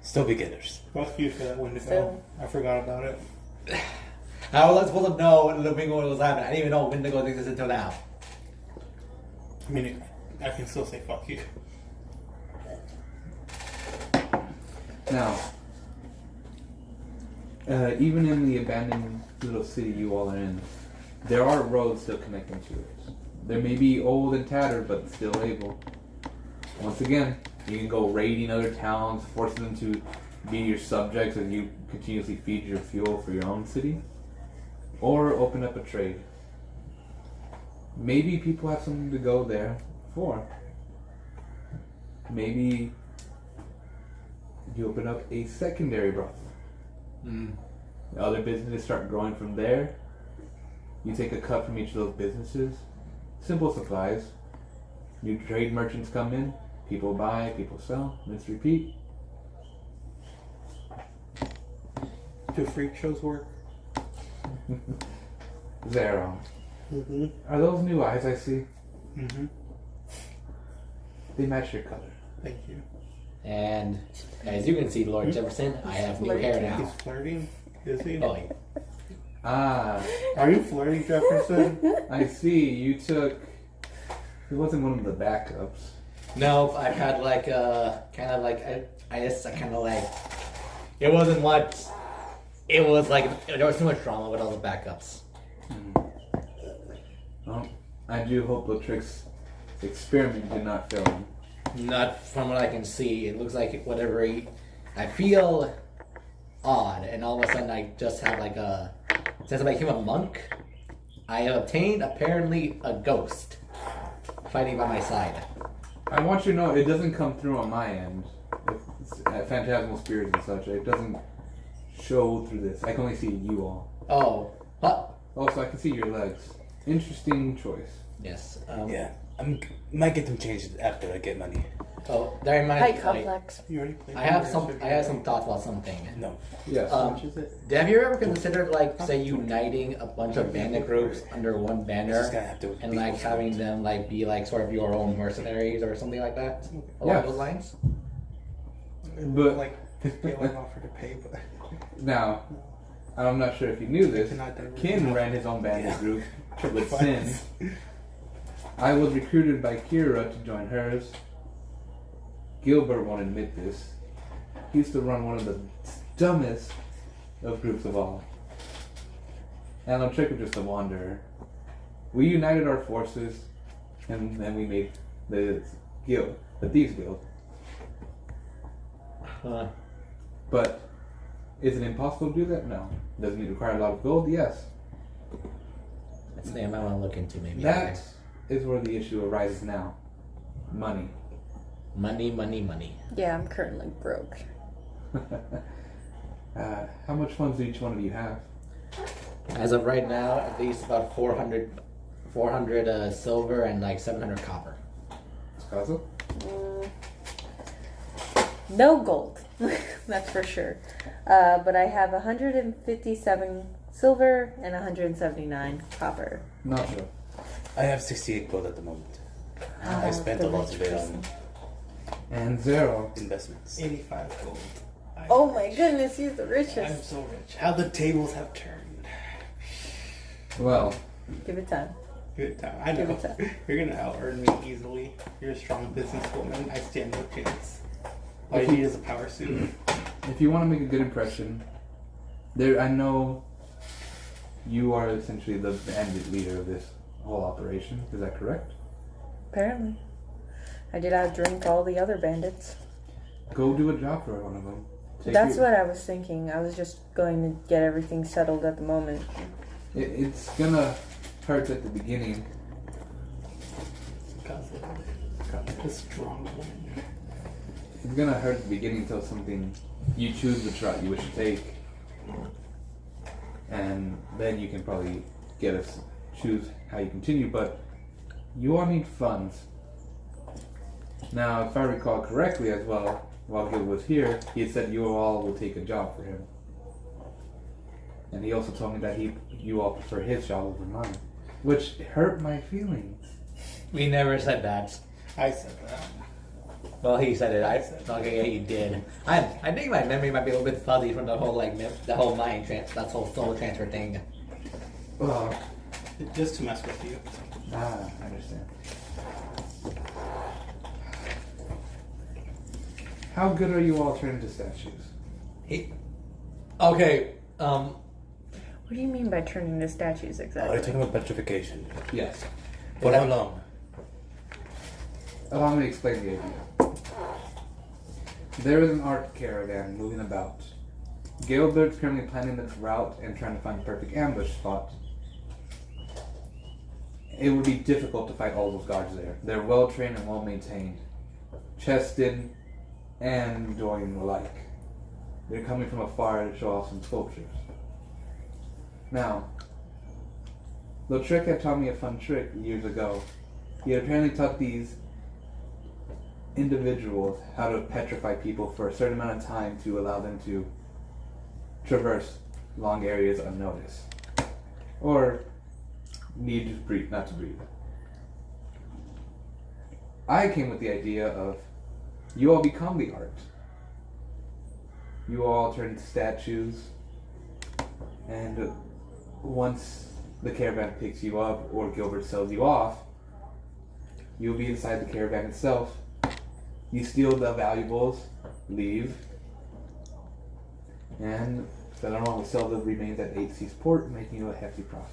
Still beginners. Fuck you for that Wendigo. So- I forgot about it. How was I supposed to know when the Wingo was happening? I didn't even know Wendigo existed until now. I mean, I can still say fuck you. Now, even in the abandoned little city you all are in, there are roads still connecting to it. They may be old and tattered, but still able. Once again, you can go raiding other towns, forcing them to be your subjects as you continuously feed your fuel for your own city, or open up a trade. Maybe people have something to go there for. Maybe you open up a secondary brothel. The other businesses start growing from there. You take a cut from each of those businesses. Simple supplies. New trade merchants come in. People buy, people sell. Let's repeat. Do freak shows work? Zero. Mm-hmm. Are those new eyes I see? Mm-hmm. They match your color. Thank you. And as you can see, Lord Jefferson, I have new hair He's now. flirting? Is he? Oh, yeah. Ah, Are you flirting, Jefferson? I see. You took. It wasn't one of the backups. No, I've had like kind of like I just kind of like it wasn't much. It was like there was too much drama with all the backups. Well, I do hope Lautric's experiment did not fail him. Not from what I can see. It looks like whatever I feel odd, and all of a sudden I just have like a since I became a monk. I have obtained apparently a ghost fighting by my side. I want you to know it doesn't come through on my end. It's, phantasmal spirits and such. It doesn't show through this. I can only see you all. Oh, what? Also, I can see your legs. Interesting choice. Yes. Yeah, I might get them changed after I get money. Oh, that reminds Height me. complex. You already played I have the some. rest of I your have some game. thoughts about something. No. Yes. How much is it? Have you ever considered like say uniting a bunch of bandit groups under one banner Just gonna have to and be like fulfilled. having them like be like sort of your own mercenaries or something like that? Along Yes. those lines. But- like Galen offered to pay, but Now, I'm not sure if you knew this. cannot divert. Kin ran his own bandit Yeah. group with Sin. I was recruited by Kira to join hers. Gilbert won't admit this. He used to run one of the dumbest of groups of all. And Trick was just a wanderer. We united our forces, and then we made the guild, the Thieves Guild. But is it impossible to do that? No. Doesn't it require a lot of gold? Yes. That's the name I want to look into maybe. That is where the issue arises now. Money. Money, money, money. Yeah, I'm currently broke. How much funds do each one of you have? As of right now, at least about 400 silver and like 700 copper. Skaza? No gold, that's for sure. But I have 157 silver and 179 copper. Not sure. I have 68 gold at the moment. Ah, I spent the a lot rich of it person. on And Zero. investments. 85 gold. Oh my goodness, he's the I'm richest. so rich. How the tables have turned. Well, Give it time. Good time. I Give know. it time. You're gonna out earn me easily. You're a strong businesswoman. I stand no chance. All you If you- need is a power suit. if you want to make a good impression, I know you are essentially the bandit leader of this whole operation. Is that correct? Apparently. I did outdrink all the other bandits. Go do a job for one of them. That's what I was thinking. I was just going to get everything settled at the moment. It's gonna hurt at the beginning. A strong woman. It's gonna hurt at the beginning until something you choose which route you wish to take, and then you can probably get us choose how you continue. But you all need funds. Now, if I recall correctly, as well, while Gil was here, he had said you all will take a job for him, and he also told me that you all prefer his job over mine, which hurt my feelings. We never said that. I said that. Well, he said it. Okay, yeah, he did. I think my memory might be a little bit fuzzy from the whole the whole mind that whole soul transfer thing. Well, Just to mess with you. I understand. How good are you all turned into statues? Okay. What do you mean by turning into statues Oh, you're exactly? talking about petrification. Yes. For how long? Allow me to explain the idea. There is an art caravan moving about. Gilbert's currently planning its route and trying to find the perfect ambush spot. It would be difficult to fight all those guards there. They're well trained and well maintained. Chested and Dorian alike. They're coming from afar to show off some sculptures. Now, Lautrec had taught me a fun trick years ago. He had apparently taught these individuals how to petrify people for a certain amount of time to allow them to traverse long areas unnoticed. Or need to breathe, not to breathe. I came with the idea of you all become the art. You all turn into statues, and once the caravan picks you up or Gilbert sells you off, you'll be inside the caravan itself. You steal the valuables, leave, and then I will sell the remains at 8 Seas Port, making you a hefty profit.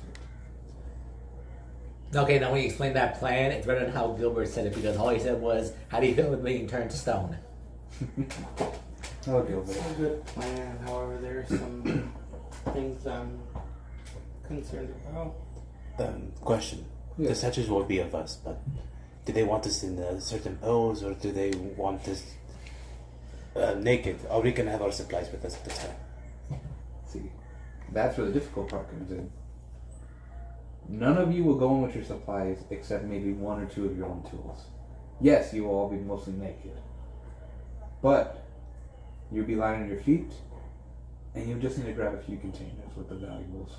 Okay, now when you explain that plan, it's better than how Gilbert said it because all he said was, "How do you feel with being turned to stone?" Oh, Gilbert. It's a good plan. However, there are some things I'm concerned about. Question. Yeah. The statues will be of us, but do they want us in a certain pose, or do they want us naked? Or we can have our supplies with us at the time? See, that's where the difficult part comes in. None of you will go in with your supplies except maybe one or two of your own tools. Yes, you will all be mostly naked. But you'll be lying on your feet, and you'll just need to grab a few containers with the valuables.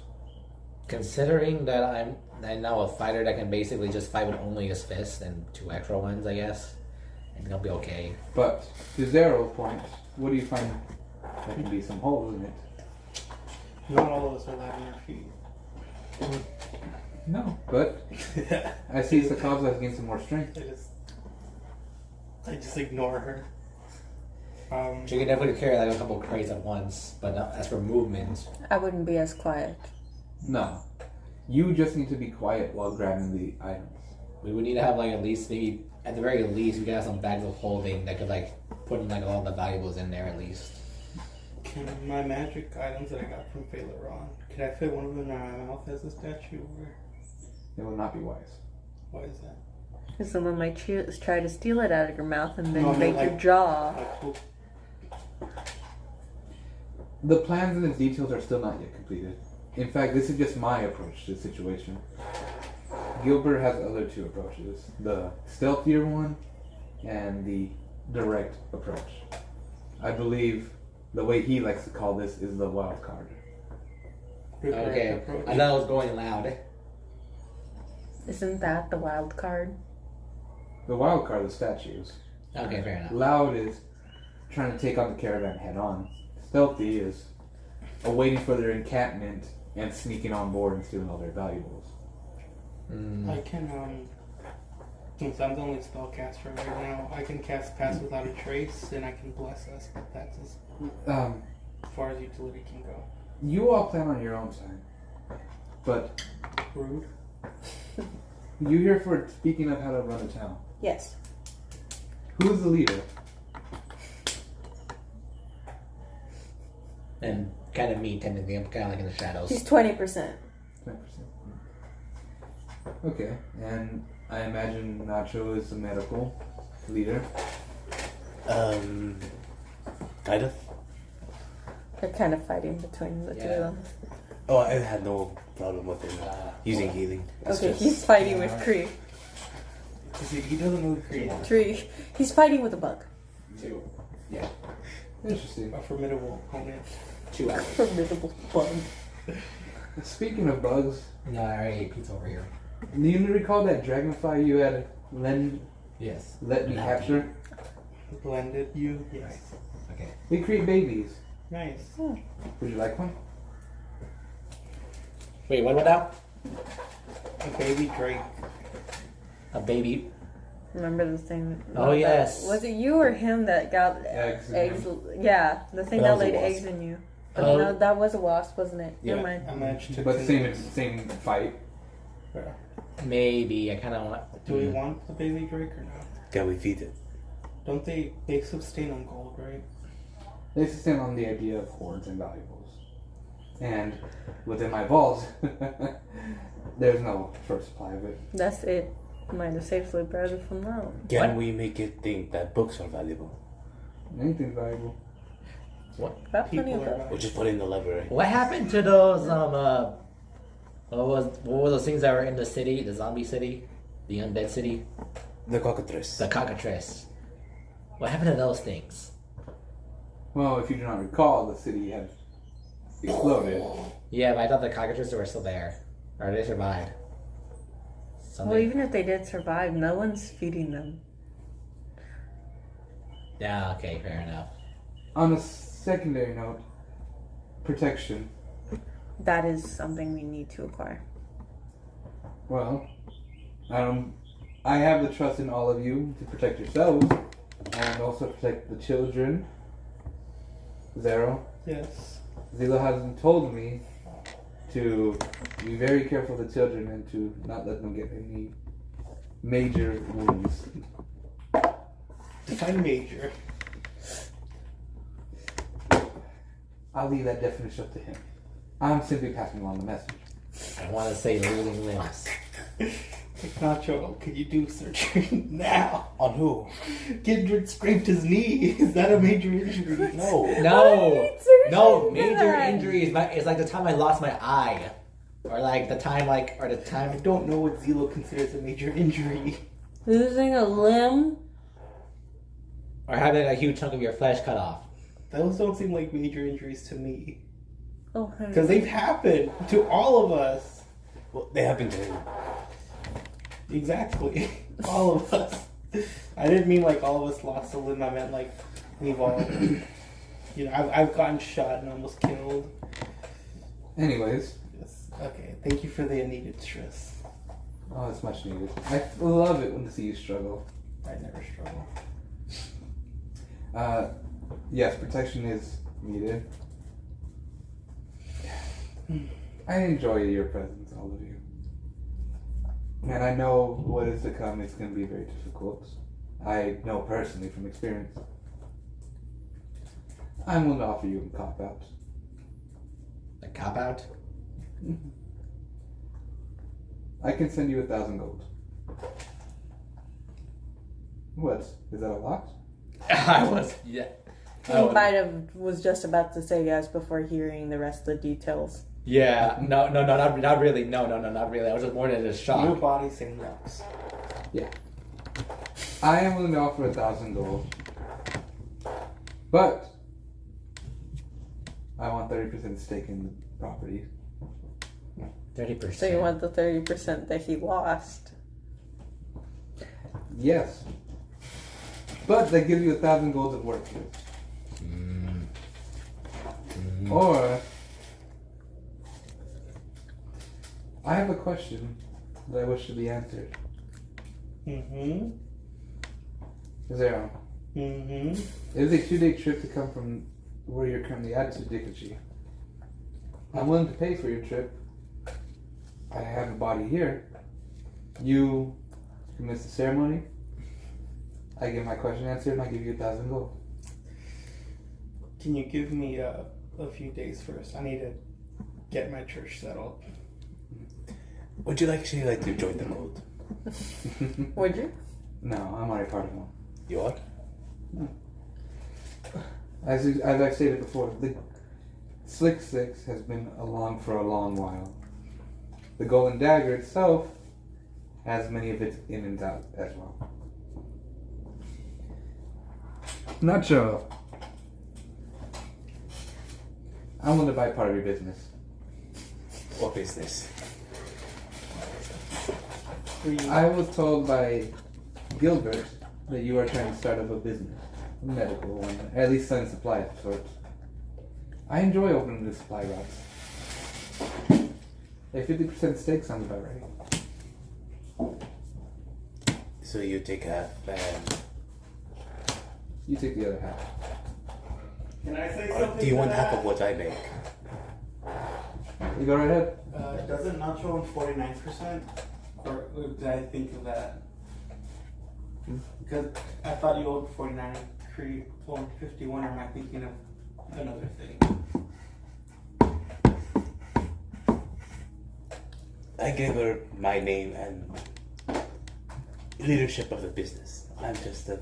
Considering that I'm now a fighter that can basically just fight with only his fist and 2 extra ones, I guess, I think I'll be okay. But to Zero's point, what do you find? There can be some holes in it. Not all of us are lying on our feet. No, but I see Sakaz has gained some more strength. I just ignore her. She can definitely carry like a couple crates at once, but as for movement, I wouldn't be as quiet. No. You just need to be quiet while grabbing the items. we would need to have like at least maybe at the very least we could have some bags of holding that could like put in like all the valuables in there at least. Can my magic items that I got from Phaleron, could I fit one of them in my mouth as a statue? Or It will not be wise. why is that? Because someone might try to steal it out of your mouth and then No, I mean, break your like- jaw. Like, The plans and the details are still not yet completed. In fact, this is just my approach to the situation. Gilbert has other 2 approaches. The stealthier one and the direct approach. I believe the way he likes to call this is the wild card. Okay, approach. I thought I was going loud. Isn't that the wild card? The wild card, the statues. Okay, fair enough. Loud is trying to take on the caravan head on. Stealthy is awaiting for their encampment and sneaking on board and stealing all their valuables. I can, since I'm the only spellcaster right now, I can cast Pass Without a Trace, and I can Bless Us, but that's as far as utility can go. You all plan on your own time. But Rude. you here for speaking of how to run a town. Yes. Who's the leader? And kind of me, technically, I'm kind of like in the shadows. He's 20%. 10%. Okay, and I imagine Nacho is the medical leader. Kind of. They're kind of fighting between the 2 of them. Oh, I had no problem with him using healing. It's Okay, just- he's fighting with Kree. He doesn't know the creed. Tree. He's fighting with a bug. 2. Yeah, Interesting. A formidable opponent. 2 hours. Formidable bug. Speaking of bugs, No, I already ate pizza over here. do you recall that dragonfly you had let me Yes. capture? Blended you? Yes. Okay. They create babies. Nice. Would you like one? Wait, what now? A baby Drake. A baby. Remember the thing? Oh, yes. Was it you or him that got Eggs eggs? in Yeah, the thing That that was a laid wasp. eggs in you. But Oh. no, that was a wasp, wasn't it? Yeah. Never mind. I managed to. But same fight. Maybe. I kind of want. Do we want the baby Drake or not? Can we feed it? Don't they sustain on gold, right? They sustain on the idea of hoards and valuables. And within my vault, there's no short supply of it. That's it. Might have safely bred it from now. Can we make it think that books are valuable? Anything's valuable. Got plenty People of are that. bad. We'll just put it in the library. What happened to those what were those things that were in the city, the zombie city, the undead city, The cockatrice. the cockatrice? What happened to those things? Well, if you do not recall, the city had exploded. Yeah, but I thought the cockatrices were still there, or they survived. Well, Something. even if they did survive, no one's feeding them. Yeah. Okay. Fair enough. On a secondary note, protection. That is something we need to acquire. Well, I have the trust in all of you to protect yourselves and also protect the children. Zero. Yes. Zila hasn't told me to be very careful of the children and to not let them get any major wounds. Define major. I'll leave that definition up to him. I'm simply passing along the message. I want to say losing limbs. Like, Nacho, could you do surgery now? On who? Kindred scraped his knee. Is that a major injury? No. No, Surgery no, for major that. injury is like the time I lost my eye, or like the time I don't know what Zelo considers a major injury. Losing a limb? or having a huge chunk of your flesh cut off. Those don't seem like major injuries to me. Oh, Because they've happened to all of us. Well, they happen to him. Exactly. All of us. I didn't mean like all of us lost a limb. I meant like we've all, I've gotten shot and almost killed. Anyways. Yes. Okay. Thank you for the unneeded stress. Oh, it's much needed. I love it when to see you struggle. I never struggle. Yes, protection is needed. I enjoy your presence, all of you. And I know what is to come is going to be very difficult. I know personally from experience. I'm willing to offer you a cop-out. A cop out? I can send you 1,000 gold. What? Is that a lot? I was, yeah. He might have was just about to say yes before hearing the rest of the details. Yeah, no, not really. No, not really. I was just more than just Your shocked. body saying yes. Yeah. I am willing to offer 1,000 gold. But I want 30% stake in the property. 30%. So you want the 30% that he lost? Yes. But they give you 1,000 gold of work. Or I have a question that I wish to be answered. Mm-hmm. Zero. Mm-hmm. It is a 2-day trip to come from where you're currently at to Dikachi. I'm willing to pay for your trip. I have a body here. You miss the ceremony. I get my question answered and I give you 1,000 gold. Can you give me a few days first? I need to get my church settled. Would you actually like to join the cult? Would you? No, I'm already part of one. You are? As I've stated before, the Slick Six has been along for a long while. The Golden Dagger itself has many of its in and out as well. Nacho, I'm going to buy part of your business. What business? I was told by Gilbert that you are trying to start up a business, a medical one, at least selling supplies of sorts. I enjoy opening the supply routes. A 50% stake sounds about right. So you take half and... You take the other half. Can I say something? Do you to want that? half of what I make? You go right ahead. Doesn't Nacho own 49%? Or did I think of that? Because I thought you owed 49, Cree owned 51, or am I thinking of another thing? I gave her my name and leadership of the business. I'm just a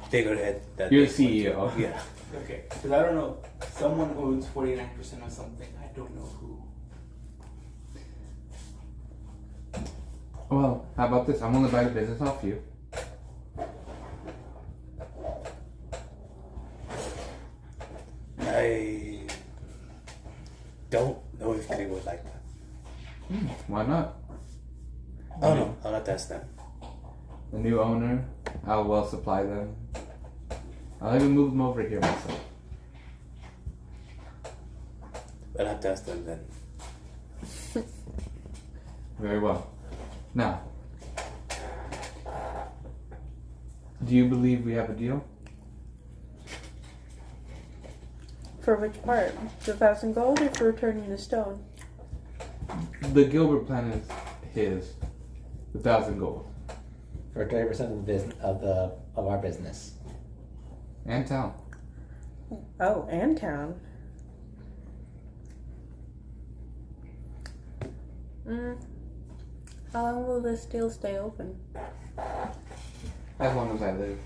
figurehead that... You're they the want CEO. to- Yeah. Okay, because I don't know. Someone owns 49% of something. I don't know who. Well, how about this? I'm going to buy the business off you. I don't know if they would like that. Why not? Oh no, I'll not ask them. The new owner, I'll well supply them. I'll even move them over here myself. I'll have to ask them then. Very well. Now, do you believe we have a deal? For which part? The 1,000 gold or for returning the stone? The Gilbert plan is his. 1,000 gold. For 30% of the business of our business. And town. Oh, and town. How long will this deal stay open? As long as I live.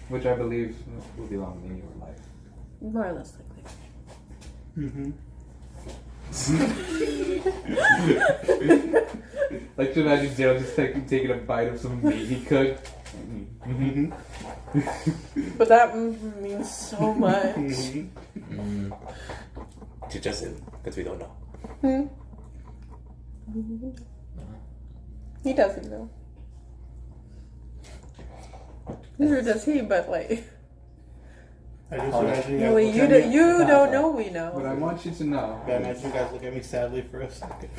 Which I believe will be long in your life. More or less likely. Mm-hmm. Like, to imagine Daryl just taking a bite of some meat he cooked. Mm-hmm. But that means so much. Mm-hmm. To Justin, because we don't know. He doesn't know. Neither does he, but like, I just imagine you guys well, look you at me. don't know we But know. I want you to know I imagine you guys look at me sadly for a second.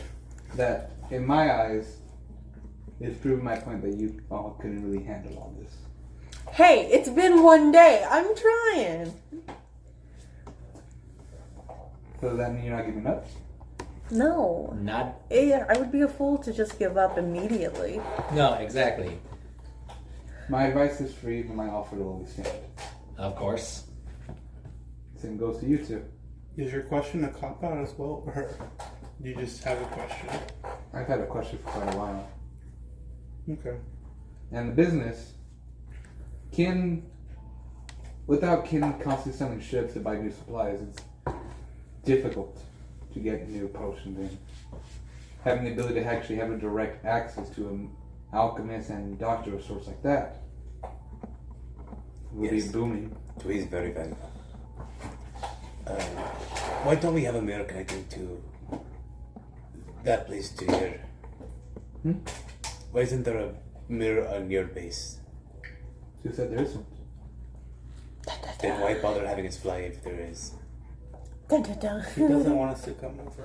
that, in my eyes, it's proving my point that you all couldn't really handle all this. Hey, it's been one day. I'm trying. So does that mean you're not giving up? No. Not. I would be a fool to just give up immediately. No, exactly. My advice is free, but my offer will always stand. Of course. Same goes to you two. Is your question a cop out as well, or do you just have a question? I've had a question for quite a while. Okay. And the business, without Kin constantly sending ships to buy new supplies, it's difficult to get new potions in. Having the ability to actually have a direct access to an alchemist and doctor of sorts like that will Yes. be booming. So he's very valuable. Why don't we have a mirror connecting to that place to here? Why isn't there a mirror on your base? Who said there isn't? Then why bother having us fly if there is? Dun, dun, dun. He doesn't want us to come over.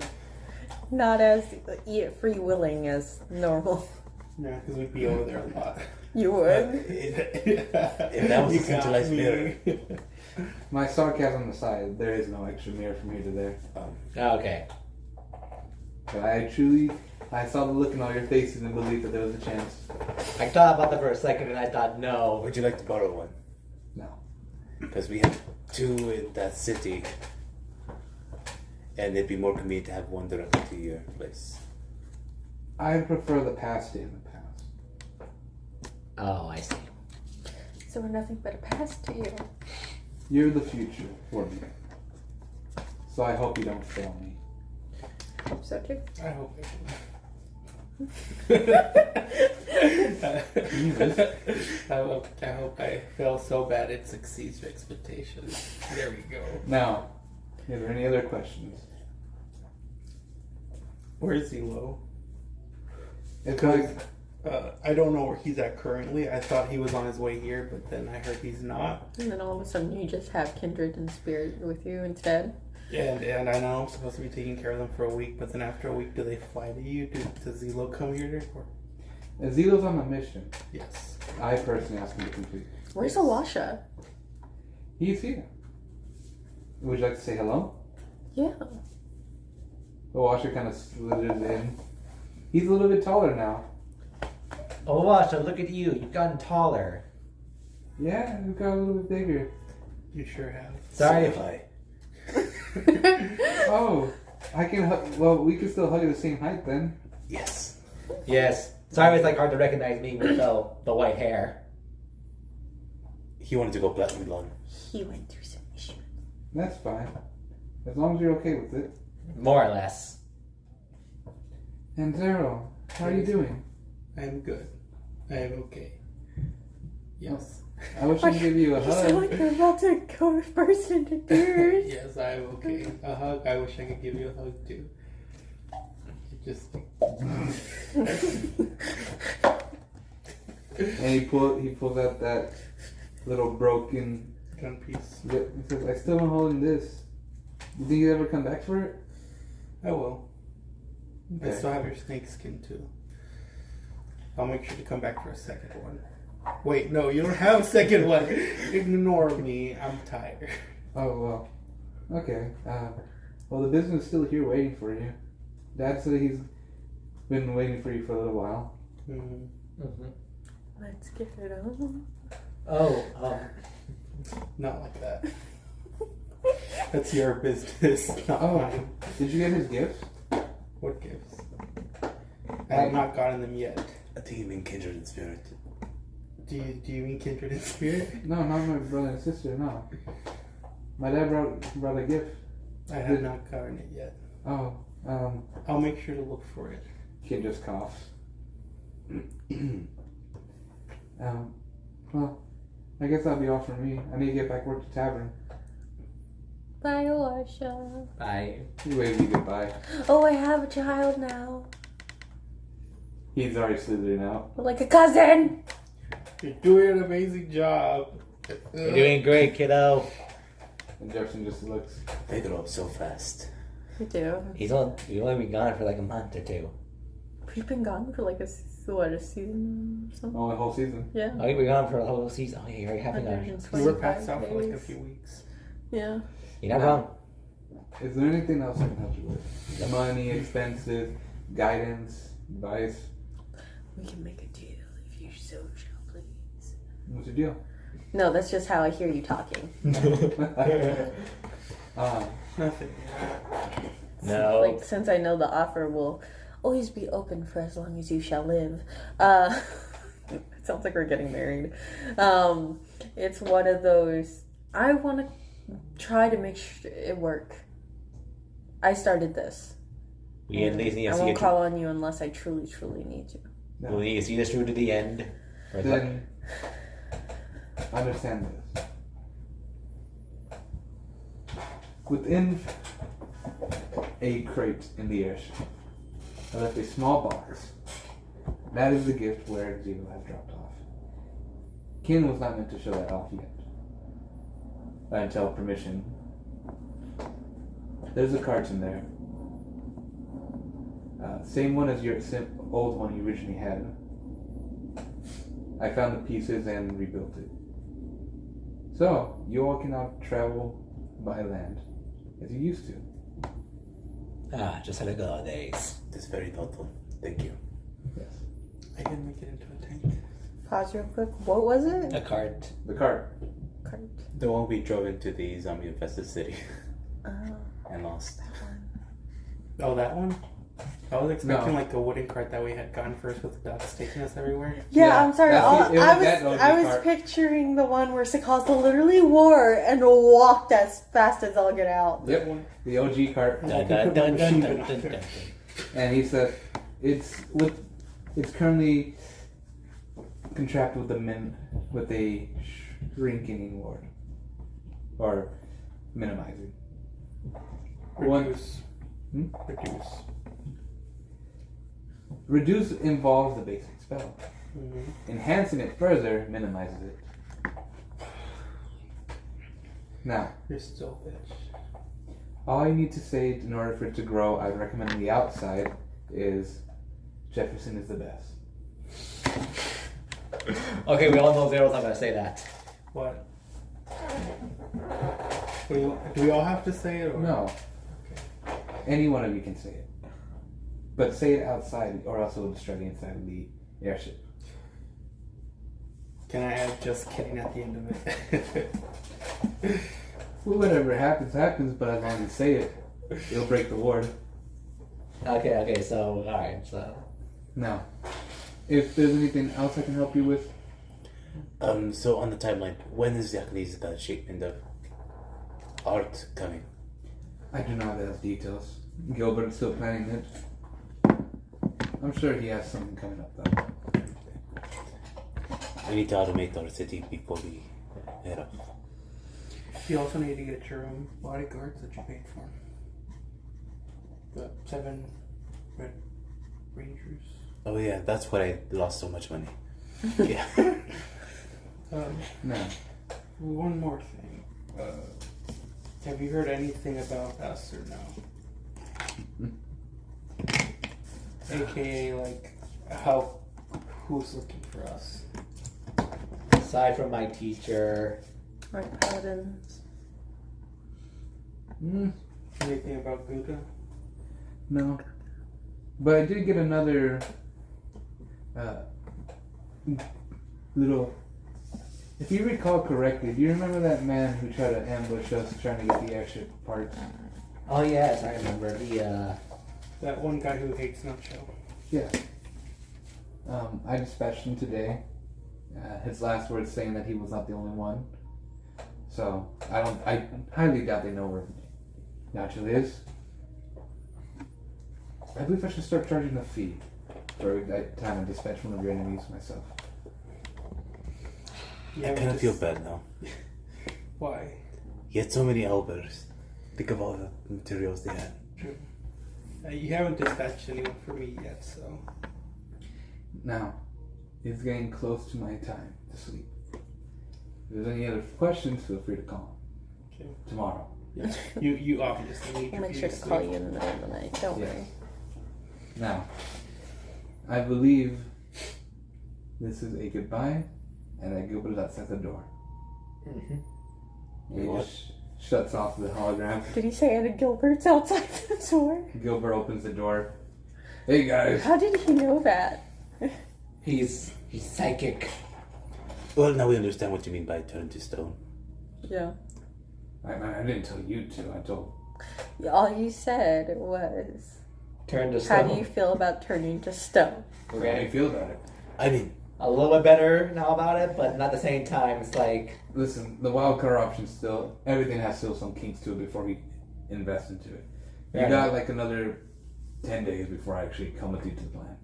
Not as free willing as normal. Yeah, because we'd be over there a lot. You would. If that was You a centralized got me. mirror. My sarcasm aside, there is no extra mirror from here to there. Okay. But I saw the look in all your faces and believed that there was a chance. I thought about that for a second and I thought, no. Would you like to borrow one? No. Because we have two in that city. And it'd be more convenient to have one directly to your place. I prefer the past in the past. Oh, I see. So we're nothing but a past to you. You're the future for me. So I hope you don't fail me. Hope so too. I hope I hope I fail so bad it exceeds your expectations. There we go. Now, are there any other questions? Where's Zelo? It's like, I don't know where he's at currently. I thought he was on his way here, but then I heard he's not. And then all of a sudden you just have kindred and spirit with you instead. And I know I'm supposed to be taking care of them for a week, but then after a week, do they fly to you? Does Zelo come here? Or? Zelo's on a mission. Yes. I personally asked him to complete. Where's Alasha? He's here. Would you like to say hello? Yeah. The washer kind of slithers in. He's a little bit taller now. Oh, Washa, look at you. You've gotten taller. Yeah, we've got a little bit bigger. You sure have. Sorry So if have I. Oh, I can hug. Well, we can still hug at the same height then. Yes. Yes. Sorry if it's like hard to recognize me with the white hair. He wanted to go platinum blonde. He went through some issues. That's fine. As long as you're okay with it. More or less. And Zero, how are you doing? I'm good. I am okay. Yes. I wish I could give you a You sound hug. like you're about to go burst into tears. Yes, I am okay. A hug. I wish I could give you a hug too. Just. And he pulls out that little broken. Gun piece. He says, "I still am holding this. You think you'll ever come back for it?" I will. I Okay. still have your snake skin too. I'll make sure to come back for a second one. Wait, no, you don't have a second one. Ignore me. I'm tired. Oh well. Okay. Well, the business is still here waiting for you. Dad said he's been waiting for you for a little while. Mm-hmm. Mm-hmm. Let's get it on. Oh, Not like that. That's your business, not Oh. mine. Did you get his gifts? What gifts? I have not gotten them yet. I think you mean kindred in spirit. Do you mean kindred in spirit? No, not my brother and sister. No, my dad brought a gift. I have not gotten it yet. Oh, I'll make sure to look for it. kid just coughs. Well, I guess that'll be all for me. I need to get back work to tavern. Bye, Washa. Bye. He waved you goodbye. Oh, I have a child now. He's already slithered out. Like a cousin. You're doing an amazing job. You're doing great, kiddo. And Jefferson just looks. They grow up so fast. We do. You've only been gone for like a month or two. We've been gone for like a season or something. Oh, the whole season. Yeah. Oh, you've been gone for a whole season. Oh, yeah, you're having a... 125 We were passed out for like a days. few weeks. Yeah. You're not wrong. Is there anything else I can help you with? Money, expenses, guidance, advice? We can make a deal if you so shall please. What's your deal? No, that's just how I hear you talking. Nothing. No. Like, since I know the offer will always be open for as long as you shall live. It sounds like we're getting married. It's one of those, I want to try to make sure it work. I started this. We at least need I to see won't it. call on you unless I truly, truly need to. We need to see this through to the end. Or Then understand this. Within a crate in the airship, I left a small box. That is the gift where Zero has dropped off. Ken was not meant to show that off yet. Until permission. There's a carton there. Same one as your old one you originally had. I found the pieces and rebuilt it. So, you all can now travel by land as you used to. just had a good old days. That's very thoughtful. Thank you. Yes. I can make it into a tank. Pause real quick. What was it? A cart. The cart. Cart. The one we drove into the zombie-infested city Oh, and lost. Oh, that one? I was expecting No. like the wooden cart that we had gotten first with the ducks taking us everywhere. yeah, Yeah, I'm sorry. that's the- it was that OG I was part. picturing the one where Sakasa literally wore and walked as fast as I'll get out. Yep. The OG cart. Dun, dun, dun, dun, dun, dun, dun. And he said it's currently contracted with a shrinking ward. Or minimizing. Reduce. Hmm? Reduce. Reduce involves the basic spell. Mm-hmm. Enhancing it further minimizes it. Now, You're still bitch. all you need to say in order for it to grow, I'd recommend on the outside, is Jefferson is the best. Okay, we all know Zero's not gonna say that. What? Do we all have to say it? Or? No. Any one of you can say it. But say it outside, or else it will destroy the inside of the airship. Can I add just kidding at the end of it? Well, whatever happens, happens, but as long as you say it, it'll break the ward. Okay, so, alright, so. Now, if there's anything else I can help you with, So on the timeline, when exactly is the shipment of art coming? I do not have those details. Gilbert's still planning it. I'm sure he has something coming up though. We need to automate our city before we head off. You also need to get your own bodyguards that you paid for. The 7 Red Rangers. Oh yeah, that's why I lost so much money. Yeah. No. One more thing. Have you heard anything about us or no? AKA, like, who's looking for us? Aside from my teacher, Right, paladins. Anything about Gouda? No. But I did get another little... If you recall correctly, do you remember that man who tried to ambush us trying to get the airship parts? oh yes, I remember the, That one guy who hates Nacho. Yeah. I dispatched him today. His last words saying that he was not the only one. So I highly doubt they know where he actually is. I believe I should start charging a fee for every time I dispatch one of your enemies myself. Yeah, I kind of feel bad now. Why? He had so many elbers. Think of all the materials they had. True. You haven't dispatched anyone for me yet, so. Now, it's getting close to my time to sleep. If there's any other questions, feel free to call Okay. tomorrow. Yeah. You obviously need I'll your make sure to sleep. call you in the middle of the night. Don't Yes. worry. Now, I believe this is a goodbye, and that Gilbert outside the door. He What? just shuts off the hologram. Did he say Anna Gilbert's outside the door? Gilbert opens the door. Hey guys. How did he know that? He's psychic. Well, now we understand what you mean by turn to stone. Yeah. I didn't tell you to. I told. All you said was, Turn to how stone. do you feel about turning to stone? How do you feel about it? I mean, A little bit better now about it, but not at the same time. It's like Listen, the wild card option still. Everything has still some kinks to it before we invest into it. You Yeah. got like another 10 days before I actually come with you to the plan.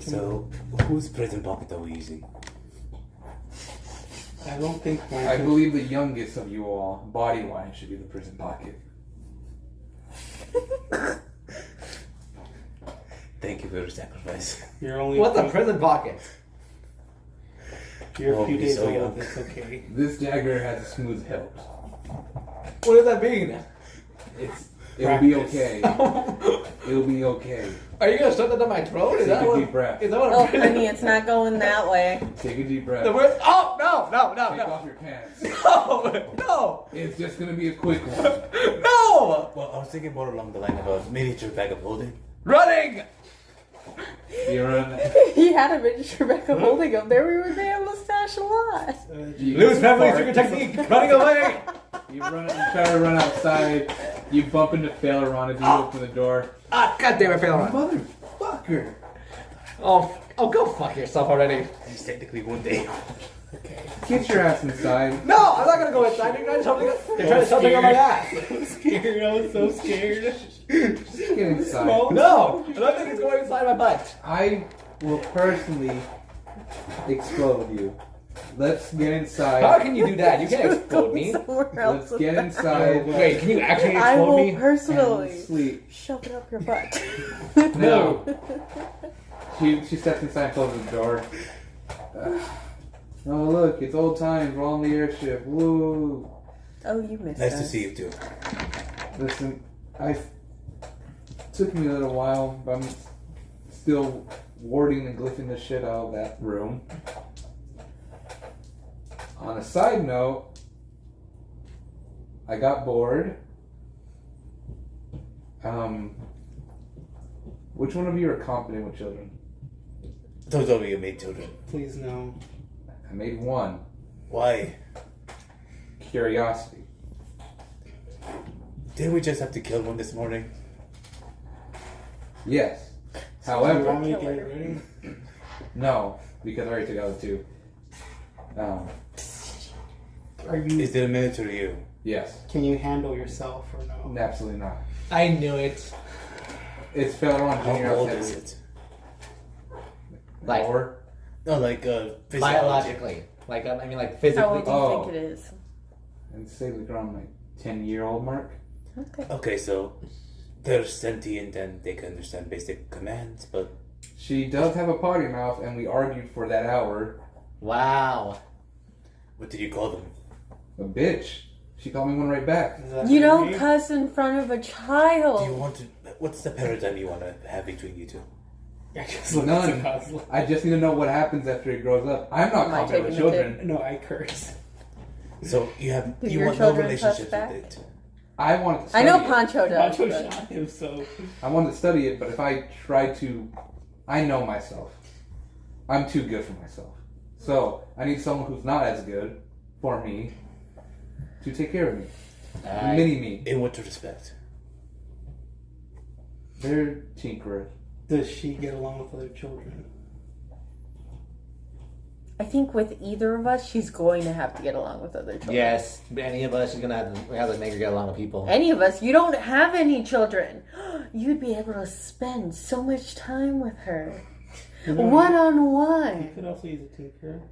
so whose prison pocket are we using? I don't think I believe the youngest of you all, body-wise, should be the prison pocket. Thank you for your sacrifice. you're only what's a prison pocket? You're a few Oh, he's days so old. young. It's okay. This dagger has a smooth hilt. What does that mean? It'll be Practice. okay. It'll be okay. Are you gonna shove that down my throat? Is Take that a what? deep breath. Is that what? Oh, honey, it's not going that way. Take a deep breath. The word? Oh no! Take off your pants. No! It's just gonna be a quick one. No! Well, I was thinking more along the line of a miniature bag of holding. Running! You're on. He had a miniature back of holding him. There we were able to stash a lot. Lose memory secret technique. Running away. You try to run outside. You bump into Faileron as you open the door. Ah, goddamn it, Faileron. Motherfucker! Oh, go fuck yourself already. He's technically one day. Get your ass inside. No, I'm not gonna go inside. You're trying to shove something on my ass. Scared. I was so scared. Get inside. No, I don't think it's going inside my butt. I will personally explode you. Let's get How inside. can you do that? You can't explode me. Somewhere else. Let's get inside. Wait, can you actually I explode will me? personally And sleep. shove it up your butt. No. She steps inside and closes the door. Oh look, it's old times. We're on the airship. Woo! Oh, you missed Nice us. to see you too. Listen, took me a little while, but I'm still warding and glyphing the shit out of that room. On a side note, I got bored. Which one of you are competent with children? Don't tell me you made children. Please no. I made one. Why? Curiosity. Didn't we just have to kill one this morning? Yes. You want However, me to get it ready? no, because I already took out the two. Are you? Is it a miniature to you? Yes. Can you handle yourself or no? Absolutely not. I knew it. It's Faileron Jr. How old outside is of it? Like Or No, like physiology. biologically, like I mean, like physically. How old do you Oh. think it is? I'd say like around my 10-year-old mark. Okay. Okay, so they're sentient and they can understand basic commands, but She does have a potty mouth, and we argued for that hour. Wow. what did you call them? A bitch. She called me one right back. Is that You what don't mean? cuss in front of a Do you child. want to? What's the paradigm you want to have between you two? I just looked None. at the cosmo. I just need to know what happens after he grows up. I'm not Am I competent with taking the children. No, I curse. So you have Do you your want no children relationships touch with it. I wanted to I study know it. Pancho does. Macho but- shot him, so I wanted to study it, but if I try to... I know myself. I'm too good for myself. So, I need someone who's not as good for me to take care of me. Mini me. In what respect? They're tinkerers. Does she get along with other children? I think with either of us, she's going to have to get along with other children. Yes, any of us is gonna have to make her get along with people. Any of us. You don't have any children. You'd be able to spend so much time with her. One on You one. could also use a tinker.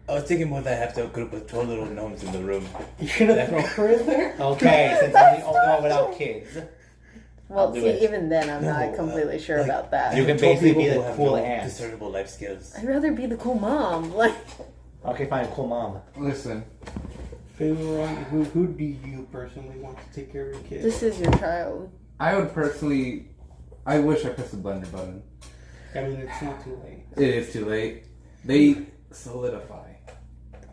I was thinking more that I have to group of 12 little gnomes in the room. You're gonna throw her in there? Okay, since I'm the only one without kids, Well, do see, it. even then, I'm No, not completely sure like, about that. you can 12 basically be people the who have cool no aunt. discernible life skills. I'd rather be the cool mom. Like, Okay, fine, cool mom. Listen, Favoron, who do you personally want to take care of your kids? this is your child. I would personally. I wish I pressed the blender button. I mean, it's not too late. It is too late. They solidify.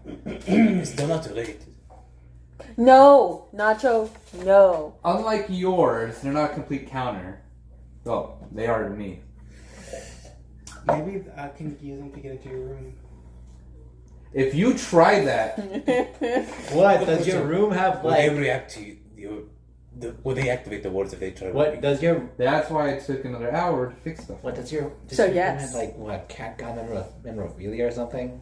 It's still not too late. No, Nacho, no. Unlike yours, they're not a complete counter. Well, they are to me. Maybe I can use them to get into your room. If you try that, What does your room have Will they like? react to your... will they activate the wards if they try? What does your that's why it took another hour to fix stuff. what does your does So, your room yes. have, like what cat got memorabilia or something?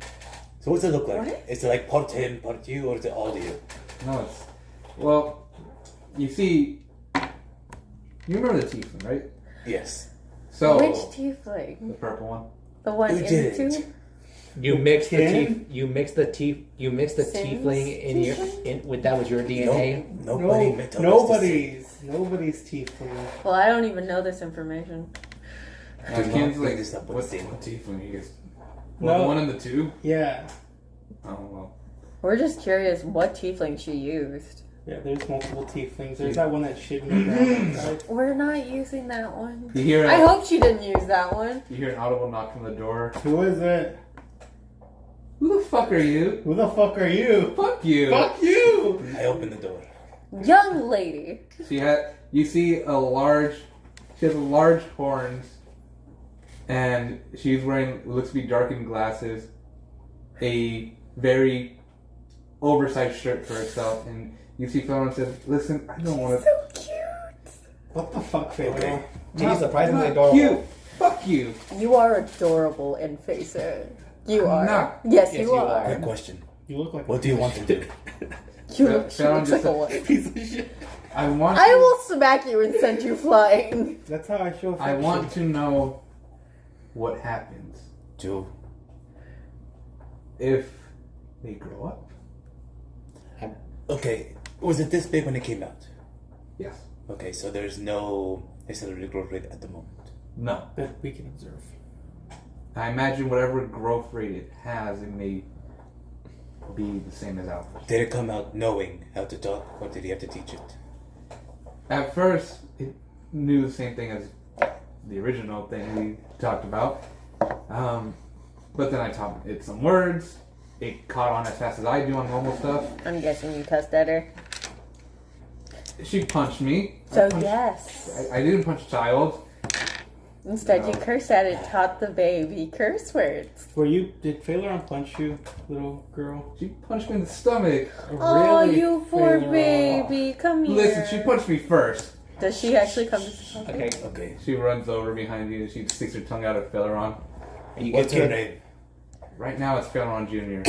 So what's it look like? What? Is it like part him, part you, or is it all you? No, it's well. You see, you remember the tiefling, right? Yes. So Which tiefling? the purple one. The one Who in did the it? tube? You mix the Kin? you mix the Sims tiefling in your tiefling? with that was your DNA. Nobody met up as the same. Nobody's tiefling. Well, I don't even know this information. And Do Ken's not like, bring this up with what the same tiefling you guys? Well, No. the one in the tube. Yeah. Oh well. We're just curious what tiefling she used. Yeah, there's multiple tieflings. There's that one that shit in the ground. Right? We're not using that one. You hear? I hope she didn't use that one. You hear an audible knock on the door. Who is it? Who the fuck are you? Who the fuck are you? Fuck you. Fuck you! I opened the door. Young lady. She had. You see a large. She has large horns, and she's wearing what looks to be darkened glasses, a very oversized shirt for herself, and you see Felon says, "Listen, I don't want to." So cute. What the fuck, Faye? Okay. She's surprisingly Not adorable. cute. Fuck you. You are adorable in face it. You I'm are. not. Yes, Yes, you you are. Quick question. You look like What do you want to do? You look, she Fallon looks just like a what? piece of shit. I want. I will smack you and send you flying. That's how I show affection. I want to know what happens Joe. if they grow up. Okay. Was it this big when it came out? Yes. Okay, so there's no accelerated growth rate at the moment. No. That we can observe. I imagine whatever growth rate it has, it may be the same as ours. Did it come out knowing how to talk, or did he have to teach it? At first, it knew the same thing as the original thing we talked about. But then I taught it some words. It caught on as fast as I do on normal stuff. I'm guessing you cussed at her. She punched me. So yes. I didn't punch a child. Instead, you No. cursed at it, taught the baby curse words. Did Phaeron punch you, little girl? She punched me in the stomach. Oh, Really, you poor Phaeron? baby. Come here. Listen, she punched me first. Does she actually come to see something? Okay, Okay. She runs over behind you and she sticks her tongue out at Faileron. and you What's get her kid. name? Right now it's Faileron Jr.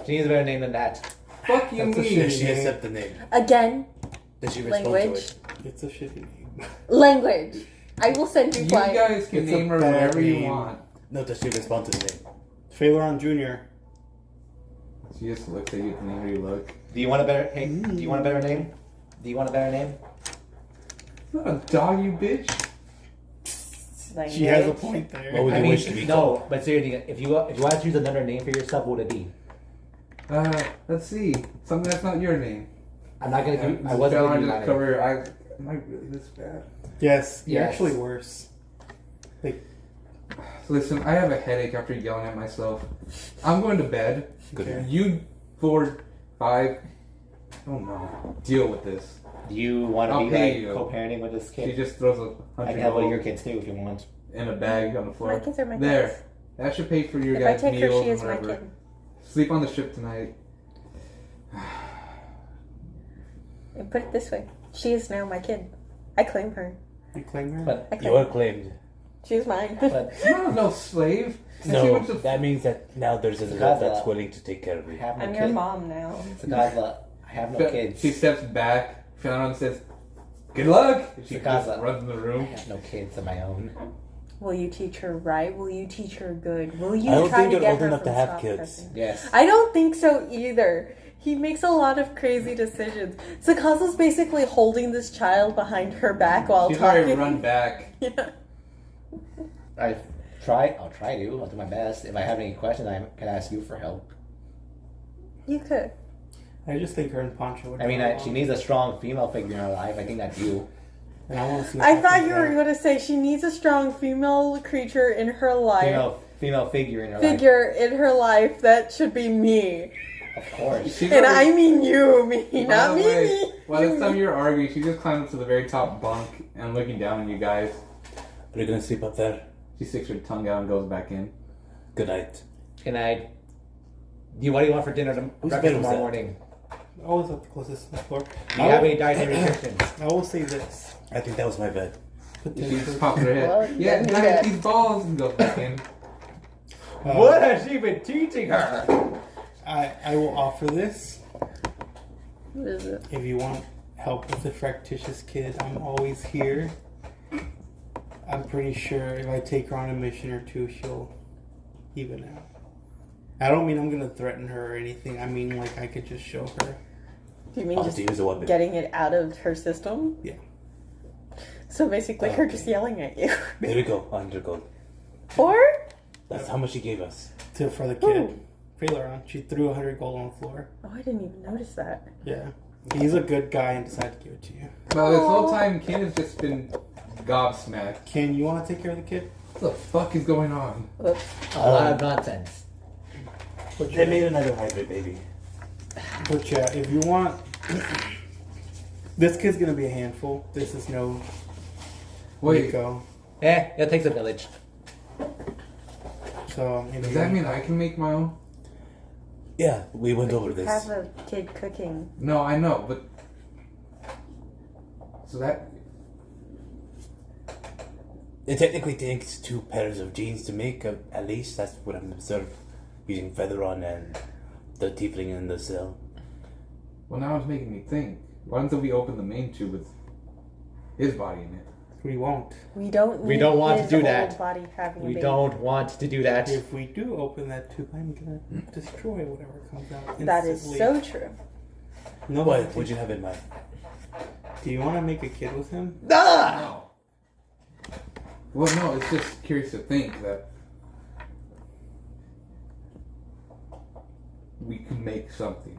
She needs a better name than that. Fuck you, That's a me. shit. Does she accept the name? Again, Does she respond to language. it? It's a shitty name. Language. I will send you You flying. guys can It's a name her bad whatever you name. want. No, does she respond to the name? Phaeron Jr. She just looks at you the name you look. Do you want a better? Hey, do you want a better name? Do you want a better name? Not a dog, you bitch. Language. She has a point there. What would I you mean, wish to be no, called? but seriously, if you want to choose another name for yourself, what would it be? Let's see. Something that's not your name. I'm not gonna give. I Faileron wasn't gonna give you just my cover name. her eyes. Am I really this bad? Yes, you're Yes. actually worse. Listen, I have a headache after yelling at myself. I'm going to bed. Okay. You 4, 5, I don't know. Deal with this. Do you want to I'll be pay like you. co-parenting with this She kid? just throws a I can have one of your $100 kids too if you want. in a bag on the floor. My kids are my There. kids. That should pay for your If I guys' take her, meals she and is my whatever. kid. Sleep on the ship tonight. And put it this way. She is now my kid. I claim her. You claim her? But I claim You are claimed. She's mine. But No slave. She No, went to- that means that now there's an adult that's willing to take care of I you. have no I'm kids. your mom now. Sakazla, I have no kids. She steps back. Fiona says, "Good luck." She just Sakazla. runs in the I room. have no kids of my own. Will you teach her right? Will you teach her good? Will you I don't try think to you're get old her enough from to have stop kids. pressing? Yes. I don't think so either. He makes a lot of crazy decisions. Sakaza's basically holding this child behind her back while She's talking. already run back. Yeah. I'll try to. I'll do my best. If I have any questions, I can ask you for help. You could. I just think her and Poncho would I mean, get along. she needs a strong female figure in her life. I think that's you. And I want to see I thought you were going to say she needs a strong female creature in her life. Female figure in her life. Figure in her life that should be me. Of course. She's And already- I mean you, me, By not the me, way, me. By this time you're arguing, she just climbed up to the very top bunk and looking down on you guys. Are you gonna sleep up there? She sticks her tongue out and goes back in. Good night. What do you want for dinner Whose breakfast bed was tomorrow that? morning? Always up the closest to the floor. Do you have any dietary restrictions? I will say this. I think that was my bed. She just pops her head. Well, Yeah, then now you these balls and goes back in. What has she been teaching her? I will offer this. What is it? If you want help with the fractitious kid, I'm always here. I'm pretty sure if I take her on a mission or two, she'll even out. I don't mean I'm gonna threaten her or anything. I mean like I could just show her. Do you mean I'll just use a weapon. getting it out of her system? Yeah. So basically her just yelling at you. There we go, 100 gold. Or? That's how much she gave us. For the kid. Ooh. Freelaron. She threw 100 gold on the floor. Oh, I didn't even notice that. Yeah. He's a good guy and decided to give it to you. Well, this whole time, Ken has just been gobsmacked. Ken, you want to take care of the kid? What the fuck is going on? Oops. A lot of nonsense. They made another hybrid baby. But yeah, if you want... This kid's gonna be a handful. This is no Wait, Nico. It takes a village. So, if does you- that mean I can make my own? Yeah, we went over this. Have a kid cooking. No, I know, but... So that... It technically takes 2 pairs of jeans to make, at least. That's what I'm observed. Using Featheron and the tiefling in the cell. Well, now it's making me think. Why don't we open the main tube with his body in it? We won't. We don't. We need don't want to his do old that. Body having a We baby. don't want to do that. If we do open that tube, I'm gonna destroy whatever comes out. That is instantly. so true. No, What would you have in mind? Do you want to make a kid with him? Ah! No. Well, no, it's just curious to think that we can make something.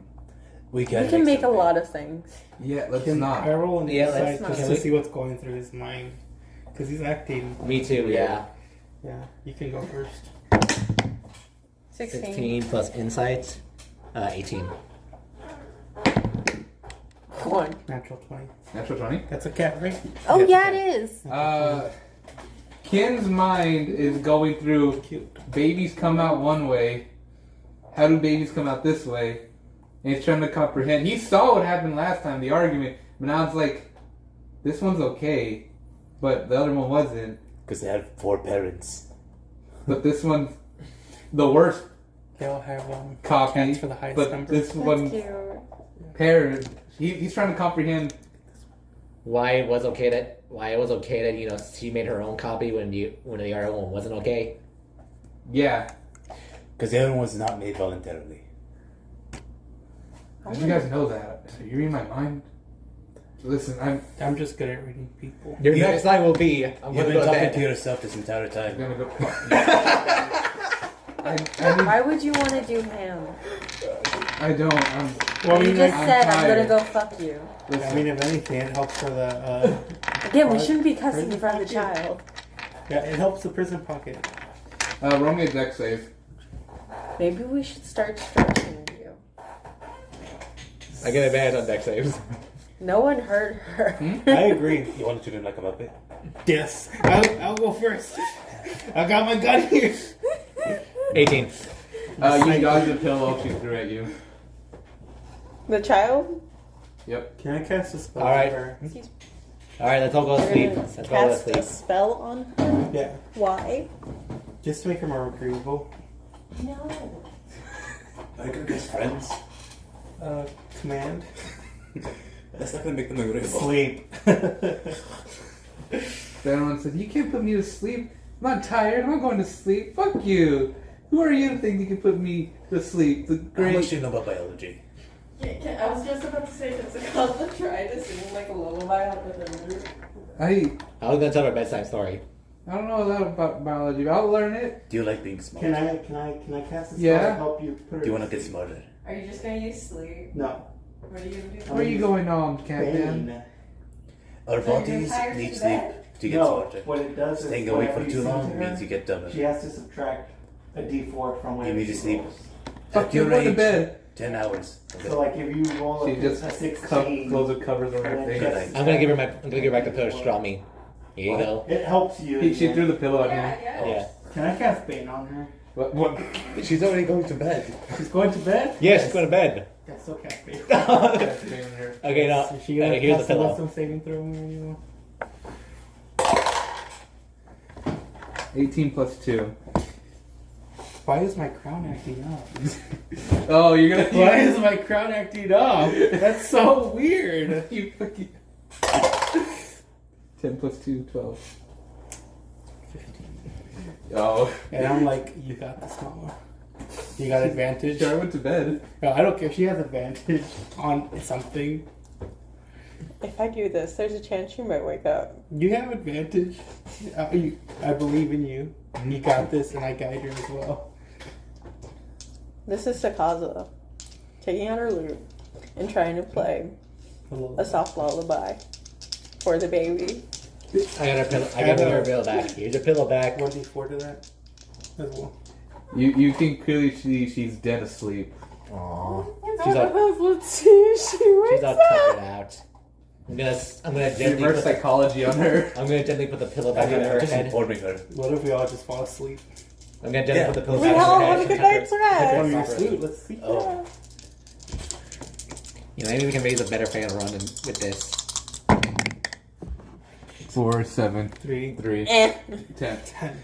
We We can make a lot of things. Yeah, let's Can not. I roll an Yeah, insight let's just not. to see what's going through his mind? Because he's acting. Me too, yeah. Yeah, you can go first. 16. 16 plus insight, 18. One. Natural 20. Natural 20? That's a cat, right? Oh, Yes, yeah, okay. it is. Ken's mind is going through Cute. babies come out one way. How do babies come out this way? And he's trying to comprehend. He saw what happened last time, the argument, but now it's like, this one's okay, but the other one wasn't. Because they had 4 parents. But this one's the worst They all have copy. cats for the highest But number. this That's one cute. parent, he's trying to comprehend. Why it was okay that she made her own copy when the other one wasn't okay. Yeah, Because the other one was not made voluntarily. did you guys know that? You read my mind. Listen, I'm just good at reading people. Your Yeah. next line will be, I'm You've gonna been go to talking bed. to yourself this entire time. gonna go. Why would you want to do him? I don't. Well, You just I'm said, I'm tired. gonna go fuck you. I mean, if anything, it helps for the. Again, we shouldn't be cussing in front of the child. Yeah, it helps the prison pocket. Roll me a deck save. Maybe we should start stretching you. I get advantage on deck saves. No one heard her. I agree. You wanted to do like a Muppet? Yes, I'll go first. I got my gun here. 18. You dodged the pillow she threw at you. The child? Yep. Can I cast a spell? All right. on her? All right, let's all go to We're sleep. gonna Let's go to cast a sleep. spell on her. Yeah. Why? Just to make her more agreeable. No. Like our best friends. Command. That's not gonna make them agreeable. Sleep. Everyone says, you can't put me to sleep. I'm not tired. I'm not going to sleep. Fuck you. Who are you to think you can put me to sleep? The How much great. do you know about biology? I was just about to say, does it cause the try to sing like a lullaby out the thunder? I I was gonna tell her a bedtime story. don't know a lot about biology, but I'll learn it. Do you like being smart? Can I cast a spell Yeah. to help you put her Do you want to to get sleep? smarter? Are you just gonna use sleep? No. What are you gonna do? Where are you going on, Captain? Bane. Our So you're bodies tired need to sleep bed? to get No, smarter. what it does is Staying awake whenever for you too sing long to her, means you get dumber. she has to subtract a d4 from You whatever need to she sleep. rolls. Fuck At you, your go to age, bed. 10 hours. So like if you roll She a just 16, close the covers on her and face. then Good just- I'm gonna give her back the pillar straw me. Here you go. It helps you. She threw the pillow on Yeah, you. yeah. Yeah. Can I cast Bane on her? What? She's already going to bed. She's going to bed? Yeah, she's going to bed. Yeah, still cast Bane. Okay, now Is she gonna here's the cast a pillow. wisdom saving throw? Or 18 plus 2. Why is my crown acting up? Oh, you're gonna. Why is my crown acting up? That's so weird. You fucking. 10 plus 2, 12. 15. Oh. And I'm like, you got this, mama. You got advantage. Sure, I went to bed. No, I don't care. She has advantage on something. If I do this, there's a chance you might wake up. You have advantage. I believe in you. You got this, and I guide you as well. This is Sakaza taking out her lute and trying to play a soft lullaby for the baby. I got her pillow. I got her pillow back. Here's your pillow back. 1d4 to that as well. You can clearly see she's dead asleep. Aww. She's let's see if she She's wakes all up. tuckered out. I'm gonna gently Reverse put, psychology on her. I'm gonna gently put the pillow back on her Just head. informing her. What if we all just fall asleep? I'm gonna gently Yeah. put the pillow We back all on her have head. a good and tuck her- night's tuck her rest. From your properly. sleep, let's see. Oh. You know, maybe we can raise a better fan run with this. 4, 7, 3, 3, Eh. 10. 10.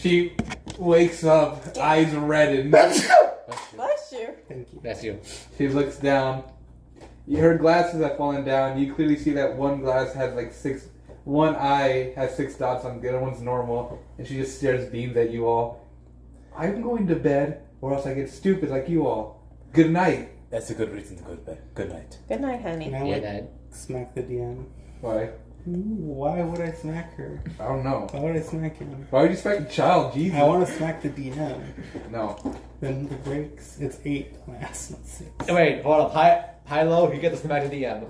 She wakes up, eyes reddened. Bless you. Thank you. That's you. She looks down. Her glasses have fallen down. You clearly see that one glass has like 6. One eye has 6 dots on it. The other one's normal. And she just stares beams at you all. I'm going to bed, or else I get stupid like you all. Good night. That's a good reason to go to bed. Good night. Good night, honey. Can I Yeah, like Dad. smack the DM? Why? Why would I smack her? I don't know. Why would I smack him? Why would you smack a child? Jesus. I want to smack the DM. No. Then the breaks. It's 8. My ass, not 6. Wait, hold up. High, low. You get the smack at the end.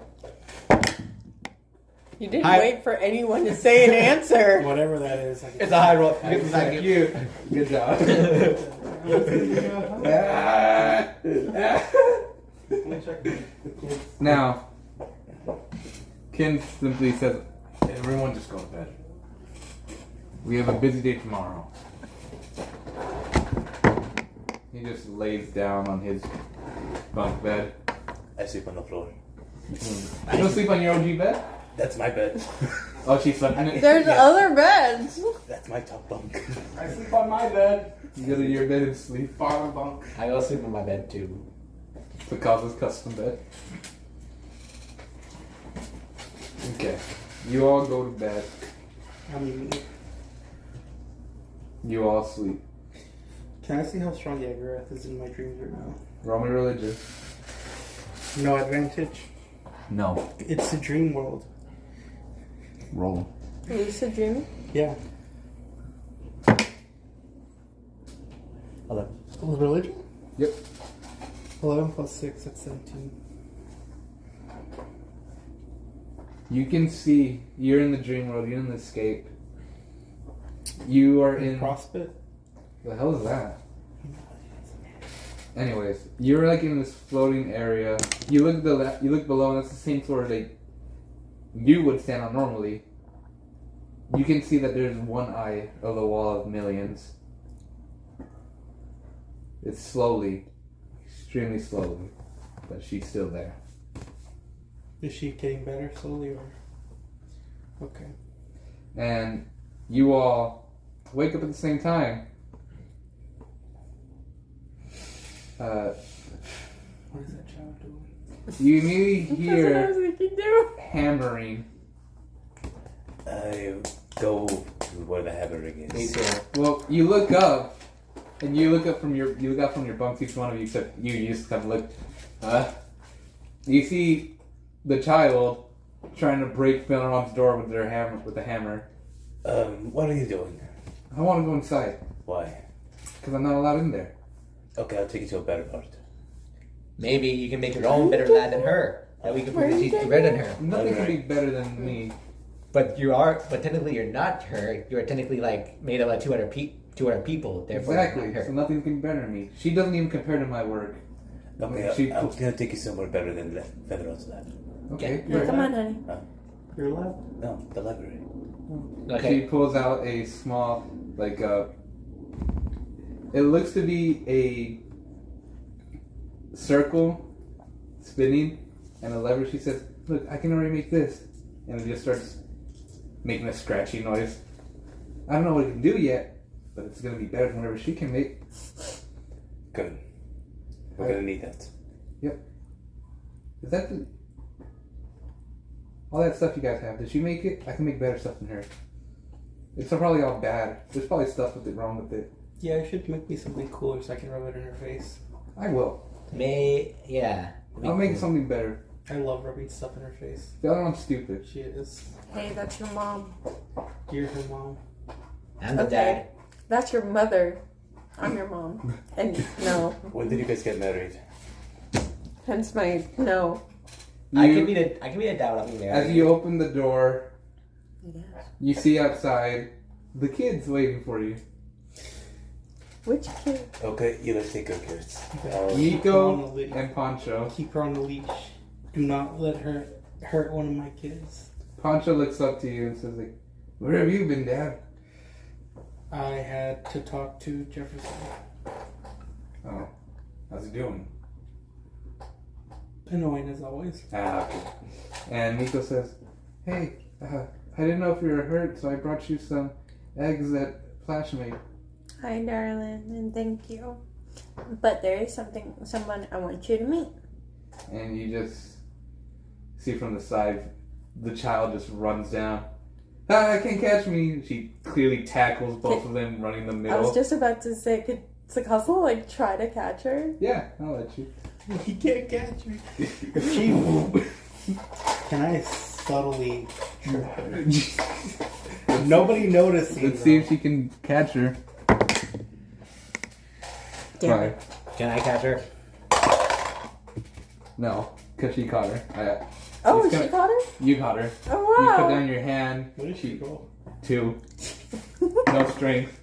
You didn't Hi. wait for anyone to say an answer. Whatever that is. I It's a high roll. You get the smack. Thank you. Good job. Now, Ken simply says, everyone just go to bed. We have a busy day tomorrow. He just lays down on his bunk bed. I sleep on the floor. You don't sleep on your OG bed? That's my bed. Oh, she slept in it? There's other beds. That's my top bunk. I sleep on my bed. You go to your bed and sleep. Bottom bunk. I go sleep in my bed too. Picasso's custom bed. Okay. You all go to bed. I mean, You all sleep. can I see how strong Yagarath is in my dreams right now? Roman religious. No advantage. No. It's a dream world. Roll. Lucid dreaming. Yeah. 11. Religion? Yep. 11 plus 6, that's 17. You can see you're in the dream world, you're in the escape. You are in CrossFit? the hell is that? Anyways, you're like in this floating area. You look you look below, and that's the same floor that you would stand on normally. You can see that there's one eye of the wall of millions. It's slowly, extremely slowly, but she's still there. Is she getting better slowly or? Okay. And you all wake up at the same time. What is that child doing? You immediately That's what I hear was thinking too. hammering. I go to where the hammering is. Me too. Well, you look up, and you look up from your bunks. Each one of you, except you just kind of look. You see the child trying to break Philron's door with their hammer. With the hammer. What are you doing? I want to go inside Why? because I'm not allowed in there. Okay, I'll take you to a better part. Maybe you can make your own better lad than her. That we can prove that she's better than her. Nothing can be better than me. But technically you're not her. You're technically like made up of 200 people. Therefore, Exactly. you're not So her. nothing can be better than me. She doesn't even compare to my work. Okay, I'm gonna take you somewhere better than Featheron's lab. Okay. Yeah, come on, honey. Your lab? No, the library. Okay. She pulls out a small, like it looks to be a circle spinning and a lever. She says, "Look, I can already make this," and it just starts making a scratchy noise. I don't know what it can do yet, but it's gonna be better than whatever she can make. Good. We're gonna need that. Is that all that stuff you guys have? Did she make it? I can make better stuff than her. It's probably all bad. There's probably stuff wrong with it. Yeah, you should make me something cooler so I can rub it in her face. I will. I'll make something better. I love rubbing stuff in her face. The other one's stupid. She is. Hey, that's your mom. You're her mom. I'm the Okay. dad. That's your mother. I'm your mom. And no. When did you guys get married? Hence my no. I can be the dad. I'll be there. As you open the door, you see outside the kids waiting for you. Which kid? Okay, you guys take good care. Keep her on the Nico leash. and Pancho. Keep her on the leash. Do not let her hurt one of my kids. Pancho looks up to you and says, like, "Where have you been, Dad?" I had to talk to Jefferson. Oh, how's he doing? Annoying as always. Okay. And Nico says, "Hey, I didn't know if you were hurt, so I brought you some eggs that Flash made." Hi, darling, and thank you. But there is someone I want you to meet. And you just see from the side, the child just runs down. "Ah, can't catch me!" She clearly tackles both of them, running the I middle. was just about to say, could Sakasa like try to catch her? Yeah, I'll let you. He can't catch me. If she can I subtly nobody noticing. Let's see if she can catch her. Damn Fine. Can I catch her? No, because she caught her. Oh, She's she gonna- caught her? You caught her. Oh, You put wow. down your hand. Where did she go? 2. No strength.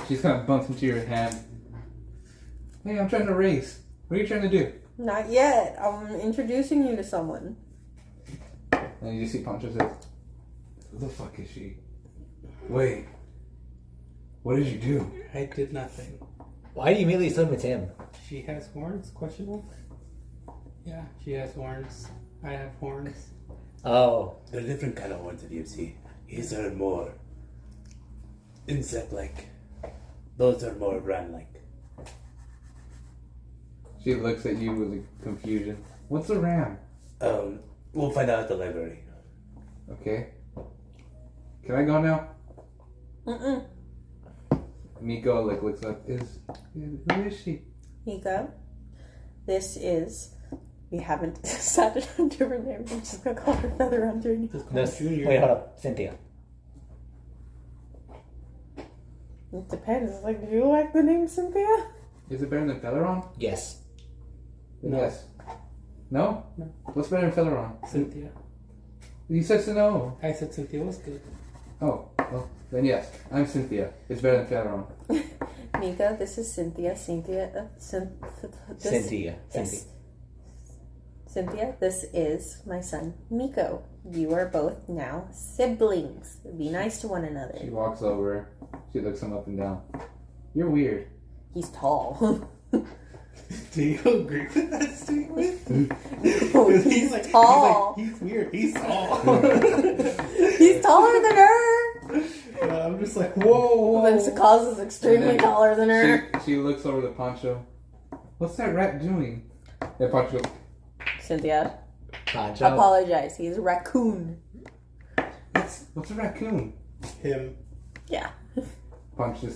She's gonna bump into your hand. Hey, I'm trying to race. What are you trying to do? Not yet. I'm introducing you to someone. And you see Pancho says, "Who the fuck is she? Wait. What did you do?" I did nothing. Why do you immediately assume it's him? She has horns? Question mark? Yeah, she has horns. I have horns. Oh, There are different kind of ones that you see. These are more insect-like. Those are more ram-like. She looks at you with confusion. "What's a ram?" We'll find out at the library. Okay. Can I go now? Mm-mm. Miko looks up. Who is she? Nico, this is... We haven't decided on different names. I'm just gonna call her Feather Hunter. Just call no, her Junior. wait, hold up, Cynthia. It depends. Like, do you like the name Cynthia? Is it better than Feleron? Yes. Then No. yes. No? No. What's better than Feleron? Cynthia. You said so no. I said Cynthia was good. Oh, well, then yes. I'm Cynthia. It's better than Feleron. Nico, this is Cynthia. Cynthia. Yes. Cynthia, this is my son, Miko. You are both now siblings. Be nice to one She another. walks over. She looks him up and down. You're weird. He's tall. Do you agree with that statement? Oh, 'Cause he's tall. He's weird. He's tall. He's taller than her. I'm just like, whoa. Then Sakaza's extremely taller than her. She looks over the Poncho. What's that rat doing? Yeah, Poncho. Cynthia, Poncho. apologize. He's a raccoon. What's a raccoon? Him. Yeah. Poncho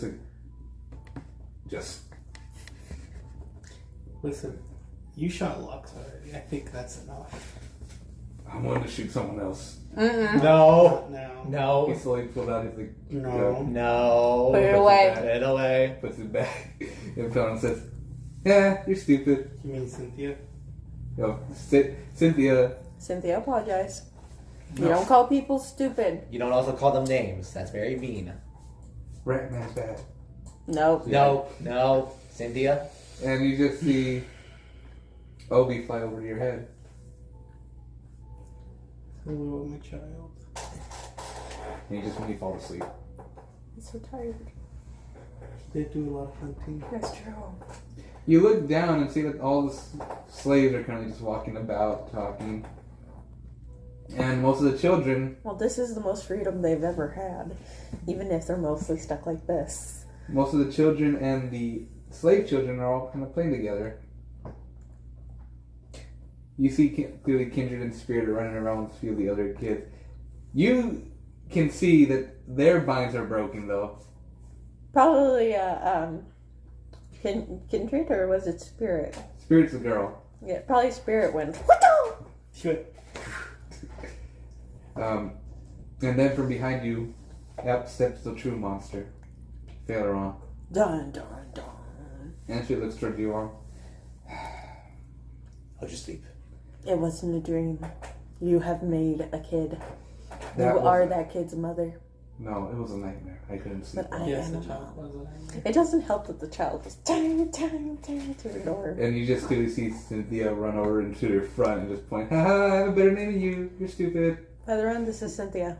just. Listen, you shot Lux already. I think that's enough. I'm willing to shoot someone else. Mm-mm. No. No. No. He slowly pulled out his No. No. Put it Puts away. back. Put it away. Puts it back. And Conan says, "Yeah, you're stupid." You mean Cynthia? Yo, Cynthia. Cynthia, apologize. You don't call people stupid. You don't also call them names. That's very mean. Ratman's bad. Nope. No. No. Cynthia. And you just see Obi fly over your head. Hello, my child. And you just when you fall asleep. I'm so tired. They do a lot of hunting. That's true. You look down and see that all the slaves are currently just walking about, talking. And most of the children, Well, this is the most freedom they've ever had, even if they're mostly stuck like this. most of the children and the slave children are all kind of playing together. You see clearly Kindred and Spirit are running around with a few of the other kids. You can see that their binds are broken though. Probably, Kindred, or was it Spirit? Spirit's the girl. Yeah, probably Spirit went, what the? And then from behind you, up steps the true monster, Pharaoh. Dun, dun, dun. And she looks toward you all. How'd you sleep? It wasn't a dream. You have made a kid. That You are wasn't- that kid's mother. No, it was a nightmare. I couldn't sleep. But I Yes, am the a child mom. was It doesn't help that the child was tang, tang, tang to the door. And you just clearly see Cynthia run over into her front and just point, haha, I have a better name than you. You're stupid. By the way, this is Cynthia.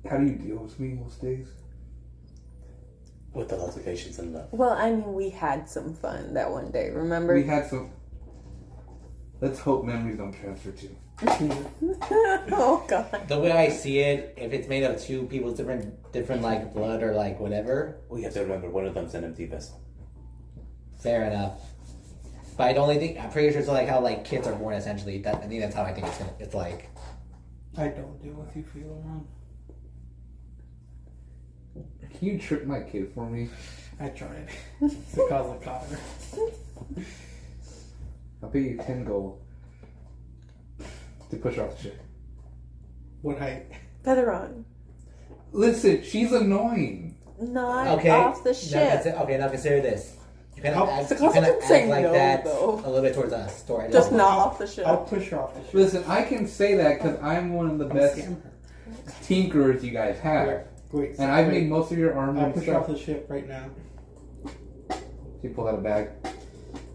How do you deal with me most days? With a lot of patience and love. Well, I mean, we had some fun that one day, remember? We had some. Let's hope memories don't transfer too. Oh, God. The way I see it, if it's made of two people's different like blood or like whatever, We have to remember one of them's an empty vessel. fair enough. But I don't think I'm pretty sure it's like how like kids are born essentially. I think that's how I think it's like. I don't deal with you feel around. Can you trick my kid for me? I tried. It's a cause of Cotter. I'll pay you 10 gold to push her off the ship. What height? Feather on. Listen, she's annoying. Not Okay. off the Now, ship. now consider this. You kind How- of act, the you kind of cousin act say like no, that though. a little bit towards us. Just not off the ship. I'll push her off the ship. Listen, I can say that because I'm one of the best Scam her. tinkerers you guys have. Wait, And I've made most of your armor I'll and push her off stuff. the ship right now. She pulled out a bag.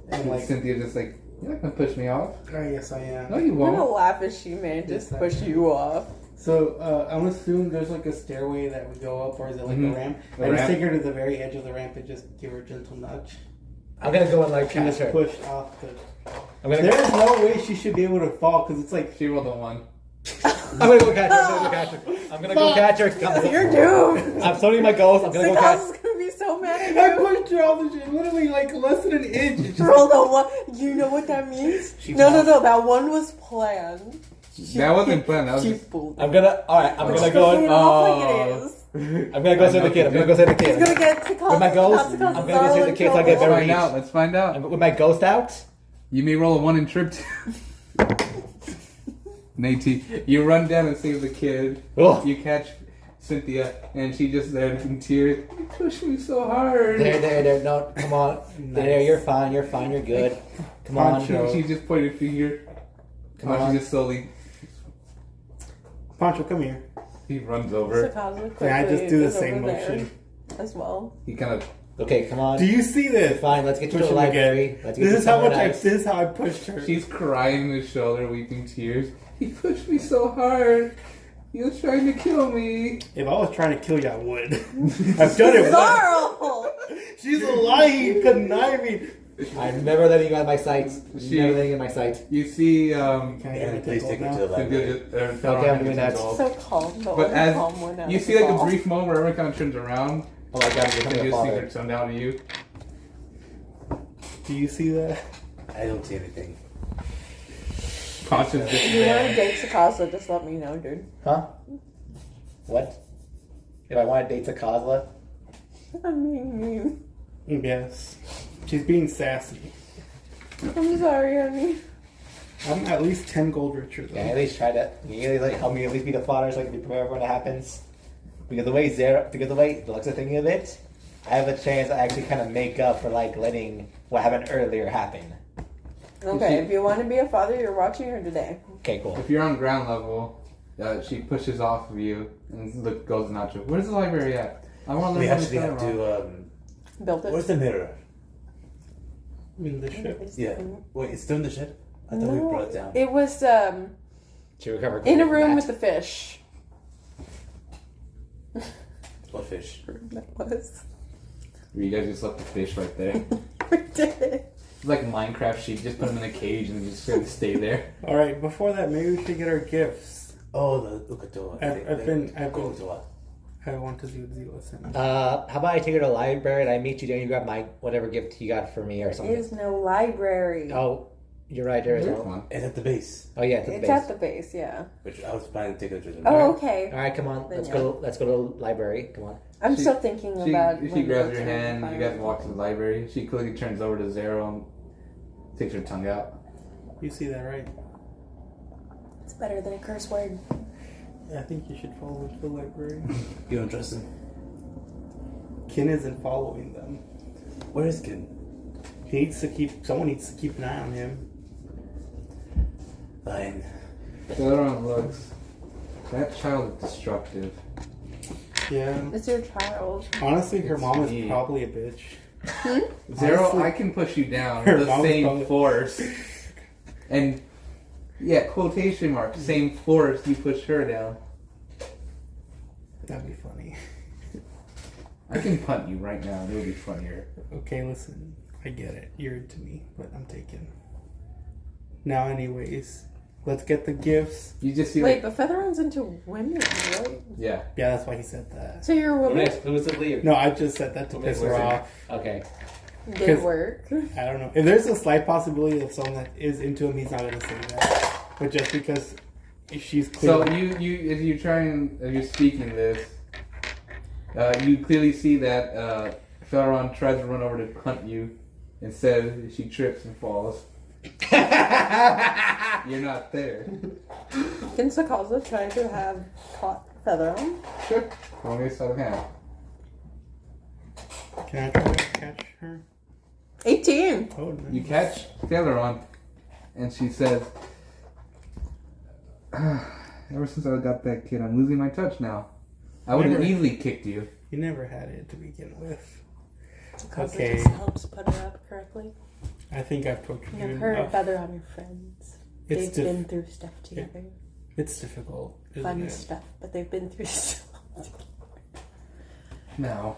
And And like, Cynthia's just like, you're not going to push me off. oh yes I am. No, you I'm gonna won't. laugh as she managed to Yes, I push you off. So I'm assuming there's like a stairway that we go up, or is it like Mhm. a ramp? A I just ramp. take her to the very edge of the ramp and just give her a gentle nudge. I'm gonna go and like She catch was her. pushed off the. I'm gonna. There's no way she should be able to fall because it's like She rolled a 1. I'm gonna go catch her. I'm gonna go catch her. I'm gonna go catch her. You're doomed. I'm starting my goals. I'm gonna go catch. Sakaza's gonna be so mad I at you. pushed her off the ship, literally like less than an inch. It's just Roll the one. You know what that means? No. That one was planned. That wasn't planned. That was She just... pulled. I'm gonna. All right. I'm But gonna she's go. playing it off like it is. I'm gonna go save the kid. I'm gonna go save the He's kid. gonna get Sakaza. With my ghost, not Sakaza, I'm gonna go save the in kid so I get Let's trouble. very find out. Let's find out. With my ghost out. You may roll a 1 in trip 2. Nate, you run down and save the kid. Ugh. You catch Cynthia, and she just there in tears. You pushed me so hard. There. No, come on. There, you're fine. You're fine. You're good. Come on. Poncho. She just pointed finger. Come She on. just slowly. Poncho, come here. He runs over. Sakaza quickly Yeah, I just do the is same over there motion. as well. He kind of. Okay, come on. Do you see this? Fine. Let's get you Push to the him again. library. Let's get This you is how somewhere much I. nice. This is how I pushed her. She's crying in his shoulder, weeping tears. He pushed me so hard. He was trying to kill me. If I was trying to kill you, I would. I've done it once. Carl! She's lying, conniving. I'm never letting you out of my sight. Never letting you in my sight. You see, Can I And get please the take gold me now? to the library. Okay, I'm doing that. So calm. The But only as calm one out you of see, us like a all. brief moment where everyone kind of turns around, Oh my god, and you're you becoming a stick father. your thumb down to you. Do you see that? I don't see anything. Conscious If you want to date Sakasa, just let me know, dude. Huh? What? If I want to date Sakazla? I mean, Yes. She's being sassy. I'm sorry, honey. I'm at least 10 gold richer though. Yeah, at least try to. Can you like help me at least be the father so I can be prepared for when it happens? Because the way the looks of thinking of it, I have a chance to actually kind of make up for like letting what happened earlier happen. Okay, if you want to be a father, you're watching her today. Okay, cool. If you're on ground level, she pushes off of you and goes to Nacho. Where's the library at? I want to We learn actually have to. Built it. Where's the mirror? In the ship. Yeah. Wait, it's still in the ship? I thought we brought it down. It was She recovered in a from room that. with the fish. What fish? That was. You guys just left the fish right there. We did it. It's like Minecraft sheep, just put them in a cage and just gonna stay there. Alright, before that, maybe we should get our gifts. Oh, the Ukatoa. I've been- Ukatoa. I want to see what Zila sent. How about I take her to the library and I meet you there and you grab my whatever gift you got for me or There something? is no library. Oh, you're right, there is There's no. one. It's at the base. Oh yeah, it's at the It's base. at the base, yeah. Which I was planning to take her to the Oh, okay. All right, come on, Then let's yeah. go. Let's go to the library. Come on. I'm She- still thinking about. She when grabs we your go to hand, the you guys fire. walk to the library. She quickly turns over to Zero and takes her tongue out. You see that, right? It's better than a curse word. I think you should follow to the library. You don't trust him? Kin isn't following them. Where is Kin? Someone needs to keep an eye on him. Fine. Celeron looks. That child is destructive. Yeah. It's your child. Honestly, her It's mom me. is probably a bitch. Zero, Honestly, I can push you down. her The mom's same probably- force. And, yeah, quotation mark, same force, you push her down. That'd be funny. I can punt you right now, it'll be funnier. Okay, listen. I get it. You're into me, but I'm taken. Now, anyways, let's get the gifts. You just see, Wait, like, but Featherland's into women, right? yeah. Yeah, that's why he said that. So you're a woman? Exclusively. No, I just said that to piss her off. Okay. Did work. I don't know. If there's a slight possibility of someone that is into him, he's not going to say that. But just because she's So clear. if you're speaking this, you clearly see that Felron tries to run over to hunt you. Instead, she trips and falls. You're not there. Can Sakasa try to have caught Featherland? Sure. Roll me a sleight of hand. Can I try to catch her? 18. Oh, no. You catch Felron, and she says, "Ever since I got that kid, I'm losing my touch now. I would have Never. easily kicked you." You never had it to begin with. Sakasa Okay. just helps put her up correctly. I think I've tortured you You've heard enough. Feather on your friends. It's They've been through stuff together. It's difficult, isn't Fun it? stuff, but they've been through stuff. Now,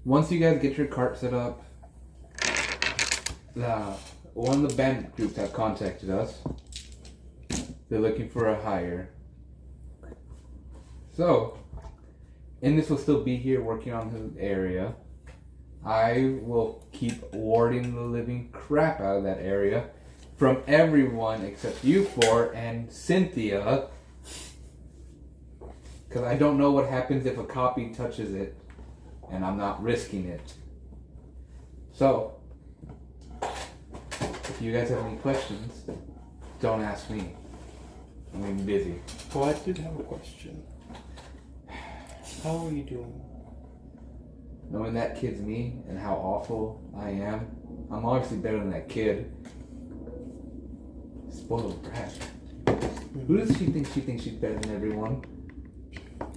once you guys get your cart set up, one of the bandit groups have contacted us. They're looking for a hire. So, Innis will still be here working on his area. I will keep warding the living crap out of that area from everyone except you four and Cynthia. Because I don't know what happens if a copy touches it, and I'm not risking it. So, if you guys have any questions, don't ask me. I'm busy. Well, I did have a question. How are you doing? Knowing that kid's me and how awful I am, I'm obviously better than that kid. Spoiled brat. Who does she think she's better than everyone?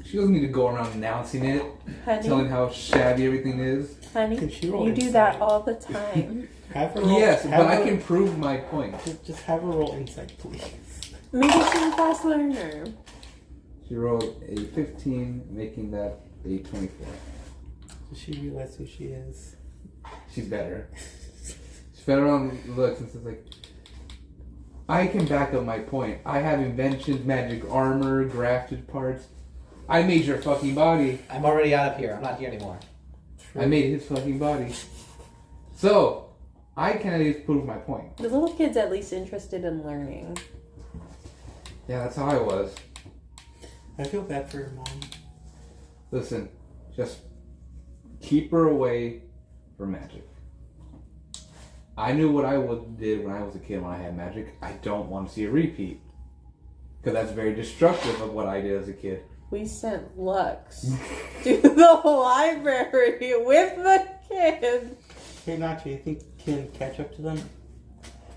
She doesn't need to go around announcing it, telling how shabby everything is. Honey, Can she roll you do insight? that all the time. Have her roll, Yes, have but I her- can prove my point. Just have her roll insight, please. Maybe she's a fast learner. She rolled a 15, making that a 24. Does she realize who she is? She's better. She's better on looks and says like, I can back up my point. I have inventions, magic armor, grafted parts. I made your fucking body. I'm already out of here. I'm not here anymore. I made his fucking body. So, I can at least prove my point. The little kid's at least interested in learning. Yeah, that's how I was. I feel bad for her mom. Listen, just keep her away from magic. I knew what I did when I was a kid when I had magic. I don't want to see a repeat. Because that's very destructive of what I did as a kid. We sent Lux to the library with the kids. Hey, Nacho, you think you can catch up to them?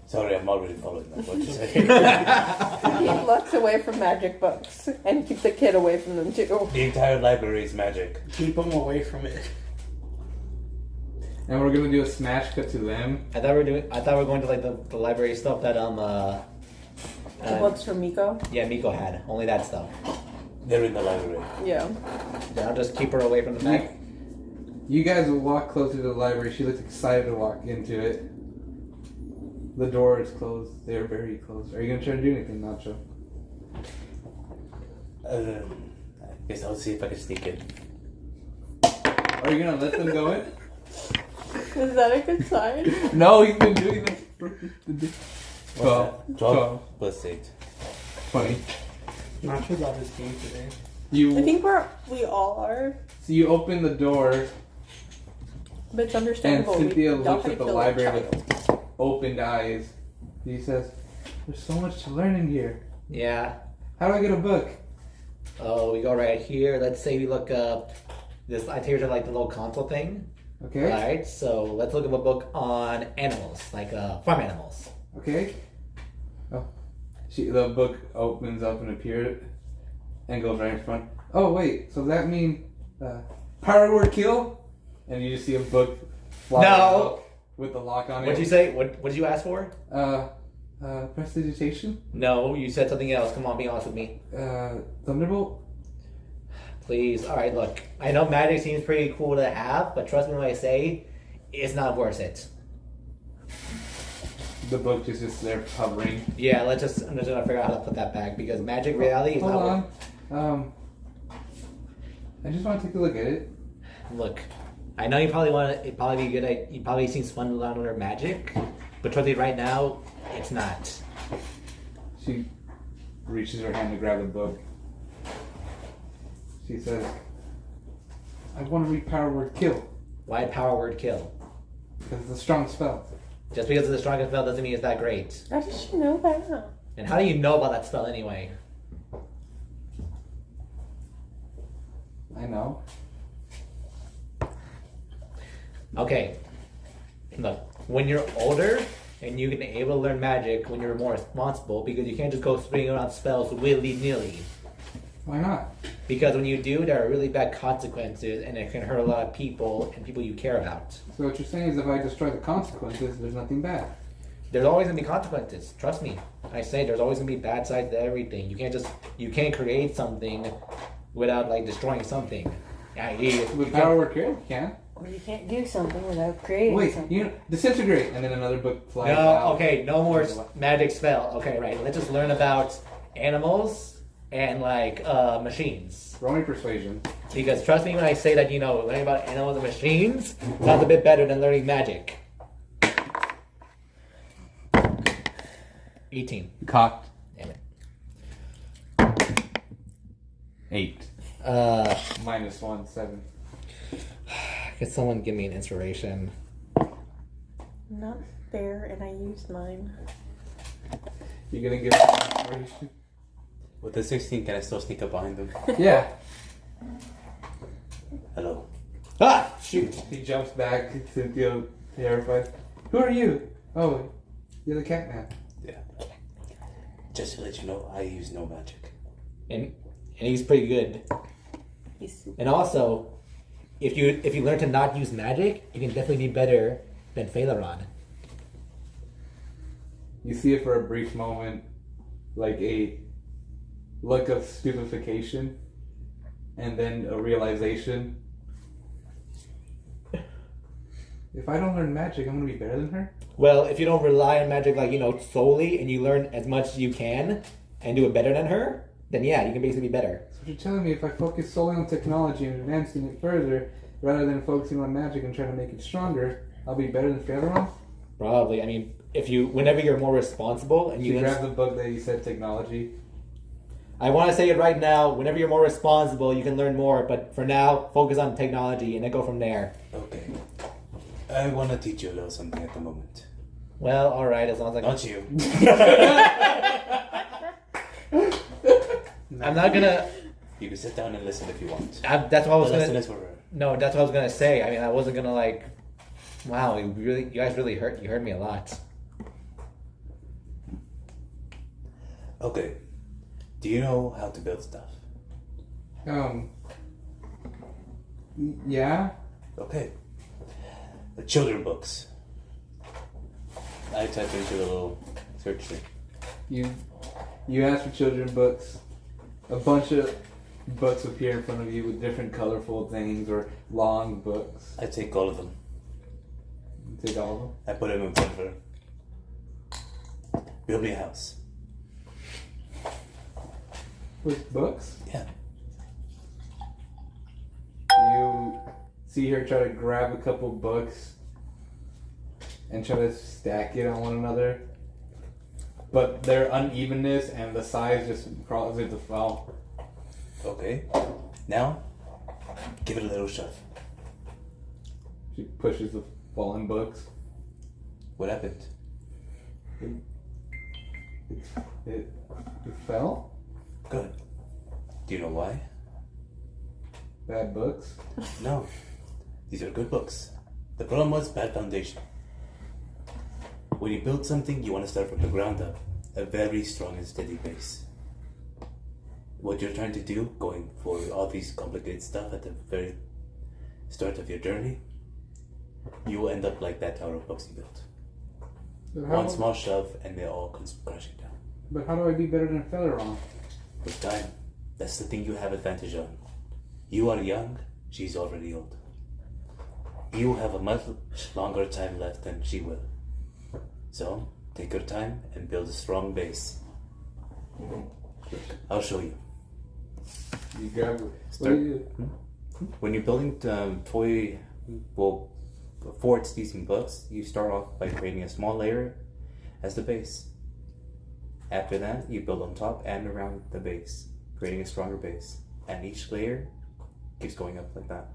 Sorry, I'm already following that. What you say? Keep Lux away from magic books. And keep the kid away from them too. The entire library is magic. Keep them away from it. And we're gonna do a smash cut to them. I thought we were going to like the library stuff that The books from Miko? yeah, Miko had. Only that stuff. They're in the library. Yeah. Then I'll just keep her away from the back. You guys will walk closer to the library. She looks excited to walk into it. The door is closed. They're very closed. Are you gonna try to do anything, Nacho? I guess I'll see if I can sneak in. Are you gonna let them go in? Is that a good sign? No, he's been doing this for the 12. 12 plus 8. 20. Nacho got his game today. I think we all are. So you open the door, But it's and understandable. Cynthia We don't looks have at to the kill a library child. with opened eyes. He says, "There's so much to learn in here. Yeah. How do I get a book?" Oh, we go right here. Let's say we look up this. I take her to like the little console thing. Okay. Right. So let's look up a book on animals, like farm animals. Okay. Oh, the book opens up and appears, and goes right in front. Oh wait, so that means power word kill, and you just see a book fly out with the lock on it. What'd you say? What did you ask for? Prestidigitation. No, you said something else. Come on, be honest with me. Thunderbolt. Please. All right, look. I know magic seems pretty cool to have, but trust me when I say it's not worth it. The book is just there hovering. Yeah, I'm just gonna figure out how to put that back because magic reality is Hold not on. I just want to take a look at it. Look, I know you probably want to. It'd probably be good. You probably seen fun to learn under magic, but trust me, right now, it's not. She reaches her hand to grab the book. She says, "I want to read power word kill Why power word kill? because it's a strong spell." Just because it's the strongest spell doesn't mean it's that great. How did she know that? And how do you know about that spell anyway? I know. Okay. Look, when you're older and you can able to learn magic, when you're more responsible, because you can't just go springing around spells willy-nilly. Why not? Because when you do, there are really bad consequences, and it can hurt a lot of people and people you care about. So what you're saying is if I destroy the consequences, there's nothing bad. There's always gonna be consequences. Trust me. I say there's always gonna be bad sides to everything. You can't create something without like destroying something. With power word kill, you can. Or you can't do something without creating Wait, something. you know, disintegrate, and then another book flies out. No, okay, no more magic spell. Okay, right. Let's just learn about animals and like machines. Roll me persuasion. Because trust me when I say that learning about animals and machines sounds a bit better than learning magic. 18. Cocked. Damn it. 8. -1, 7. Could someone give me an inspiration? Not fair, and I used mine. You're gonna give inspiration? With the 16, can I still sneak up behind them? Yeah. Hello. Ah! Shoot! He jumps back, Cynthia terrified. Who are you? Oh, you're the cat man. Yeah. Just to let you know, I use no magic. And he's pretty good. He's super. And also, if you learn to not use magic, you can definitely be better than Phaleron. You see it for a brief moment, like a look of stupefaction and then a realization. If I don't learn magic, I'm gonna be better than her? Well, if you don't rely on magic, like, solely, and you learn as much as you can and do it better than her, then yeah, you can basically be better. So you're telling me if I focus solely on technology and advancing it further, rather than focusing on magic and trying to make it stronger, I'll be better than everyone? Probably. I mean, whenever you're more responsible and You you grab the book that you said technology. I want to say it right now. Whenever you're more responsible, you can learn more. But for now, focus on technology and then go from there. Okay. I want to teach you a little something at the moment. Well, all right. As long as I Not you. I'm not gonna. You can sit down and listen if you want. That's what I was The lesson gonna. is for her. No, that's what I was gonna say. I mean, I wasn't gonna like. Wow, you guys really hurt. You hurt me a lot. Okay. Do you know how to build stuff? Yeah? Okay. The children books. I typed into the little search thing. You ask for children books. A bunch of books appear in front of you with different colorful things or long books. I take all of them. You take all of them? I put them in front of her. Build me a house. With books? Yeah. You see her try to grab a couple books and try to stack it on one another. But their unevenness and the size just causes it to fall. Okay. Now, give it a little shove. She pushes the fallen books. What happened? It fell? Good. Do you know why? Bad books? No. These are good books. The problem was bad foundation. When you build something, you want to start from the ground up. A very strong and steady base. What you're trying to do, going for all these complicated stuff at the very start of your journey, you will end up like that tower of books you built. One small shove and they all comes crashing down. But how do I be better than Feleron? With time, that's the thing you have advantage on. You are young, she's already old. You have a much longer time left than she will. So, take your time and build a strong base. I'll show you. You grab it. What do you do? When you're building forts using books, you start off by creating a small layer as the base. After that, you build on top and around the base, creating a stronger base. And each layer keeps going up like that.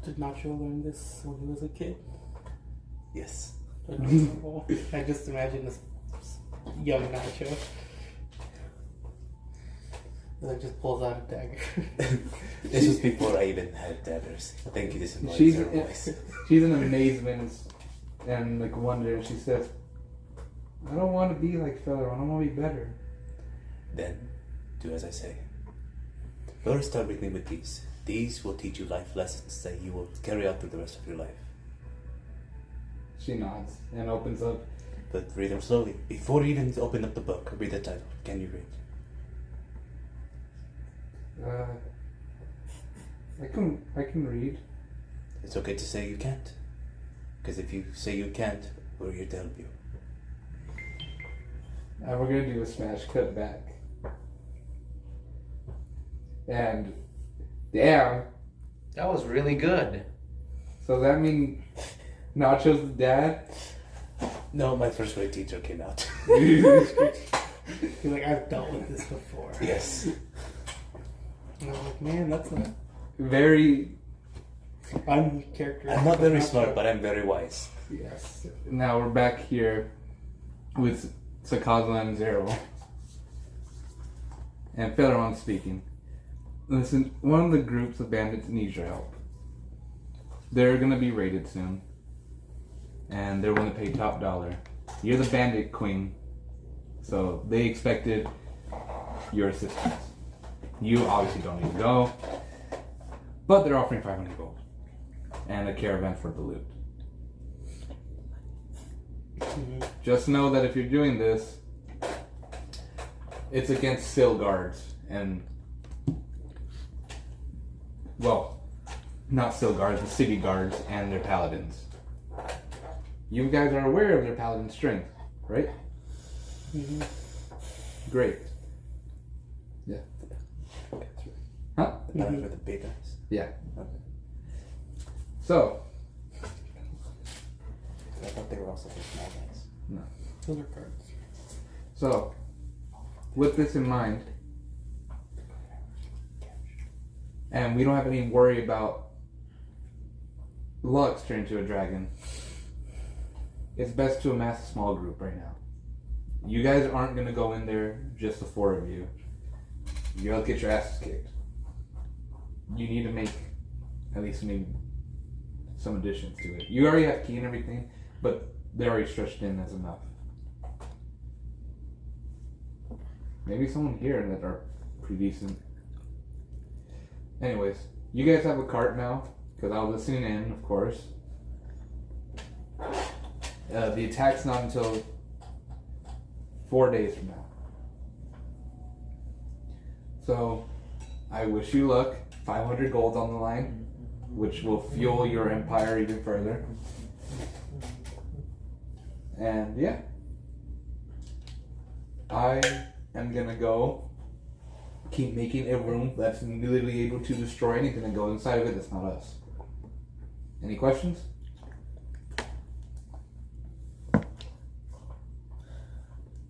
Did Nacho learn this when he was a kid? Yes. I just imagine this young Nacho. Like just pulls out a dagger. This was before I even had daggers. Thank you, this is She's her voice. she's in amazement and like wonder. And she says, "I don't want to be like Feleron. I want to be better." Then, do as I say. First, start with me with these. These will teach you life lessons that you will carry out through the rest of your life. She nods and opens up. But read them slowly. Before you even open up the book, read the title. Can you read? I can read. It's okay to say you can't. Because if you say you can't, we're here to help you. And we're gonna do a smash cut back. And damn. That was really good. So does that mean Nacho's the dad? No, my first grade teacher came out. You're like, I've dealt with this before. Yes. And I'm like, man, that's not Very. uncharacteristic. I'm not very of smart, Nacho. but I'm very wise. Yes. Now we're back here with Sakaza and Zero. And Feleron speaking. Listen, one of the groups of bandits needs your help. They're gonna be raided soon. And they're willing to pay top dollar. You're the bandit queen. So they expected your assistance. You obviously don't need to go. But they're offering 500 gold. And a caravan for the loot. Just know that if you're doing this, it's against sill guards and, well, not sill guards, the city guards and their paladins. You guys are aware of their paladin strength, right? Mm-hmm. Great. Yeah. Huh? The paladins are the big guys. Yeah. Okay. So, I thought they were also the small guys. no. Those are cards. So, with this in mind, and we don't have any worry about Lux turning into a dragon, it's best to amass a small group right now. You guys aren't going to go in there, just the four of you. You'll get your asses kicked. You need to make at least maybe some additions to it. You already have key and everything, but they're already stretched in as enough. Maybe someone here that are pretty decent. Anyways, you guys have a cart now, because I was listening in, of course. The attack's not until 4 days from now. So, I wish you luck. 500 gold on the line, which will fuel your empire even further. And yeah, I am gonna go keep making a room that's literally able to destroy anything that goes inside of it that's not us. Any questions?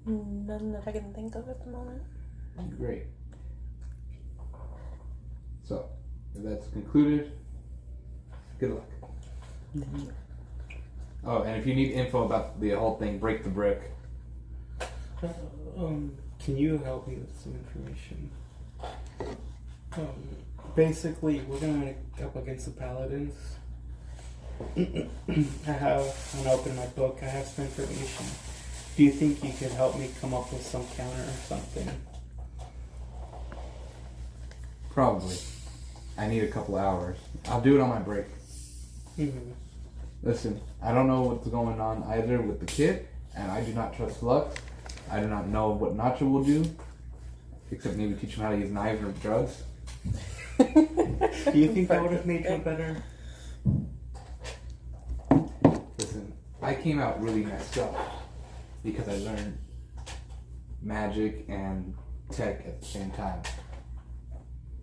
None that I can think of at the moment. Great. So, if that's concluded, good luck. Mm-hmm. Oh, and if you need info about the whole thing, break the brick. Can you help me with some information? Basically, we're gonna go up against the paladins. I have, when I open my book, I have some information. Do you think you could help me come up with some counter or something? Probably. I need a couple hours. I'll do it on my break. Mm-hmm. Listen, I don't know what's going on either with the kid, and I do not trust Lux. I do not know what Nacho will do, except maybe teach him how to use knives or drugs. Do you think that would have made you better? Listen, I came out really messed up because I learned magic and tech at the same time.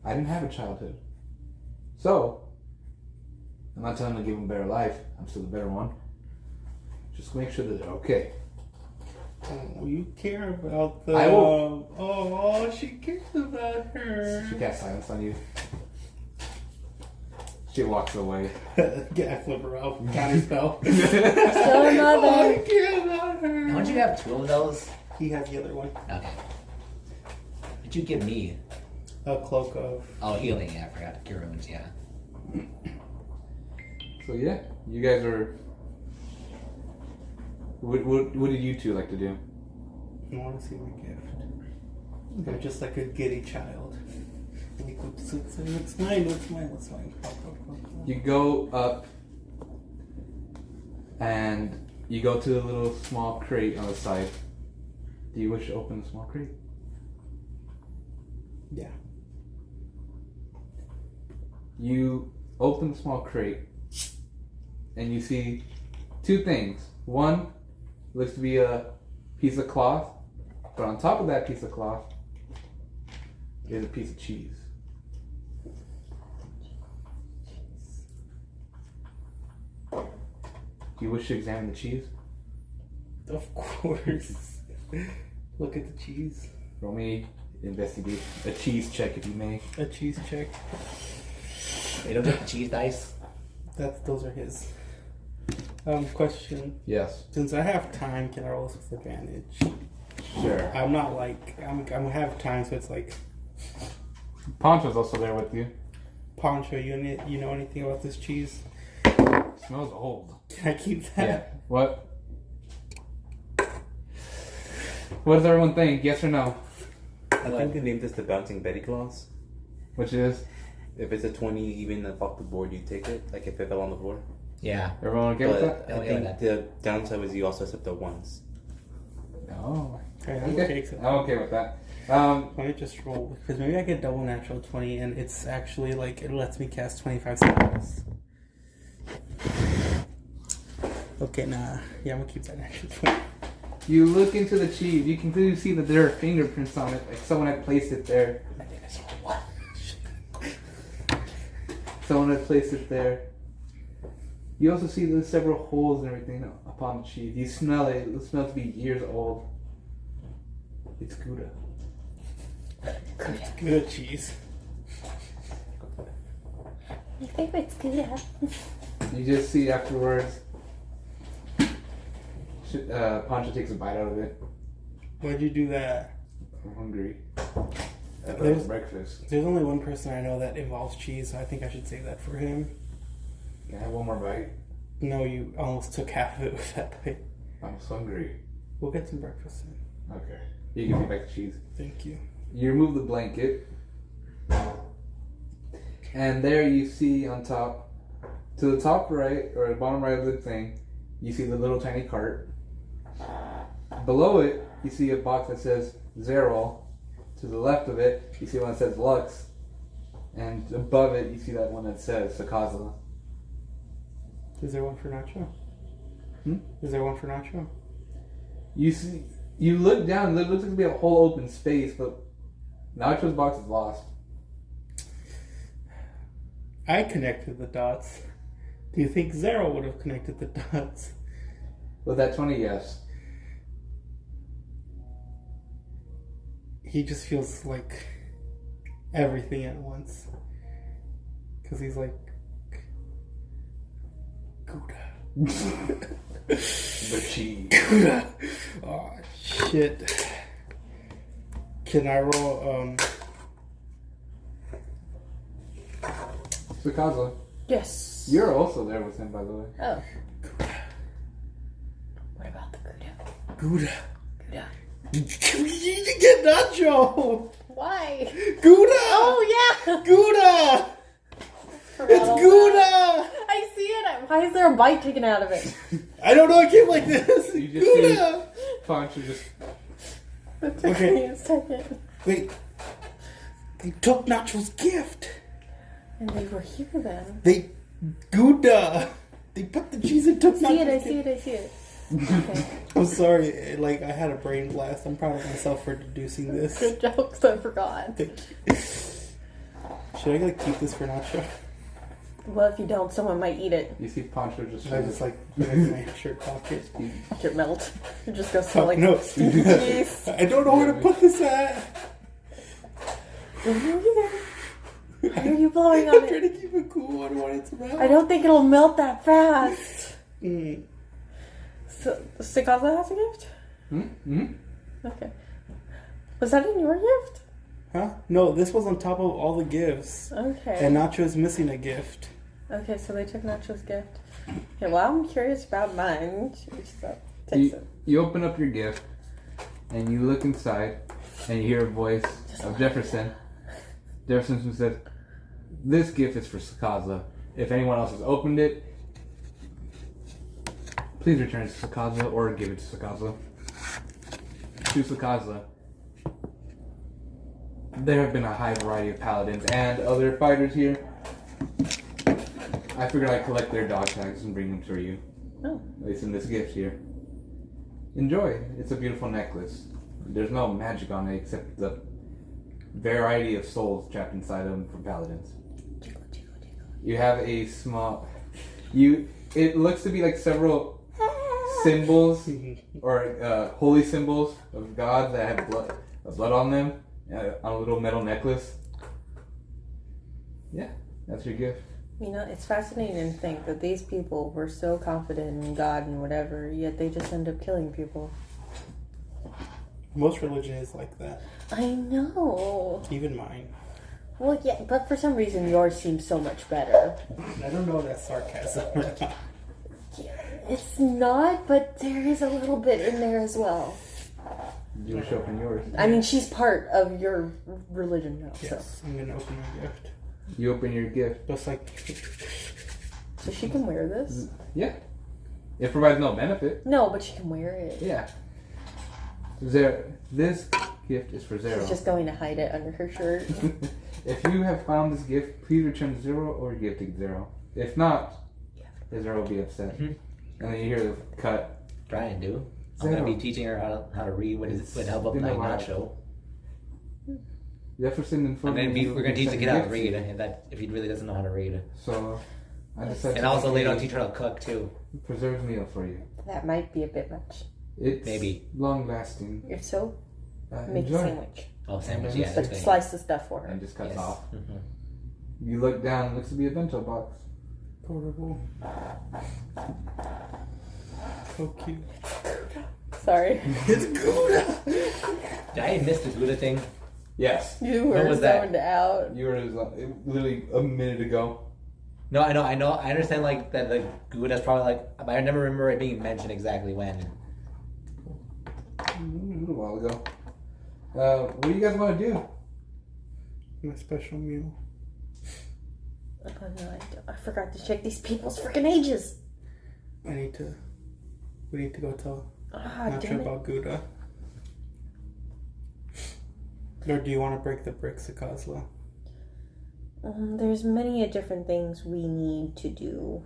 I didn't have a childhood. So, I'm not telling them to give them a better life. I'm still the better one. Just make sure that they're okay. Oh, you care about the... I will. Oh, she cares about her. She cast silence on you. She walks away. Get I flip her out. Counter spell. Still Oh, I another. care about her. Don't you have two of those? He has the other one. Okay. Did you give me? A cloak of... Oh, healing. Yeah, I forgot. Cure wounds. Yeah. So yeah, you guys are... What did you two like to do? I want to see my gift. I'm just like a giddy child. Like, what's mine? What's mine? What's mine? You go up and you go to the little small crate on the side. Do you wish to open the small crate? Yeah. You open the small crate and you see two things. One looks to be a piece of cloth, but on top of that piece of cloth is a piece of cheese. Do you wish to examine the cheese? Of course. Look at the cheese. Roll me investigate a cheese check if you may. A cheese check. You don't get the cheese dice. Those are his. Question. Yes. Since I have time, can I roll this with advantage? Sure. I'm not like I'm have time, so it's like Poncho's also there with you. Poncho. You know anything about this cheese? Smells old. Can I keep that? Yeah. What? What does everyone think? Yes or no? I think they named this the Bouncing Betty Claus. Which is? If it's a 20, even off the board, you take it. Like if it fell on the floor. Yeah. Everyone okay with that? But I think the downside was you also accept the ones. No. Okay, I'm Okay. okay. I'm okay with that. Let me just roll, because maybe I get double natural 20, and it's actually like, it lets me cast 25 spells. Okay, nah. Yeah, I'm gonna keep that natural 20. You look into the cheese. You can clearly see that there are fingerprints on it, like someone had placed it there. Someone had placed it there. You also see there's several holes and everything upon the cheese. You smell it. It smells to be years old. It's Gouda. It's good cheese. My favorite's Gouda. You just see afterwards, Pancho takes a bite out of it. Why'd you do that? I'm hungry. There's- Breakfast. There's only one person I know that involves cheese, so I think I should save that for him. Can I have one more bite? No, you almost took half of it with that bite. I'm so hungry. We'll get some breakfast in. Okay. You give me back the cheese. Thank you. You remove the blanket. And there you see on top, to the top right, or the bottom right of the thing, you see the little tiny cart. Below it, you see a box that says Zerol. To the left of it, you see one that says Lux. And above it, you see that one that says Sakaza. Is there one for Nacho? Hmm? Is there one for Nacho? You see, you look down, it looks like to be a whole open space, but Nacho's box is lost. I connected the dots. Do you think Zero would have connected the dots? With that 20, yes. He just feels like everything at once. Because he's like, Gouda. The cheese. Gouda. Oh, shit. Can I roll, Sakaza. Yes. You're also there with him, by the way. Oh. What about the Gouda? Gouda. Gouda. You need to get Nacho! Why? Gouda! Oh yeah. Gouda! It's Gouda! I see it. Why is there a bite taken out of it? I don't know, it came like this. You just Gouda! Pancho just... It took Okay. me a second. Wait. They took Nacho's gift. And they were here then. They... Gouda! They put the cheese and took I see Nacho's it. I gift. see it. I see it. Okay. I'm sorry, like, I had a brain blast. I'm proud of myself for deducing this. Good jokes. I forgot. Thank you. Should I like keep this for Nacho? Well, if you don't, someone might eat it. You see Pancho just... I just like put it in my shirt pocket. Watch it melt. It just goes to like No. cheese. I don't know where to put this at. Don't know either. Why are you blowing I'm on trying it? to keep it cool. I don't want it to melt. I don't think it'll melt that fast. Mm. So, Sikaza has a gift? Hmm? Okay. Was that in your gift? Huh? No, this was on top of all the gifts. Okay. And Nacho's missing a Okay, so they took Nacho's gift. Okay, well, I'm curious about mine. So, takes it. You open up your gift, and you look inside, and you hear a voice of Jefferson. Jefferson says, "This gift is for Sakaza. If anyone else has opened it, please return it to Sakaza or give it to Sakaza." To Sakaza. There have been a high variety of paladins and other fighters here. I figured I'd collect their dog tags and bring them to you. Oh. It's in this gift here. Enjoy. It's a beautiful necklace. There's no magic on it except the variety of souls trapped inside them from paladins. You have a small... It looks to be like several symbols or holy symbols of God that have blood on them on a little metal necklace. Yeah, that's your gift. You know, it's fascinating to think that these people were so confident in God and whatever, yet they just end up killing people. Most religion is like that. I know. Even mine. Well, yeah, but for some reason yours seems so much better. I don't know if that's sarcasm. It's not, but there is a little bit in there as well. You wish open yours. I mean, she's part of your religion now, Yes, I'm gonna open my gift. You open your gift. Just like... so she can wear this? Yeah. It provides no benefit. No, but she can wear it. Yeah. This gift is for Zero. She's just going to hide it under her shirt. If you have found this gift, please return Zero or give to Zero. If not, Zero will be upset. And then you hear the cut. Trying to. I'm gonna be teaching her how to read with help of like Nacho. Jefferson informed we're gonna teach the kid how to read if he really doesn't know how to read. So I decided. And also later on teach her how to cook too. Preserved meal for you. That might be a bit much. It's maybe long lasting. If so, make a enjoy. sandwich. Oh, sandwich, yeah. But slice the stuff for her. And just cuts Yes. off. You look down, it looks to be a bento box. Portable. So cute. Sorry. It's Gouda. Did I miss the Gouda thing? Yes. You What were was that? zoned out. You were literally a minute ago. No, I know. I understand like that the Gouda's probably like, but I never remember it being mentioned exactly when. A little while ago. What do you guys want to do? My special meal. Oh no, I forgot to check these people's freaking ages. We need to go tell Ah, Nacho damn it. about Gouda. Or do you want to break the bricks, Akazla? There's many different things we need to do.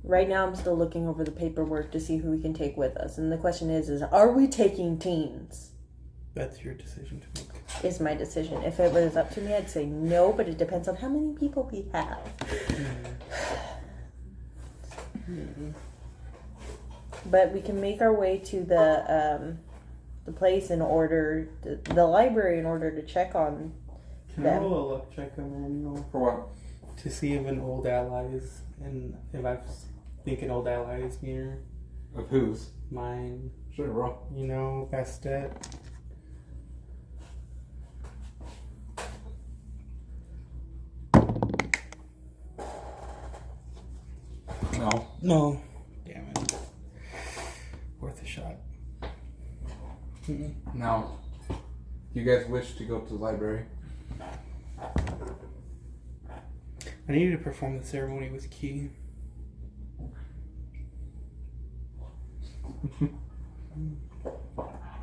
Right now, I'm still looking over the paperwork to see who we can take with us. And the question is are we taking teens? That's your decision to make. Is my decision. If it was up to me, I'd say no, but it depends on how many people we have. But we can make our way to the place in order, the library in order to check on Can them. I roll a luck check on manual For what? to see if an old ally is, and if I think an old ally is near Of whose? mine? Sure, bro. You know, Bastet. No. No. Damn it. Worth a shot. Now, you guys wish to go to the library? I needed to perform the ceremony with Key.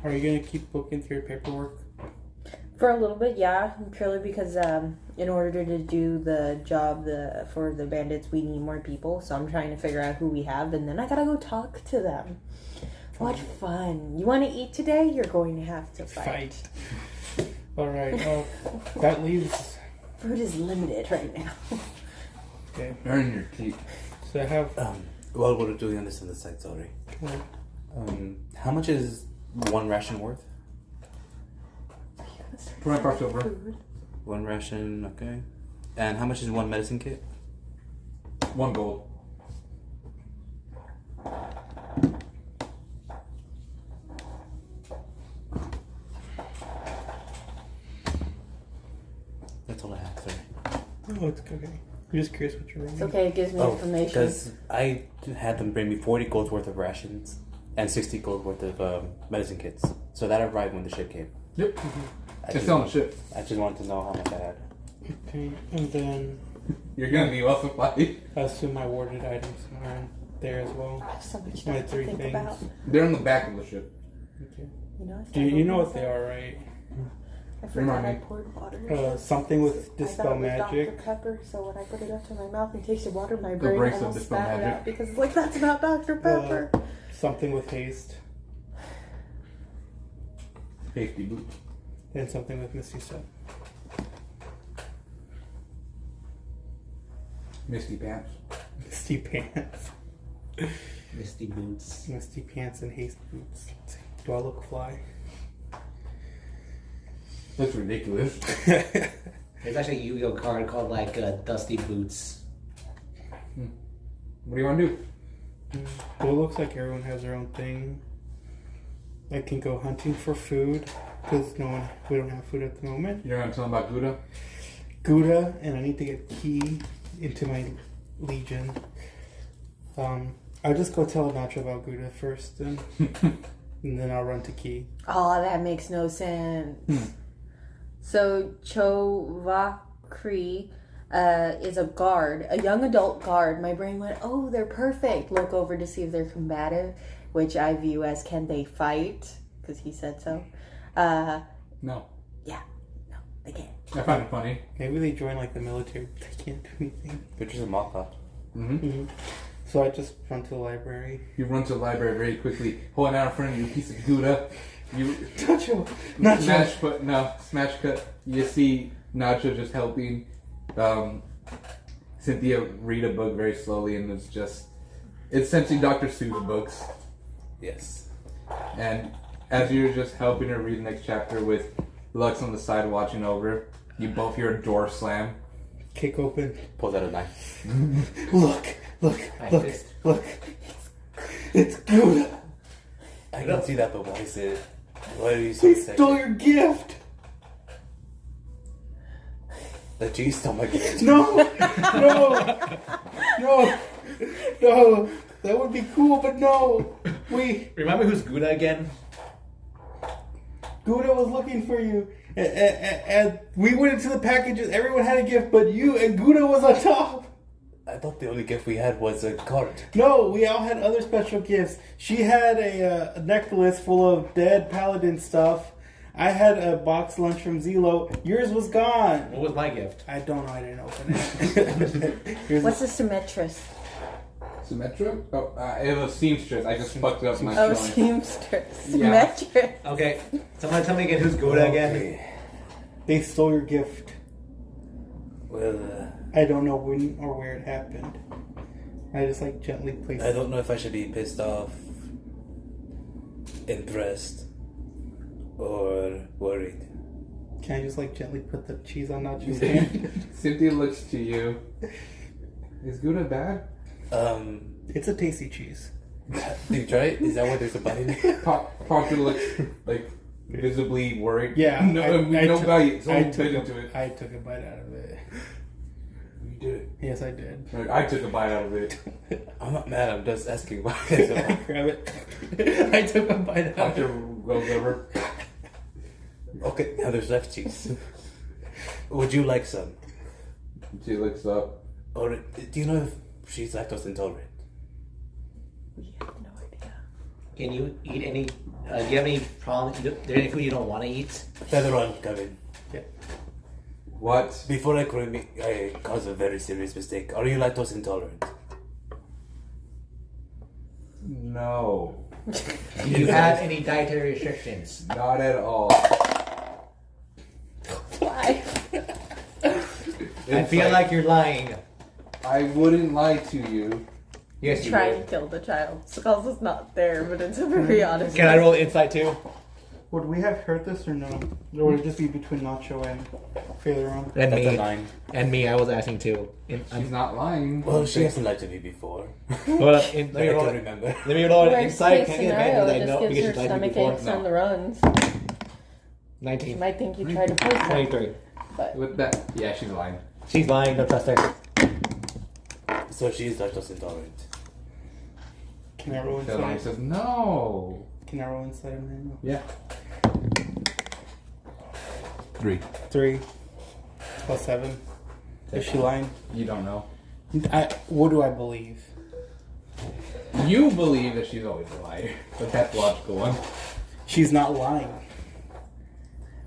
Are you gonna keep looking through your paperwork? For a little bit, yeah. Purely because in order to do the job for the bandits, we need more people. So I'm trying to figure out who we have, and then I gotta go talk to them. What fun! You want to eat today? You're going to have to fight. Alright, that leaves... Food is limited right now. Okay, Earn your keep. so I have... Well, we're doing this on the side, sorry. How much is one ration worth? 25 silver. One ration, okay. And how much is one medicine kit? 1 gold. That's all I have, sorry. Oh, it's okay. I'm just curious what you're running. It's okay. It gives me information. Because I had them bring me 40 gold worth of rations and 60 gold worth of medicine kits. So that arrived when the ship came. Yep. I It's on the ship. I just wanted to know how much I had. Okay, and then You're gonna be well supplied. I assume my warded items are in there as well. I have so much My stuff to three think things. about. They're on the back of the ship. Okay. You know, Do you know what they are, right? I forgot Remind I me. poured water. Something with I thought Dispel it was Magic. Dr. Pepper, so when I put it up to my mouth and tasted water, my The brain brace of almost Dispel spat it Magic. out because it's like, that's not Dr. Pepper. Something with haste. Safety boot. And something with Misty Step. Misty pants. Misty Pants. Misty boots. Misty Pants and haste boots. Do I look fly? That's ridiculous. There's actually a Yu-Gi-Oh card called like Dusty Boots. What do you want to do? Well, it looks like everyone has their own thing. I can go hunting for food because we don't have food at the moment. You're gonna tell them about Gouda? Gouda, and I need to get Key into my legion. I'll just go tell Nacho about Gouda first, and then I'll run to Key. Oh, that makes no sense. So Chovakri is a guard, a young adult guard. My brain went, oh, they're perfect. Look over to see if they're combative, which I view as can they fight, because he said so. No. Yeah. No, they can't. I find it funny. Maybe they join like the military, but they can't do anything. They're just a mock-up. Mm-hmm. So I just run to the library. You run to the library very quickly, pulling out in front of you a piece of Gouda. You Nacho! Nacho! smash cut. You see Nacho just helping Cynthia read a book very slowly, and it's essentially Dr. Seuss books. Yes. And as you're just helping her read the next chapter with Lux on the side watching over, you both hear a door slam. Kick open. Pulls out a knife. Look! It's Gouda! I can see that, but why is it? Why are you so They excited? stole your gift! The cheese stole my gift. No! No! That would be cool, but no! Remember who's Gouda again? Gouda was looking for you. And we went into the packages, everyone had a gift, but you and Gouda was on top! I thought the only gift we had was a card. No, we all had other special gifts. She had a necklace full of dead paladin stuff. I had a box lunch from Zelo. Yours was gone. What was my gift? I don't know. I didn't open it. Yours What's was- a Symmetress? Symmetra? Oh, it was seamstress. I just fucked up my Oh, spelling. seamstress. Yeah. Symmetress. Okay, someone tell me again who's Gouda again. They stole your gift. Well, I don't know when or where it happened. I just like gently placed I don't know if I should be pissed off, impressed, or worried. Can I just like gently put the cheese on Nacho's hand? Cynthia looks to you. Is Gouda bad? It's a tasty cheese. Did you try it? Is that why there's a bite in it? Parker looks like visibly worried. Yeah, No, no bite. It's I only took bit a- into it. I took a bite out of it. You did. Yes, I did. I took a bite out of it. I'm not mad, I'm just asking why. Grab it. I took a bite out of Doctor it. goes over. Okay, now there's left cheese. Would you like some? She looks up. Or do you know if she's lactose intolerant? No idea. Can you eat any? Do you have any problem? Is there any food you don't want to eat? Feather on, Kevin. What? Before I cause a very serious mistake, are you lactose intolerant? No. Do you have any dietary restrictions? Not at all. Why? I feel like you're lying. I wouldn't lie to you. Yes, you Try would. and kill the child. Skulls is not there, but it's a very honest. Can I roll insight too? Would we have heard this or no? Or would it just be between Nacho and Phaleron? And That's a me. 9. And me, I was asking too. She's not lying. Well, she hasn't lied to me before. Hold up. Let I me roll don't it. remember. Let me roll an Worst insight. case Can I get scenario, advantage? I it know just because gives you her lied to me stomach before. aches No. on the runs. 19. She might think you tried to poison her. 23. But With that, yeah, she's lying. She's lying. Don't trust her. So she is lactose intolerant. Can I roll Caroline inside? says no. Can I roll inside of Manuel? Yeah. 3. 3 plus 7. Is she lying? You don't know. What do I believe? You believe that she's always a liar, but that's the logical one. She's not lying.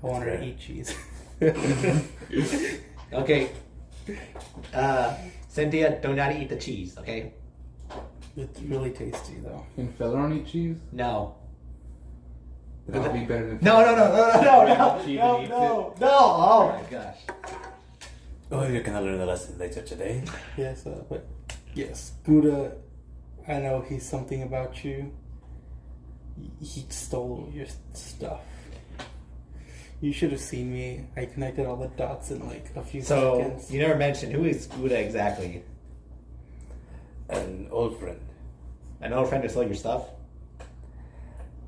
I want her to Fair. eat cheese. Okay. Cynthia, do not eat the cheese, okay? It's really tasty though. Can Feather eat cheese? No. That'll be better than No. Cheese No. and eats No. Oh my gosh. Oh, you're gonna learn the lesson later today. Yes, but yes, Gouda. I know he's something about you. He stole your stuff. You should have seen me. I connected all the dots in like a few So, seconds. you never mentioned who is Gouda exactly? An old friend. An old friend who stole your stuff?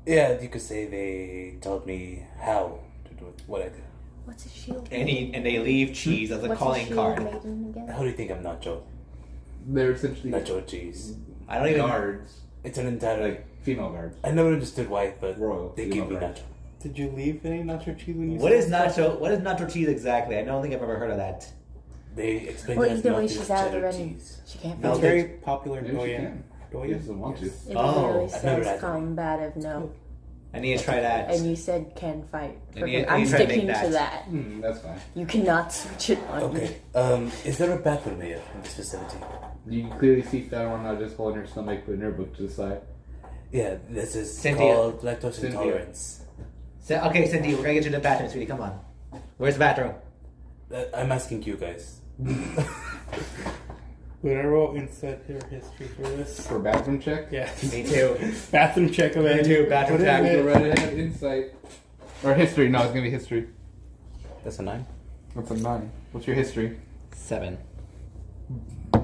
Yeah, you could say they taught me how to do what I do. what's a shield? And they leave cheese as a What's calling shield card. maiden again? How do you think I'm nacho? They're essentially Nacho cheese. I don't even. guards, It's an entire like female guards. I never understood why, but Royal they female gave me guards. nacho. Did you leave any nacho cheese when you? What said is stuff? nacho? What is nacho cheese exactly? I don't think I've ever heard of that. They explained Well, it as either way, melted she's out of the cheddar running. cheese. She can't No, It's find they- it. very popular in Maybe she Doyen. can. She Doyen? doesn't want to. It Oh, literally I've never says had that. combative no. I need to try that. And you said can fight. I need I'm to try to sticking make to that. that. That's fine. You cannot switch it on me. Okay. Is there a bathroom here in this facility? You can clearly see Fallon not just holding her stomach, putting her book to the side. Yeah, this is Cynthia. called lactose Cynthia. intolerance. Okay, Cindy, we're gonna get you to the bathroom, sweetie. Come on. Where's the bathroom? I'm asking you guys. Would I roll inside her history for this? For bathroom check? Yeah. Me too. Bathroom check of Me it. too. Bathroom What is check. it? Go right ahead. Insight. Or history. No, it's going to be history. That's a 9. What's a 9? What's your history? 7. A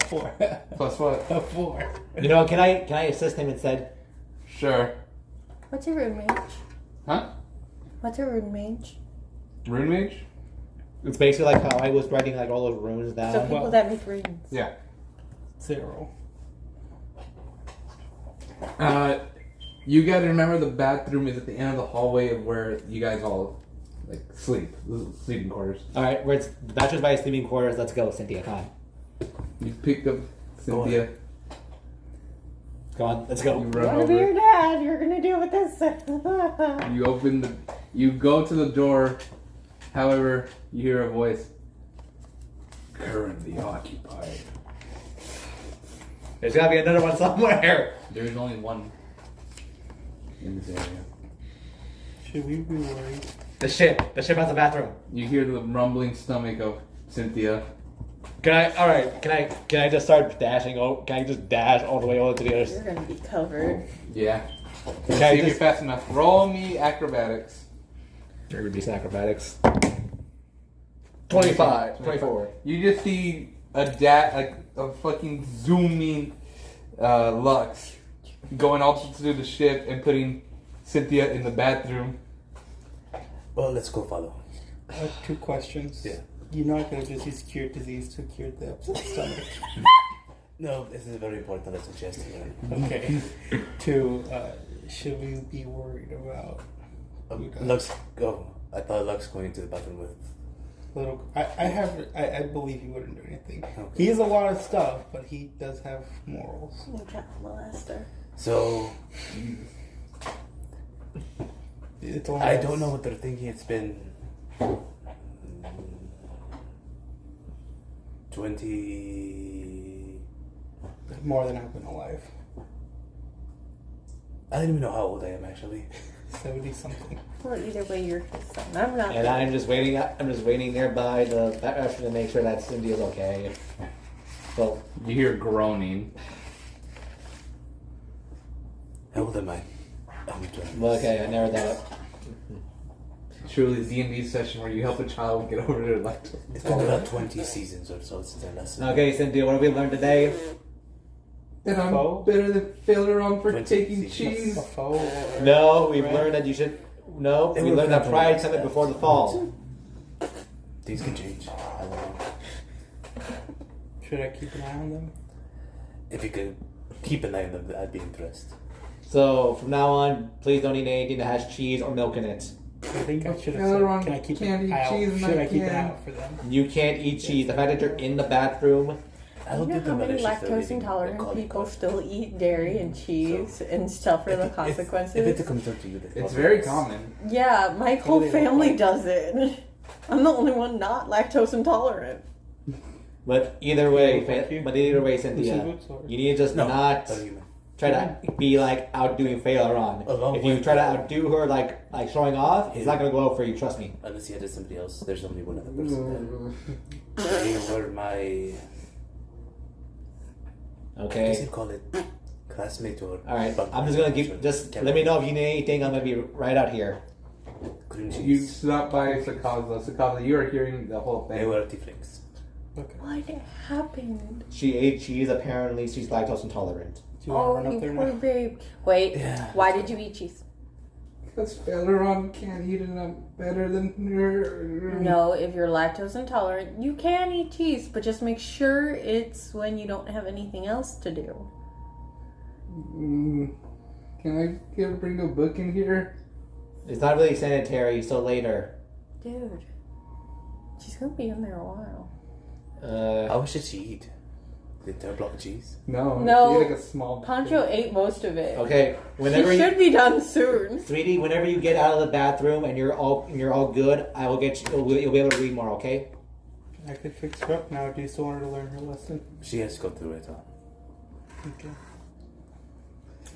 4. Plus what? A 4. You know, can I assist him instead? Sure. What's a rune mage? Huh? What's a rune mage? Rune mage? It's basically like how I was writing like all those runes down. So people that make runes. Yeah. 0. You gotta remember the bathroom is at the end of the hallway of where you guys all like sleep. Sleeping quarters. All right, where's the bathroom's by sleeping quarters? Let's go, Cynthia. Come on. You picked up Cynthia. Come on, let's go. You You run wanna be your over. dad? You're gonna do what this says. You open the. You go to the door. However, you hear a voice. Currently occupied. There's gotta be another one somewhere. There is only one in this area. Should we be worried? The ship has a bathroom. You hear the rumbling stomach of Cynthia. Can I just start dashing? Oh, can I just dash all the way over to the other? You're gonna be covered. Yeah. Can See I if you're just fast enough. Roll me acrobatics. reduce acrobatics? 25, 24. You just see a fucking zooming Lux going all through the ship and putting Cynthia in the bathroom. Well, let's go follow. I have 2 questions. Yeah. You know I could have just used cure disease to cure the upset stomach. No, this is very important. Let's suggest here. Okay. 2, should we be worried about Lux, go. I thought Lux going into the bathroom with. little? I believe he wouldn't do anything. Okay. He has a lot of stuff, but he does have morals. You can't molester. So It's only I don't know what they're thinking. It's been 20. more than I've been alive. I don't even know how old I am actually. 70 something. Well, either way, you're his son. I'm not. And I'm just waiting. I'm just waiting nearby the bathroom to make sure that Cindy is okay. Well, You hear groaning. How old am I? I'm 20. okay, I narrowed that up. Truly a D&D session where you help a child get over their lactose. It's been about 20 seasons or so since I last. Okay, Cynthia, what have we learned today? And I'm Foe? better than Faileron for 20 taking seasons. cheese. A foe or No, we've friend? learned that you should. No, They we will learned that come pride from comes us. before the fall. Things can change. I don't know. Should I keep an eye on them? If you could keep an eye on them, I'd be impressed. So from now on, please don't eat anything that has cheese or milk in it. I think I should have Aileron said, can I keep can't an eat eye out? cheese and Should I I keep an can. eye out for them? You can't eat cheese. The fact that you're in the bathroom. I You don't know think how the many mother should still lactose eating intolerant the people cauliflower. still eat dairy and cheese and stuff for the consequences? If it comes up to you, It's very common. Yeah, my whole What do they look family like? does it. I'm the only one not lactose intolerant. But either way, Thank you. Cynthia, Boots or- you need to just No, not not human. try to be like outdoing Faileron. Along If you with try to the- outdo her, like showing off, it's not gonna go out for you. Trust me. Unless you had somebody else, there's only one other person there. They were my. I guess Okay. you'd call it classmate or. All right. bunk I'm just gonna mate, give. sure. Just Can't let me know if you need anything. I'm gonna be right out here. Cream You cheese. stop by Sakaza. Sakaza, you are hearing the whole They thing. were tieflings. Okay. What happened? She ate cheese. Apparently, she's lactose intolerant. Do you want to Oh, run up you there poor now? babe. Wait, Yeah. why did you eat cheese? Because Faileron can't eat it better than her. No, if you're lactose intolerant, you can eat cheese, but just make sure it's when you don't have anything else to do. Can I bring a book in here? It's not really sanitary. So later. Dude, she's gonna be in there a while. How much did she eat? The entire block of cheese? No. No. You like a small. Poncho ate most of it. Okay, She whenever should be done soon. sweetie, whenever you get out of the bathroom and you're all good, I will get you. You'll be able to read more. Okay. I could fix her up now. Do you still want her to learn her lesson? She has to go through it all. Okay.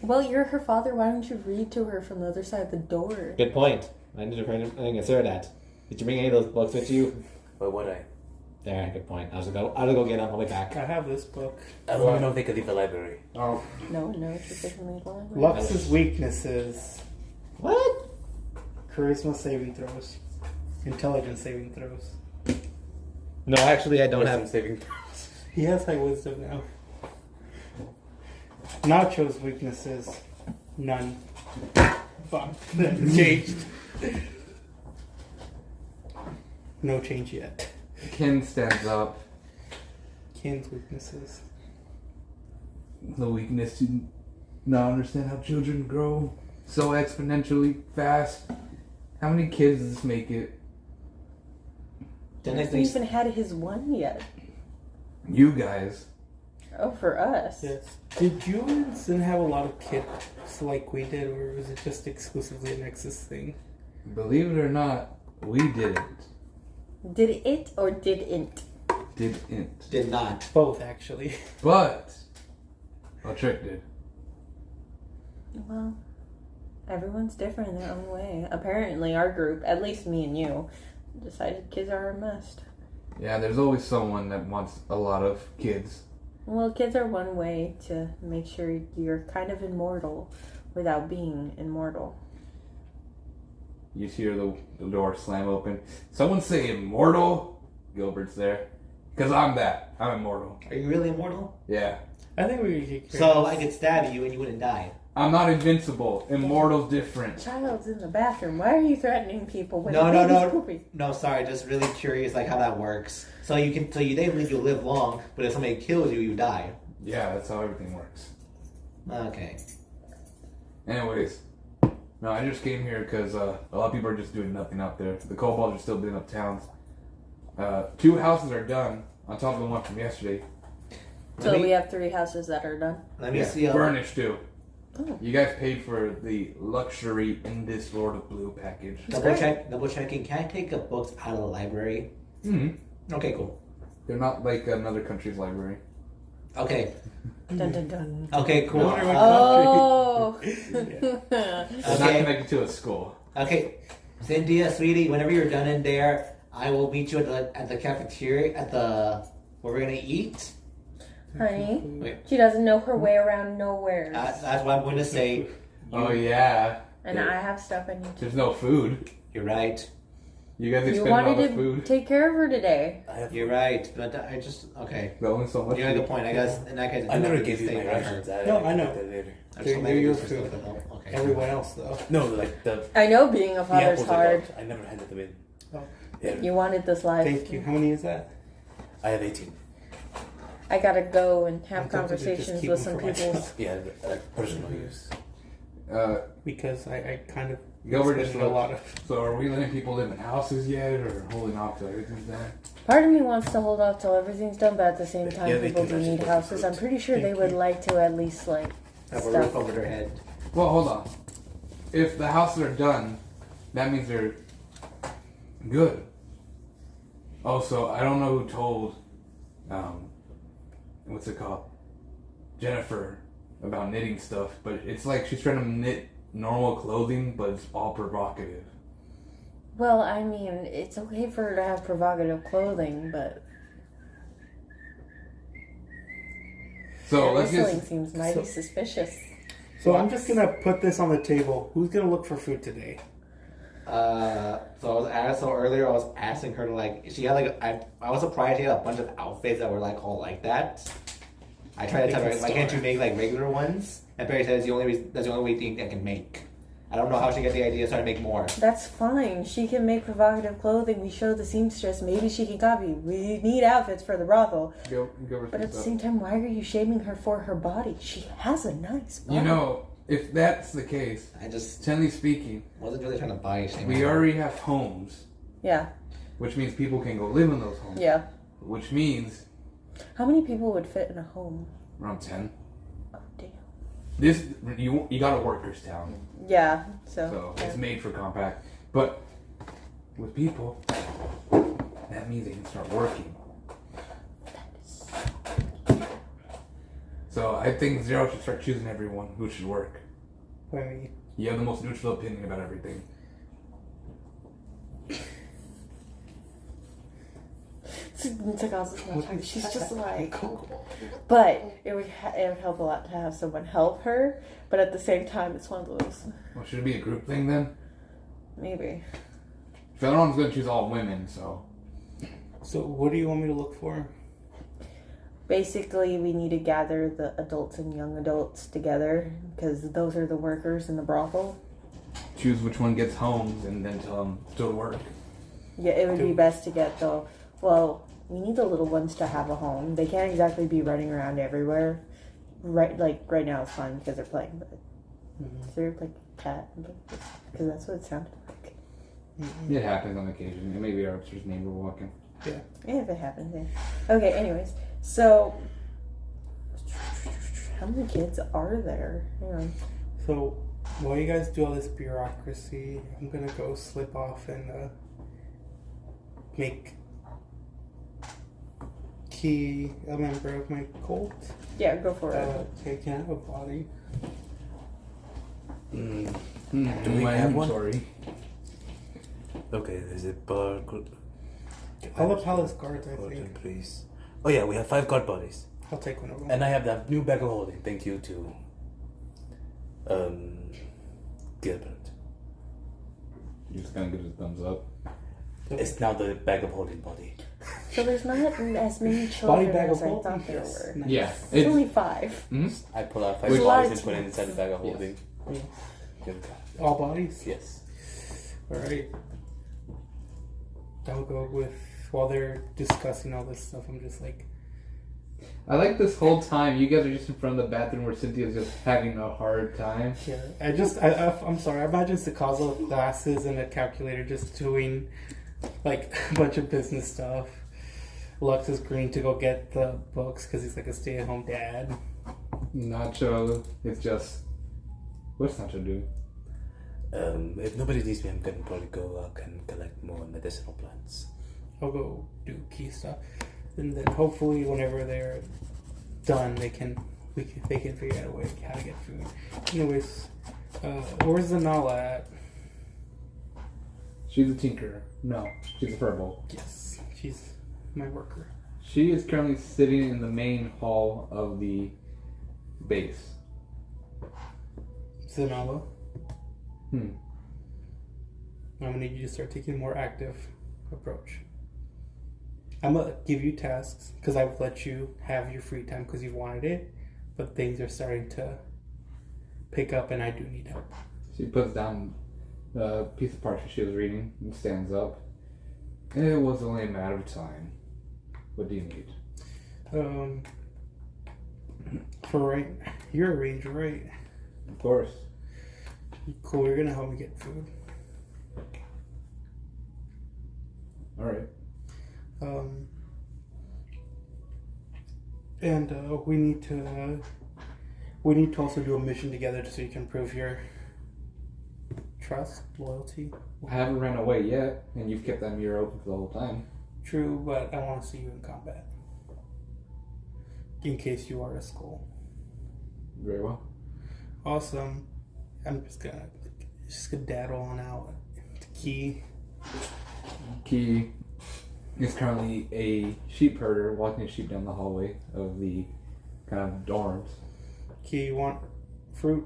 Well, you're her father. Why don't you read to her from the other side of the door? Good point. I didn't consider that. Did you bring any of those books with you? Why would I? There, good point. I'll go get them. I'll be back. I have this book. I don't even know if they could leave the library. Oh. No, it's just differently blind. Lux's weaknesses: What? charisma saving throws, intelligence saving throws. No, actually, I don't Wisdom have. saving. He has high wisdom now. Nacho's weaknesses: none. Fuck. Changed. No change yet. Ken stands up. Ken's weaknesses: The weakness to not understand how children grow so exponentially fast. How many kids does this make it? The He next hasn't thing. even had his one yet. You guys. Oh, for us. yes. Did you didn't have a lot of kids like we did, or was it just exclusively a Nexus thing? Believe it or not, we didn't. Did it or didn't? Didn't. Did not. Both, actually. But a trick did. Well, everyone's different in their own way. Apparently, our group, at least me and you, decided kids are a must. Yeah, there's always someone that wants a lot of kids. Well, kids are one way to make sure you're kind of immortal without being immortal. You hear the door slam open. Someone say immortal. Gilbert's there. Because I'm that. I'm immortal. Are you really immortal? Yeah. I think we could. So I could stab you and you wouldn't die. I'm not invincible. Immortal's different. Child's in the bathroom. Why are you threatening people when No, the no, baby's no. pooping? No, sorry. Just really curious, like how that works. So they believe you'll live long, but if somebody kills you, you die. Yeah, that's how everything works. Okay. Anyways. No, I just came here because a lot of people are just doing nothing out there. The kobolds are still building up towns. 2 houses are done on top of the one from yesterday. So we have 3 houses that are done. Let me see. Furnished too. Oh. You guys paid for the luxury in this Lord of Blue package. Double checking. Can I take the books out of the library? Mm-hmm. Okay, cool. They're not like another country's library. Okay. Dun dun dun. Okay, cool. Oh. It's not Okay. connected to a school. Okay. Cynthia, sweetie, whenever you're done in there, I will meet you at the cafeteria where we're gonna eat. Honey, Wait. she doesn't know her way around nowhere. That's what I'm going to say. Oh yeah. And I have stuff I need to. There's no food. You're right. You guys You expended all wanted the to food. take care of her today. You're right. But I just okay. There's only so much. You have a good point. I guess in that case, I never have to gave you stay my by her. rations. No, I know. get that later. I just They're don't your like it food. for help. Okay. Everyone else, though. No, like the I know being a father's apples are hard. gone. I never handed them in. Oh. Yeah, You wanted this life. Thank you. How many is that? I have 18. I gotta go and have I'm tempted to just conversations keep with them some for people. myself. Yeah, like personal use. Because I kind of Gilbert spending just a lot of. So are we letting people live in houses yet, or holding off till everything's done? Part of me wants to hold off till everything's done, but at the same time, Yeah, they people can do actually need put houses. fruit. I'm pretty sure they would like to at least like Have a stuff. roof over their head. Well, hold on. If the houses are done, that means they're good. Also, I don't know who told, what's it called? Jennifer about knitting stuff, but it's like she's trying to knit normal clothing, but it's all provocative. Well, I mean, it's okay for her to have provocative clothing, but So let's whistling just. seems mighty suspicious. So I'm just gonna put this on the table. Who's gonna look for food today? So earlier I was asking her to like she had like I was surprised she had a bunch of outfits that were like all like that. I tried to tell her why can't you make like regular ones? And Perry says that's the only thing I can make. I don't know how she got the idea to try to make more. That's fine. She can make provocative clothing. We showed the seamstress. Maybe she can copy. We need outfits for the brothel. But at the same time, why are you shaming her for her body? She has a nice body. You know, if that's the case, I just generally speaking, wasn't really trying to buy anything. we already have homes, Yeah. which means people can go live in those homes. Yeah. Which means How many people would fit in a home? Around 10. Oh, damn. This you got a workers town, Yeah, so yeah. it's made for compact. But with people, that means they can start working. So I think Zero should start choosing everyone who should work. I mean, You have the most neutral opinion about everything. She's just like, but it would help a lot to have someone help her. But at the same time, it's one of those Well, should it be a group thing then? maybe. If everyone's going to choose all women, so. so what do you want me to look for? Basically, we need to gather the adults and young adults together because those are the workers in the brothel. Choose which one gets homes and then tell them to work. Yeah, it would be best to get though. Well, we need the little ones to have a home. They can't exactly be running around everywhere. Right now it's fun because they're playing, but they're like a cat because that's what it sounded like. It happens on occasion. It may be our upstairs neighbor walking. Yeah. If it happens, yeah. Okay, anyways, so how many kids are there? Hang on. So while you guys do all this bureaucracy, I'm gonna go slip off and make Key a member of my cult. Yeah, go for it. Okay, can I have a body? Do Do we have one? Sorry. Okay, there's a bar. All the palace guards, I Hold on, think. please. Oh yeah, we have 5 guard bodies. I'll take one of them. And I have that new bag of holding. Thank you to Gilbert. You're just going to give it a thumbs up. It's now the bag of holding body. So there's not as many Body children bag as of I holding? thought there Yes. were. Nice. Yeah. It's only 5. I pull out 5 Which- bodies and put it inside the bag of Yes. holding. Good. All bodies? Yes. Alright. I'll go with, while they're discussing all this stuff, I'm just like, I like this whole time you guys are just in front of the bathroom where Cynthia's just having a hard time. yeah. I'm sorry, I imagine Sikazo with glasses and a calculator just doing like a bunch of business stuff. Lux is green to go get the books because he's like a stay-at-home dad. Nacho, it's just. What's Nacho do? If nobody needs me, I'm gonna probably go out and collect more medicinal plants. I'll go do key stuff, and then hopefully whenever they're done, they can figure out a way how to get food. Anyways, where's Zanala at? She's a tinker. No, she's a furball. Yes, she's my worker. She is currently sitting in the main hall of the base. Zanala, Hmm. I'm gonna need you to start taking a more active approach. I'm gonna give you tasks because I've let you have your free time because you wanted it, but things are starting to pick up, and I do need help. She puts down a piece of parchment she was reading and stands up. It was only a matter of time. What do you need? For right, you're a ranger, right? Of course. Cool. You're gonna help me get food. Alright. And we need to also do a mission together so you can prove your trust, loyalty. I haven't ran away yet, and you've kept that mirror open for the whole time. True, but I want to see you in combat. In case you are a skull. Very well. Awesome. I'm just gonna skedaddle on out to Key. Key is currently a sheep herder walking his sheep down the hallway of the kind of dorms. Key, you want fruit?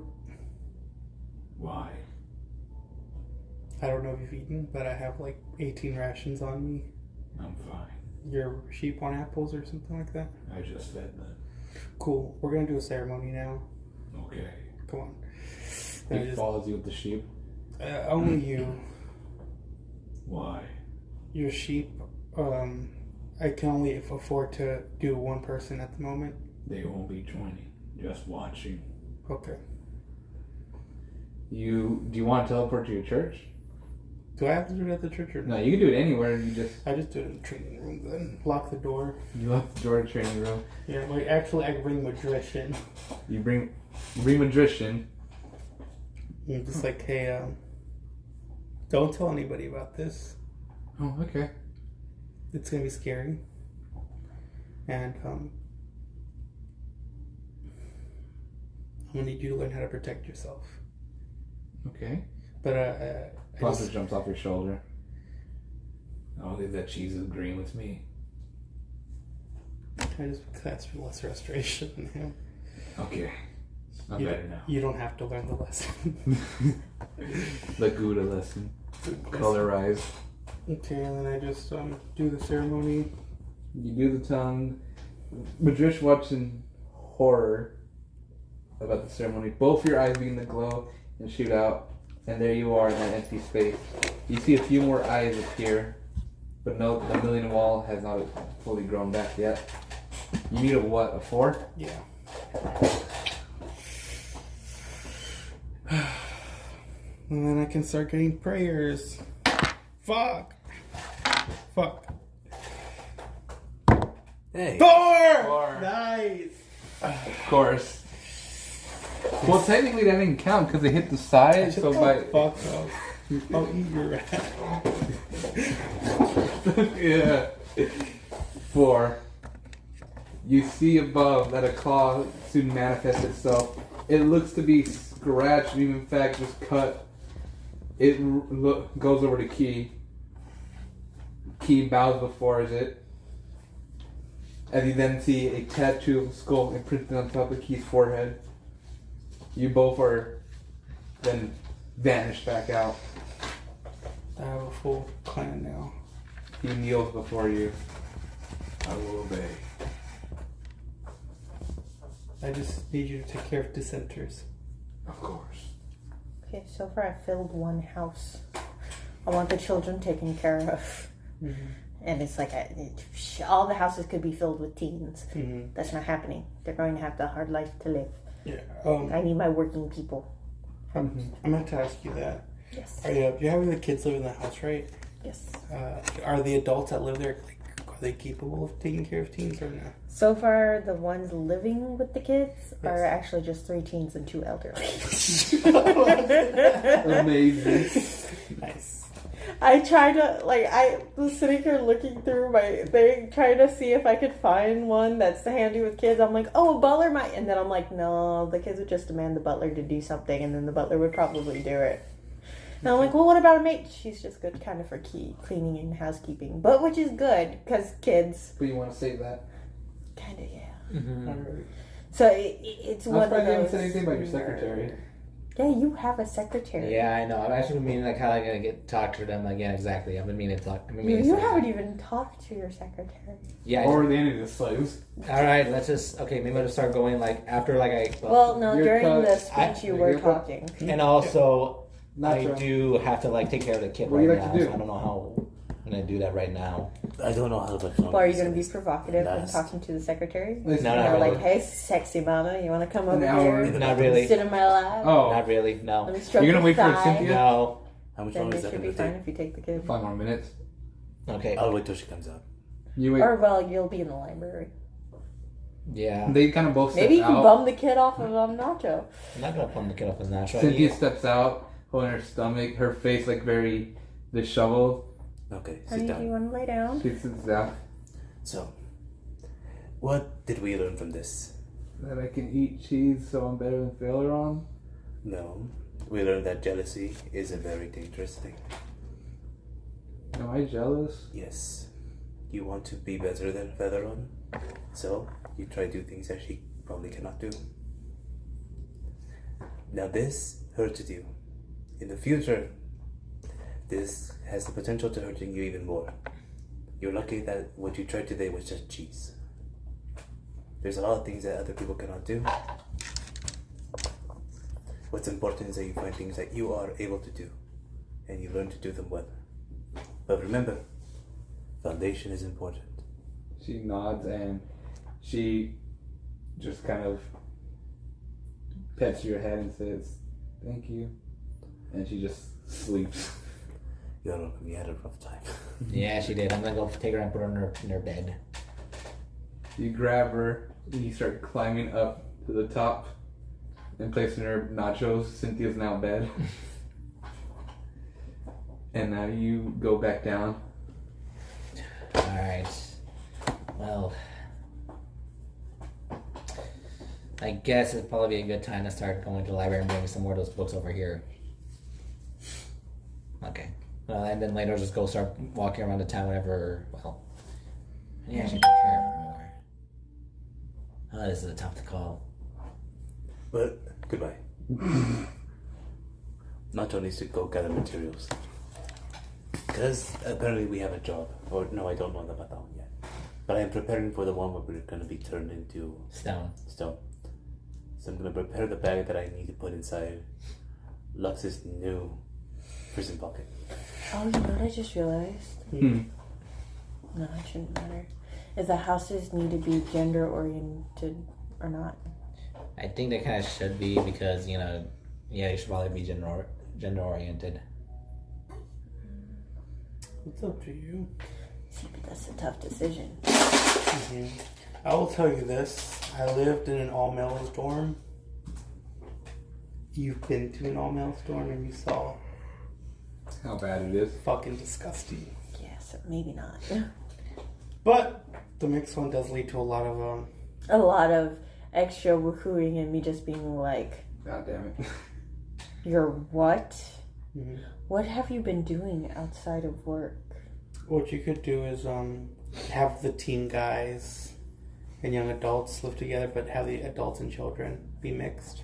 Why? I don't know if you've eaten, but I have like 18 rations on me. I'm fine. Your sheep want apples or something like that? I just fed them. Cool. We're gonna do a ceremony now. Okay. Come on. He I just- follows you with the sheep. only you. Why? Your sheep. I can only afford to do one person at the moment. They won't be joining, just watching. Okay. Do you want to teleport to your church? Do I have to do it at the church or No, not? you can do it anywhere. You just I just do it in the training room then. Lock the door. you lock the door to training room. Yeah, like actually I can bring Madrish in. You bring magician. I'm just like, hey, don't tell anybody about this. Oh, okay. It's gonna be scary. And I'm gonna need you to learn how to protect yourself. Okay. But I Buster just, jumps off your shoulder. Oh, leave that cheese is green with me. I just asked for less restoration than him. Okay. I'm You, better now. you don't have to learn the lesson. The Gouda lesson. Colorize. Okay, and then I just do the ceremony. You do the tongue. Madrish watching horror about the ceremony. Both your eyes begin to glow and shoot out. And there you are in that empty space. You see a few more eyes appear. But no, the million wall has not fully grown back yet. You need a what? A 4? Yeah. And then I can start getting prayers. Fuck. Hey. 4! Nice! Of course. Well, technically that didn't count because it hit the side. So by Fuck up. I'll eat your ass. yeah. 4. You see above that a claw soon manifests itself. It looks to be scratched, and even in fact just cut. It goes over to Key. Key bows before it. As you then see a tattoo of a skull imprinted on top of Key's forehead. You both are then vanished back out. I have a full clan now. He kneels before you. I will obey. I just need you to take care of dissenters. Of course. Okay, so far I've filled one house. I want the children taken care of. Mm-hmm. And it's like, all the houses could be filled with teens. Mm-hmm. That's not happening. They're going to have the hard life to live. Yeah. I need my working people. I meant to ask you that. Yes. Do you have the kids live in the house, right? Yes. Are the adults that live there, are they capable of taking care of teens or not? So far, the ones living with the kids are Yes. actually just 3 teens and 2 elderly. Amazing. Nice. I tried to, I was sitting here looking through my thing, trying to see if I could find one that's handy with kids. I'm like, oh, a butler might, and then I'm like, no, the kids would just demand the butler to do something, and then the butler would probably do it. And I'm like, well, what about a maid? She's just good kind of for cleaning and housekeeping, but which is good, because kids, But you want to save that? kind of, yeah. Alright. So it's one of surprised you those. haven't said anything about your secretary. Yeah, you have a secretary. Yeah, I know. I've actually been meaning how I'm gonna talk to them again. Exactly. I've been meaning to talk. You haven't even talked to your secretary. Yeah. Or the enemy of the slaves. All right. Let's just maybe I'll just start going after Well, no, Your during cut- the speech you were your cut- talking. and also Not I true. do have to take care of the kid What do right you like now. to do? So I don't know how I'm gonna do that right now. I don't know how much longer. Well, are you this going to be is. provocative when Last. talking to the secretary? Listen, No, You not know, really. like, hey, sexy mama, you want to come over hour. here? Not really. Sit in my lap? Oh, Not really. Let No. me stroke You're gonna your wait for thigh. Cynthia? No. How much Then longer it is that should going be to fine take? if you take the kid. 5 more minutes. Okay. I'll wait till she comes out. You wait. Or, well, you'll be in the library. Yeah. They kind of both step Maybe you can out. bum the kid off of Nacho. I'm not gonna plumb the kid off his natural. Cynthia steps out, holding her stomach, her face very disheveled. Okay, Honey, sit do you down. want to lay down? She sits down. So, what did we learn from this? That I can eat cheese, so I'm better than Phaleron. No, we learned that jealousy is a very dangerous thing. Am I jealous? Yes, you want to be better than Featheron, so you try to do things that she probably cannot do. Now this hurted you. In the future, this has the potential to hurting you even more. You're lucky that what you tried today was just cheese. There's a lot of things that other people cannot do. What's important is that you find things that you are able to do, and you learn to do them well. But remember, foundation is important. She nods and she just kind of pets your head and says, "Thank you." And she just sleeps. You're welcome. You had a rough time. Yeah, she did. I'm gonna go take her and put her in her bed. You grab her and you start climbing up to the top and placing her nachos. Cynthia's now in bed. And now you go back down. Alright. Well, I guess it'd probably be a good time to start going to the library and bringing some more of those books over here. Okay. And then later just go start walking around the town whenever, well, yeah, I should take care of her more. Oh, this is a tough to call. But goodbye. Nacho needs to go gather materials. Because apparently we have a job. Or no, I don't know about that one yet. But I am preparing for the one where we're going to be turned into Stone. So I'm going to prepare the bag that I need to put inside Lux's new prison pocket. Oh, you know what I just realized? No, it shouldn't matter. Is that houses need to be gender oriented or not? I think they kind of should be because, you know, yeah, they should probably be gender oriented. It's up to you. See, but that's a tough decision. I will tell you this. I lived in an all-males dorm. You've been to an all-males dorm and you saw How bad it is. fucking disgusting. Yes, maybe not. But the mixed one does lead to a lot of A lot of extra recruiting and me just being like, God damn it. you're what? Mhm. What have you been doing outside of work? What you could do is have the teen guys and young adults live together, but have the adults and children be mixed.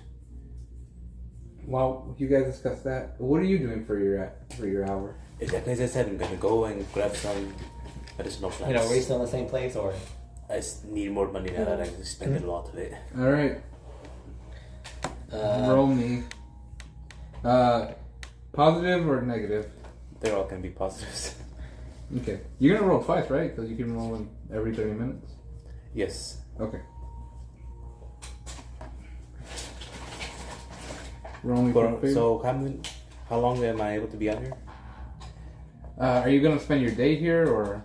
Well, you guys discussed that. What are you doing for your hour? Exactly as I said, I'm going to go and grab some medicinal plants. You know, are we still in the same place or? I just need more money now that I spent a lot of it. All right. Roll me. Positive or negative? They're all going to be positives. Okay. You're gonna roll twice, right? Because you can roll in every 30 minutes. Yes. Okay. Roll me for favor. So how long am I able to be out here? Are you gonna spend your day here or?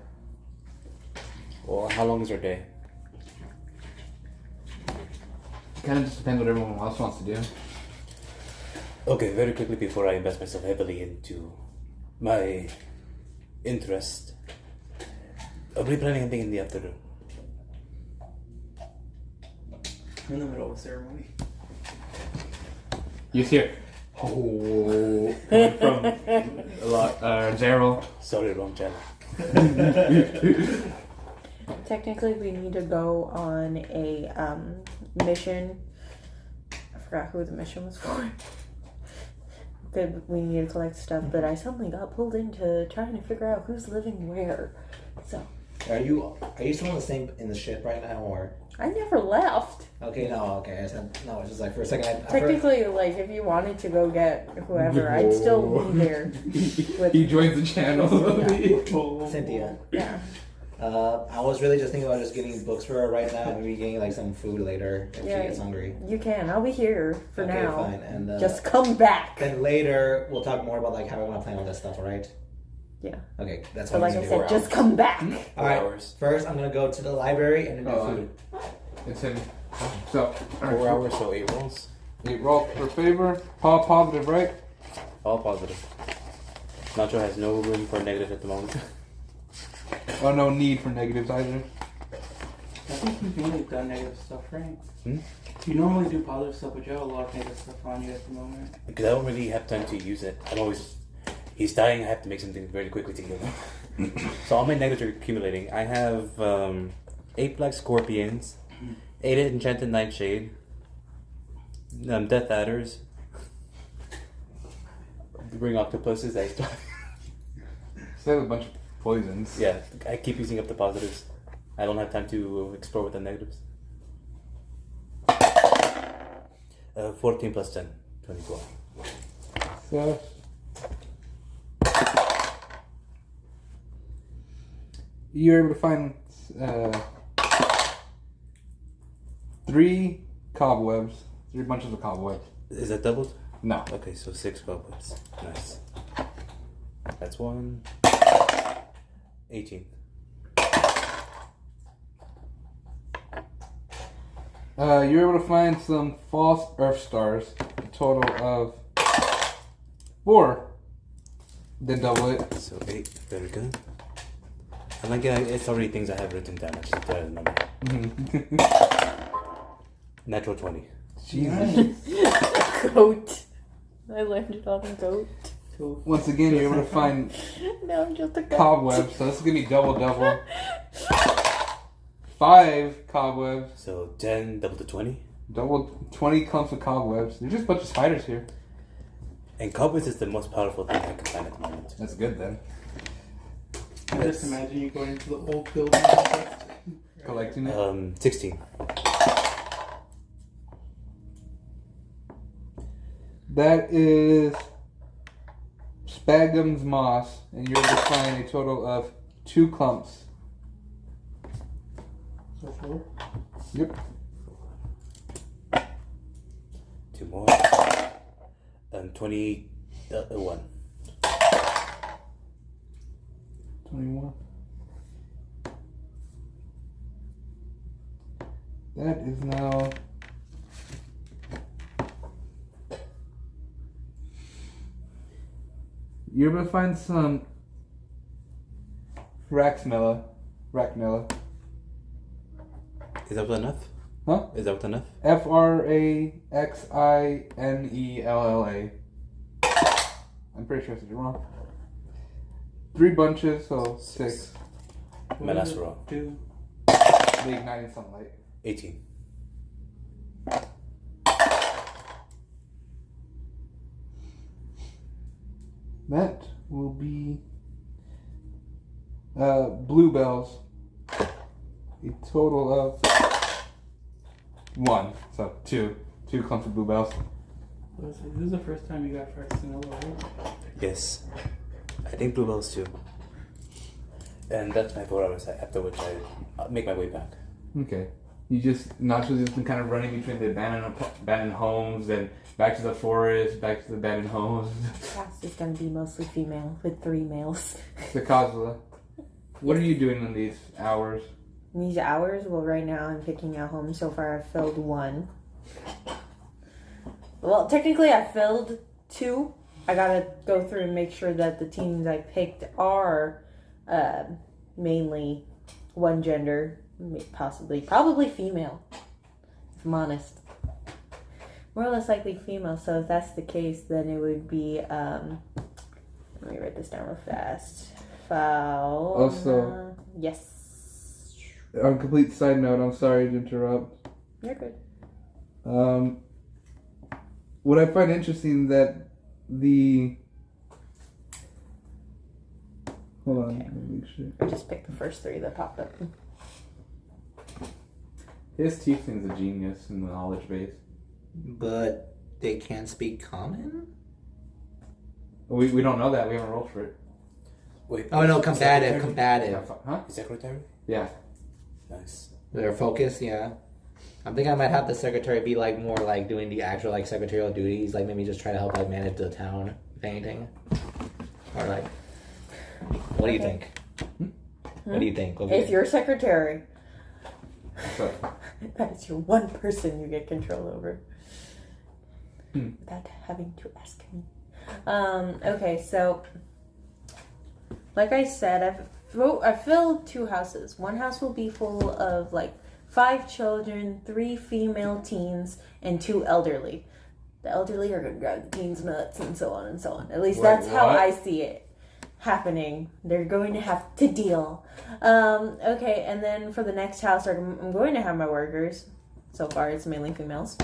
Well, how long is our day? Kind of just depends what everyone else wants to do. Okay, very quickly before I invest myself heavily into my interest, I'll be planning anything in the afternoon. In the middle of a ceremony. You see it. Oh, coming from a lot. Zero. Sorry, wrong channel. Technically, we need to go on a mission. I forgot who the mission was for. That we need to collect stuff, but I suddenly got pulled into trying to figure out who's living where. So Are you still in the ship right now or? I never left. Okay, no, okay. I said no. It's just like for a second. Technically, like if you wanted to go get whoever, I'd still be there. He joins the channel. Cynthia. Yeah. I was really just thinking about just getting books for her right now, and maybe getting like some food later if she gets hungry. You can. I'll be here for Okay, now. fine. And just come back. Then later we'll talk more about like how we want to plan all this stuff. All right? Yeah. Okay, that's But what like I'm I gonna do. said, just come back. All right. Hours. First, I'm gonna go to the library and then do food. It's him. So, 4 hours, so 8 rolls. 8 roll for favor. All positive, right? All positive. Nacho has no room for negative at the moment. Oh, no need for negatives either. I think you've normally done negative stuff, right? Hmm? You normally do positive stuff, but you have a lot of negative stuff on you at the moment. Because I don't really have time to use it. I'm always... He's dying, I have to make something very quickly to heal him. So all my negatives are accumulating. I have 8 black scorpions, 8 enchanted nightshade, death adders, ring octopuses, I still... So they have a bunch of poisons. Yeah, I keep using up the positives. I don't have time to explore with the negatives. 14 plus 10, 24. So, you're able to find 3 cobwebs, 3 bunches of cobwebs. Is that doubled? No. Okay, so 6 cobwebs. Nice. That's 1. 18. You're able to find some false Earth stars, a total of 4. Then double it. So 8. Very good. And again, it's already things I have written down. I just don't remember. Natural 20. Jesus. Goat. I landed on a goat. Once again, you're able to find Now I'm just a goat. cobwebs, so this is gonna be double. 5 cobwebs. So 10 double to 20. Double 20 clumps of cobwebs. There's just a bunch of spiders here. And cobwebs is the most powerful thing I can find at the moment. That's good then. I just imagine you going into the old building and just Collecting it. 16. That is Spagum's moss, and you're able to find a total of 2 clumps. so 4. Yep. 2 more. 21. 21. That is now. You're able to find some Raxnella. Is that enough? Huh? Is that enough? Fraxinella. I'm pretty sure I said it wrong. 3 bunches, so 6. My last roll. 2. They ignite in sunlight. 18. That will be bluebells. A total of 1. So 2 clumps of bluebells. This is the first time you got Fraxinella, right? Yes. I think bluebells too. And that's my 4 hours, after which I make my way back. Okay. You just naturally just been kind of running between the abandoned homes and back to the forest, back to the abandoned homes. Cast is going to be mostly female with 3 males. The Kozula. What are you doing in these hours? In these hours, well, right now I'm picking out homes. So far, I've filled 1. Well, technically, I filled 2. I gotta go through and make sure that the teams I picked are mainly one gender, probably female, if I'm honest. More or less likely female, so if that's the case, then it would be, let me write this down real fast. Foul. Also- Yes. On a complete side note, I'm sorry to interrupt. You're good. What I find interesting that hold on, Okay. let me make sure. I just picked the first 3 that popped up. His tiefling's a genius in the knowledge base. But they can't speak common? We don't know that. We haven't rolled for it. Wait. Oh no, combative. Huh? Secretary? Yeah. Nice. Their focus, yeah. I'm thinking I might have the secretary be like more like doing the actual like secretarial duties, like maybe just try to help like manage the town, if anything. Or like, what do you think? What do you think? If you're secretary, So, that is your one person you get control over. Without having to ask me. Okay, so like I said, I filled 2 houses. One house will be full of like 5 children, 3 female teens, and 2 elderly. The elderly are going to drive the teens nuts and so on and so on. At least Wait, that's how what? I see it happening. They're going to have to deal. Okay, and then for the next house, I'm going to have my workers. So far, it's mainly females.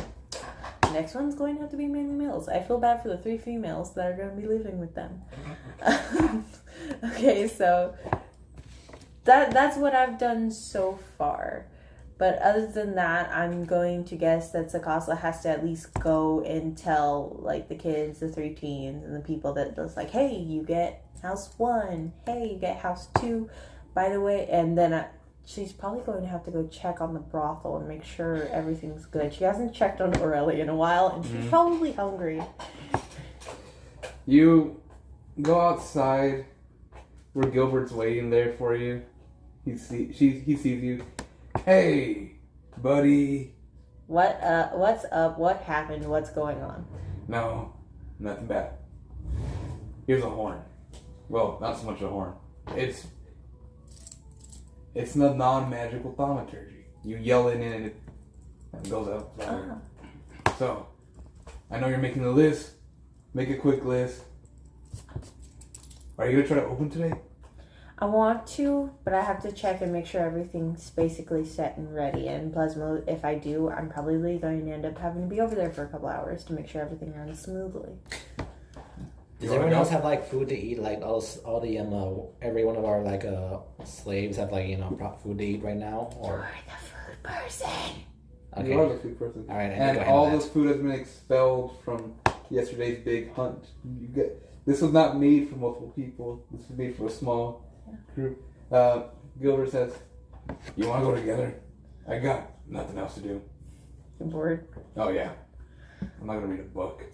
The next one's going to have to be mainly males. I feel bad for the 3 females that are going to be living with them. Okay, so that's what I've done so far. But other than that, I'm going to guess that Sakasa has to at least go and tell like the kids, the 3 teens, and the people that was like, hey, you get house 1. Hey, you get house 2. By the way, and then she's probably going to have to go check on the brothel and make sure everything's good. She hasn't checked on Aurelia in a while, and she's probably hungry. you go outside where Gilbert's waiting there for you. He sees you. Hey, buddy. What's up? What happened? What's going on? No, nothing bad. Here's a horn. Well, not so much a horn. It's the non-magical thaumaturgy. You yell it in and it goes out louder. So, I know you're making a list. Make a quick list. Are you gonna try to open today? I want to, but I have to check and make sure everything's basically set and ready. And Plasma, if I do, I'm probably going to end up having to be over there for a couple hours to make sure everything runs smoothly. Does everyone else have like food to eat? Like all the every one of our like slaves have like food to eat right now, or You're the food person. okay. You are the food person. All right, And all this food has been expelled from yesterday's big hunt. This was not made for multiple people. This was made for a small group. Gilbert says, "You want to go together? I got nothing else to do." You bored? Oh yeah, I'm not gonna read a book.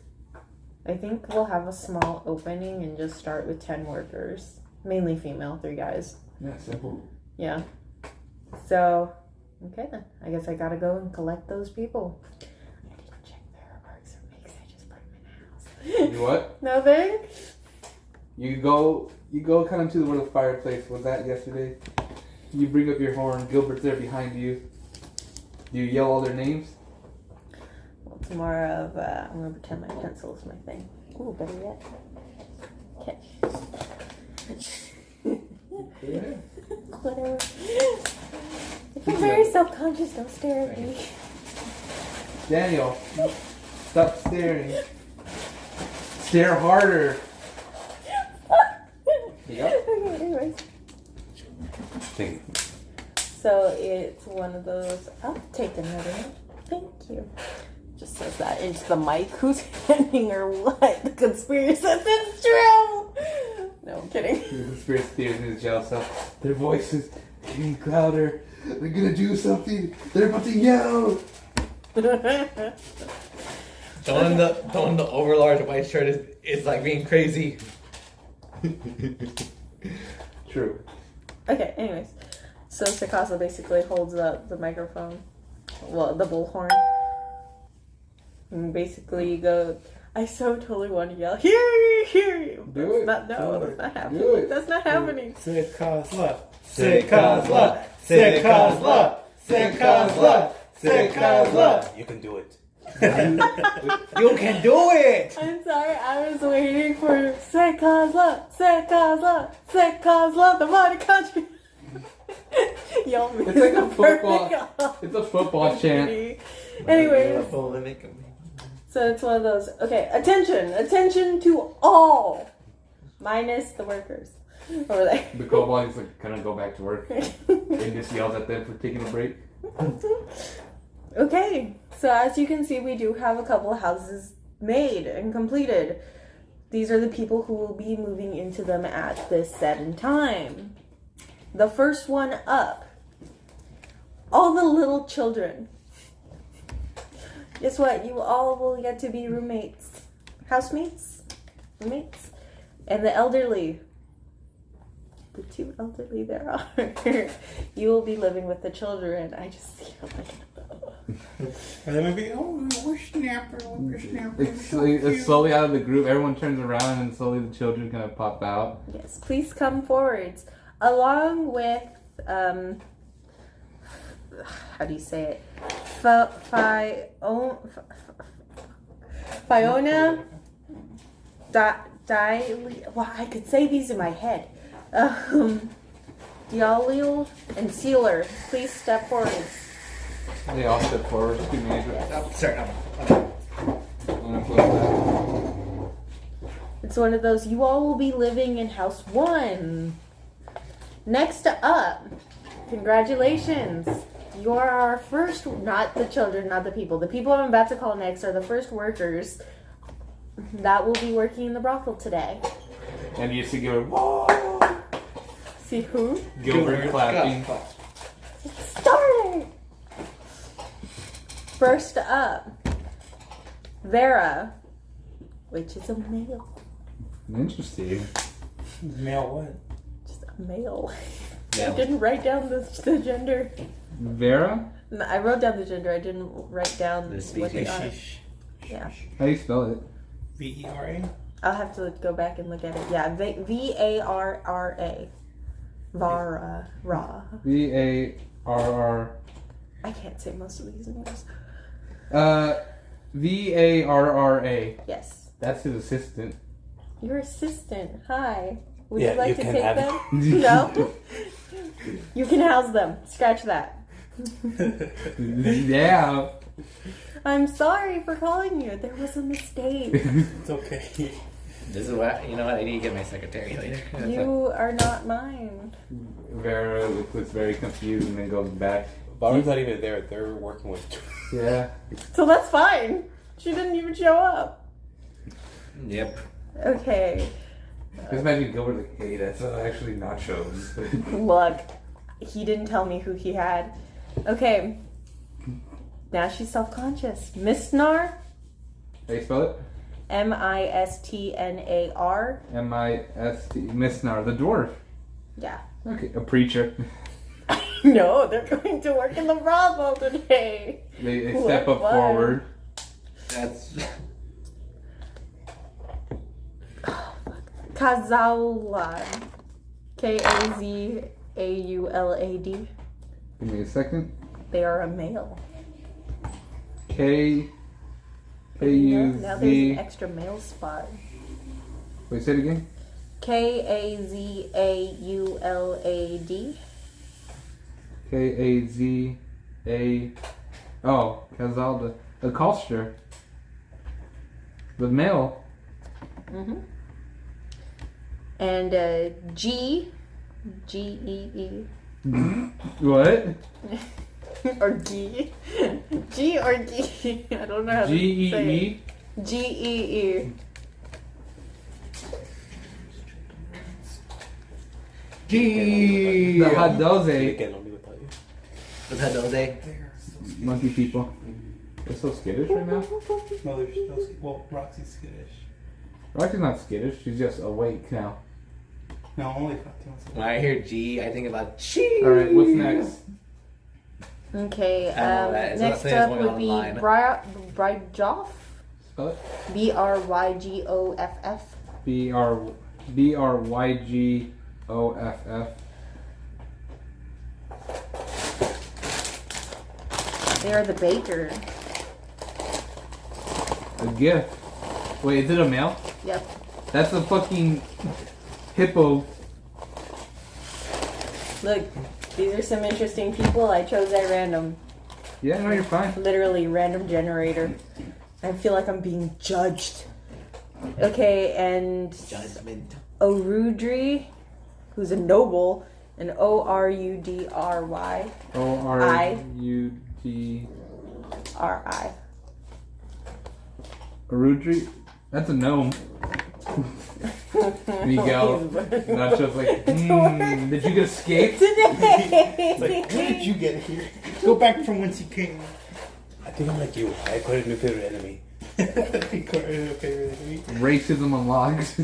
I think we'll have a small opening and just start with 10 workers. Mainly female, 3 guys. Yeah, simple. Yeah. So, okay then. I guess I gotta go and collect those people. I didn't check their marks or makes. I just put them in the house. You what? Nothing? You go kind of to where the fireplace was at yesterday. You bring up your horn. Gilbert's there behind you. You yell all their names. Well, it's more of, I'm gonna pretend my pencil is my thing. Ooh, better yet. Okay. Whatever. If I'm very self-conscious, don't stare at me. Daniel, stop staring. Stare harder. Okay, anyways. Thank you. So it's one of those. I'll take another one. Thank you. Just says that into the mic. Who's handing her what? The conspiracy says it's true. No, I'm kidding. The conspiracy theories in his jail cell. Their voices getting louder. They're gonna do something. They're about to yell. Don't the overlarge white shirt is like being crazy. True. Okay, anyways. So Sakasa basically holds up the microphone. Well, the bullhorn. And basically you go, I so totally want to yell, hear you, hear you. Do it. That's Do not it. happening. Do it. That's not happening. Sakasa. Sakasa. Sakasa. Sakasa. Sakasa. You can do it. You can do it. I'm sorry, I was waiting for Sakasa, the body country. Y'all missed It's like a the perfect football. It's a football chant. Anyways, so it's one of those. Okay, attention to all, minus the workers over there. The kobold is like, gonna go back to work. And just yells at them for taking a break. Okay, so as you can see, we do have a couple of houses made and completed. These are the people who will be moving into them at this set in time. The first one up, all the little children. Guess what? You all will get to be roommates, housemates, roommates, and the elderly. The 2 elderly there are. You will be living with the children. I just see them like. And then maybe, we're snapper. It's slowly out of the group. Everyone turns around and slowly the children kind of pop out. Yes, please come forwards. Along with, how do you say it? Fiona, well, I could say these in my head. Dialil and Sealer, please step forward. They all step forward. Just give me a It's one of those, you all will be living in house 1. Next up, congratulations. You are our first, not the children, not the people. The people I'm about to call next are the first workers that will be working in the brothel today. And you see Gilbert, whoa! See who? Gilbert clapping. Starting! First up, Vera, which is a male. Interesting. Male what? Just a male. Yeah. I didn't write down the gender. Vera? No, I wrote down the gender. I didn't write down The what they are. Sheesh. Yeah. How do you spell it? VERA? I'll have to go back and look at it. Yeah, VARRA. Vara. Ra. V-A-R-R. I can't say most of these names. V-A-R-R-A. Yes. That's his assistant. Your assistant. Hi. Would Yeah, you like you to can take have them? No? You can house them. Scratch that. Yeah. I'm sorry for calling you. There was a mistake. It's okay. This is what you know. What I need to get my secretary later. You are not mine. Vera looks very confused and then goes back. Vara's not even there. They're working with. Yeah. So that's fine. She didn't even show up. Yep. Okay. Just imagine Gilbert like, hey, that's actually nachos. Look, he didn't tell me who he had. Okay. Now she's self-conscious. Mistnar. How you spell it? Mistnar. M-I-S-T. Mistnar, the dwarf. Yeah. Okay, a preacher. No, they're going to work in the brothel today. They step up What? forward. That's Kazaulad. Kazaulad. Give me a second. They are a male. K. Now there's an A-U-Z. extra male spot. Wait, say it again. Kazaulad. K-A-Z-A. Oh, Kazalda. The Colster. The male. Mm-hmm. And G. G-E-E. What? Or G. G or G. I don't know how to say G-E-E? it. G-E-E. G. The Hadose. Again, only without you. What's that, Jose? Monkey people. They're so skittish right now. No, there's no. Well, Roxy's skittish. Roxy's not skittish. She's just awake now. No, only 15 months. When I hear G, I think about cheese. Alright, what's next? Okay, I know that. It's next not up going would be online. Bryjoff. Spell it. Brygoff. B-R-Y-G-O-F-F. They are the baker. A gift. Wait, is it a male? Yep. That's a fucking hippo. Look, these are some interesting people. I chose at random. Yeah, no, you're fine. Literally random generator. I feel like I'm being judged. Okay, and Judgment. Orudry, who's a noble, and O-R-U-D-R-Y. O-R-U-D... R-I. Arudri? That's a gnome. Miguel. Not just like, did you escape? It's like, where did you get here? Go back from whence you came. I think I'm like you. I acquired a new favorite enemy. Racism unlocked.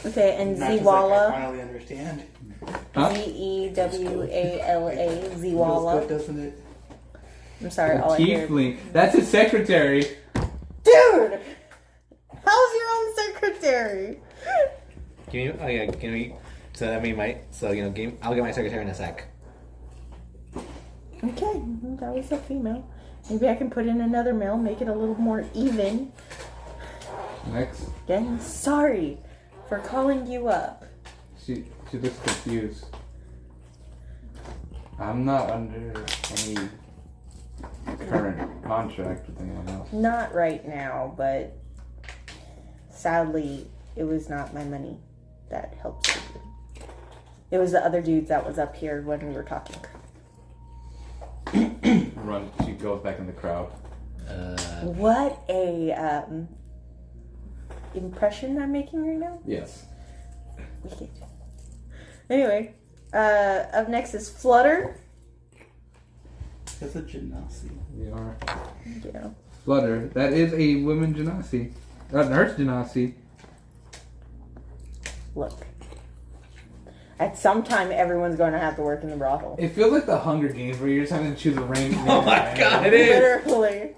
Okay, and Not just like, I Ziwala. finally understand. Huh? Z-E-W-A-L-A. Feels good, Ziwala. doesn't it? I'm sorry, all I hear. Tiefling. That's his secretary. Dude! How's your own secretary? Can you? Oh yeah. Can we? So that mean my. So you know, I'll get my secretary in a sec. Okay, that was a female. Maybe I can put in another male, make it a little more even. Next. Again, sorry for calling you up. She looks confused. I'm not under any current contract with anyone else. Not right now, but sadly, it was not my money that helped you. It was the other dudes that was up here when we were talking. Run. She goes back in the crowd. What a impression I'm making right now. Yes. Wicked. Anyway, up next is Flutter. That's a genasi. We are. Yeah. Flutter. That is a women genasi. Nurse genasi. Look. At some time, everyone's going to have to work in the brothel. It feels like the Hunger Games where you're just having to choose a range. Oh my god, it is! Literally.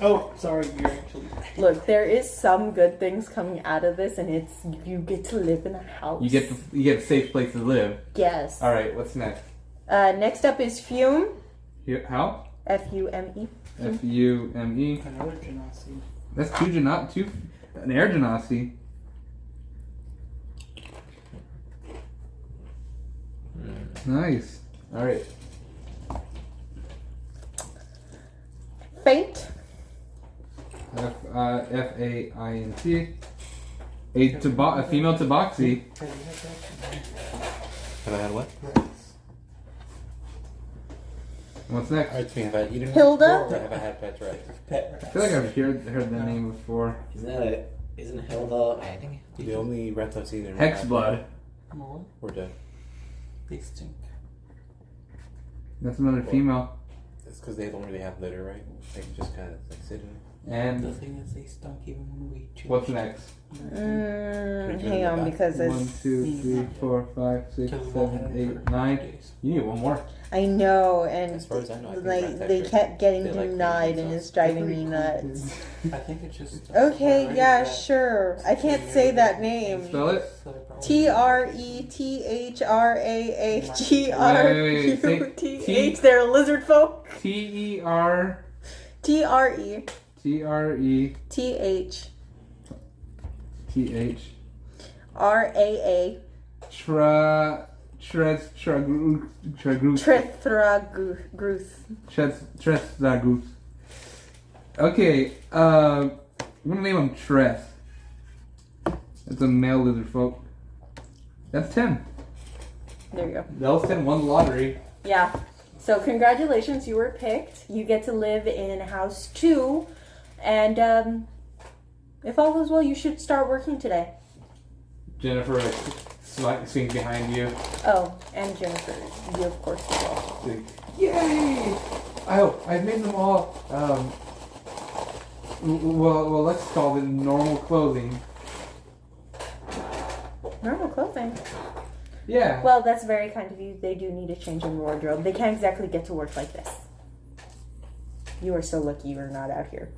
Oh, sorry, you're actually. Look, there is some good things coming out of this, and it's you get to live in a house. You get a safe place to live. Yes. All right, what's next? Next up is Fume. How? F-U-M-E. F-U-M-E. Another Genasi. That's an air genasi. Nice. All right. Faint. F-A-I-N-T. A female tabaxi. Have I had what? What's next? Alright, have I eaten Hilda? before, or have I had pet right? I feel like I've heard that name before. Isn't Hilda? I think. The only rats I've seen in Hexblood. were dead. They stink. That's another female. It's because they don't really have litter, right? They can just kind of like sit in it. The And thing is, they stunk even when we changed. what's next? Hang on, because it's... 1, 2, 3, 4, 5, 6, 7, 8, 9. You need one more. I know, and As far as I know, I think like rats they actually- kept getting they like denied, cleaning and stuff. it's driving me nuts. I think it's just. Okay, yeah, sure. I can't say that name. Spell it. T-R-E-T-H-R-A-H-G-R-U-T-H. They're lizard folk. T-E-R. T-R-E. T-R-E. T-H. T-H. R-A-A. Trethraguth. Trethraguth. Okay, I'm gonna name him Tress. That's a male lizard folk. That's 10. There you go. That was 10, won the lottery. Yeah. So congratulations, you were picked. You get to live in house 2. And if all goes well, you should start working today. Jennifer swings behind you. Oh, and Jennifer, you of course as well. Yay! I've made them all, well, let's call it normal clothing. Normal clothing. Yeah. Well, that's very kind of you. They do need a change in wardrobe. They can't exactly get to work like this. You are so lucky you're not out here.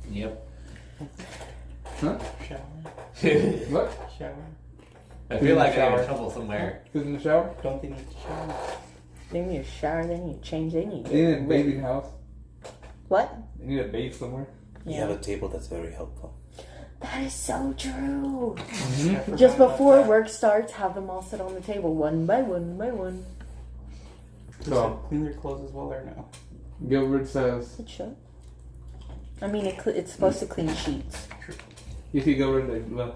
Yep. Huh? Shower. What? Shower. I feel like I'm Shower. in trouble somewhere. Who's in the shower? Don't they need to shower? They need a shower. They need to change. They need. They need a bathing house. What? They need a bathe somewhere. You have a table that's very helpful. That is so true. Mm-hmm. Just before work starts, have them all sit on the table one by one by one. So, Clean their clothes as well or no? Gilbert says, It should. I mean, it's supposed to clean sheets. you see Gilbert, like, well,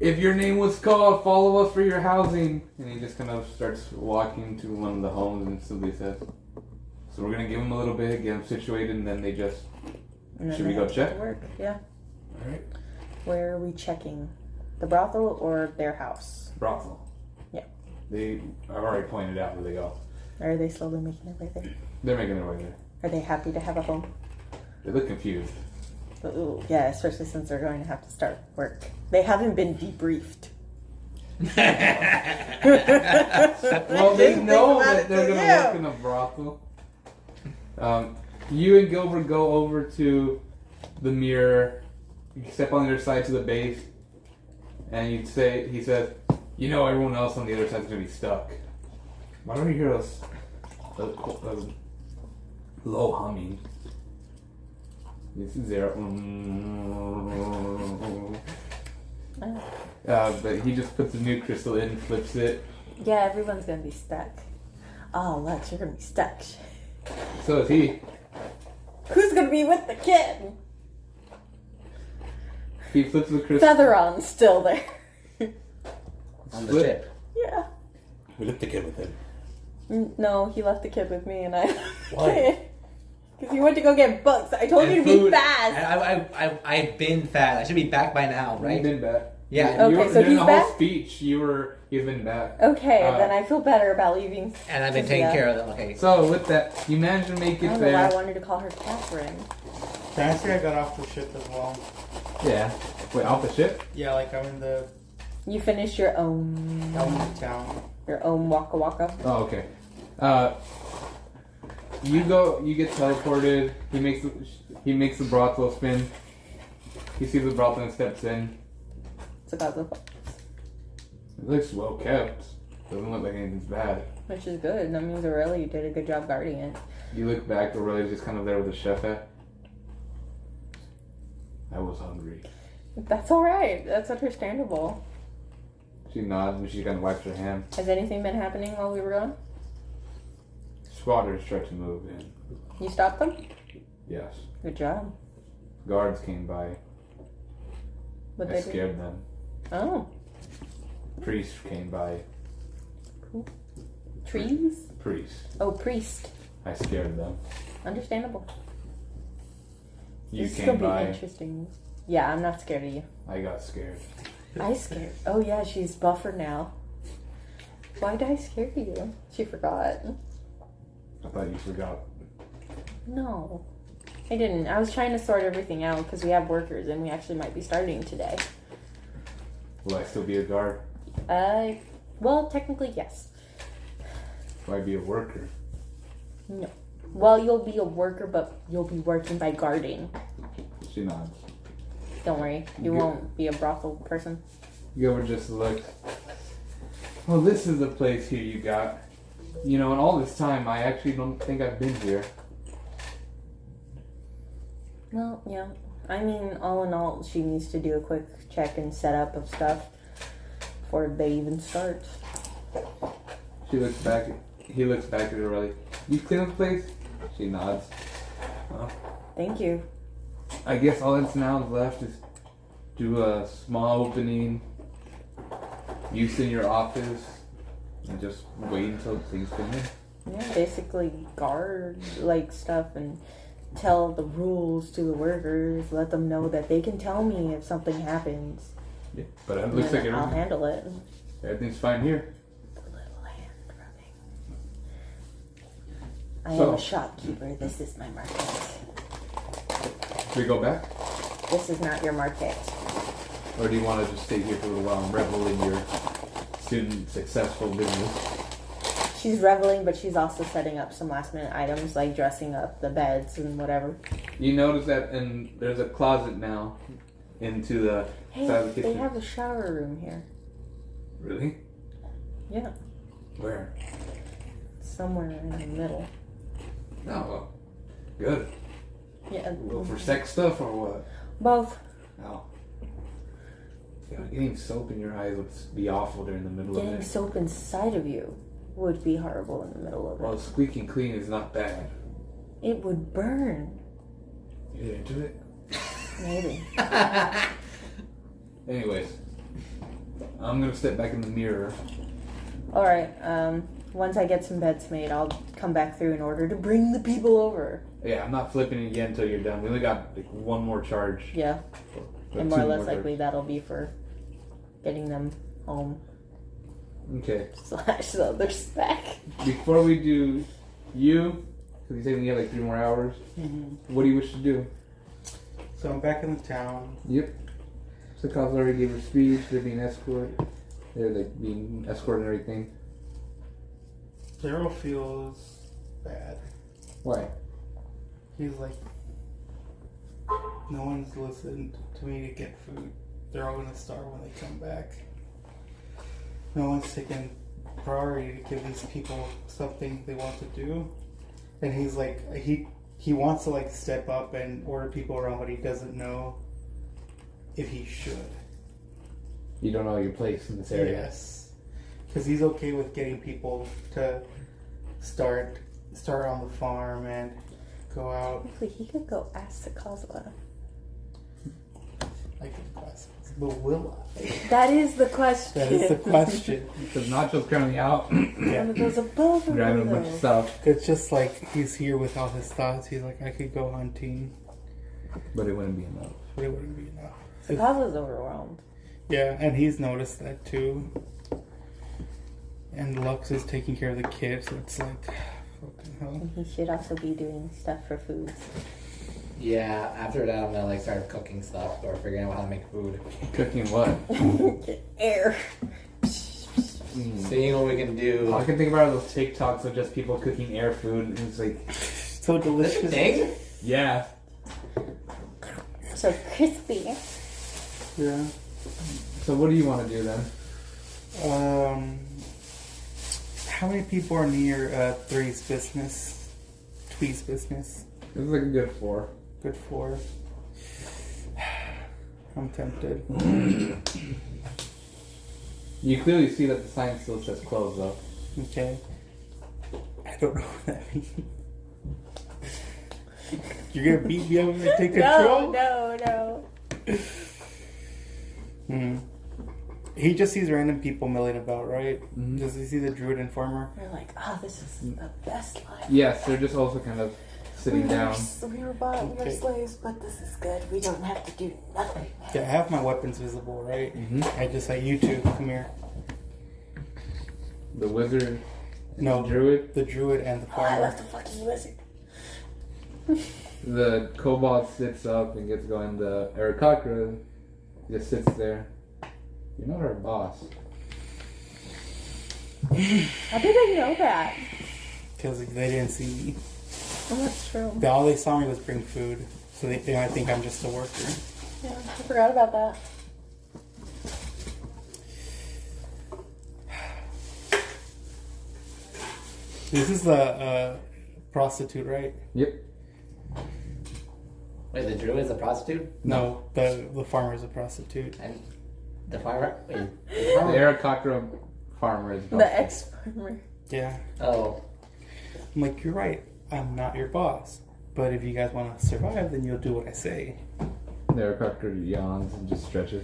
if your name was called, follow us for your housing. And he just kind of starts walking to one of the homes and simply says, so we're going to give him a little bit, get him situated, and then they just, And then should we they go have to check? Work. Yeah. Alright. Where are we checking? The brothel or their house? Brothel. Yeah. I've already pointed out where they go. Or are they slowly making their way there? They're making their way there. Are they happy to have a home? They look confused. Ooh, yeah, especially since they're going to have to start work. They haven't been debriefed. Well, they know that they're going to work in a brothel. You and Gilbert go over to the mirror. You step on the other side to the base, and he says, you know everyone else on the other side's going to be stuck. Why don't you hear us low humming? This is there. But he just puts a new crystal in, flips it. Yeah, everyone's gonna be stuck. Oh, Lex, you're gonna be stuck. So is he. Who's gonna be with the kid? He flips the crystal. Featheron's still there. On the ship. Yeah. We left the kid with him. No, he left the kid with me, and I. Why? Because he went to go get books. I told you to be fast. I've been fast. I should be back by now, right? You've been back. Yeah. Okay, so during he's the back? whole speech, you've been back. Okay, Uh, then I feel better about leaving. And I've been taking care of them. Okay. So with that, you managed to make I it don't know why I there. wanted to call her Catherine. Can I say I got off the ship as well? Yeah. Wait, off the ship? Yeah, like I'm in the You finished your own Town. waka waka. Oh, okay. You get teleported. He makes the brothel spin. He sees the brothel and steps in. It's a cosmo, It looks well kept. Doesn't look like anything's bad. which is good. That means Aurelia did a good job guarding it. You look back, Aurelia's just kind of there with the chef at. I was hungry. That's all right. That's understandable. She nods and she kind of wipes her hand. Has anything been happening while we were gone? Squatters tried to move in. You stopped them? Yes. Good job. Guards came by. What I they do? scared them. Oh, Priest came by. trees? Priest. Oh, priest. I scared them. Understandable. You This came could be by. interesting. Yeah, I'm not scared of you. I got scared. I scared. Oh yeah, she's buffer now. Why did I scare you? She forgot. I thought you forgot. No, I didn't. I was trying to sort everything out because we have workers and we actually might be starting today. Will I still be a guard? Well, technically yes. Will I be a worker? No. Well, you'll be a worker, but you'll be working by guarding. She nods. Don't worry, you Good. won't be a brothel person. Gilbert just looks. Well, this is the place here you got. You know, in all this time, I actually don't think I've been here. Well, yeah. I mean, all in all, she needs to do a quick check and setup of stuff before they even start. She looks back. He looks back at her really. You clean up the place? She nods. Thank you. I guess all that's now left is do a small opening, use in your office, and just wait until things come in. Yeah, basically guard like stuff and tell the rules to the workers. Let them know that they can tell me if something happens. Yeah, but it And looks like then I'll everything, handle it. everything's fine here. The little hand rubbing. I So- am a shopkeeper. This is my market. Should we go back? This is not your market. Or do you want to just stay here for a little while and revel in your soon successful business? She's reveling, but she's also setting up some last minute items like dressing up the beds and whatever. You notice that there's a closet now into the Hey, side of the they kitchen. have a shower room here. Really? Yeah, Where? somewhere in the middle. Oh, well, good. Yeah, Well, for sex stuff or what? both. Oh. Yeah, getting soap in your eyes would be awful during the middle Getting of it. soap inside of you would be horrible in the middle of Well, it. squeaking clean is not bad. It would burn. You get into it? Maybe. Anyways, I'm gonna step back in the mirror. All right. Once I get some beds made, I'll come back through in order to bring the people over. Yeah, I'm not flipping it again until you're done. We only got like one more charge. Yeah, Or and more two or less more likely that'll be for getting them home charge. Okay. / the other spec. Before we do you, because you said we have like 3 more hours, what do you wish to do? So I'm back in the town. Yep. So Cops already gave her speech. They're being escorted. They're like being escorted and everything. Daryl feels bad. Why? He's like, no one's listened to me to get food. They're all gonna starve when they come back. No one's taken priority to give these people something they want to do. And he's like, he wants to like step up and order people around, but he doesn't know if he should. You don't know your place in this area. Yes, because he's okay with getting people to start on the farm and go out. Actually, he could go ask the Kozla. I could class, but will I? That is the question. That is the question. Because Nacho's currently out Yeah. It goes above and driving a bunch of below. stuff, It's just like he's here with all his thoughts. He's like, I could go hunting, but it wouldn't be enough. but it wouldn't be enough. The Kozla's overwhelmed. Yeah, and he's noticed that too. And Lux is taking care of the kids, so it's like, fucking hell. And he should also be doing stuff for food. Yeah, after that, I'm gonna like start cooking stuff or figuring out how to make food. Cooking what? Air. Seeing what we can do. All I can think about are those TikToks of just people cooking air food. And it's like, So delicious. Thing? yeah. So crispy. Yeah. So what do you want to do then? How many people are near Three's business? Twee's business? This is like a good 4. Good for. I'm tempted. You clearly see that the sign still says closed though. Okay. I don't know what that means. You're gonna beat me up and take control? No. Hmm. He just sees random people milling about, right? Mm-hmm. Does he see the druid and farmer? You're like, oh, this is the best life. Yes, they're just also kind of sitting down. We were bought, we were Okay. slaves, but this is good. We don't have to do nothing. Yeah, I have my weapons visible, right? Mm-hmm. I just say, you two, come here. The wizard, and No. the druid, The druid and the Oh, I farmer. love the fucking wizard. the kobold sits up and gets going. The Arakakra just sits there. You're not our boss. How did they know that? Because they didn't see me. Oh, that's true. All they saw me was bring food. So they might think I'm just a worker. Yeah, I forgot about that. This is the prostitute, right? Yep. Wait, the druid is a prostitute? No, the farmer is a prostitute. And the farmer? Wait, the The farmer? Arakakra farmer is The ex-farmer. Yeah. Oh. I'm like, you're right. I'm not your boss. But if you guys want to survive, then you'll do what I say. The Arakakra yawns and just stretches.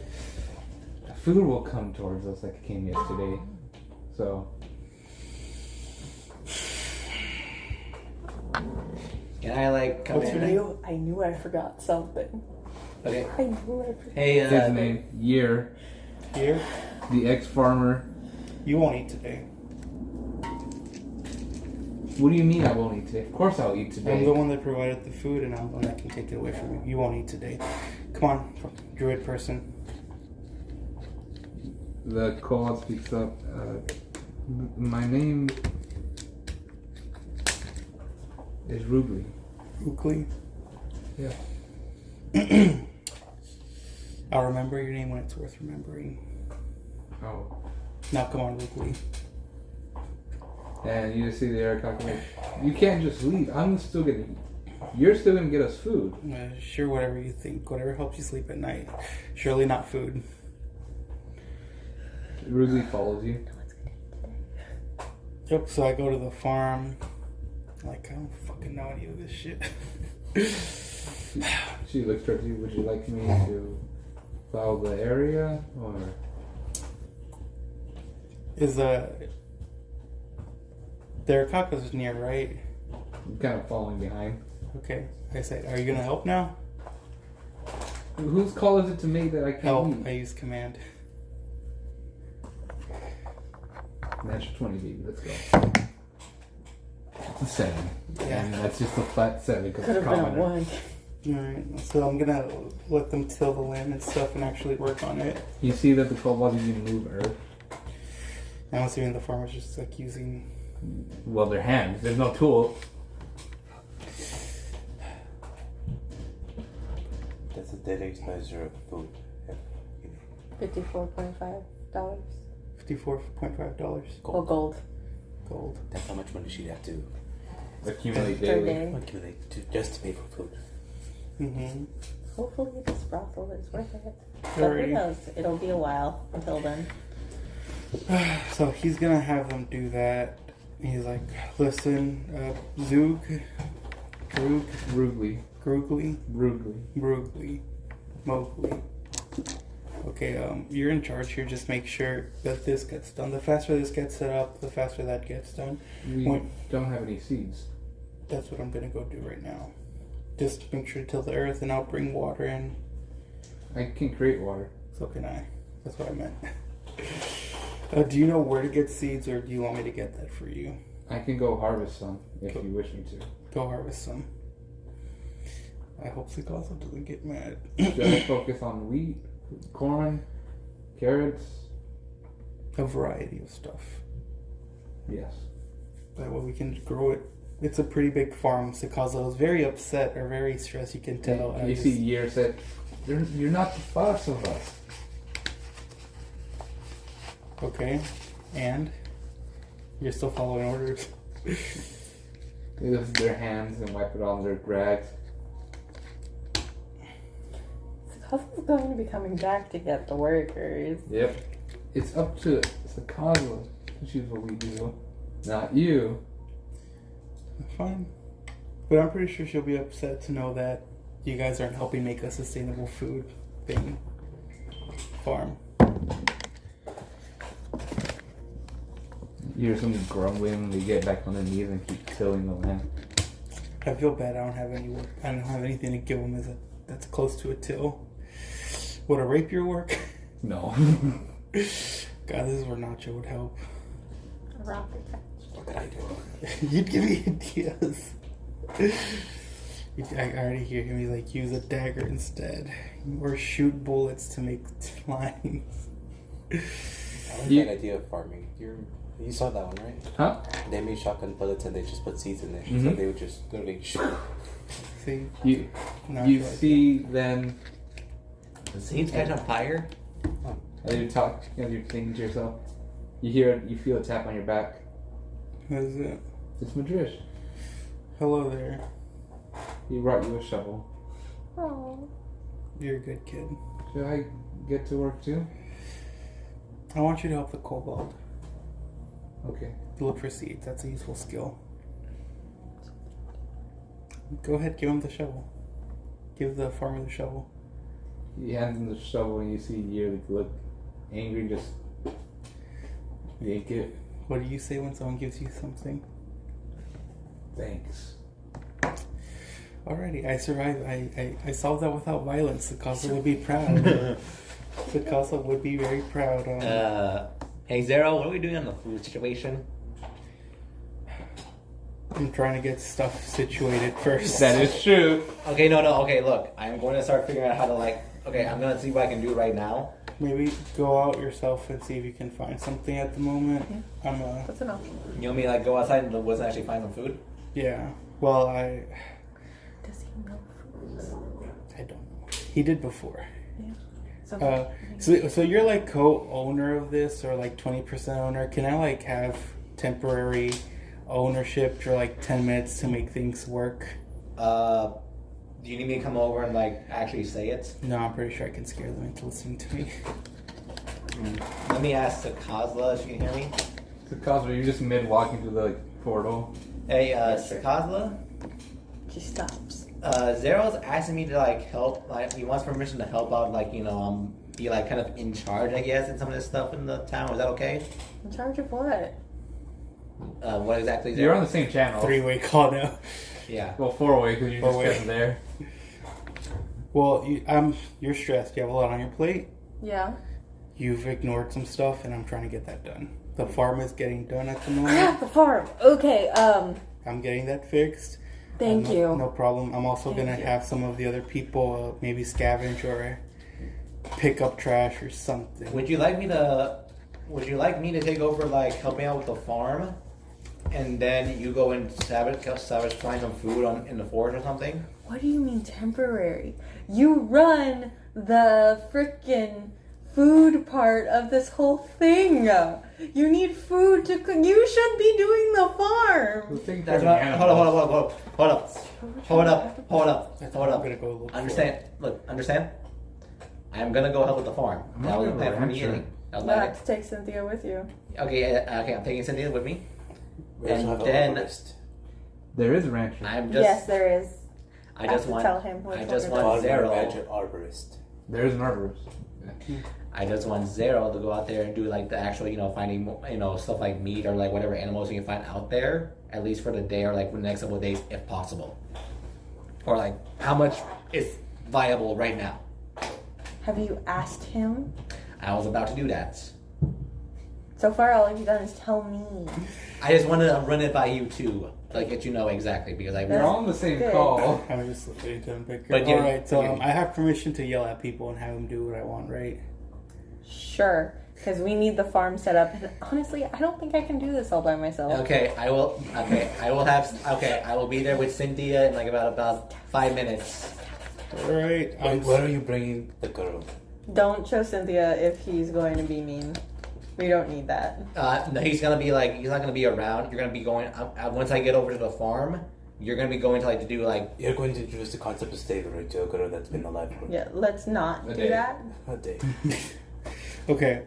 Food will come towards us like it came yesterday. So, Can I like come What's in? your name? I knew I forgot something. Okay. I knew I forgot. Hey, his name, Year, Here, the ex-farmer. you won't eat today. What do you mean I won't eat today? Of course I'll eat I'm today. the one that provided the food, and I'm the one that can take it away from you. You won't eat today. Come on, druid person. The kobold speaks up. My name is Rugly. Oakley. Yeah. I'll remember your name when it's worth remembering. Oh. Now, come on, Oakley. And you just see the Arakakra like, you can't just leave. You're still gonna get us food. Sure, whatever you think. Whatever helps you sleep at night. Surely not food. Rugly follows you. Yep, so I go to the farm. Like, I don't fucking know any of this shit. She looks towards you. Would you like me to follow the area, or Is their caucus near, right? I'm kind of following behind? Okay. I say, are you gonna help now? Whose call is it to make that I can't Help. leave? I use command. Natural 20, baby. Let's go. It's a 7. Yeah. And that's just a flat 7 because Could it's have been a commoner. 1. Alright, so I'm gonna let them till the land and stuff and actually work on it. You see that the kobold even move earth? I'm assuming the farmer's just like using. Well, their hands. There's no tool. That's a daily measure of food. $54.5. $54.5 Oh, gold. gold. That's how much money she'd have to Accumulate Per daily. day. accumulate just to pay for food. Mm-hmm. Hopefully this brothel is worth it. But who Alrighty. knows? It'll be a while until then. So he's gonna have them do that. He's like, listen, Zug, Grug, Rugly. Grugly, Rugly. Brugly, Mowgli. Okay, you're in charge here. Just make sure that this gets done. The faster this gets set up, the faster that gets done. We What? don't have any seeds. That's what I'm gonna go do right now. Just make sure to till the earth, and I'll bring water in. I can create water. So can I. That's what I meant. Do you know where to get seeds, or do you want me to get that for you? I can go harvest some if Cool. you wish me to. Go harvest some. I hope Sikazo doesn't get mad. Should I focus on wheat, corn, carrots? A variety of stuff. Yes. That way we can grow it. It's a pretty big farm. Sikazo is very upset or very stressed, you can tell. You see Year said, you're not the boss of us. Okay. And? You're still following orders. They lift their hands and wipe it on their rags. Sakaza's going to be coming back to get the workers. Yep. It's up to Sakaza to choose what we do, not you. Fine. But I'm pretty sure she'll be upset to know that you guys aren't helping make a sustainable food thing. Farm. You hear some grumbling when they get back on their knees and keep tilling the land. I feel bad I don't have any work. I don't have anything to give them that's close to a till. Would a rapier work? No. God, this is where Nacho would help. A rocket catch. What could I do? You'd give me ideas. I already hear him. He's like, use a dagger instead. Or shoot bullets to make lines. I like that idea of farming. You saw that one, right? Huh? They made shotgun bullets and they just put seeds in it. So Mhm. they would just literally shoot. See? You Nacho see then Seeds catch on fire? as you talk, as you're thinking to yourself, you feel a tap on your back. What is it? It's Madrish. Hello there. He brought you a shovel. Oh. You're a good kid. Should I get to work too? I want you to help the kobold. Okay. Look for seeds. That's a useful skill. Go ahead, give him the shovel. Give the farmer the shovel. He hands him the shovel and you see Year look angry, just yank it. What do you say when someone gives you something? Thanks. Alrighty, I survived. I solved that without violence. The castle would be proud. The castle would be very proud. Hey Zero, what are we doing on the food situation? I'm trying to get stuff situated first. That is true. Okay, no, okay, look, I'm going to start figuring out how to I'm going to see what I can do right now. Maybe go out yourself and see if you can find something at the moment. I'm That's enough. You want me to go outside in the woods and actually find some food? yeah. Well, Does he know foods? I don't know. He did before. So, So you're like co-owner of this, or like 20% owner. Can I like have temporary ownership for like 10 minutes to make things work? Do you need me to come over and actually say it? No, I'm pretty sure I can scare them into listening to me. Let me ask Sakazla if she can hear me. Cosmo, you're just mid walking through the portal. Hey, Sakazla? she stops. Zero's asking me to help, he wants permission to help out, be kind of in charge, I guess, in some of this stuff in the town. Is that okay? In charge of what? What exactly? Zero? You're on the same channel. 3-way call now. Yeah. Well, 4-way because you're just 4-way. getting there. Well, you're stressed. You have a lot on your plate. Yeah. You've ignored some stuff, and I'm trying to get that done. The farm is getting done at the moment. Crap, the farm. Okay, I'm getting that fixed. thank No- you. No problem. I'm also Thank gonna you. have some of the other people maybe scavenge or pick up trash or something. Would you like me to take over, helping out with the farm? And then you go and savage find some food in the forest or something? What do you mean temporary? You run the frickin' food part of this whole thing. You need food to cook. You should be doing the farm. That's not, hold up. I'm gonna go look. Understand? I'm gonna go help with the farm. I'm That was the gonna plan go from the rancher. beginning. That was You my- have to take Cynthia with you. Okay, I'm taking Cynthia with me. We also And have then- a arborist. There is a rancher. I'm just. Yes, there is. I just have to want. tell him which I one just it want Farmer, Zero. rancher, arborist. There is an arborist. I just want Zero to go out there and do the actual, finding stuff like meat or whatever animals you can find out there, at least for the day or for the next couple of days, if possible. Or how much is viable right now. Have you asked him? I was about to do that. So far, all you've done is tell me. I just wanted to run it by you too, like let you know exactly because I. We're all on the same Good. call. I was just looking to pick. But yeah, Alright, so yeah. I have permission to yell at people and have them do what I want, right? Sure, because we need the farm set up. And honestly, I don't think I can do this all by myself. Okay, I will. Okay, I will have. Okay, I will be there with Cynthia in like about 5 minutes. Alright. Wait, where are you bringing the girl? Don't show Cynthia if he's going to be mean. We don't need that. No, he's gonna be like he's not gonna be around. You're gonna be going once I get over to the farm. You're gonna be going to like to do like You're going to introduce the concept of slavery to a girl that's been alive for Yeah, let's not A do day. that. a day. Okay.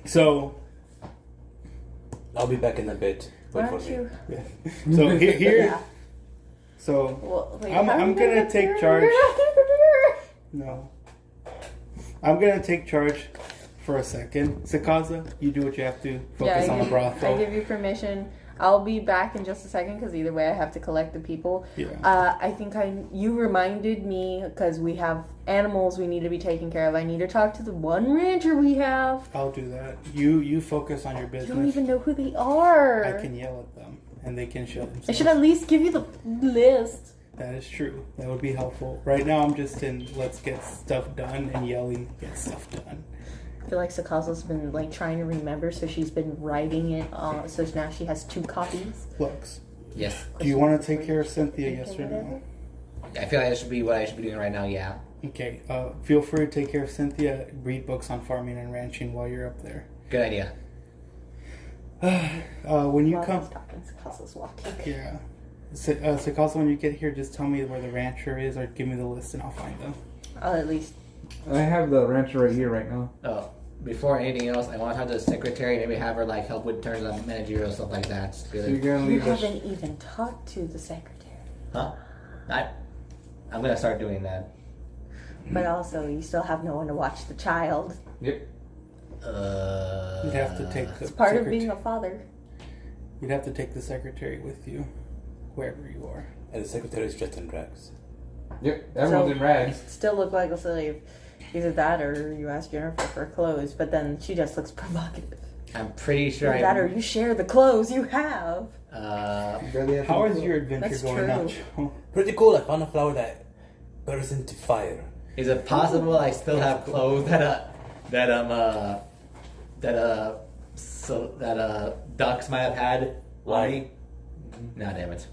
So I'll be back in a bit. Why Wait for don't me. you? so here Yeah. so Well, wait, I'm how are gonna you get take there? charge. We're not gonna go there. no. I'm gonna take charge for a second. Sakaza, you do what you have to. Focus on the I brothel. give you permission. I'll be back in just a second because either way I have to collect the people. Yeah. I think you reminded me because we have animals we need to be taken care of. I need to talk to the one rancher we have. I'll do that. You focus on your You business. don't even know who they are. I can yell at them and they can show I themselves. should at least give you the list. That is true. That would be helpful. Right now I'm just in let's get stuff done and yelling get stuff done. I feel like Sakaza's been like trying to remember, so she's been writing it. So now she has 2 copies. Lux. yes. Do you want to take care of Cynthia, yes or no? I feel like that should be what I should be doing right now. Yeah. Okay, feel free to take care of Cynthia. Read books on farming and ranching while you're up there. Good idea. When you While come, he's talking, Sakaza's walking. yeah. Sakasa, when you get here, just tell me where the rancher is, or give me the list, and I'll find them. I'll at least. I have the rancher right here right now. Oh, before anything else, I want to talk to the secretary. Maybe have her like help with terms of managerial stuff like that. So you're gonna You leave this. haven't even talked to the secretary. Huh? I'm gonna start doing that. But also, you still have no one to watch the child. Yep. You'd have to take the It's part of being a father. You'd have to take the secretary with you, wherever you are. And the secretary is dressed in rags. Yep. Everyone's in rags. Still look like a slave. Either that or you ask Jennifer for clothes, but then she just looks provocative. I'm pretty sure Either that or you share the clothes you have. How is your adventure That's going on, true. Joe? Pretty cool. I found a flower that bursts into fire. Is it possible I still have clothes that Ducks might have had? Why? No, damn it.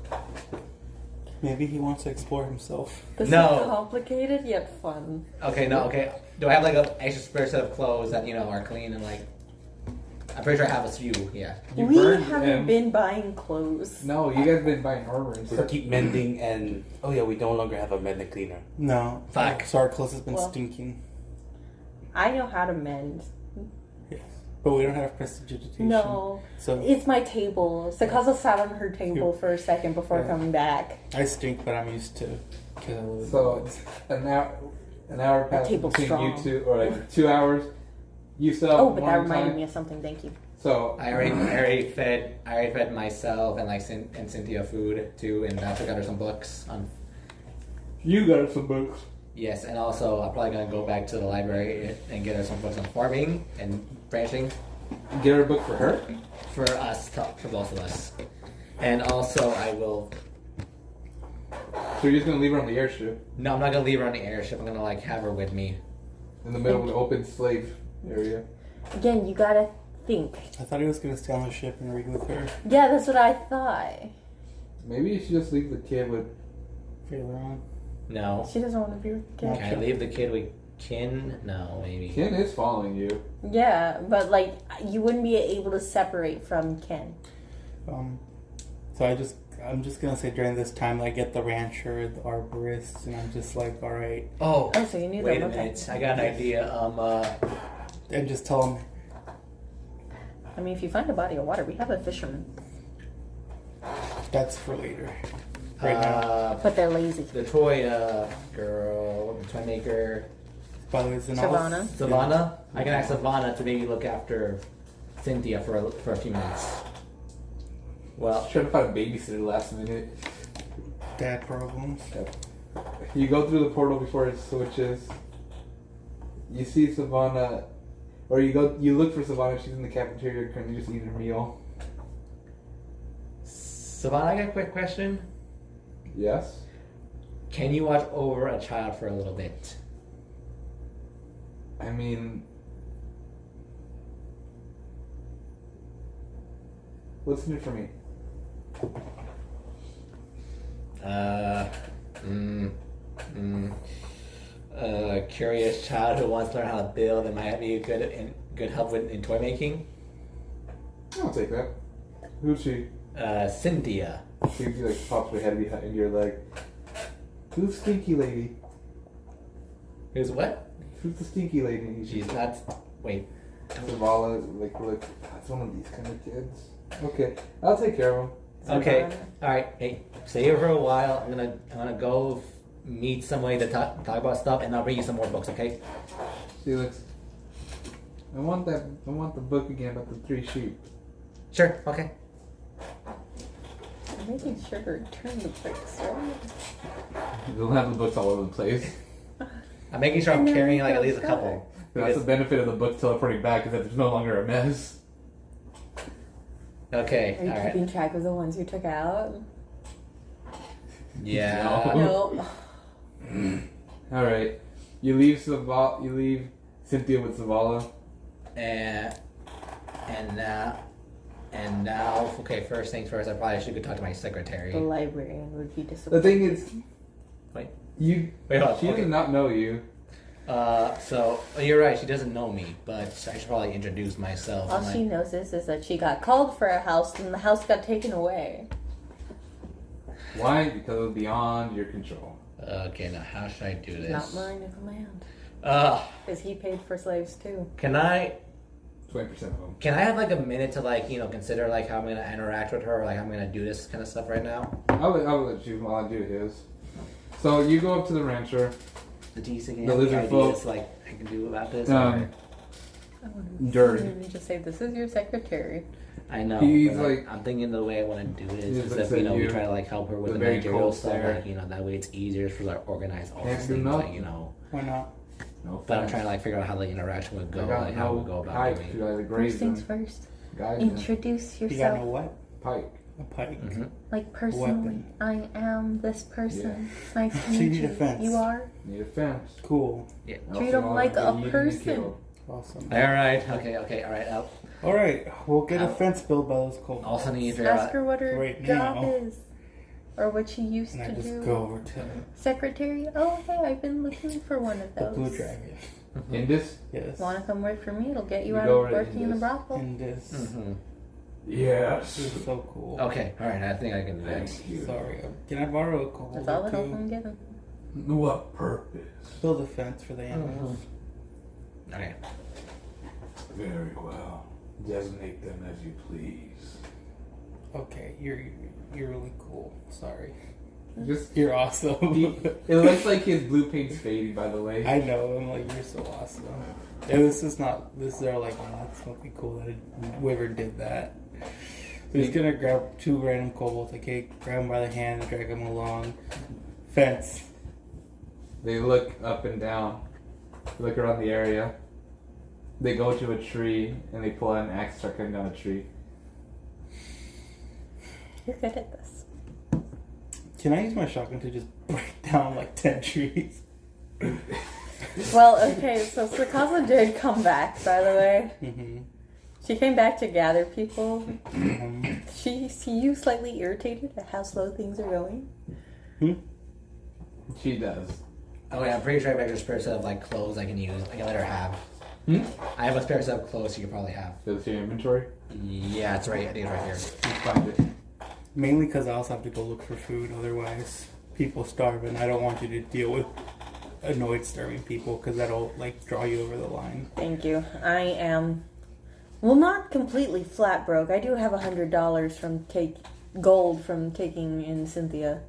Maybe he wants to explore himself. This No. is complicated yet fun. Okay, no, okay. Do I have like an extra spare set of clothes that are clean and like? I'm pretty sure I have a few. Yeah. You We burned haven't him. been buying clothes. No, you guys been buying armor and We're stuff. gonna keep mending and oh yeah, we no longer have a mending cleaner. No. Fuck. So our clothes has been Well- stinking. I know how to mend. Yes. But we don't have prestidigitation. No. So It's my table. Sakaza sat on her table for a second before Yeah. coming back. I stink, but I'm used to. Cause I live in the So woods. an hour passed table's between strong. you two, or like 2 hours. You still have Oh, but that more reminded time. me of something. Thank you. So I already fed myself and and Cynthia food too, and I took out her some books. you got some books. Yes, and also I'm probably gonna go back to the library and get her some books on farming and ranching Get her a book for her. for us, for both of us. And also I will. So you're just gonna leave her on the airship No, I'm not gonna leave her on the airship. I'm gonna like have her with me. in the middle of the open slave area. Again, you gotta think. I thought he was gonna stay on the ship and read with her Yeah, that's what I thought. Maybe you should just leave the kid with. further on. No. She doesn't want to be with the kid. Can I leave the kid with Kin? No, maybe. Ken is following you. Yeah, but like you wouldn't be able to separate from Ken. So I'm just gonna say during this time I get the rancher, the arborist, and I'm just like, all right, Oh, Oh, so you knew wait that. a Okay. minute. I got an idea. and just tell him I mean, if you find a body of water, we have a fisherman, that's for later. Right now. but they're lazy. The toy girl, the toy maker, By the way, Savannah? Savannah. I can ask Savannah to maybe look after Cynthia for a few minutes. Well, Trying to find a babysitter last minute. Dad problems. You go through the portal before it switches. You see Savannah Or you look for Savannah, she's in the cafeteria currently just eating her meal. Savannah, I got a quick question. Yes? Can you watch over a child for a little bit? I mean... What's new for me? Curious child who wants to learn how to build and might be good help in toy making. I'll take that. Who's she? Cynthia. She like pops her head behind your leg. Who's Stinky Lady? Who's what? Who's the Stinky Lady? She's not. Wait. Zavala, like, that's one of these kind of kids. Okay, I'll take care of him. Okay. All right. Hey, stay here for a while. I'm gonna go meet somebody to talk about stuff, and I'll bring you some more books. Okay? Felix, I want the book again about the 3 sheep. Sure. Okay. I'm making sure to return the books, right? You'll have the books all over the place. I'm making sure I'm carrying like at least a couple. That's the benefit of the book teleporting back is that there's no longer a mess. Okay. Are you All right. keeping track of the ones you took out? Yeah. No. All right, you leave Cynthia with Zavala. And now, okay. First things first. I probably should go talk to my secretary. The librarian would be The disappointed. thing is, Wait. Wait, hold on. she Okay. does not know you. So you're right. She doesn't know me, but I should probably introduce myself. All she knows is that she got called for a house and the house got taken away. Why? Because it was beyond your control. Okay, now how should I do It's this? not mine to command. Because he paid for slaves too. Can I 20% of them. can I have like a minute to like consider like how I'm gonna interact with her, or like how I'm gonna do this kind of stuff right now? I'll let you while I do his. So you go up to the rancher. The decent The lizard ideas folk. like I can do about this. Um, I want Dirt. to just say, this is your secretary. I know. he's but, like- I'm thinking the way I want to do He's this is like if said we you- try to like help her with the the very managerial cold stuff, stare. like that way it's easier for like organize all Can't these do things, nothing. like Why not? No. But I'm thanks. trying to like figure out how the interaction would go, I got like how no we go about pike doing. to either First graze things them. first. Guide them. Introduce You got yourself. no what? Pike. A pike. Mm-hmm. Like personally, Weapon. I am this person. It's nice to So you meet need you. a fence. You are? Need a fence. Cool. Else them all like get a eaten and person. killed. Awesome. All right. Okay. All right. All right, we'll get a I'll- fence built by those kobolds. Also need to figure Ask out. her what her Right job now. is. Or what she used And I to just do. go over to Secretary? Oh, hey, I've been looking for one of the those. blue dragon. Indus? Yes. Want to come work for me? It'll get you You out go of right working in into the this. brothel. And this. Mm-hmm. Yes. This is so cool. Okay. All right. I think I can do that. Thank you. Sorry. Can I borrow a kobold That's all or I hope two? I'm getting. What purpose? Build a fence for the animals. Okay. Very well. Designate them as you please. Okay, you're really cool. Sorry. Just You're awesome. it looks like his blue paint's fading, by the way. I know. I'm like, you're so awesome. And this is they're like, oh, that's something cool that whoever did that. So he's gonna grab 2 random kobolds, okay, grab them by the hand and drag them along. Fence. They look up and down. They look around the area. They go to a tree and they pull out an axe, start cutting down a tree. You're good at this. Can I use my shotgun to just break down like 10 trees? Well, okay, so Sakasa did come back, by the way. Mm-hmm. She came back to gather people. Mm-hmm. She see you slightly irritated at how slow things are going. She does. Okay. I'm pretty sure I have a spare set of like clothes I can use. I can let her have. I have a spare set of clothes you could probably have. Does your inventory? Yeah, it's right. I think it's right here. You find it. Mainly because I also have to go look for food. Otherwise, people starve, and I don't want you to deal with annoyed starving people because that'll like draw you over the line. Thank you. I am, well, not completely flat broke. I do have $100 from gold from taking in Cynthia,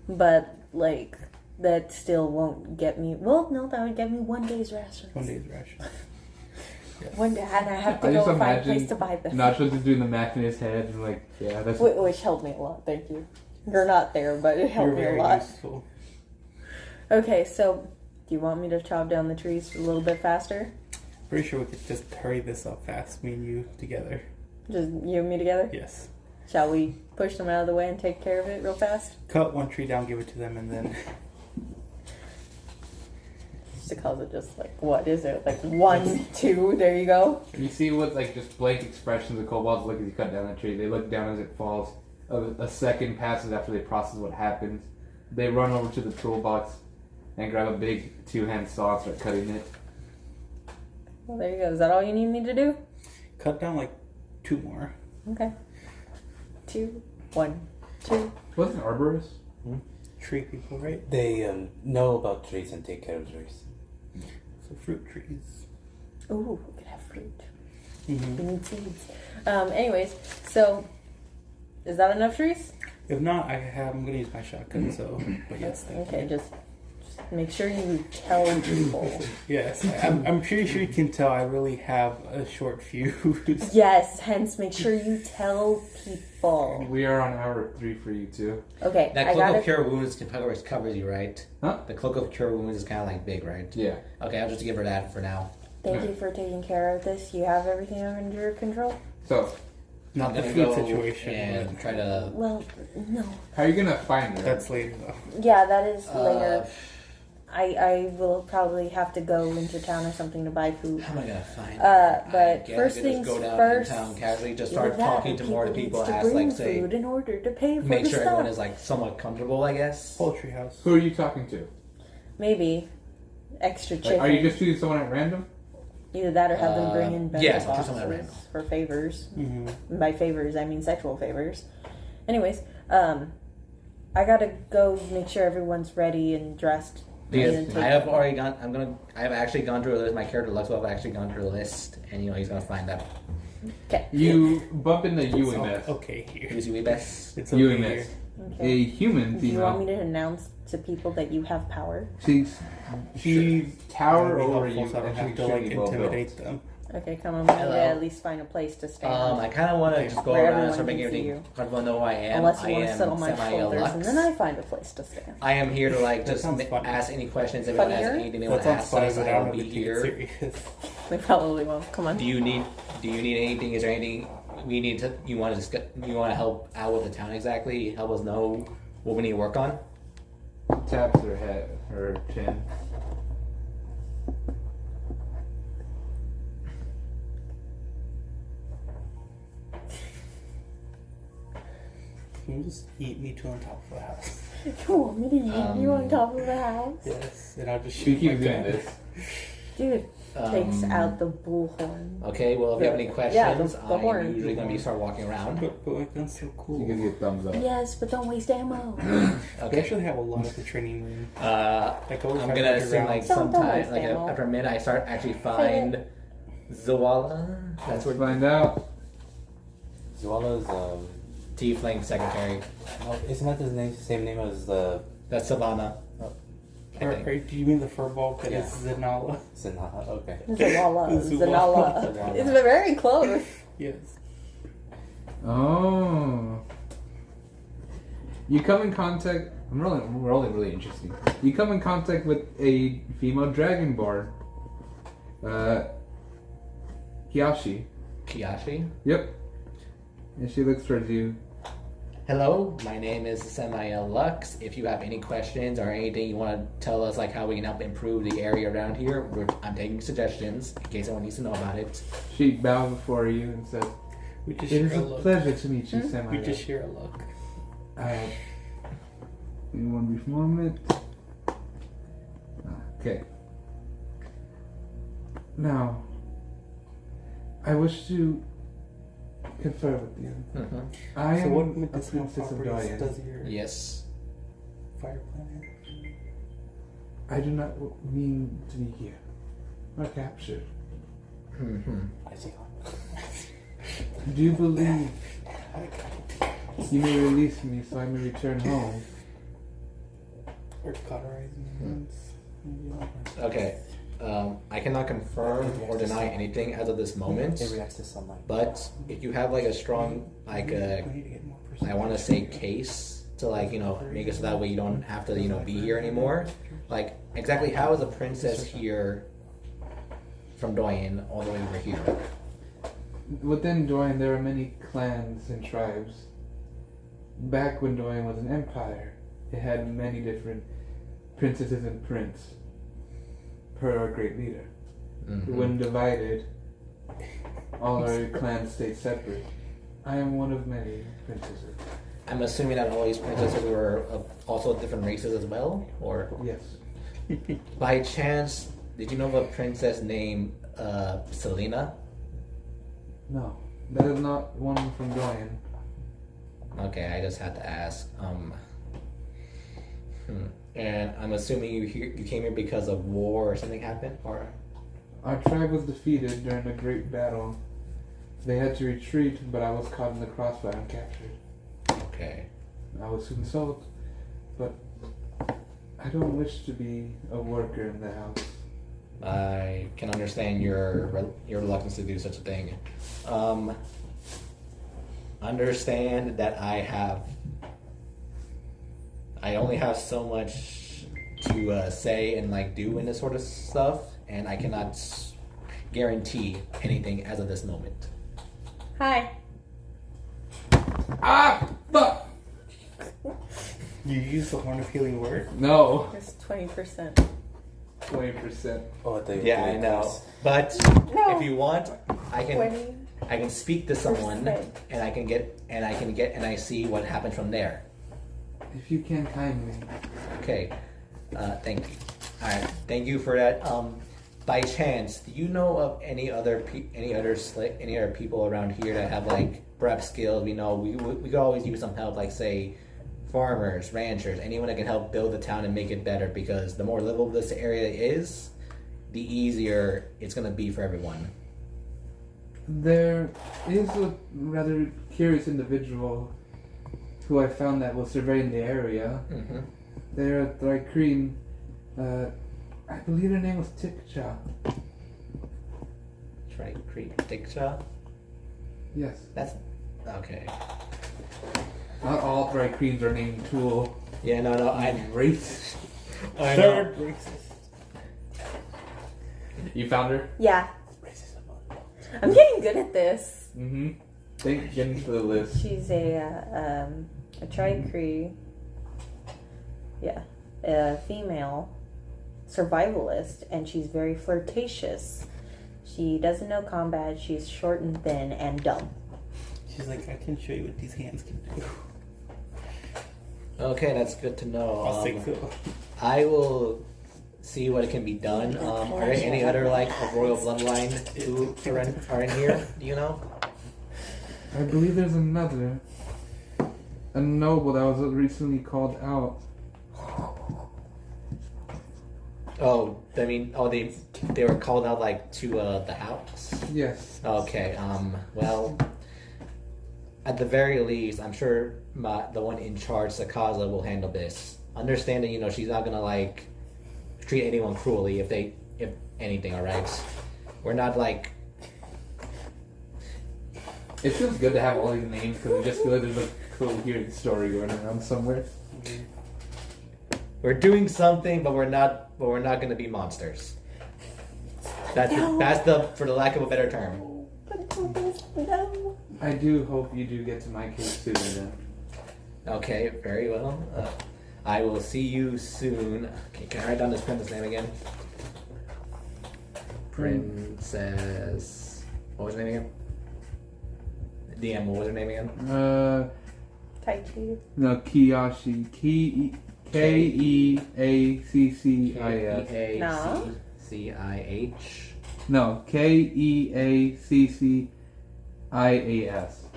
but like that still won't get me. Well, no, that would get me 1 day's rations. 1 day's ration. One day, and I have to I go just find a imagine place to buy them. Nacho just doing the math in his head and like, yeah, that's Which helped me a lot. Thank you. You're not there, but it You're helped me a very lot. useful. Okay, so do you want me to chop down the trees a little bit faster? Pretty sure we could just hurry this up fast, me and you together. Just you and me together? Yes. Shall we push them out of the way and take care of it real fast? Cut one tree down, give it to them, and then Just calls it just like, what is it? Like 1, 2, there you go. You see what like just blank expressions the kobolds look as you cut down the tree. They look down as it falls. A second passes after they process what happens. They run over to the toolbox and grab a big 2-hand saw and start cutting it. Well, there you go. Is that all you need me to do? cut down like 2 more. Okay. 2, 1, 2. What's an arborist? Tree people, right? They know about trees and take care of trees. So fruit trees. Ooh, we could have fruit. Mm-hmm. We need seeds. Anyways, so is that enough trees? If not, I'm gonna use my shotgun. So, but yes, thank Okay, you. just make sure you tell people. Yes, I'm pretty sure you can tell I really have a short fuse. Yes, hence make sure you tell people. We are on hour 3 for you too. Okay, That I cloak got of it. cure wounds covers you, right? Huh? The cloak of cure wounds is kind of like big, right? Yeah. Okay, I'll just give her that for now. Thank you for taking care of this. You have everything under your control? So, Not I'm the gonna food go situation. and but try to. Well, no. how are you gonna find her? that's later though. Yeah, that is later. I will probably have to go into town or something to buy food. How am I gonna find? But I first could things just go down first. in town casually, just Either start that or talking to more people, needs to ask bring like say, food in order to pay for make the sure stuff. everyone is like somewhat comfortable, I guess. Poultry house. Who are you talking to? Maybe extra chicken. Like, are you just choosing someone at random? Either that or have them bring in better yes, I'll choose boxes someone at random. for favors. Mm-hmm. And by favors, I mean sexual favors. Anyways, I gotta go make sure everyone's ready and dressed. Because and then I take- have already gone. I have actually gone through a list. My character Lux will have actually gone through a list, and he's gonna find that. Okay. You bump into It's UMS. okay here. Who's you best? It's okay UMS. here. Okay. A human Do you want me female. to announce to people that you have power? She's tower That'd be over helpful you, so I don't and have she's to like extremely well built. intimidate them. Okay, come on. We need Hello. to at least find a place to stand. I kind of want to just go Where around and everyone start making can see everything you. comfortable. Know who I am. Unless you I want to am sit on my shoulders, Semi-Lux. and then I find a place to stand. I am here to like That just sounds funny. ask any questions. If anyone has Funnier? anything they That want to sounds ask funny, us, but I I don't will know be if it's here. serious. They probably will. Come on. Do you need anything? Is there anything we need to? You want to discuss? You want to help out with the town exactly? Help us know what we need to work on. Taps her head, her chin. Can you just eat me two on top of the house? You want me to eat you on top of the house? Yes, and I'll just She shoot keeps my doing gun. this. Dude, takes out the bullhorn. Okay. Well, if you have any questions, Yeah, the horn. I'm usually going to be start walking around. But my gun's so cool. She gives you a thumbs up. Yes, but don't waste ammo. They Okay. actually have a lot at the training room. I'm Like over gonna 500 assume like rounds. Don't sometime waste like ammo. after a minute I start actually find Zoala. That's Let's where find out. Zuala's, Tiefling secretary. isn't that his name, same name as the That's Savannah. I Or, think. or do you mean the furball that Yeah. is Zenala? Zinaha? Okay. Zanala. Zanala. Zanala. It's very close. Yes. Oh. You come in contact. We're only really interesting. You come in contact with a female dragonborn. Kiyashi. Kiyashi. Yep. And she looks towards you. Hello, my name is Semi-Lux. If you have any questions or anything you want to tell us, like how we can help improve the area around here, I'm taking suggestions in case anyone needs to know about it. She bows before you and says, We just "It is share a a look. pleasure to meet you, We Samuel." just share a look. In one brief moment. Okay. Now, I wish to confer with you. Mm-hmm. I So am what a medicinal princess of properties Dorian. does your Yes. fire planet? I do not mean to be here or captured. Mm-hmm. I see. Do you believe you may release me so I may return home? Or cauterizing wounds? Okay. I cannot confirm or deny anything as of this moment. It reacts to sunlight. But if you have like a strong We need to get more I want to say case to like make it so that way you don't have to be here anymore. Like exactly how is a princess here from Doyen all the way over here? Within Dorian, there are many clans and tribes. Back when Dorian was an empire, it had many different princesses and prince per our great leader. Mm-hmm. When divided, all our clans stayed separate. I am one of many princesses. I'm assuming that all these princesses were also different races as well, or Yes. by chance, did you know of a princess named Selena? No. That is not one from Dorian. Okay, I just had to ask. And I'm assuming you came here because of war or something happened, or Our tribe was defeated during a great battle. They had to retreat, but I was caught in the crossfire and captured. okay. I was soon sold, but I don't wish to be a worker in the house. I can understand your reluctance to do such a thing. Understand that I only have so much to say and like do in this sort of stuff, and I cannot guarantee anything as of this moment. Hi. Ah! Fuck! You use the Horn of Healing word? No. It's 20%. 20%. Oh, they Yeah, I know. But No. if you want, I 20. can speak to someone, Percent. and I see what happens from there. If you can kindly. Okay. Thank you. All right. Thank you for that. By chance, do you know of any other people around here that have like perhaps skills? We know we could always use some help, like say farmers, ranchers, anyone that can help build the town and make it better. Because the more livable this area is, the easier it's gonna be for everyone. There is a rather curious individual who I found that was surveying the area. Mm-hmm. They're a Thrycreen. I believe her name was Tikcha. Try create Diksha. Yes. That's okay. Not all Thrycreens are named Tool. Yeah, no, I'm Race. I know. Third racist. You found her? Yeah. I'm getting good at this. Mm-hmm. Thank getting to the list. She's a Tricree. Yeah. A female survivalist, and she's very flirtatious. She doesn't know combat. She's short and thin and dumb. She's like, I can show you what these hands can do. Okay, that's good to know. I'll say so. I will see what can be done. Are there any other like of royal bloodline who are in here? Do you know? I believe there's another. A noble that was recently called out. Oh, I mean, they were called out like to the house. Yes. Okay. Well, at the very least, I'm sure the one in charge, Sakaza, will handle this. Understanding, she's not gonna like treat anyone cruelly if anything. All right. We're not like. It feels good to have all these names because I just feel like there's a coherent story going around somewhere. We're doing something, but we're not going to be monsters. That's for the lack of a better term. No. I do hope you do get to my case sooner then. Okay, very well. I will see you soon. Okay, can I write down this princess name again? Princess. What was her name again? DM. What was her name again? Taichi. No, Kiyashi. Keaccis. No. C-I-H. No, Keaccias.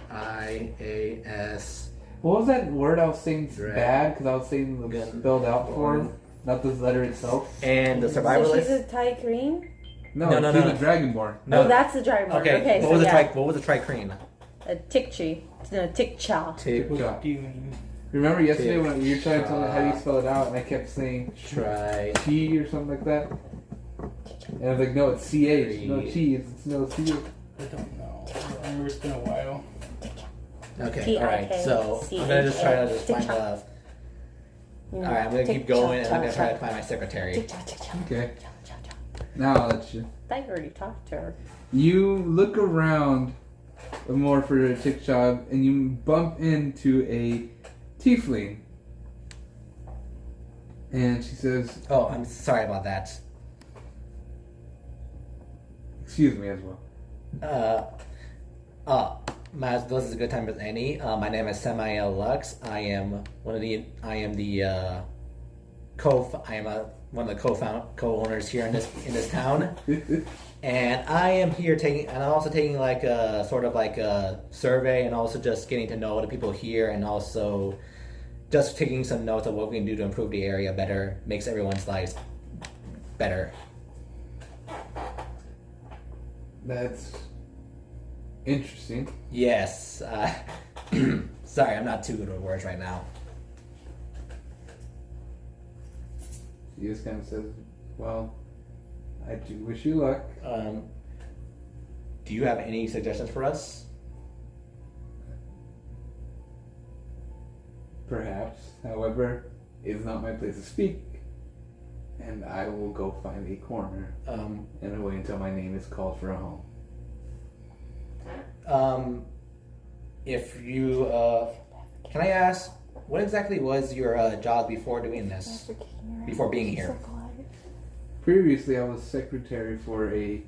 I-A-S. What was that word I was saying Drag. bad? Because I was saying the Gun. spelled out for Born. not the letter itself. And the So survivalist. she's a Thai Green? No, No, she's no. a Dragonborn. No. Oh, that's the dragon. Okay, Okay, what so was yeah. what was the tricreen? A Tikchi. No, Tikcha. What do you mean? Remember yesterday when you were trying to tell me how you spell it out and I kept saying Try. chi or something like that? And I was like, no, it's CH. No, chi. It's no CH. I don't know. I remember it's been a while. Okay, alright, so I'm gonna just try to just find the. Alright, I'm gonna keep going and I'm gonna try to find my secretary. Okay. Now I'll let you. I thought you already talked to her. You look around more for a chick job, and you bump into a tiefling. And she says, Oh, I'm sorry about that. excuse me as well. This is a good time as any. My name is Samael Lux. I am one of the co-owners here in this town. And I am here I'm also taking like a sort of like a survey, and also just getting to know the people here, and also just taking some notes of what we can do to improve the area better, makes everyone's lives better. That's interesting. Yes. Sorry, I'm not too good with words right now. He just kind of says, well, I do wish you luck. Do you have any suggestions for us? Perhaps. However, it is not my place to speak. And I will go find a corner and wait until my name is called for a home. If you, can I ask, what exactly was your job before doing this? Before being here? Previously, I was secretary for a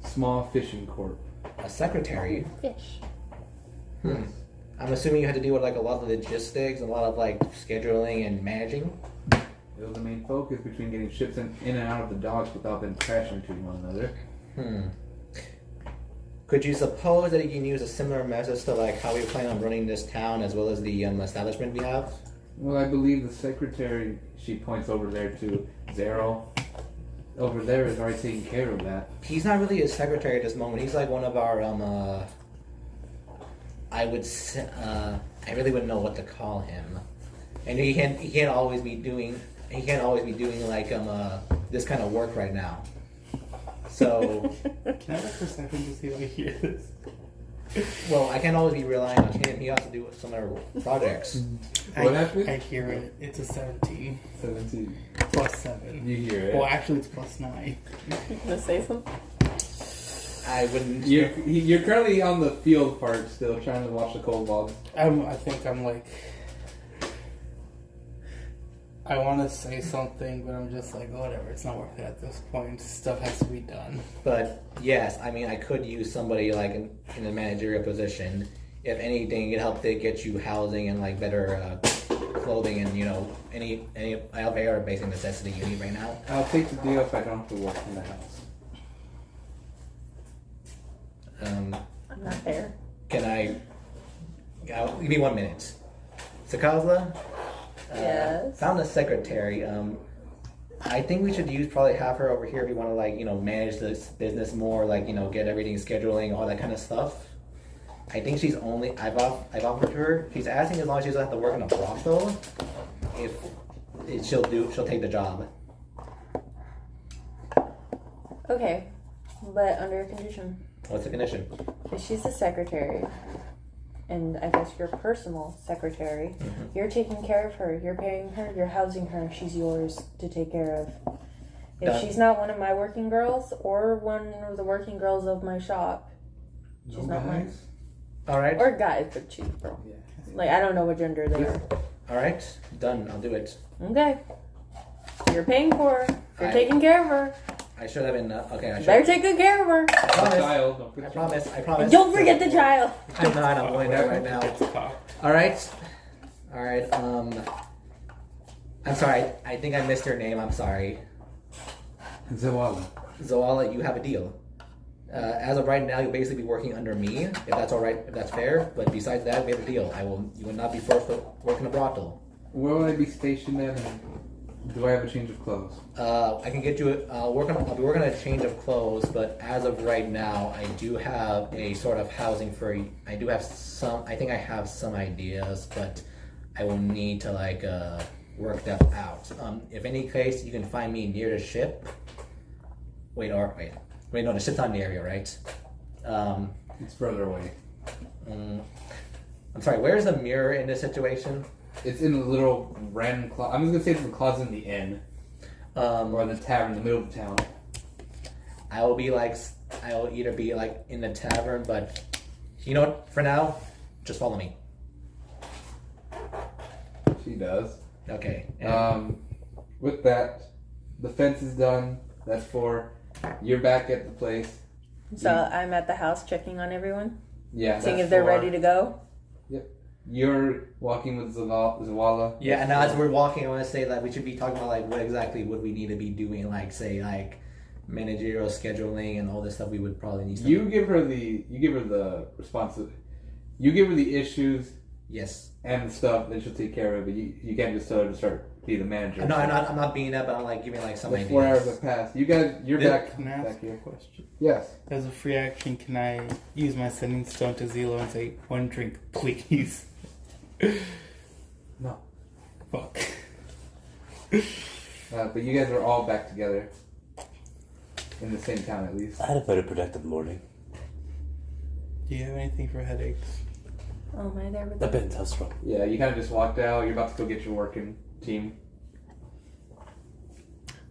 small fishing corp. A secretary? Fish. I'm assuming you had to deal with like a lot of logistics and a lot of like scheduling and managing. It was the main focus between getting ships in and out of the docks without them crashing into one another. Could you suppose that you can use a similar message to like how we plan on running this town as well as the establishment we have? Well, I believe the secretary, she points over there to Zero. Over there is already taking care of that. He's not really a secretary at this moment. He's like one of our I really wouldn't know what to call him. And he can't always be doing like this kind of work right now. So Can I have a perception to see if I hear this? well, I can't always be relying on him. He has to do some other projects. What happened? I hear it. It's a 17 17. plus 7. You hear it. Well, actually, it's plus 9. Gonna say something? I wouldn't. You're currently on the field part still, trying to watch the cold logs. I think I'm like, I want to say something, but I'm just like, whatever. It's not worth it at this point. Stuff has to be done. But yes, I mean, I could use somebody like in a managerial position. If anything, it could help to get you housing and like better clothing and any other basic necessity you need right now. I'll take the deal if I don't have to work in the house. I'm not there. Can I? Give me 1 minute. Sakazla? Yes. Found a secretary. I think we should have her over here if you want to manage this business more, get everything scheduling, all that kind of stuff. I think I've offered her. She's asking as long as she doesn't have to work in a brothel. She'll take the job. Okay, but under a condition. What's the condition? If she's the secretary, and I guess your personal secretary, you're taking care of her, you're paying her, you're housing her, she's yours to take care of. If Done. she's not one of my working girls or one of the working girls of my shop, she's not mine. All right. Or guys, but she's girl. Like, I don't know what gender they are. All right. Done. I'll do it. Okay. You're paying for her. You're taking care of her. I should have been. Okay. I should. Better take good care of her. I promise. Child, don't forget I promise. I promise. Don't forget the child. I'm not. I'm going there right now. All right. All right. I'm sorry. I think I missed your name. I'm sorry. Zawala. Zoala, you have a deal. As of right now, you'll basically be working under me, if that's all right, if that's fair. But besides that, we have a deal. You will not be forced to work in a brothel. Where will I be stationed at? And do I have a change of clothes? I can get you. I'll be working on a change of clothes, but as of right now, I do have a sort of housing for. I do have some. I think I have some ideas, but I will need to work that out. If any case, you can find me near the ship. Wait, no, the ship's not in the area, right? It's further away. I'm sorry, where's the mirror in this situation? It's in a little random closet. I'm just gonna say it's the closet in the inn, or in the tavern in the middle of the town. I will either be like in the tavern, but you know what? For now, just follow me. She does. Okay. With that, the fence is done. That's 4. You're back at the place. So I'm at the house checking on everyone, Yeah. seeing that's if they're 4. ready to go. Yep. You're walking with Zawala. Yeah, and now as we're walking, I want to say that we should be talking about like what exactly would we need to be doing, like say like managerial scheduling and all this stuff. We would probably need. You give her the responsibility. You give her the issues. Yes. And stuff that she'll take care of it. But you can't just tell her to start be the manager. I'm not being that, but I'm like giving like some ideas. 4 hours have passed. You guys, you're back. Can I ask back you a here. question? Yes. As a free action, can I use my sending stone to Zelo and say, 1 drink, please? No. Fuck. But you guys are all back together in the same town, at least. I had a very productive morning. Do you have anything for headaches? Oh, am I there with A them? bit, how strong? Yeah, you kind of just walked out. You're about to go get your working team.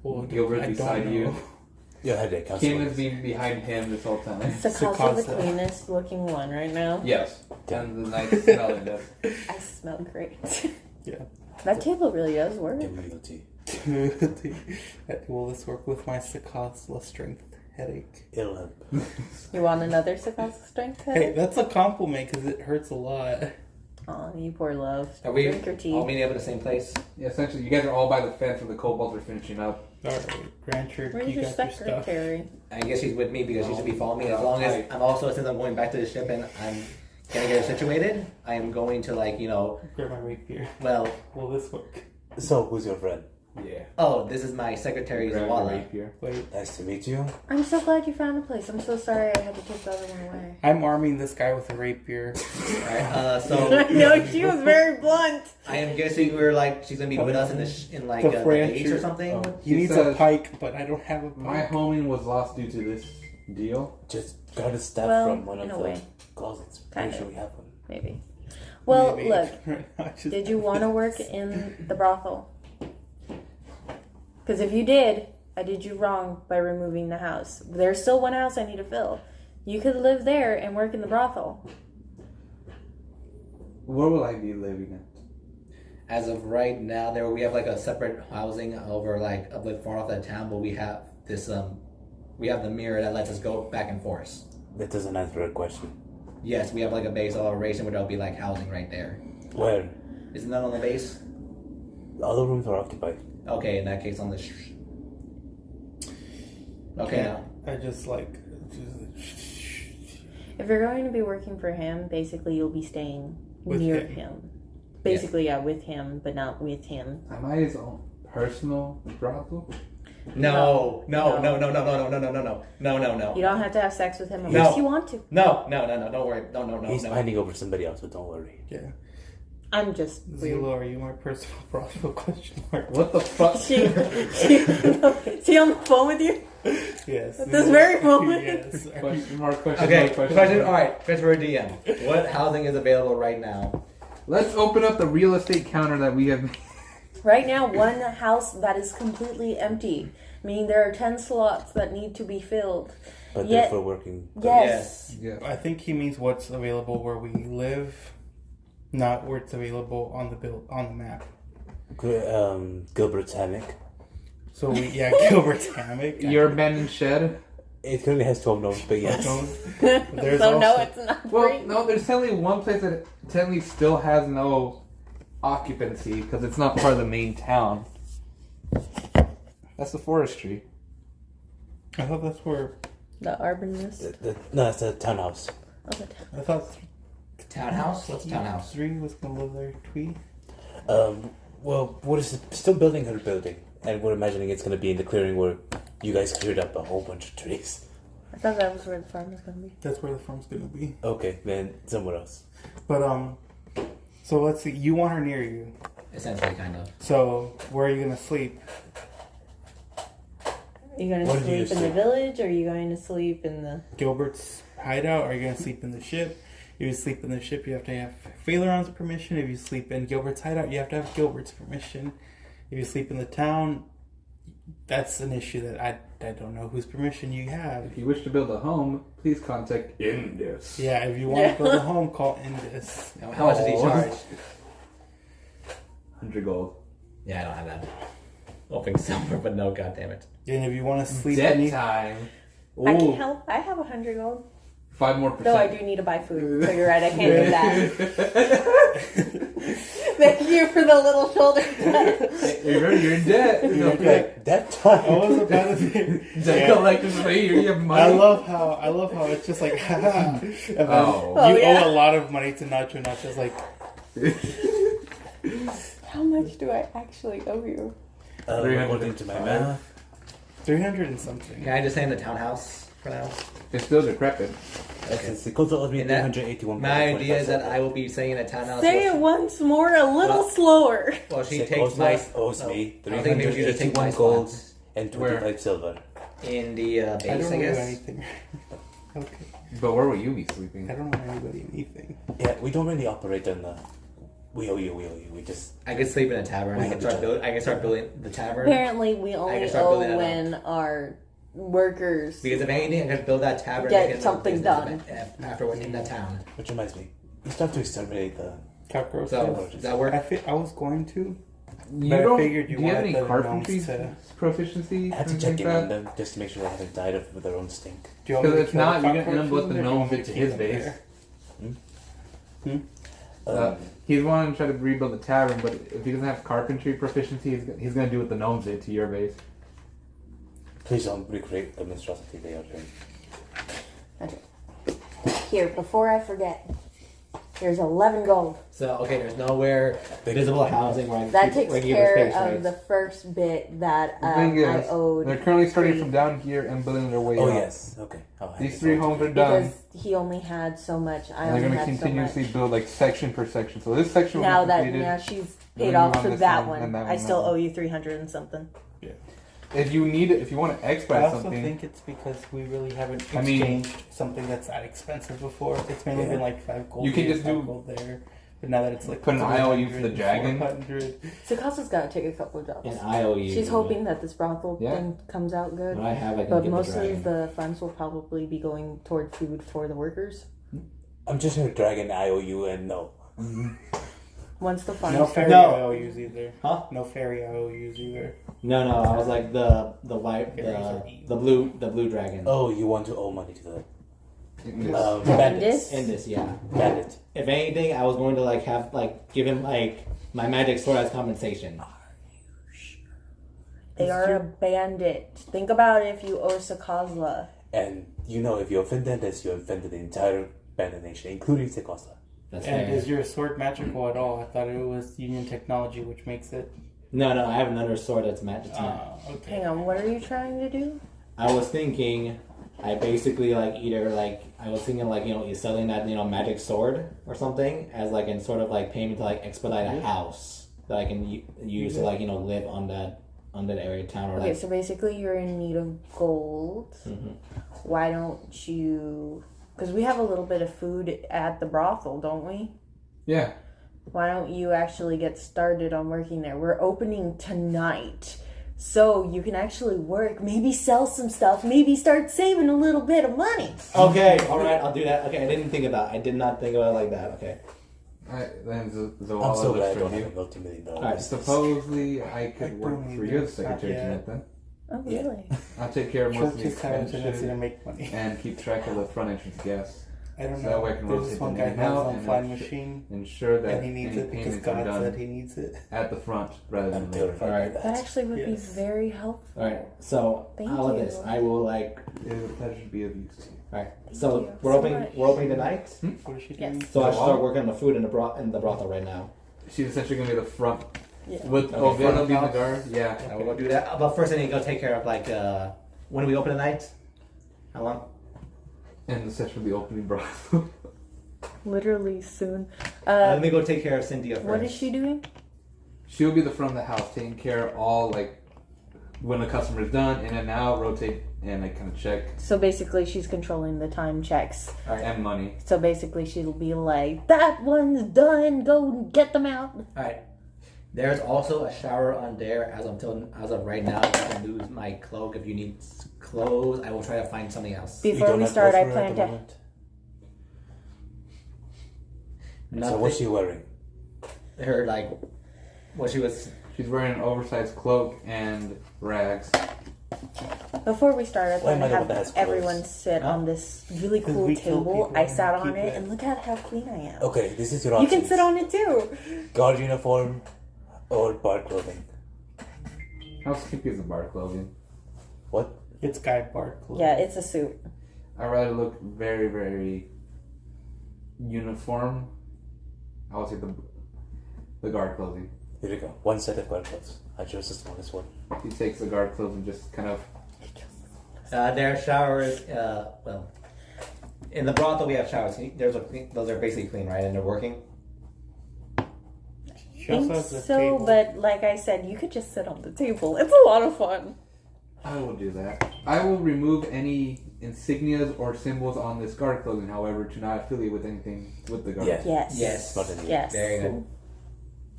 Well, Gilbert I don't beside know. you. Your headache, how Kim strong? has been behind him this whole time. Sakasa the Sakasa. cleanest looking one right now. Yes. And the nice smelling of. I smell great. Yeah. That table really does work. Give me the tea. Will this work with my Sakasa strength headache? It'll help. You want another Sakasa strength Hey, headache? that's a compliment because it hurts a lot. Oh, you poor love. Are we Drink your tea. all meeting up in the same place? Yeah, essentially, you guys are all by the fence where the kobolds are finishing up. Alright, Rancher, Where's you your got your stuff. secretary? I guess she's with me because she should be following me. As long as I'm also, since I'm going back to the ship and I'm gonna get her situated, I am going to like Grab my rapier. well, Will this work? So, who's your friend? Yeah. oh, this is my secretary Grab your Zawala. rapier. Wait, Nice to meet you. I'm so glad you found a place. I'm so sorry I had to take the other one away. I'm arming this guy with a rapier. Alright, so No, she was very blunt. I am guessing she's gonna be with us in in like The the French base or or- something. Oh. He needs a says, pike, but I don't have a My pike. homing was lost due to this deal. Just got a staff Well, from one of in a the way. closets. Kind Pretty sure of. we have one. Maybe. Well, Maybe. look. Right now, just- Did you want to work in the brothel? Because if you did, I did you wrong by removing the house. There's still one house I need to fill. You could live there and work in the brothel. Where will I be living at? As of right now, we have like a separate housing over like a bit far off the town, but we have this we have the mirror that lets us go back and forth. That doesn't answer a question. Yes, we have like a base of operation where there'll be like housing right there. Where? Isn't that on the base? All the rooms are occupied. Okay, in that case, on the. Okay, Yeah, now. I just like. If you're going to be working for him, basically you'll be staying With near him. him. Basically, yeah, with him, but not with him. Am I his own personal brothel? No. You don't have to have sex with him unless you want to. No. Don't worry. No. He's finding over somebody else, so don't worry. Yeah. I'm just weird. Zelo, are you my personal brothel? Question mark. What the fuck? She on the phone with you? Yes. At this very moment? Yes. Question mark, question Okay, mark, question question. mark. All right, Christopher DM. What housing is available right now? Let's open up the real estate counter that we have. Right now, one house that is completely empty, meaning there are 10 slots that need to be filled. But Yet- therefore working. Yes. Yeah. I think he means what's available where we live, not where it's available on the map. Gilbert's hammock. So Gilbert's hammock. Your abandoned shed. It currently has 12 gnomes, but yes. There's So no, also- it's not Well, free. no, there's technically one place that technically still has no occupancy because it's not part of the main town. That's the forestry. I thought that's where. The urbanist. No, it's a townhouse. Okay. I thought Townhouse? What's townhouse? 3 was gonna live there. Twee. Well, we're still building her building, and we're imagining it's going to be in the clearing where you guys cleared up a whole bunch of trees. I thought that was where the farm was going to be. That's where the farm's gonna be. Okay, then somewhere else. But so let's see. You want her near you. Essentially, kind of. So where are you gonna sleep? Are you going to Where do you sleep in the sleep? village or are you going to sleep in the... Gilbert's hideout? Are you gonna sleep in the ship? If you sleep in the ship, you have to have Phaleron's permission. If you sleep in Gilbert's hideout, you have to have Gilbert's permission. If you sleep in the town, That's an issue that I don't know whose permission you have. If you wish to build a home, please contact Indus. Yeah, if you want to build a home, call Indus. How much does he charge? 100 gold. Yeah, I don't have that. Hoping silver, but no, goddammit. And if you want to sleep Debt beneath, time. I can Ooh, help. I have 100 gold. 5 more Though I percent. do need to buy food. So you're right, I can't do that. Thank you for the little shoulder touch. You're in debt. Like, that I time. was about to say. Debt collector's rate. You have money. I love how it's just like, haha. And then Oh. you yeah. owe a lot of money to Nacho. Nacho's like, How much do I actually owe you? 300 According to my math, 300 and something. Can I just stay in the townhouse for now? It's still decrepit. since the culture owes me And that- 381. My idea is that I will be staying in a townhouse. Say it once more, a little slower. Well, she The takes my. culture owes me I think maybe you just take my 381 gold spots and 25 Where? silver. in the I base, don't I know guess. anything. Okay. But where will you be sleeping? I don't know anybody anything. Yeah, we don't really operate on the. We owe you. We just. I could sleep in a tavern. We I have can start each other. building. I can start building the tavern. Apparently, we only can start owe building that when our workers. Because if anything, I could build that tavern. Get and make it a something business done. event after working in that town. Which reminds me, you still have to exterminate the. Cockroaches. So does that work? I was going to. You But I don't. figured you do you have wanted any the carpentry gnomes to- proficiency? I have to or check anything in like on that? them just to make sure they haven't died of their own stink. Do you want me Because to if kill the not, you're gonna end up with cockroaches the or gnome do you bit to keep his them base. there? He's wanting to try to rebuild the tavern, but if he doesn't have carpentry proficiency, he's gonna do what the gnomes did to your base. Please don't recreate the monstrosity they are doing. Here, before I forget, here's 11 gold. So okay, there's nowhere visible housing where I That keep- takes where I give care her space, of right? the first bit that The thing I is, owed. they're currently starting three- from down here and building their way Oh up. yes, okay. These 3 homes are done. Because he only had so much. I And they're only gonna had so much. continuously build like section per section. So this section will Now be that completed. now she's Then paid you off run for this that one, one, and that I one, still that one. owe you 300 and something. If you need it, if you want to I expedite also something, think it's because we really haven't I mean- exchanged something that's that expensive before. It's mainly Yeah. been like 5 gold. You can here, just 5 do- gold there. But now that it's like Put an IOU for the 300, dragon. 400. Sakasa's got to take a couple of jobs. And IOU. She's hoping that this brothel Yeah. thing comes out good. What I have, I can But give most the dragon. of the funds will probably be going toward food for the workers. I'm just gonna drag an IOU and no. Once the funds No start. fairy No. IOUs either. Huh? No fairy IOUs either. No, I was like the white, Fairies are evil. the blue dragon. Oh, you want to owe money to the Bandits? bandits? In this, yeah. Bandit. If anything, I was going to like have like give him like my magic sword as compensation. They are a bandit. Think about if you owe Sakazla. And you know, if you offend bandits, you offended the entire bandit nation, including Sekosa. That's And fair. is your sword magical at all? I thought it was Union technology, which makes it. No, I have another sword that's magic. Okay. Hang on, what are you trying to do? I was thinking, I basically like either like I was thinking like you're selling that magic sword or something as like in sort of like payment to like expedite a house that I can use to like live on that area of town or Okay, like. so basically you're in need of gold. Mhm. Why don't you... Because we have a little bit of food at the brothel, don't we? yeah. Why don't you actually get started on working there? We're opening tonight. So you can actually work, maybe sell some stuff, maybe start saving a little bit of money. Okay, all right, I'll do that. Okay, I did not think about it like that. Okay. Then I'm Zoala so glad I looks don't for have a you. multi-million-dollar Alright. business. Supposedly, I could work don't for need you this, as secretary not yet. tonight then. Oh, really? I'll take care of most Short of the just have a tendency to expenses make money. and keep track of the front entrance guests. I don't So that know. way I can There's rotate this one them guy in who and has out on and flying ensure- machine, Ensure that and he needs any it because payments are God done said he needs it. at the front rather than I'm later. terrified Alright. of That that. actually would be Yes. very helpful. All right. So Thank how about you. this? I will like. It was a pleasure to be of use to you. All right. So you we're so opening. much. We're opening tonight. What is she Yes. doing? So I should So start I'll- working on the food in the brothel right now. She's essentially going to be the front. Yeah. With Okay, Ovila front being the house. guard. Yeah. I will go do that. But first, I need to go take care of like when do we open tonight? How long? And the session will be opening brothel. Literally soon. Let me go take care of Cynthia first. What is she doing? She'll be the front of the house, taking care of all, like, when the customer's done, in and out, rotate, and, like, kind of check, So basically she's controlling the time checks. and money. So basically she'll be like, that one's done, go get them out. All right. There's also a shower on there as of right now. I can lose my cloak. If you need clothes, I will try to find something else. You Before don't we have start, I clothes for her at plan the to. moment? So Nothing. what's she wearing? Her like what she was. She's wearing an oversized cloak and rags. Before we start, I Why plan am I to the one that have has clothes? everyone sit on this really 'Cause cool we kill table. people I sat and on keep it, it. and look at how clean I am. Okay, this is your You options. can sit on it too. Guard uniform or bar clothing. How skimpy is the bar clothing? What? It's guy bar clothes. Yeah, it's a suit. I'd rather look very, very uniform. I would say the guard clothing. Here we go. One set of guard clothes. I chose the smallest one. He takes the guard clothes and just kind of. Their showers. Well, in the brothel we have showers. Those are basically clean, right? And they're working. She also Think has the so, table. but like I said, you could just sit on the table. It's a lot of fun. I will do that. I will remove any insignias or symbols on this guard clothing, however, to not affiliate with anything with the guard. Yeah. Yes. Yes. Not in the Yes. Very good.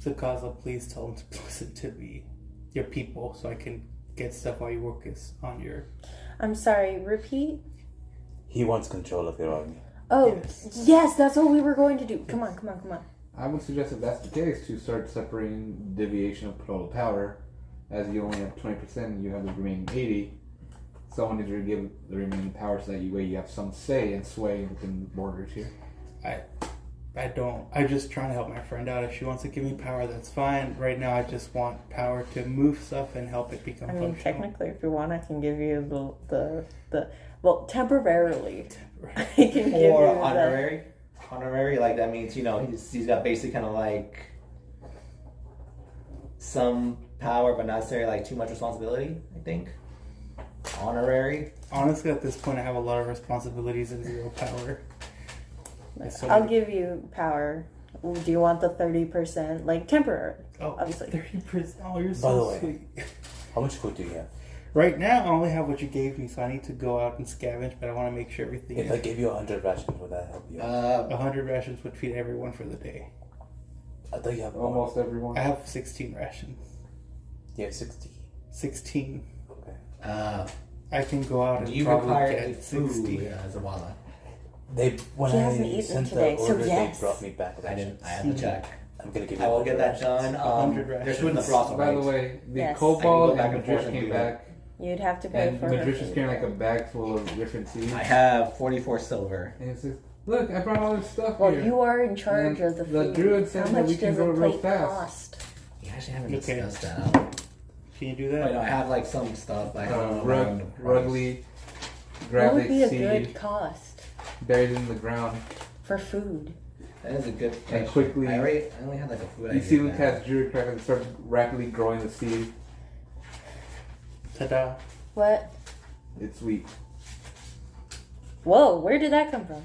Sakaza, please tell them to listen to me, your people, so I can get stuff while you work on your. I'm sorry, repeat? He wants control of your army. Oh, Yes. yes, that's what we were going to do. Come on, come on, come on. I would suggest if that's the case to start separating deviation of total power, as you only have 20%, you have the remaining 80. Someone needs to give the remaining power so that you have some say and sway within the borders here. I don't. I'm just trying to help my friend out. If she wants to give me power, that's fine. Right now, I just want power to move stuff and help it become I mean, functional. technically, if you want, I can give you the well, temporarily. I can give you Or the honorary. Honorary, like that means he's got basically kind of like some power, but not necessarily like too much responsibility. I think. Honorary. Honestly, at this point, I have a lot of responsibilities and zero power. I'll give you power. Do you want the 30%? Like temporary. Oh, obviously. 30%. Oh, you're By so the way. sweet. How much food do you have? Right now, I only have what you gave me, so I need to go out and scavenge. But I want to make sure everything. If I gave you 100 rations, would that help you? 100 rations would feed everyone for the day. I thought you have more. Almost everyone. I have 16 rations. You have 60. 16. Okay. I can go out and You probably require get 60. food as a walla. When He I hasn't eaten sent today, the so order, yes. they brought me back I rations. didn't. I have to check. I'm gonna give you I will 100 get that rations. done. 100 There's food in the rations. brothel, By right? the way, the Yes. I can kobold go back and and forth Madrish and came do that. back, You'd have to pay and for her Madrish is food. carrying like a bag full of different seeds. I have 44 silver. And it says, "Look, I brought all this stuff Well, here." you are in charge And of the the food. druid said How that much we can does go a real plate fast. cost? You actually haven't Okay. discussed that. Can you do that? Wait, no, I have like some stuff. I don't know. Rugly, What grab would be the a seed, good cost buried in the ground, for food? That is a good. and quickly I only had like a food. you see idea the now. cast druid craft and starts rapidly growing the seed. Ta-da. What? It's sweet. Whoa, where did that come from?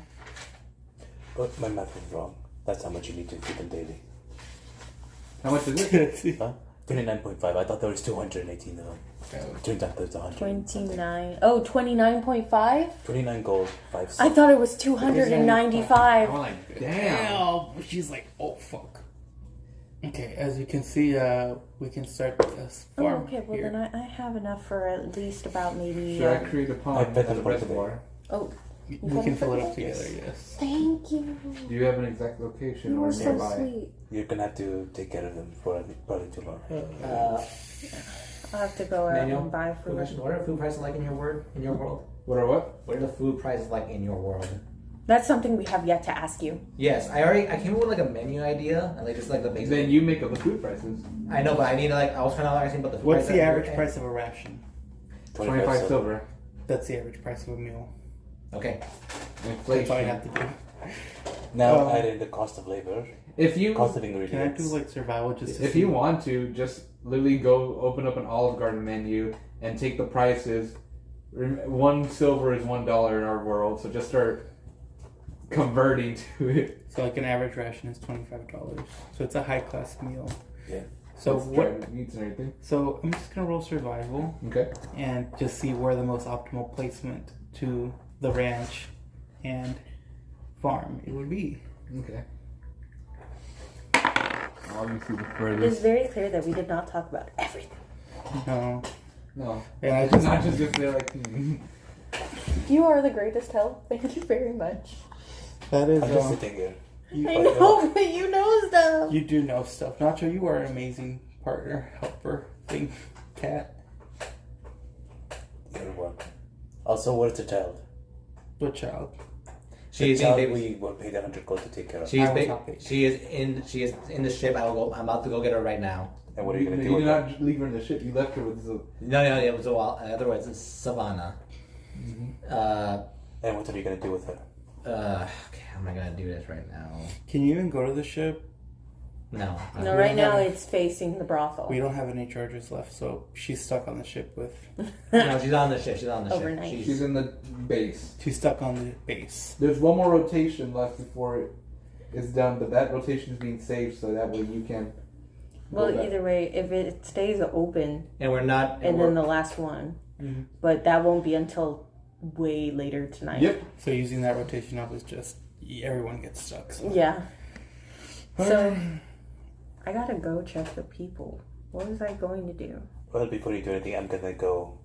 But my math was wrong. That's how much you need to feed them daily. How much is it? Huh? 29.5. I thought there was 218 of them. Turns out there's 100. 29. Oh, 29.5? 29 gold, 5 I silver. thought it was 295. I'm like, damn. Damn. She's like, oh, fuck. Okay, as you can see, we can start this Oh, farm okay. Well, here. then I have enough for at least about maybe. Should I create a I pond bet as a them both reservoir? Oh, We got can it fill it for up this? together, yes. thank you. Do you have an exact location You or are so nearby? sweet. You're gonna have to take care of them for probably too long. I'll have to go out Manuel, and buy Food food. question. What are food prices like in your world? What or what? What are the food prices like in your world? That's something we have yet to ask you. Yes, I came up with like a menu idea and like just like the basic. Then you make up the food prices. I know, but I need to like I was trying to understand about the food What's price the that average you're- price of a ration? 25 silver. That's the average price of a meal. Okay. That's all you have Inflation. to do. Now Um, add in the cost of labor, If you cost of Can I do ingredients. like survival just to if see? you want to, just literally go open up an Olive Garden menu and take the prices. 1 silver is $1 in our world, so just start converting to it. So like an average ration is $25. So it's a high class meal. Yeah. So It's what? dried meats and everything. So I'm just gonna roll survival Okay. and just see where the most optimal placement to the ranch and farm it would be. Okay. obviously the It is furthest. very clear that we did not talk about everything. No. No. And I It's just not just if they're like, You are the greatest help. Thank you very much. that is I'm just sitting here. I know, but you know stuff. you do know stuff. Nacho, you are an amazing partner, helper, thing, cat. You're welcome. Also, where's the child? What child? She's the child in. we were paid 100 gold to take care of. She's I was ba- not paid. she is in the ship. I'm about to go get her right now. And what are you going to do you with did her? not leave her in the ship. You left her with the. No, it was a while. Otherwise, it's Savannah. And what are you going to do with her? Okay, how am I gonna do this right now? Can you even go to the ship? No. No, right now it's facing the brothel. We don't have any charges left, so she's stuck on the ship with. No, she's on the ship. She's on the Overnight. ship. She's in the base. She's stuck on the base. There's one more rotation left before it is done, but that rotation is being saved so that way you can. Well, go back. either way, if it stays open, And we're not. and we're, then the last one, Mhm. but that won't be until way later tonight. Yep. So using that rotation up is just everyone gets stuck. So. Yeah. So I gotta go check the people. What was I going to do? Well, before you do anything, I'm going to go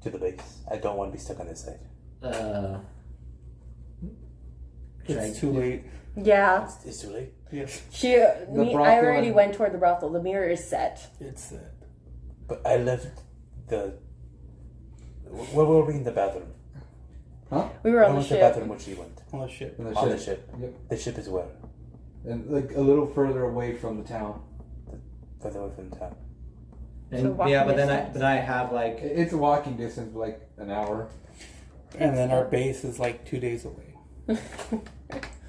to the base. I don't want to be stuck on this side. It's too late. Yeah, It's too late. Yes, I brothel already and- went toward the brothel. The mirror is set. it's it. But I left the... Where were we in the bathroom? We were Where on the was the ship. bathroom when she went? On the ship. In the On ship. the ship. Yep. The ship is where? And like a little further away from the town. Further away from town. and, So walking but distance. then I have like. It's a walking distance, like an hour. And then our base is like 2 days away.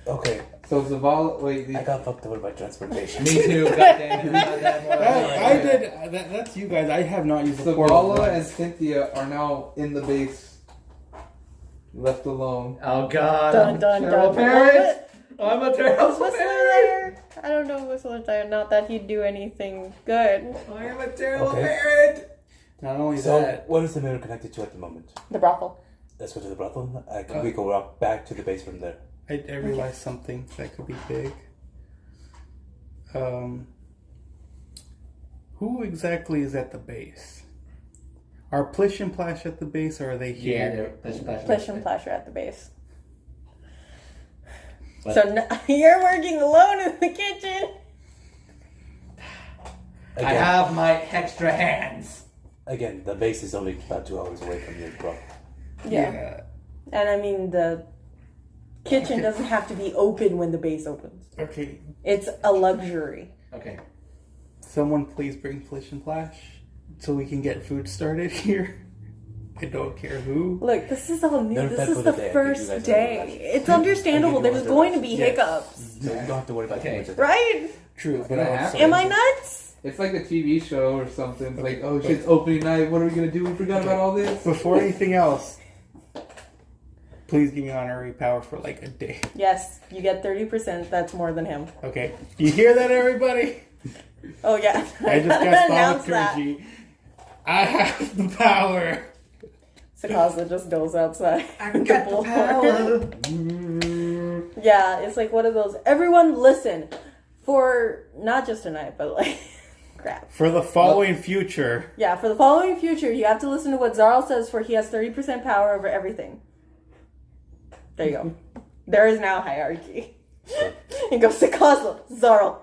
Okay, So Zavala, wait, I got fucked over by transportation. Me too. Goddamn it. I did. That's you guys. I have not used the portal. Zavala and once. Cynthia are now in the base, left alone. Oh God. Dun, I'm dun, a terrible dun. parent. I'm a Was terrible Whistler parent. there? I don't know if Whistler's there. Not that he'd do anything good. I am a terrible Okay. parent. Not only So, that, what is the mirror connected to at the moment? The brothel. Let's go to the brothel. Can we go walk back to the base from there? I realized something that could be big. Who exactly is at the base? Are Plish and Plash at the base, or are they Yeah, here? Plish and Plash are at the base. What? So you're working alone in the kitchen. I Again, have my extra hands. again, the base is only about 2 hours away from your brothel. Yeah. And I mean, the kitchen doesn't have to be open when the base opens. Okay. It's a luxury. Okay. Someone please bring Plish and Plash so we can get food started here. I don't care who. Look, this is all new. They're This fed is for the the day. I first think you guys day. are relaxed. It's understandable. I think you There's guys are going to be relaxed. hiccups. So you don't have to worry about Okay. too much. Right? True, but Gonna also, happen. Am I nuts? It's like a TV show or something. It's like, oh shit, it's opening night. What are we gonna do? We forgot about all this. before anything else, please give me honorary power for like a day. Yes, you get 30%. That's more than him. Okay. You hear that, everybody? Oh, yeah. I just gotta got announce that. thaumaturgy. I have the power. Sakasa just goes outside. I got the power. Yeah, it's like one of those. Everyone listen for not just tonight, but like, crap. For the following future. Yeah, for the following future, you have to listen to what Zarl says. For he has 30% power over everything. There you go. There is now hierarchy. It goes to Kozlo, Zarl,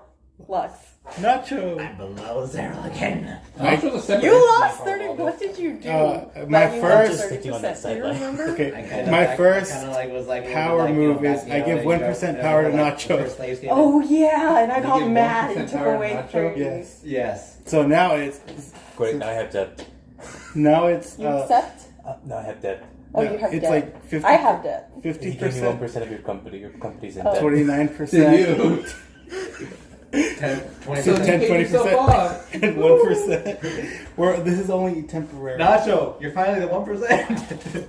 Lux. Nacho. Below zero again. You lost 30. What did you do? My That you first- lost Just sticking on that 30%. Do you sideline. remember? Okay. My first was like power move is I give 1% power to Nacho. Oh yeah, and I You got give mad 1% and took power to away Nacho? 30. Yes. Yes. So now it's Great, now I have debt. You accept? Now I have debt. Oh, you have it's debt. like 50. I have debt. He gave me 50%, 1% of your company. Your company's in Oh. debt. 29%, 10, 20. So 10, you paid yourself 20%. off. and 1%. This is only temporary. Nacho, you're finally the 1%.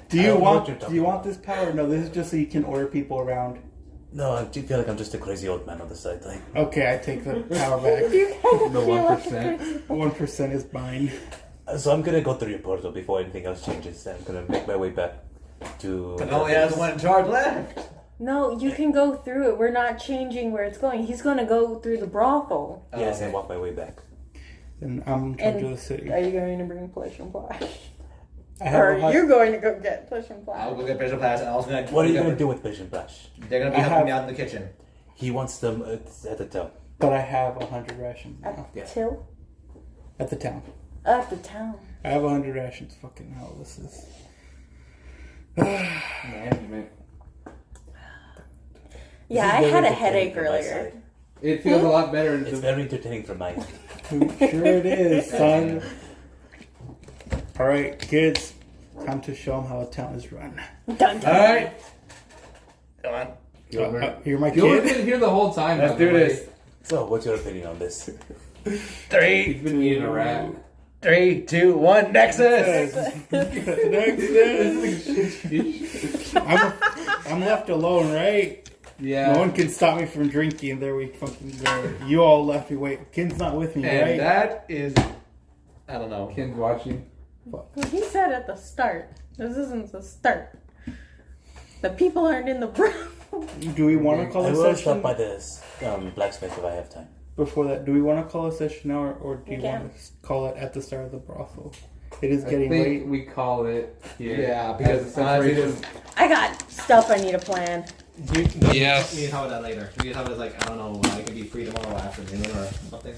Do you I don't know what you're want talking this power? No, this is just so you can order people around. No, I do feel like I'm just a crazy old man on the sideline. Okay, I take the power back. You kind of The feel like 1%. 1% is mine. So I'm gonna go through your portal before anything else changes. I'm gonna make my way back to. But only has one charge left. No, you can go through it. We're not changing where it's going. He's gonna go through the brothel. Yes, and walk my way back. And I'm in charge of the city. Are you going to bring Plush and Flash? I have Or a are you going to go get Plush and Flash? I'll go get Bishop Class and I was gonna. What are you going to do with Vision Flash? They're gonna be helping me out in the kitchen. He wants them at the toe. But I have 100 rations At now. the till? At the town. At the town. I have 100 rations. Fucking hell, this is. Management. Yeah, This is I very had a entertaining headache from my earlier. side. It feels a lot better. It's very entertaining from mine. Sure it is, son. Alright, kids. Time to show them how a town is run. Dun, dun. Alright. Come on. You're my Gilbert's kid? been here the whole time. Let's by the do way. this. So, what's your opinion on this? He's 3, been eating a rat. 3, 2, 1. Nexus. I'm left alone, right? Yeah. No one can stop me from drinking. There we fucking go. You all left me. Wait, Ken's not with me, And right? that is, I don't know. Ken's watching. He said at the start. This isn't the start. The people aren't in the brothel. Do we want to call I a will session stop by this blacksmith if I have time. before that? Do we want to call a session now, or do you We want to call it at the start of the brothel? It is I getting think late. we call it here. Yeah, because As a honestly, separation. I got stuff I need to plan. Yes. We can talk about that later. We can talk about it like, I don't know, it could be free tomorrow afternoon or something.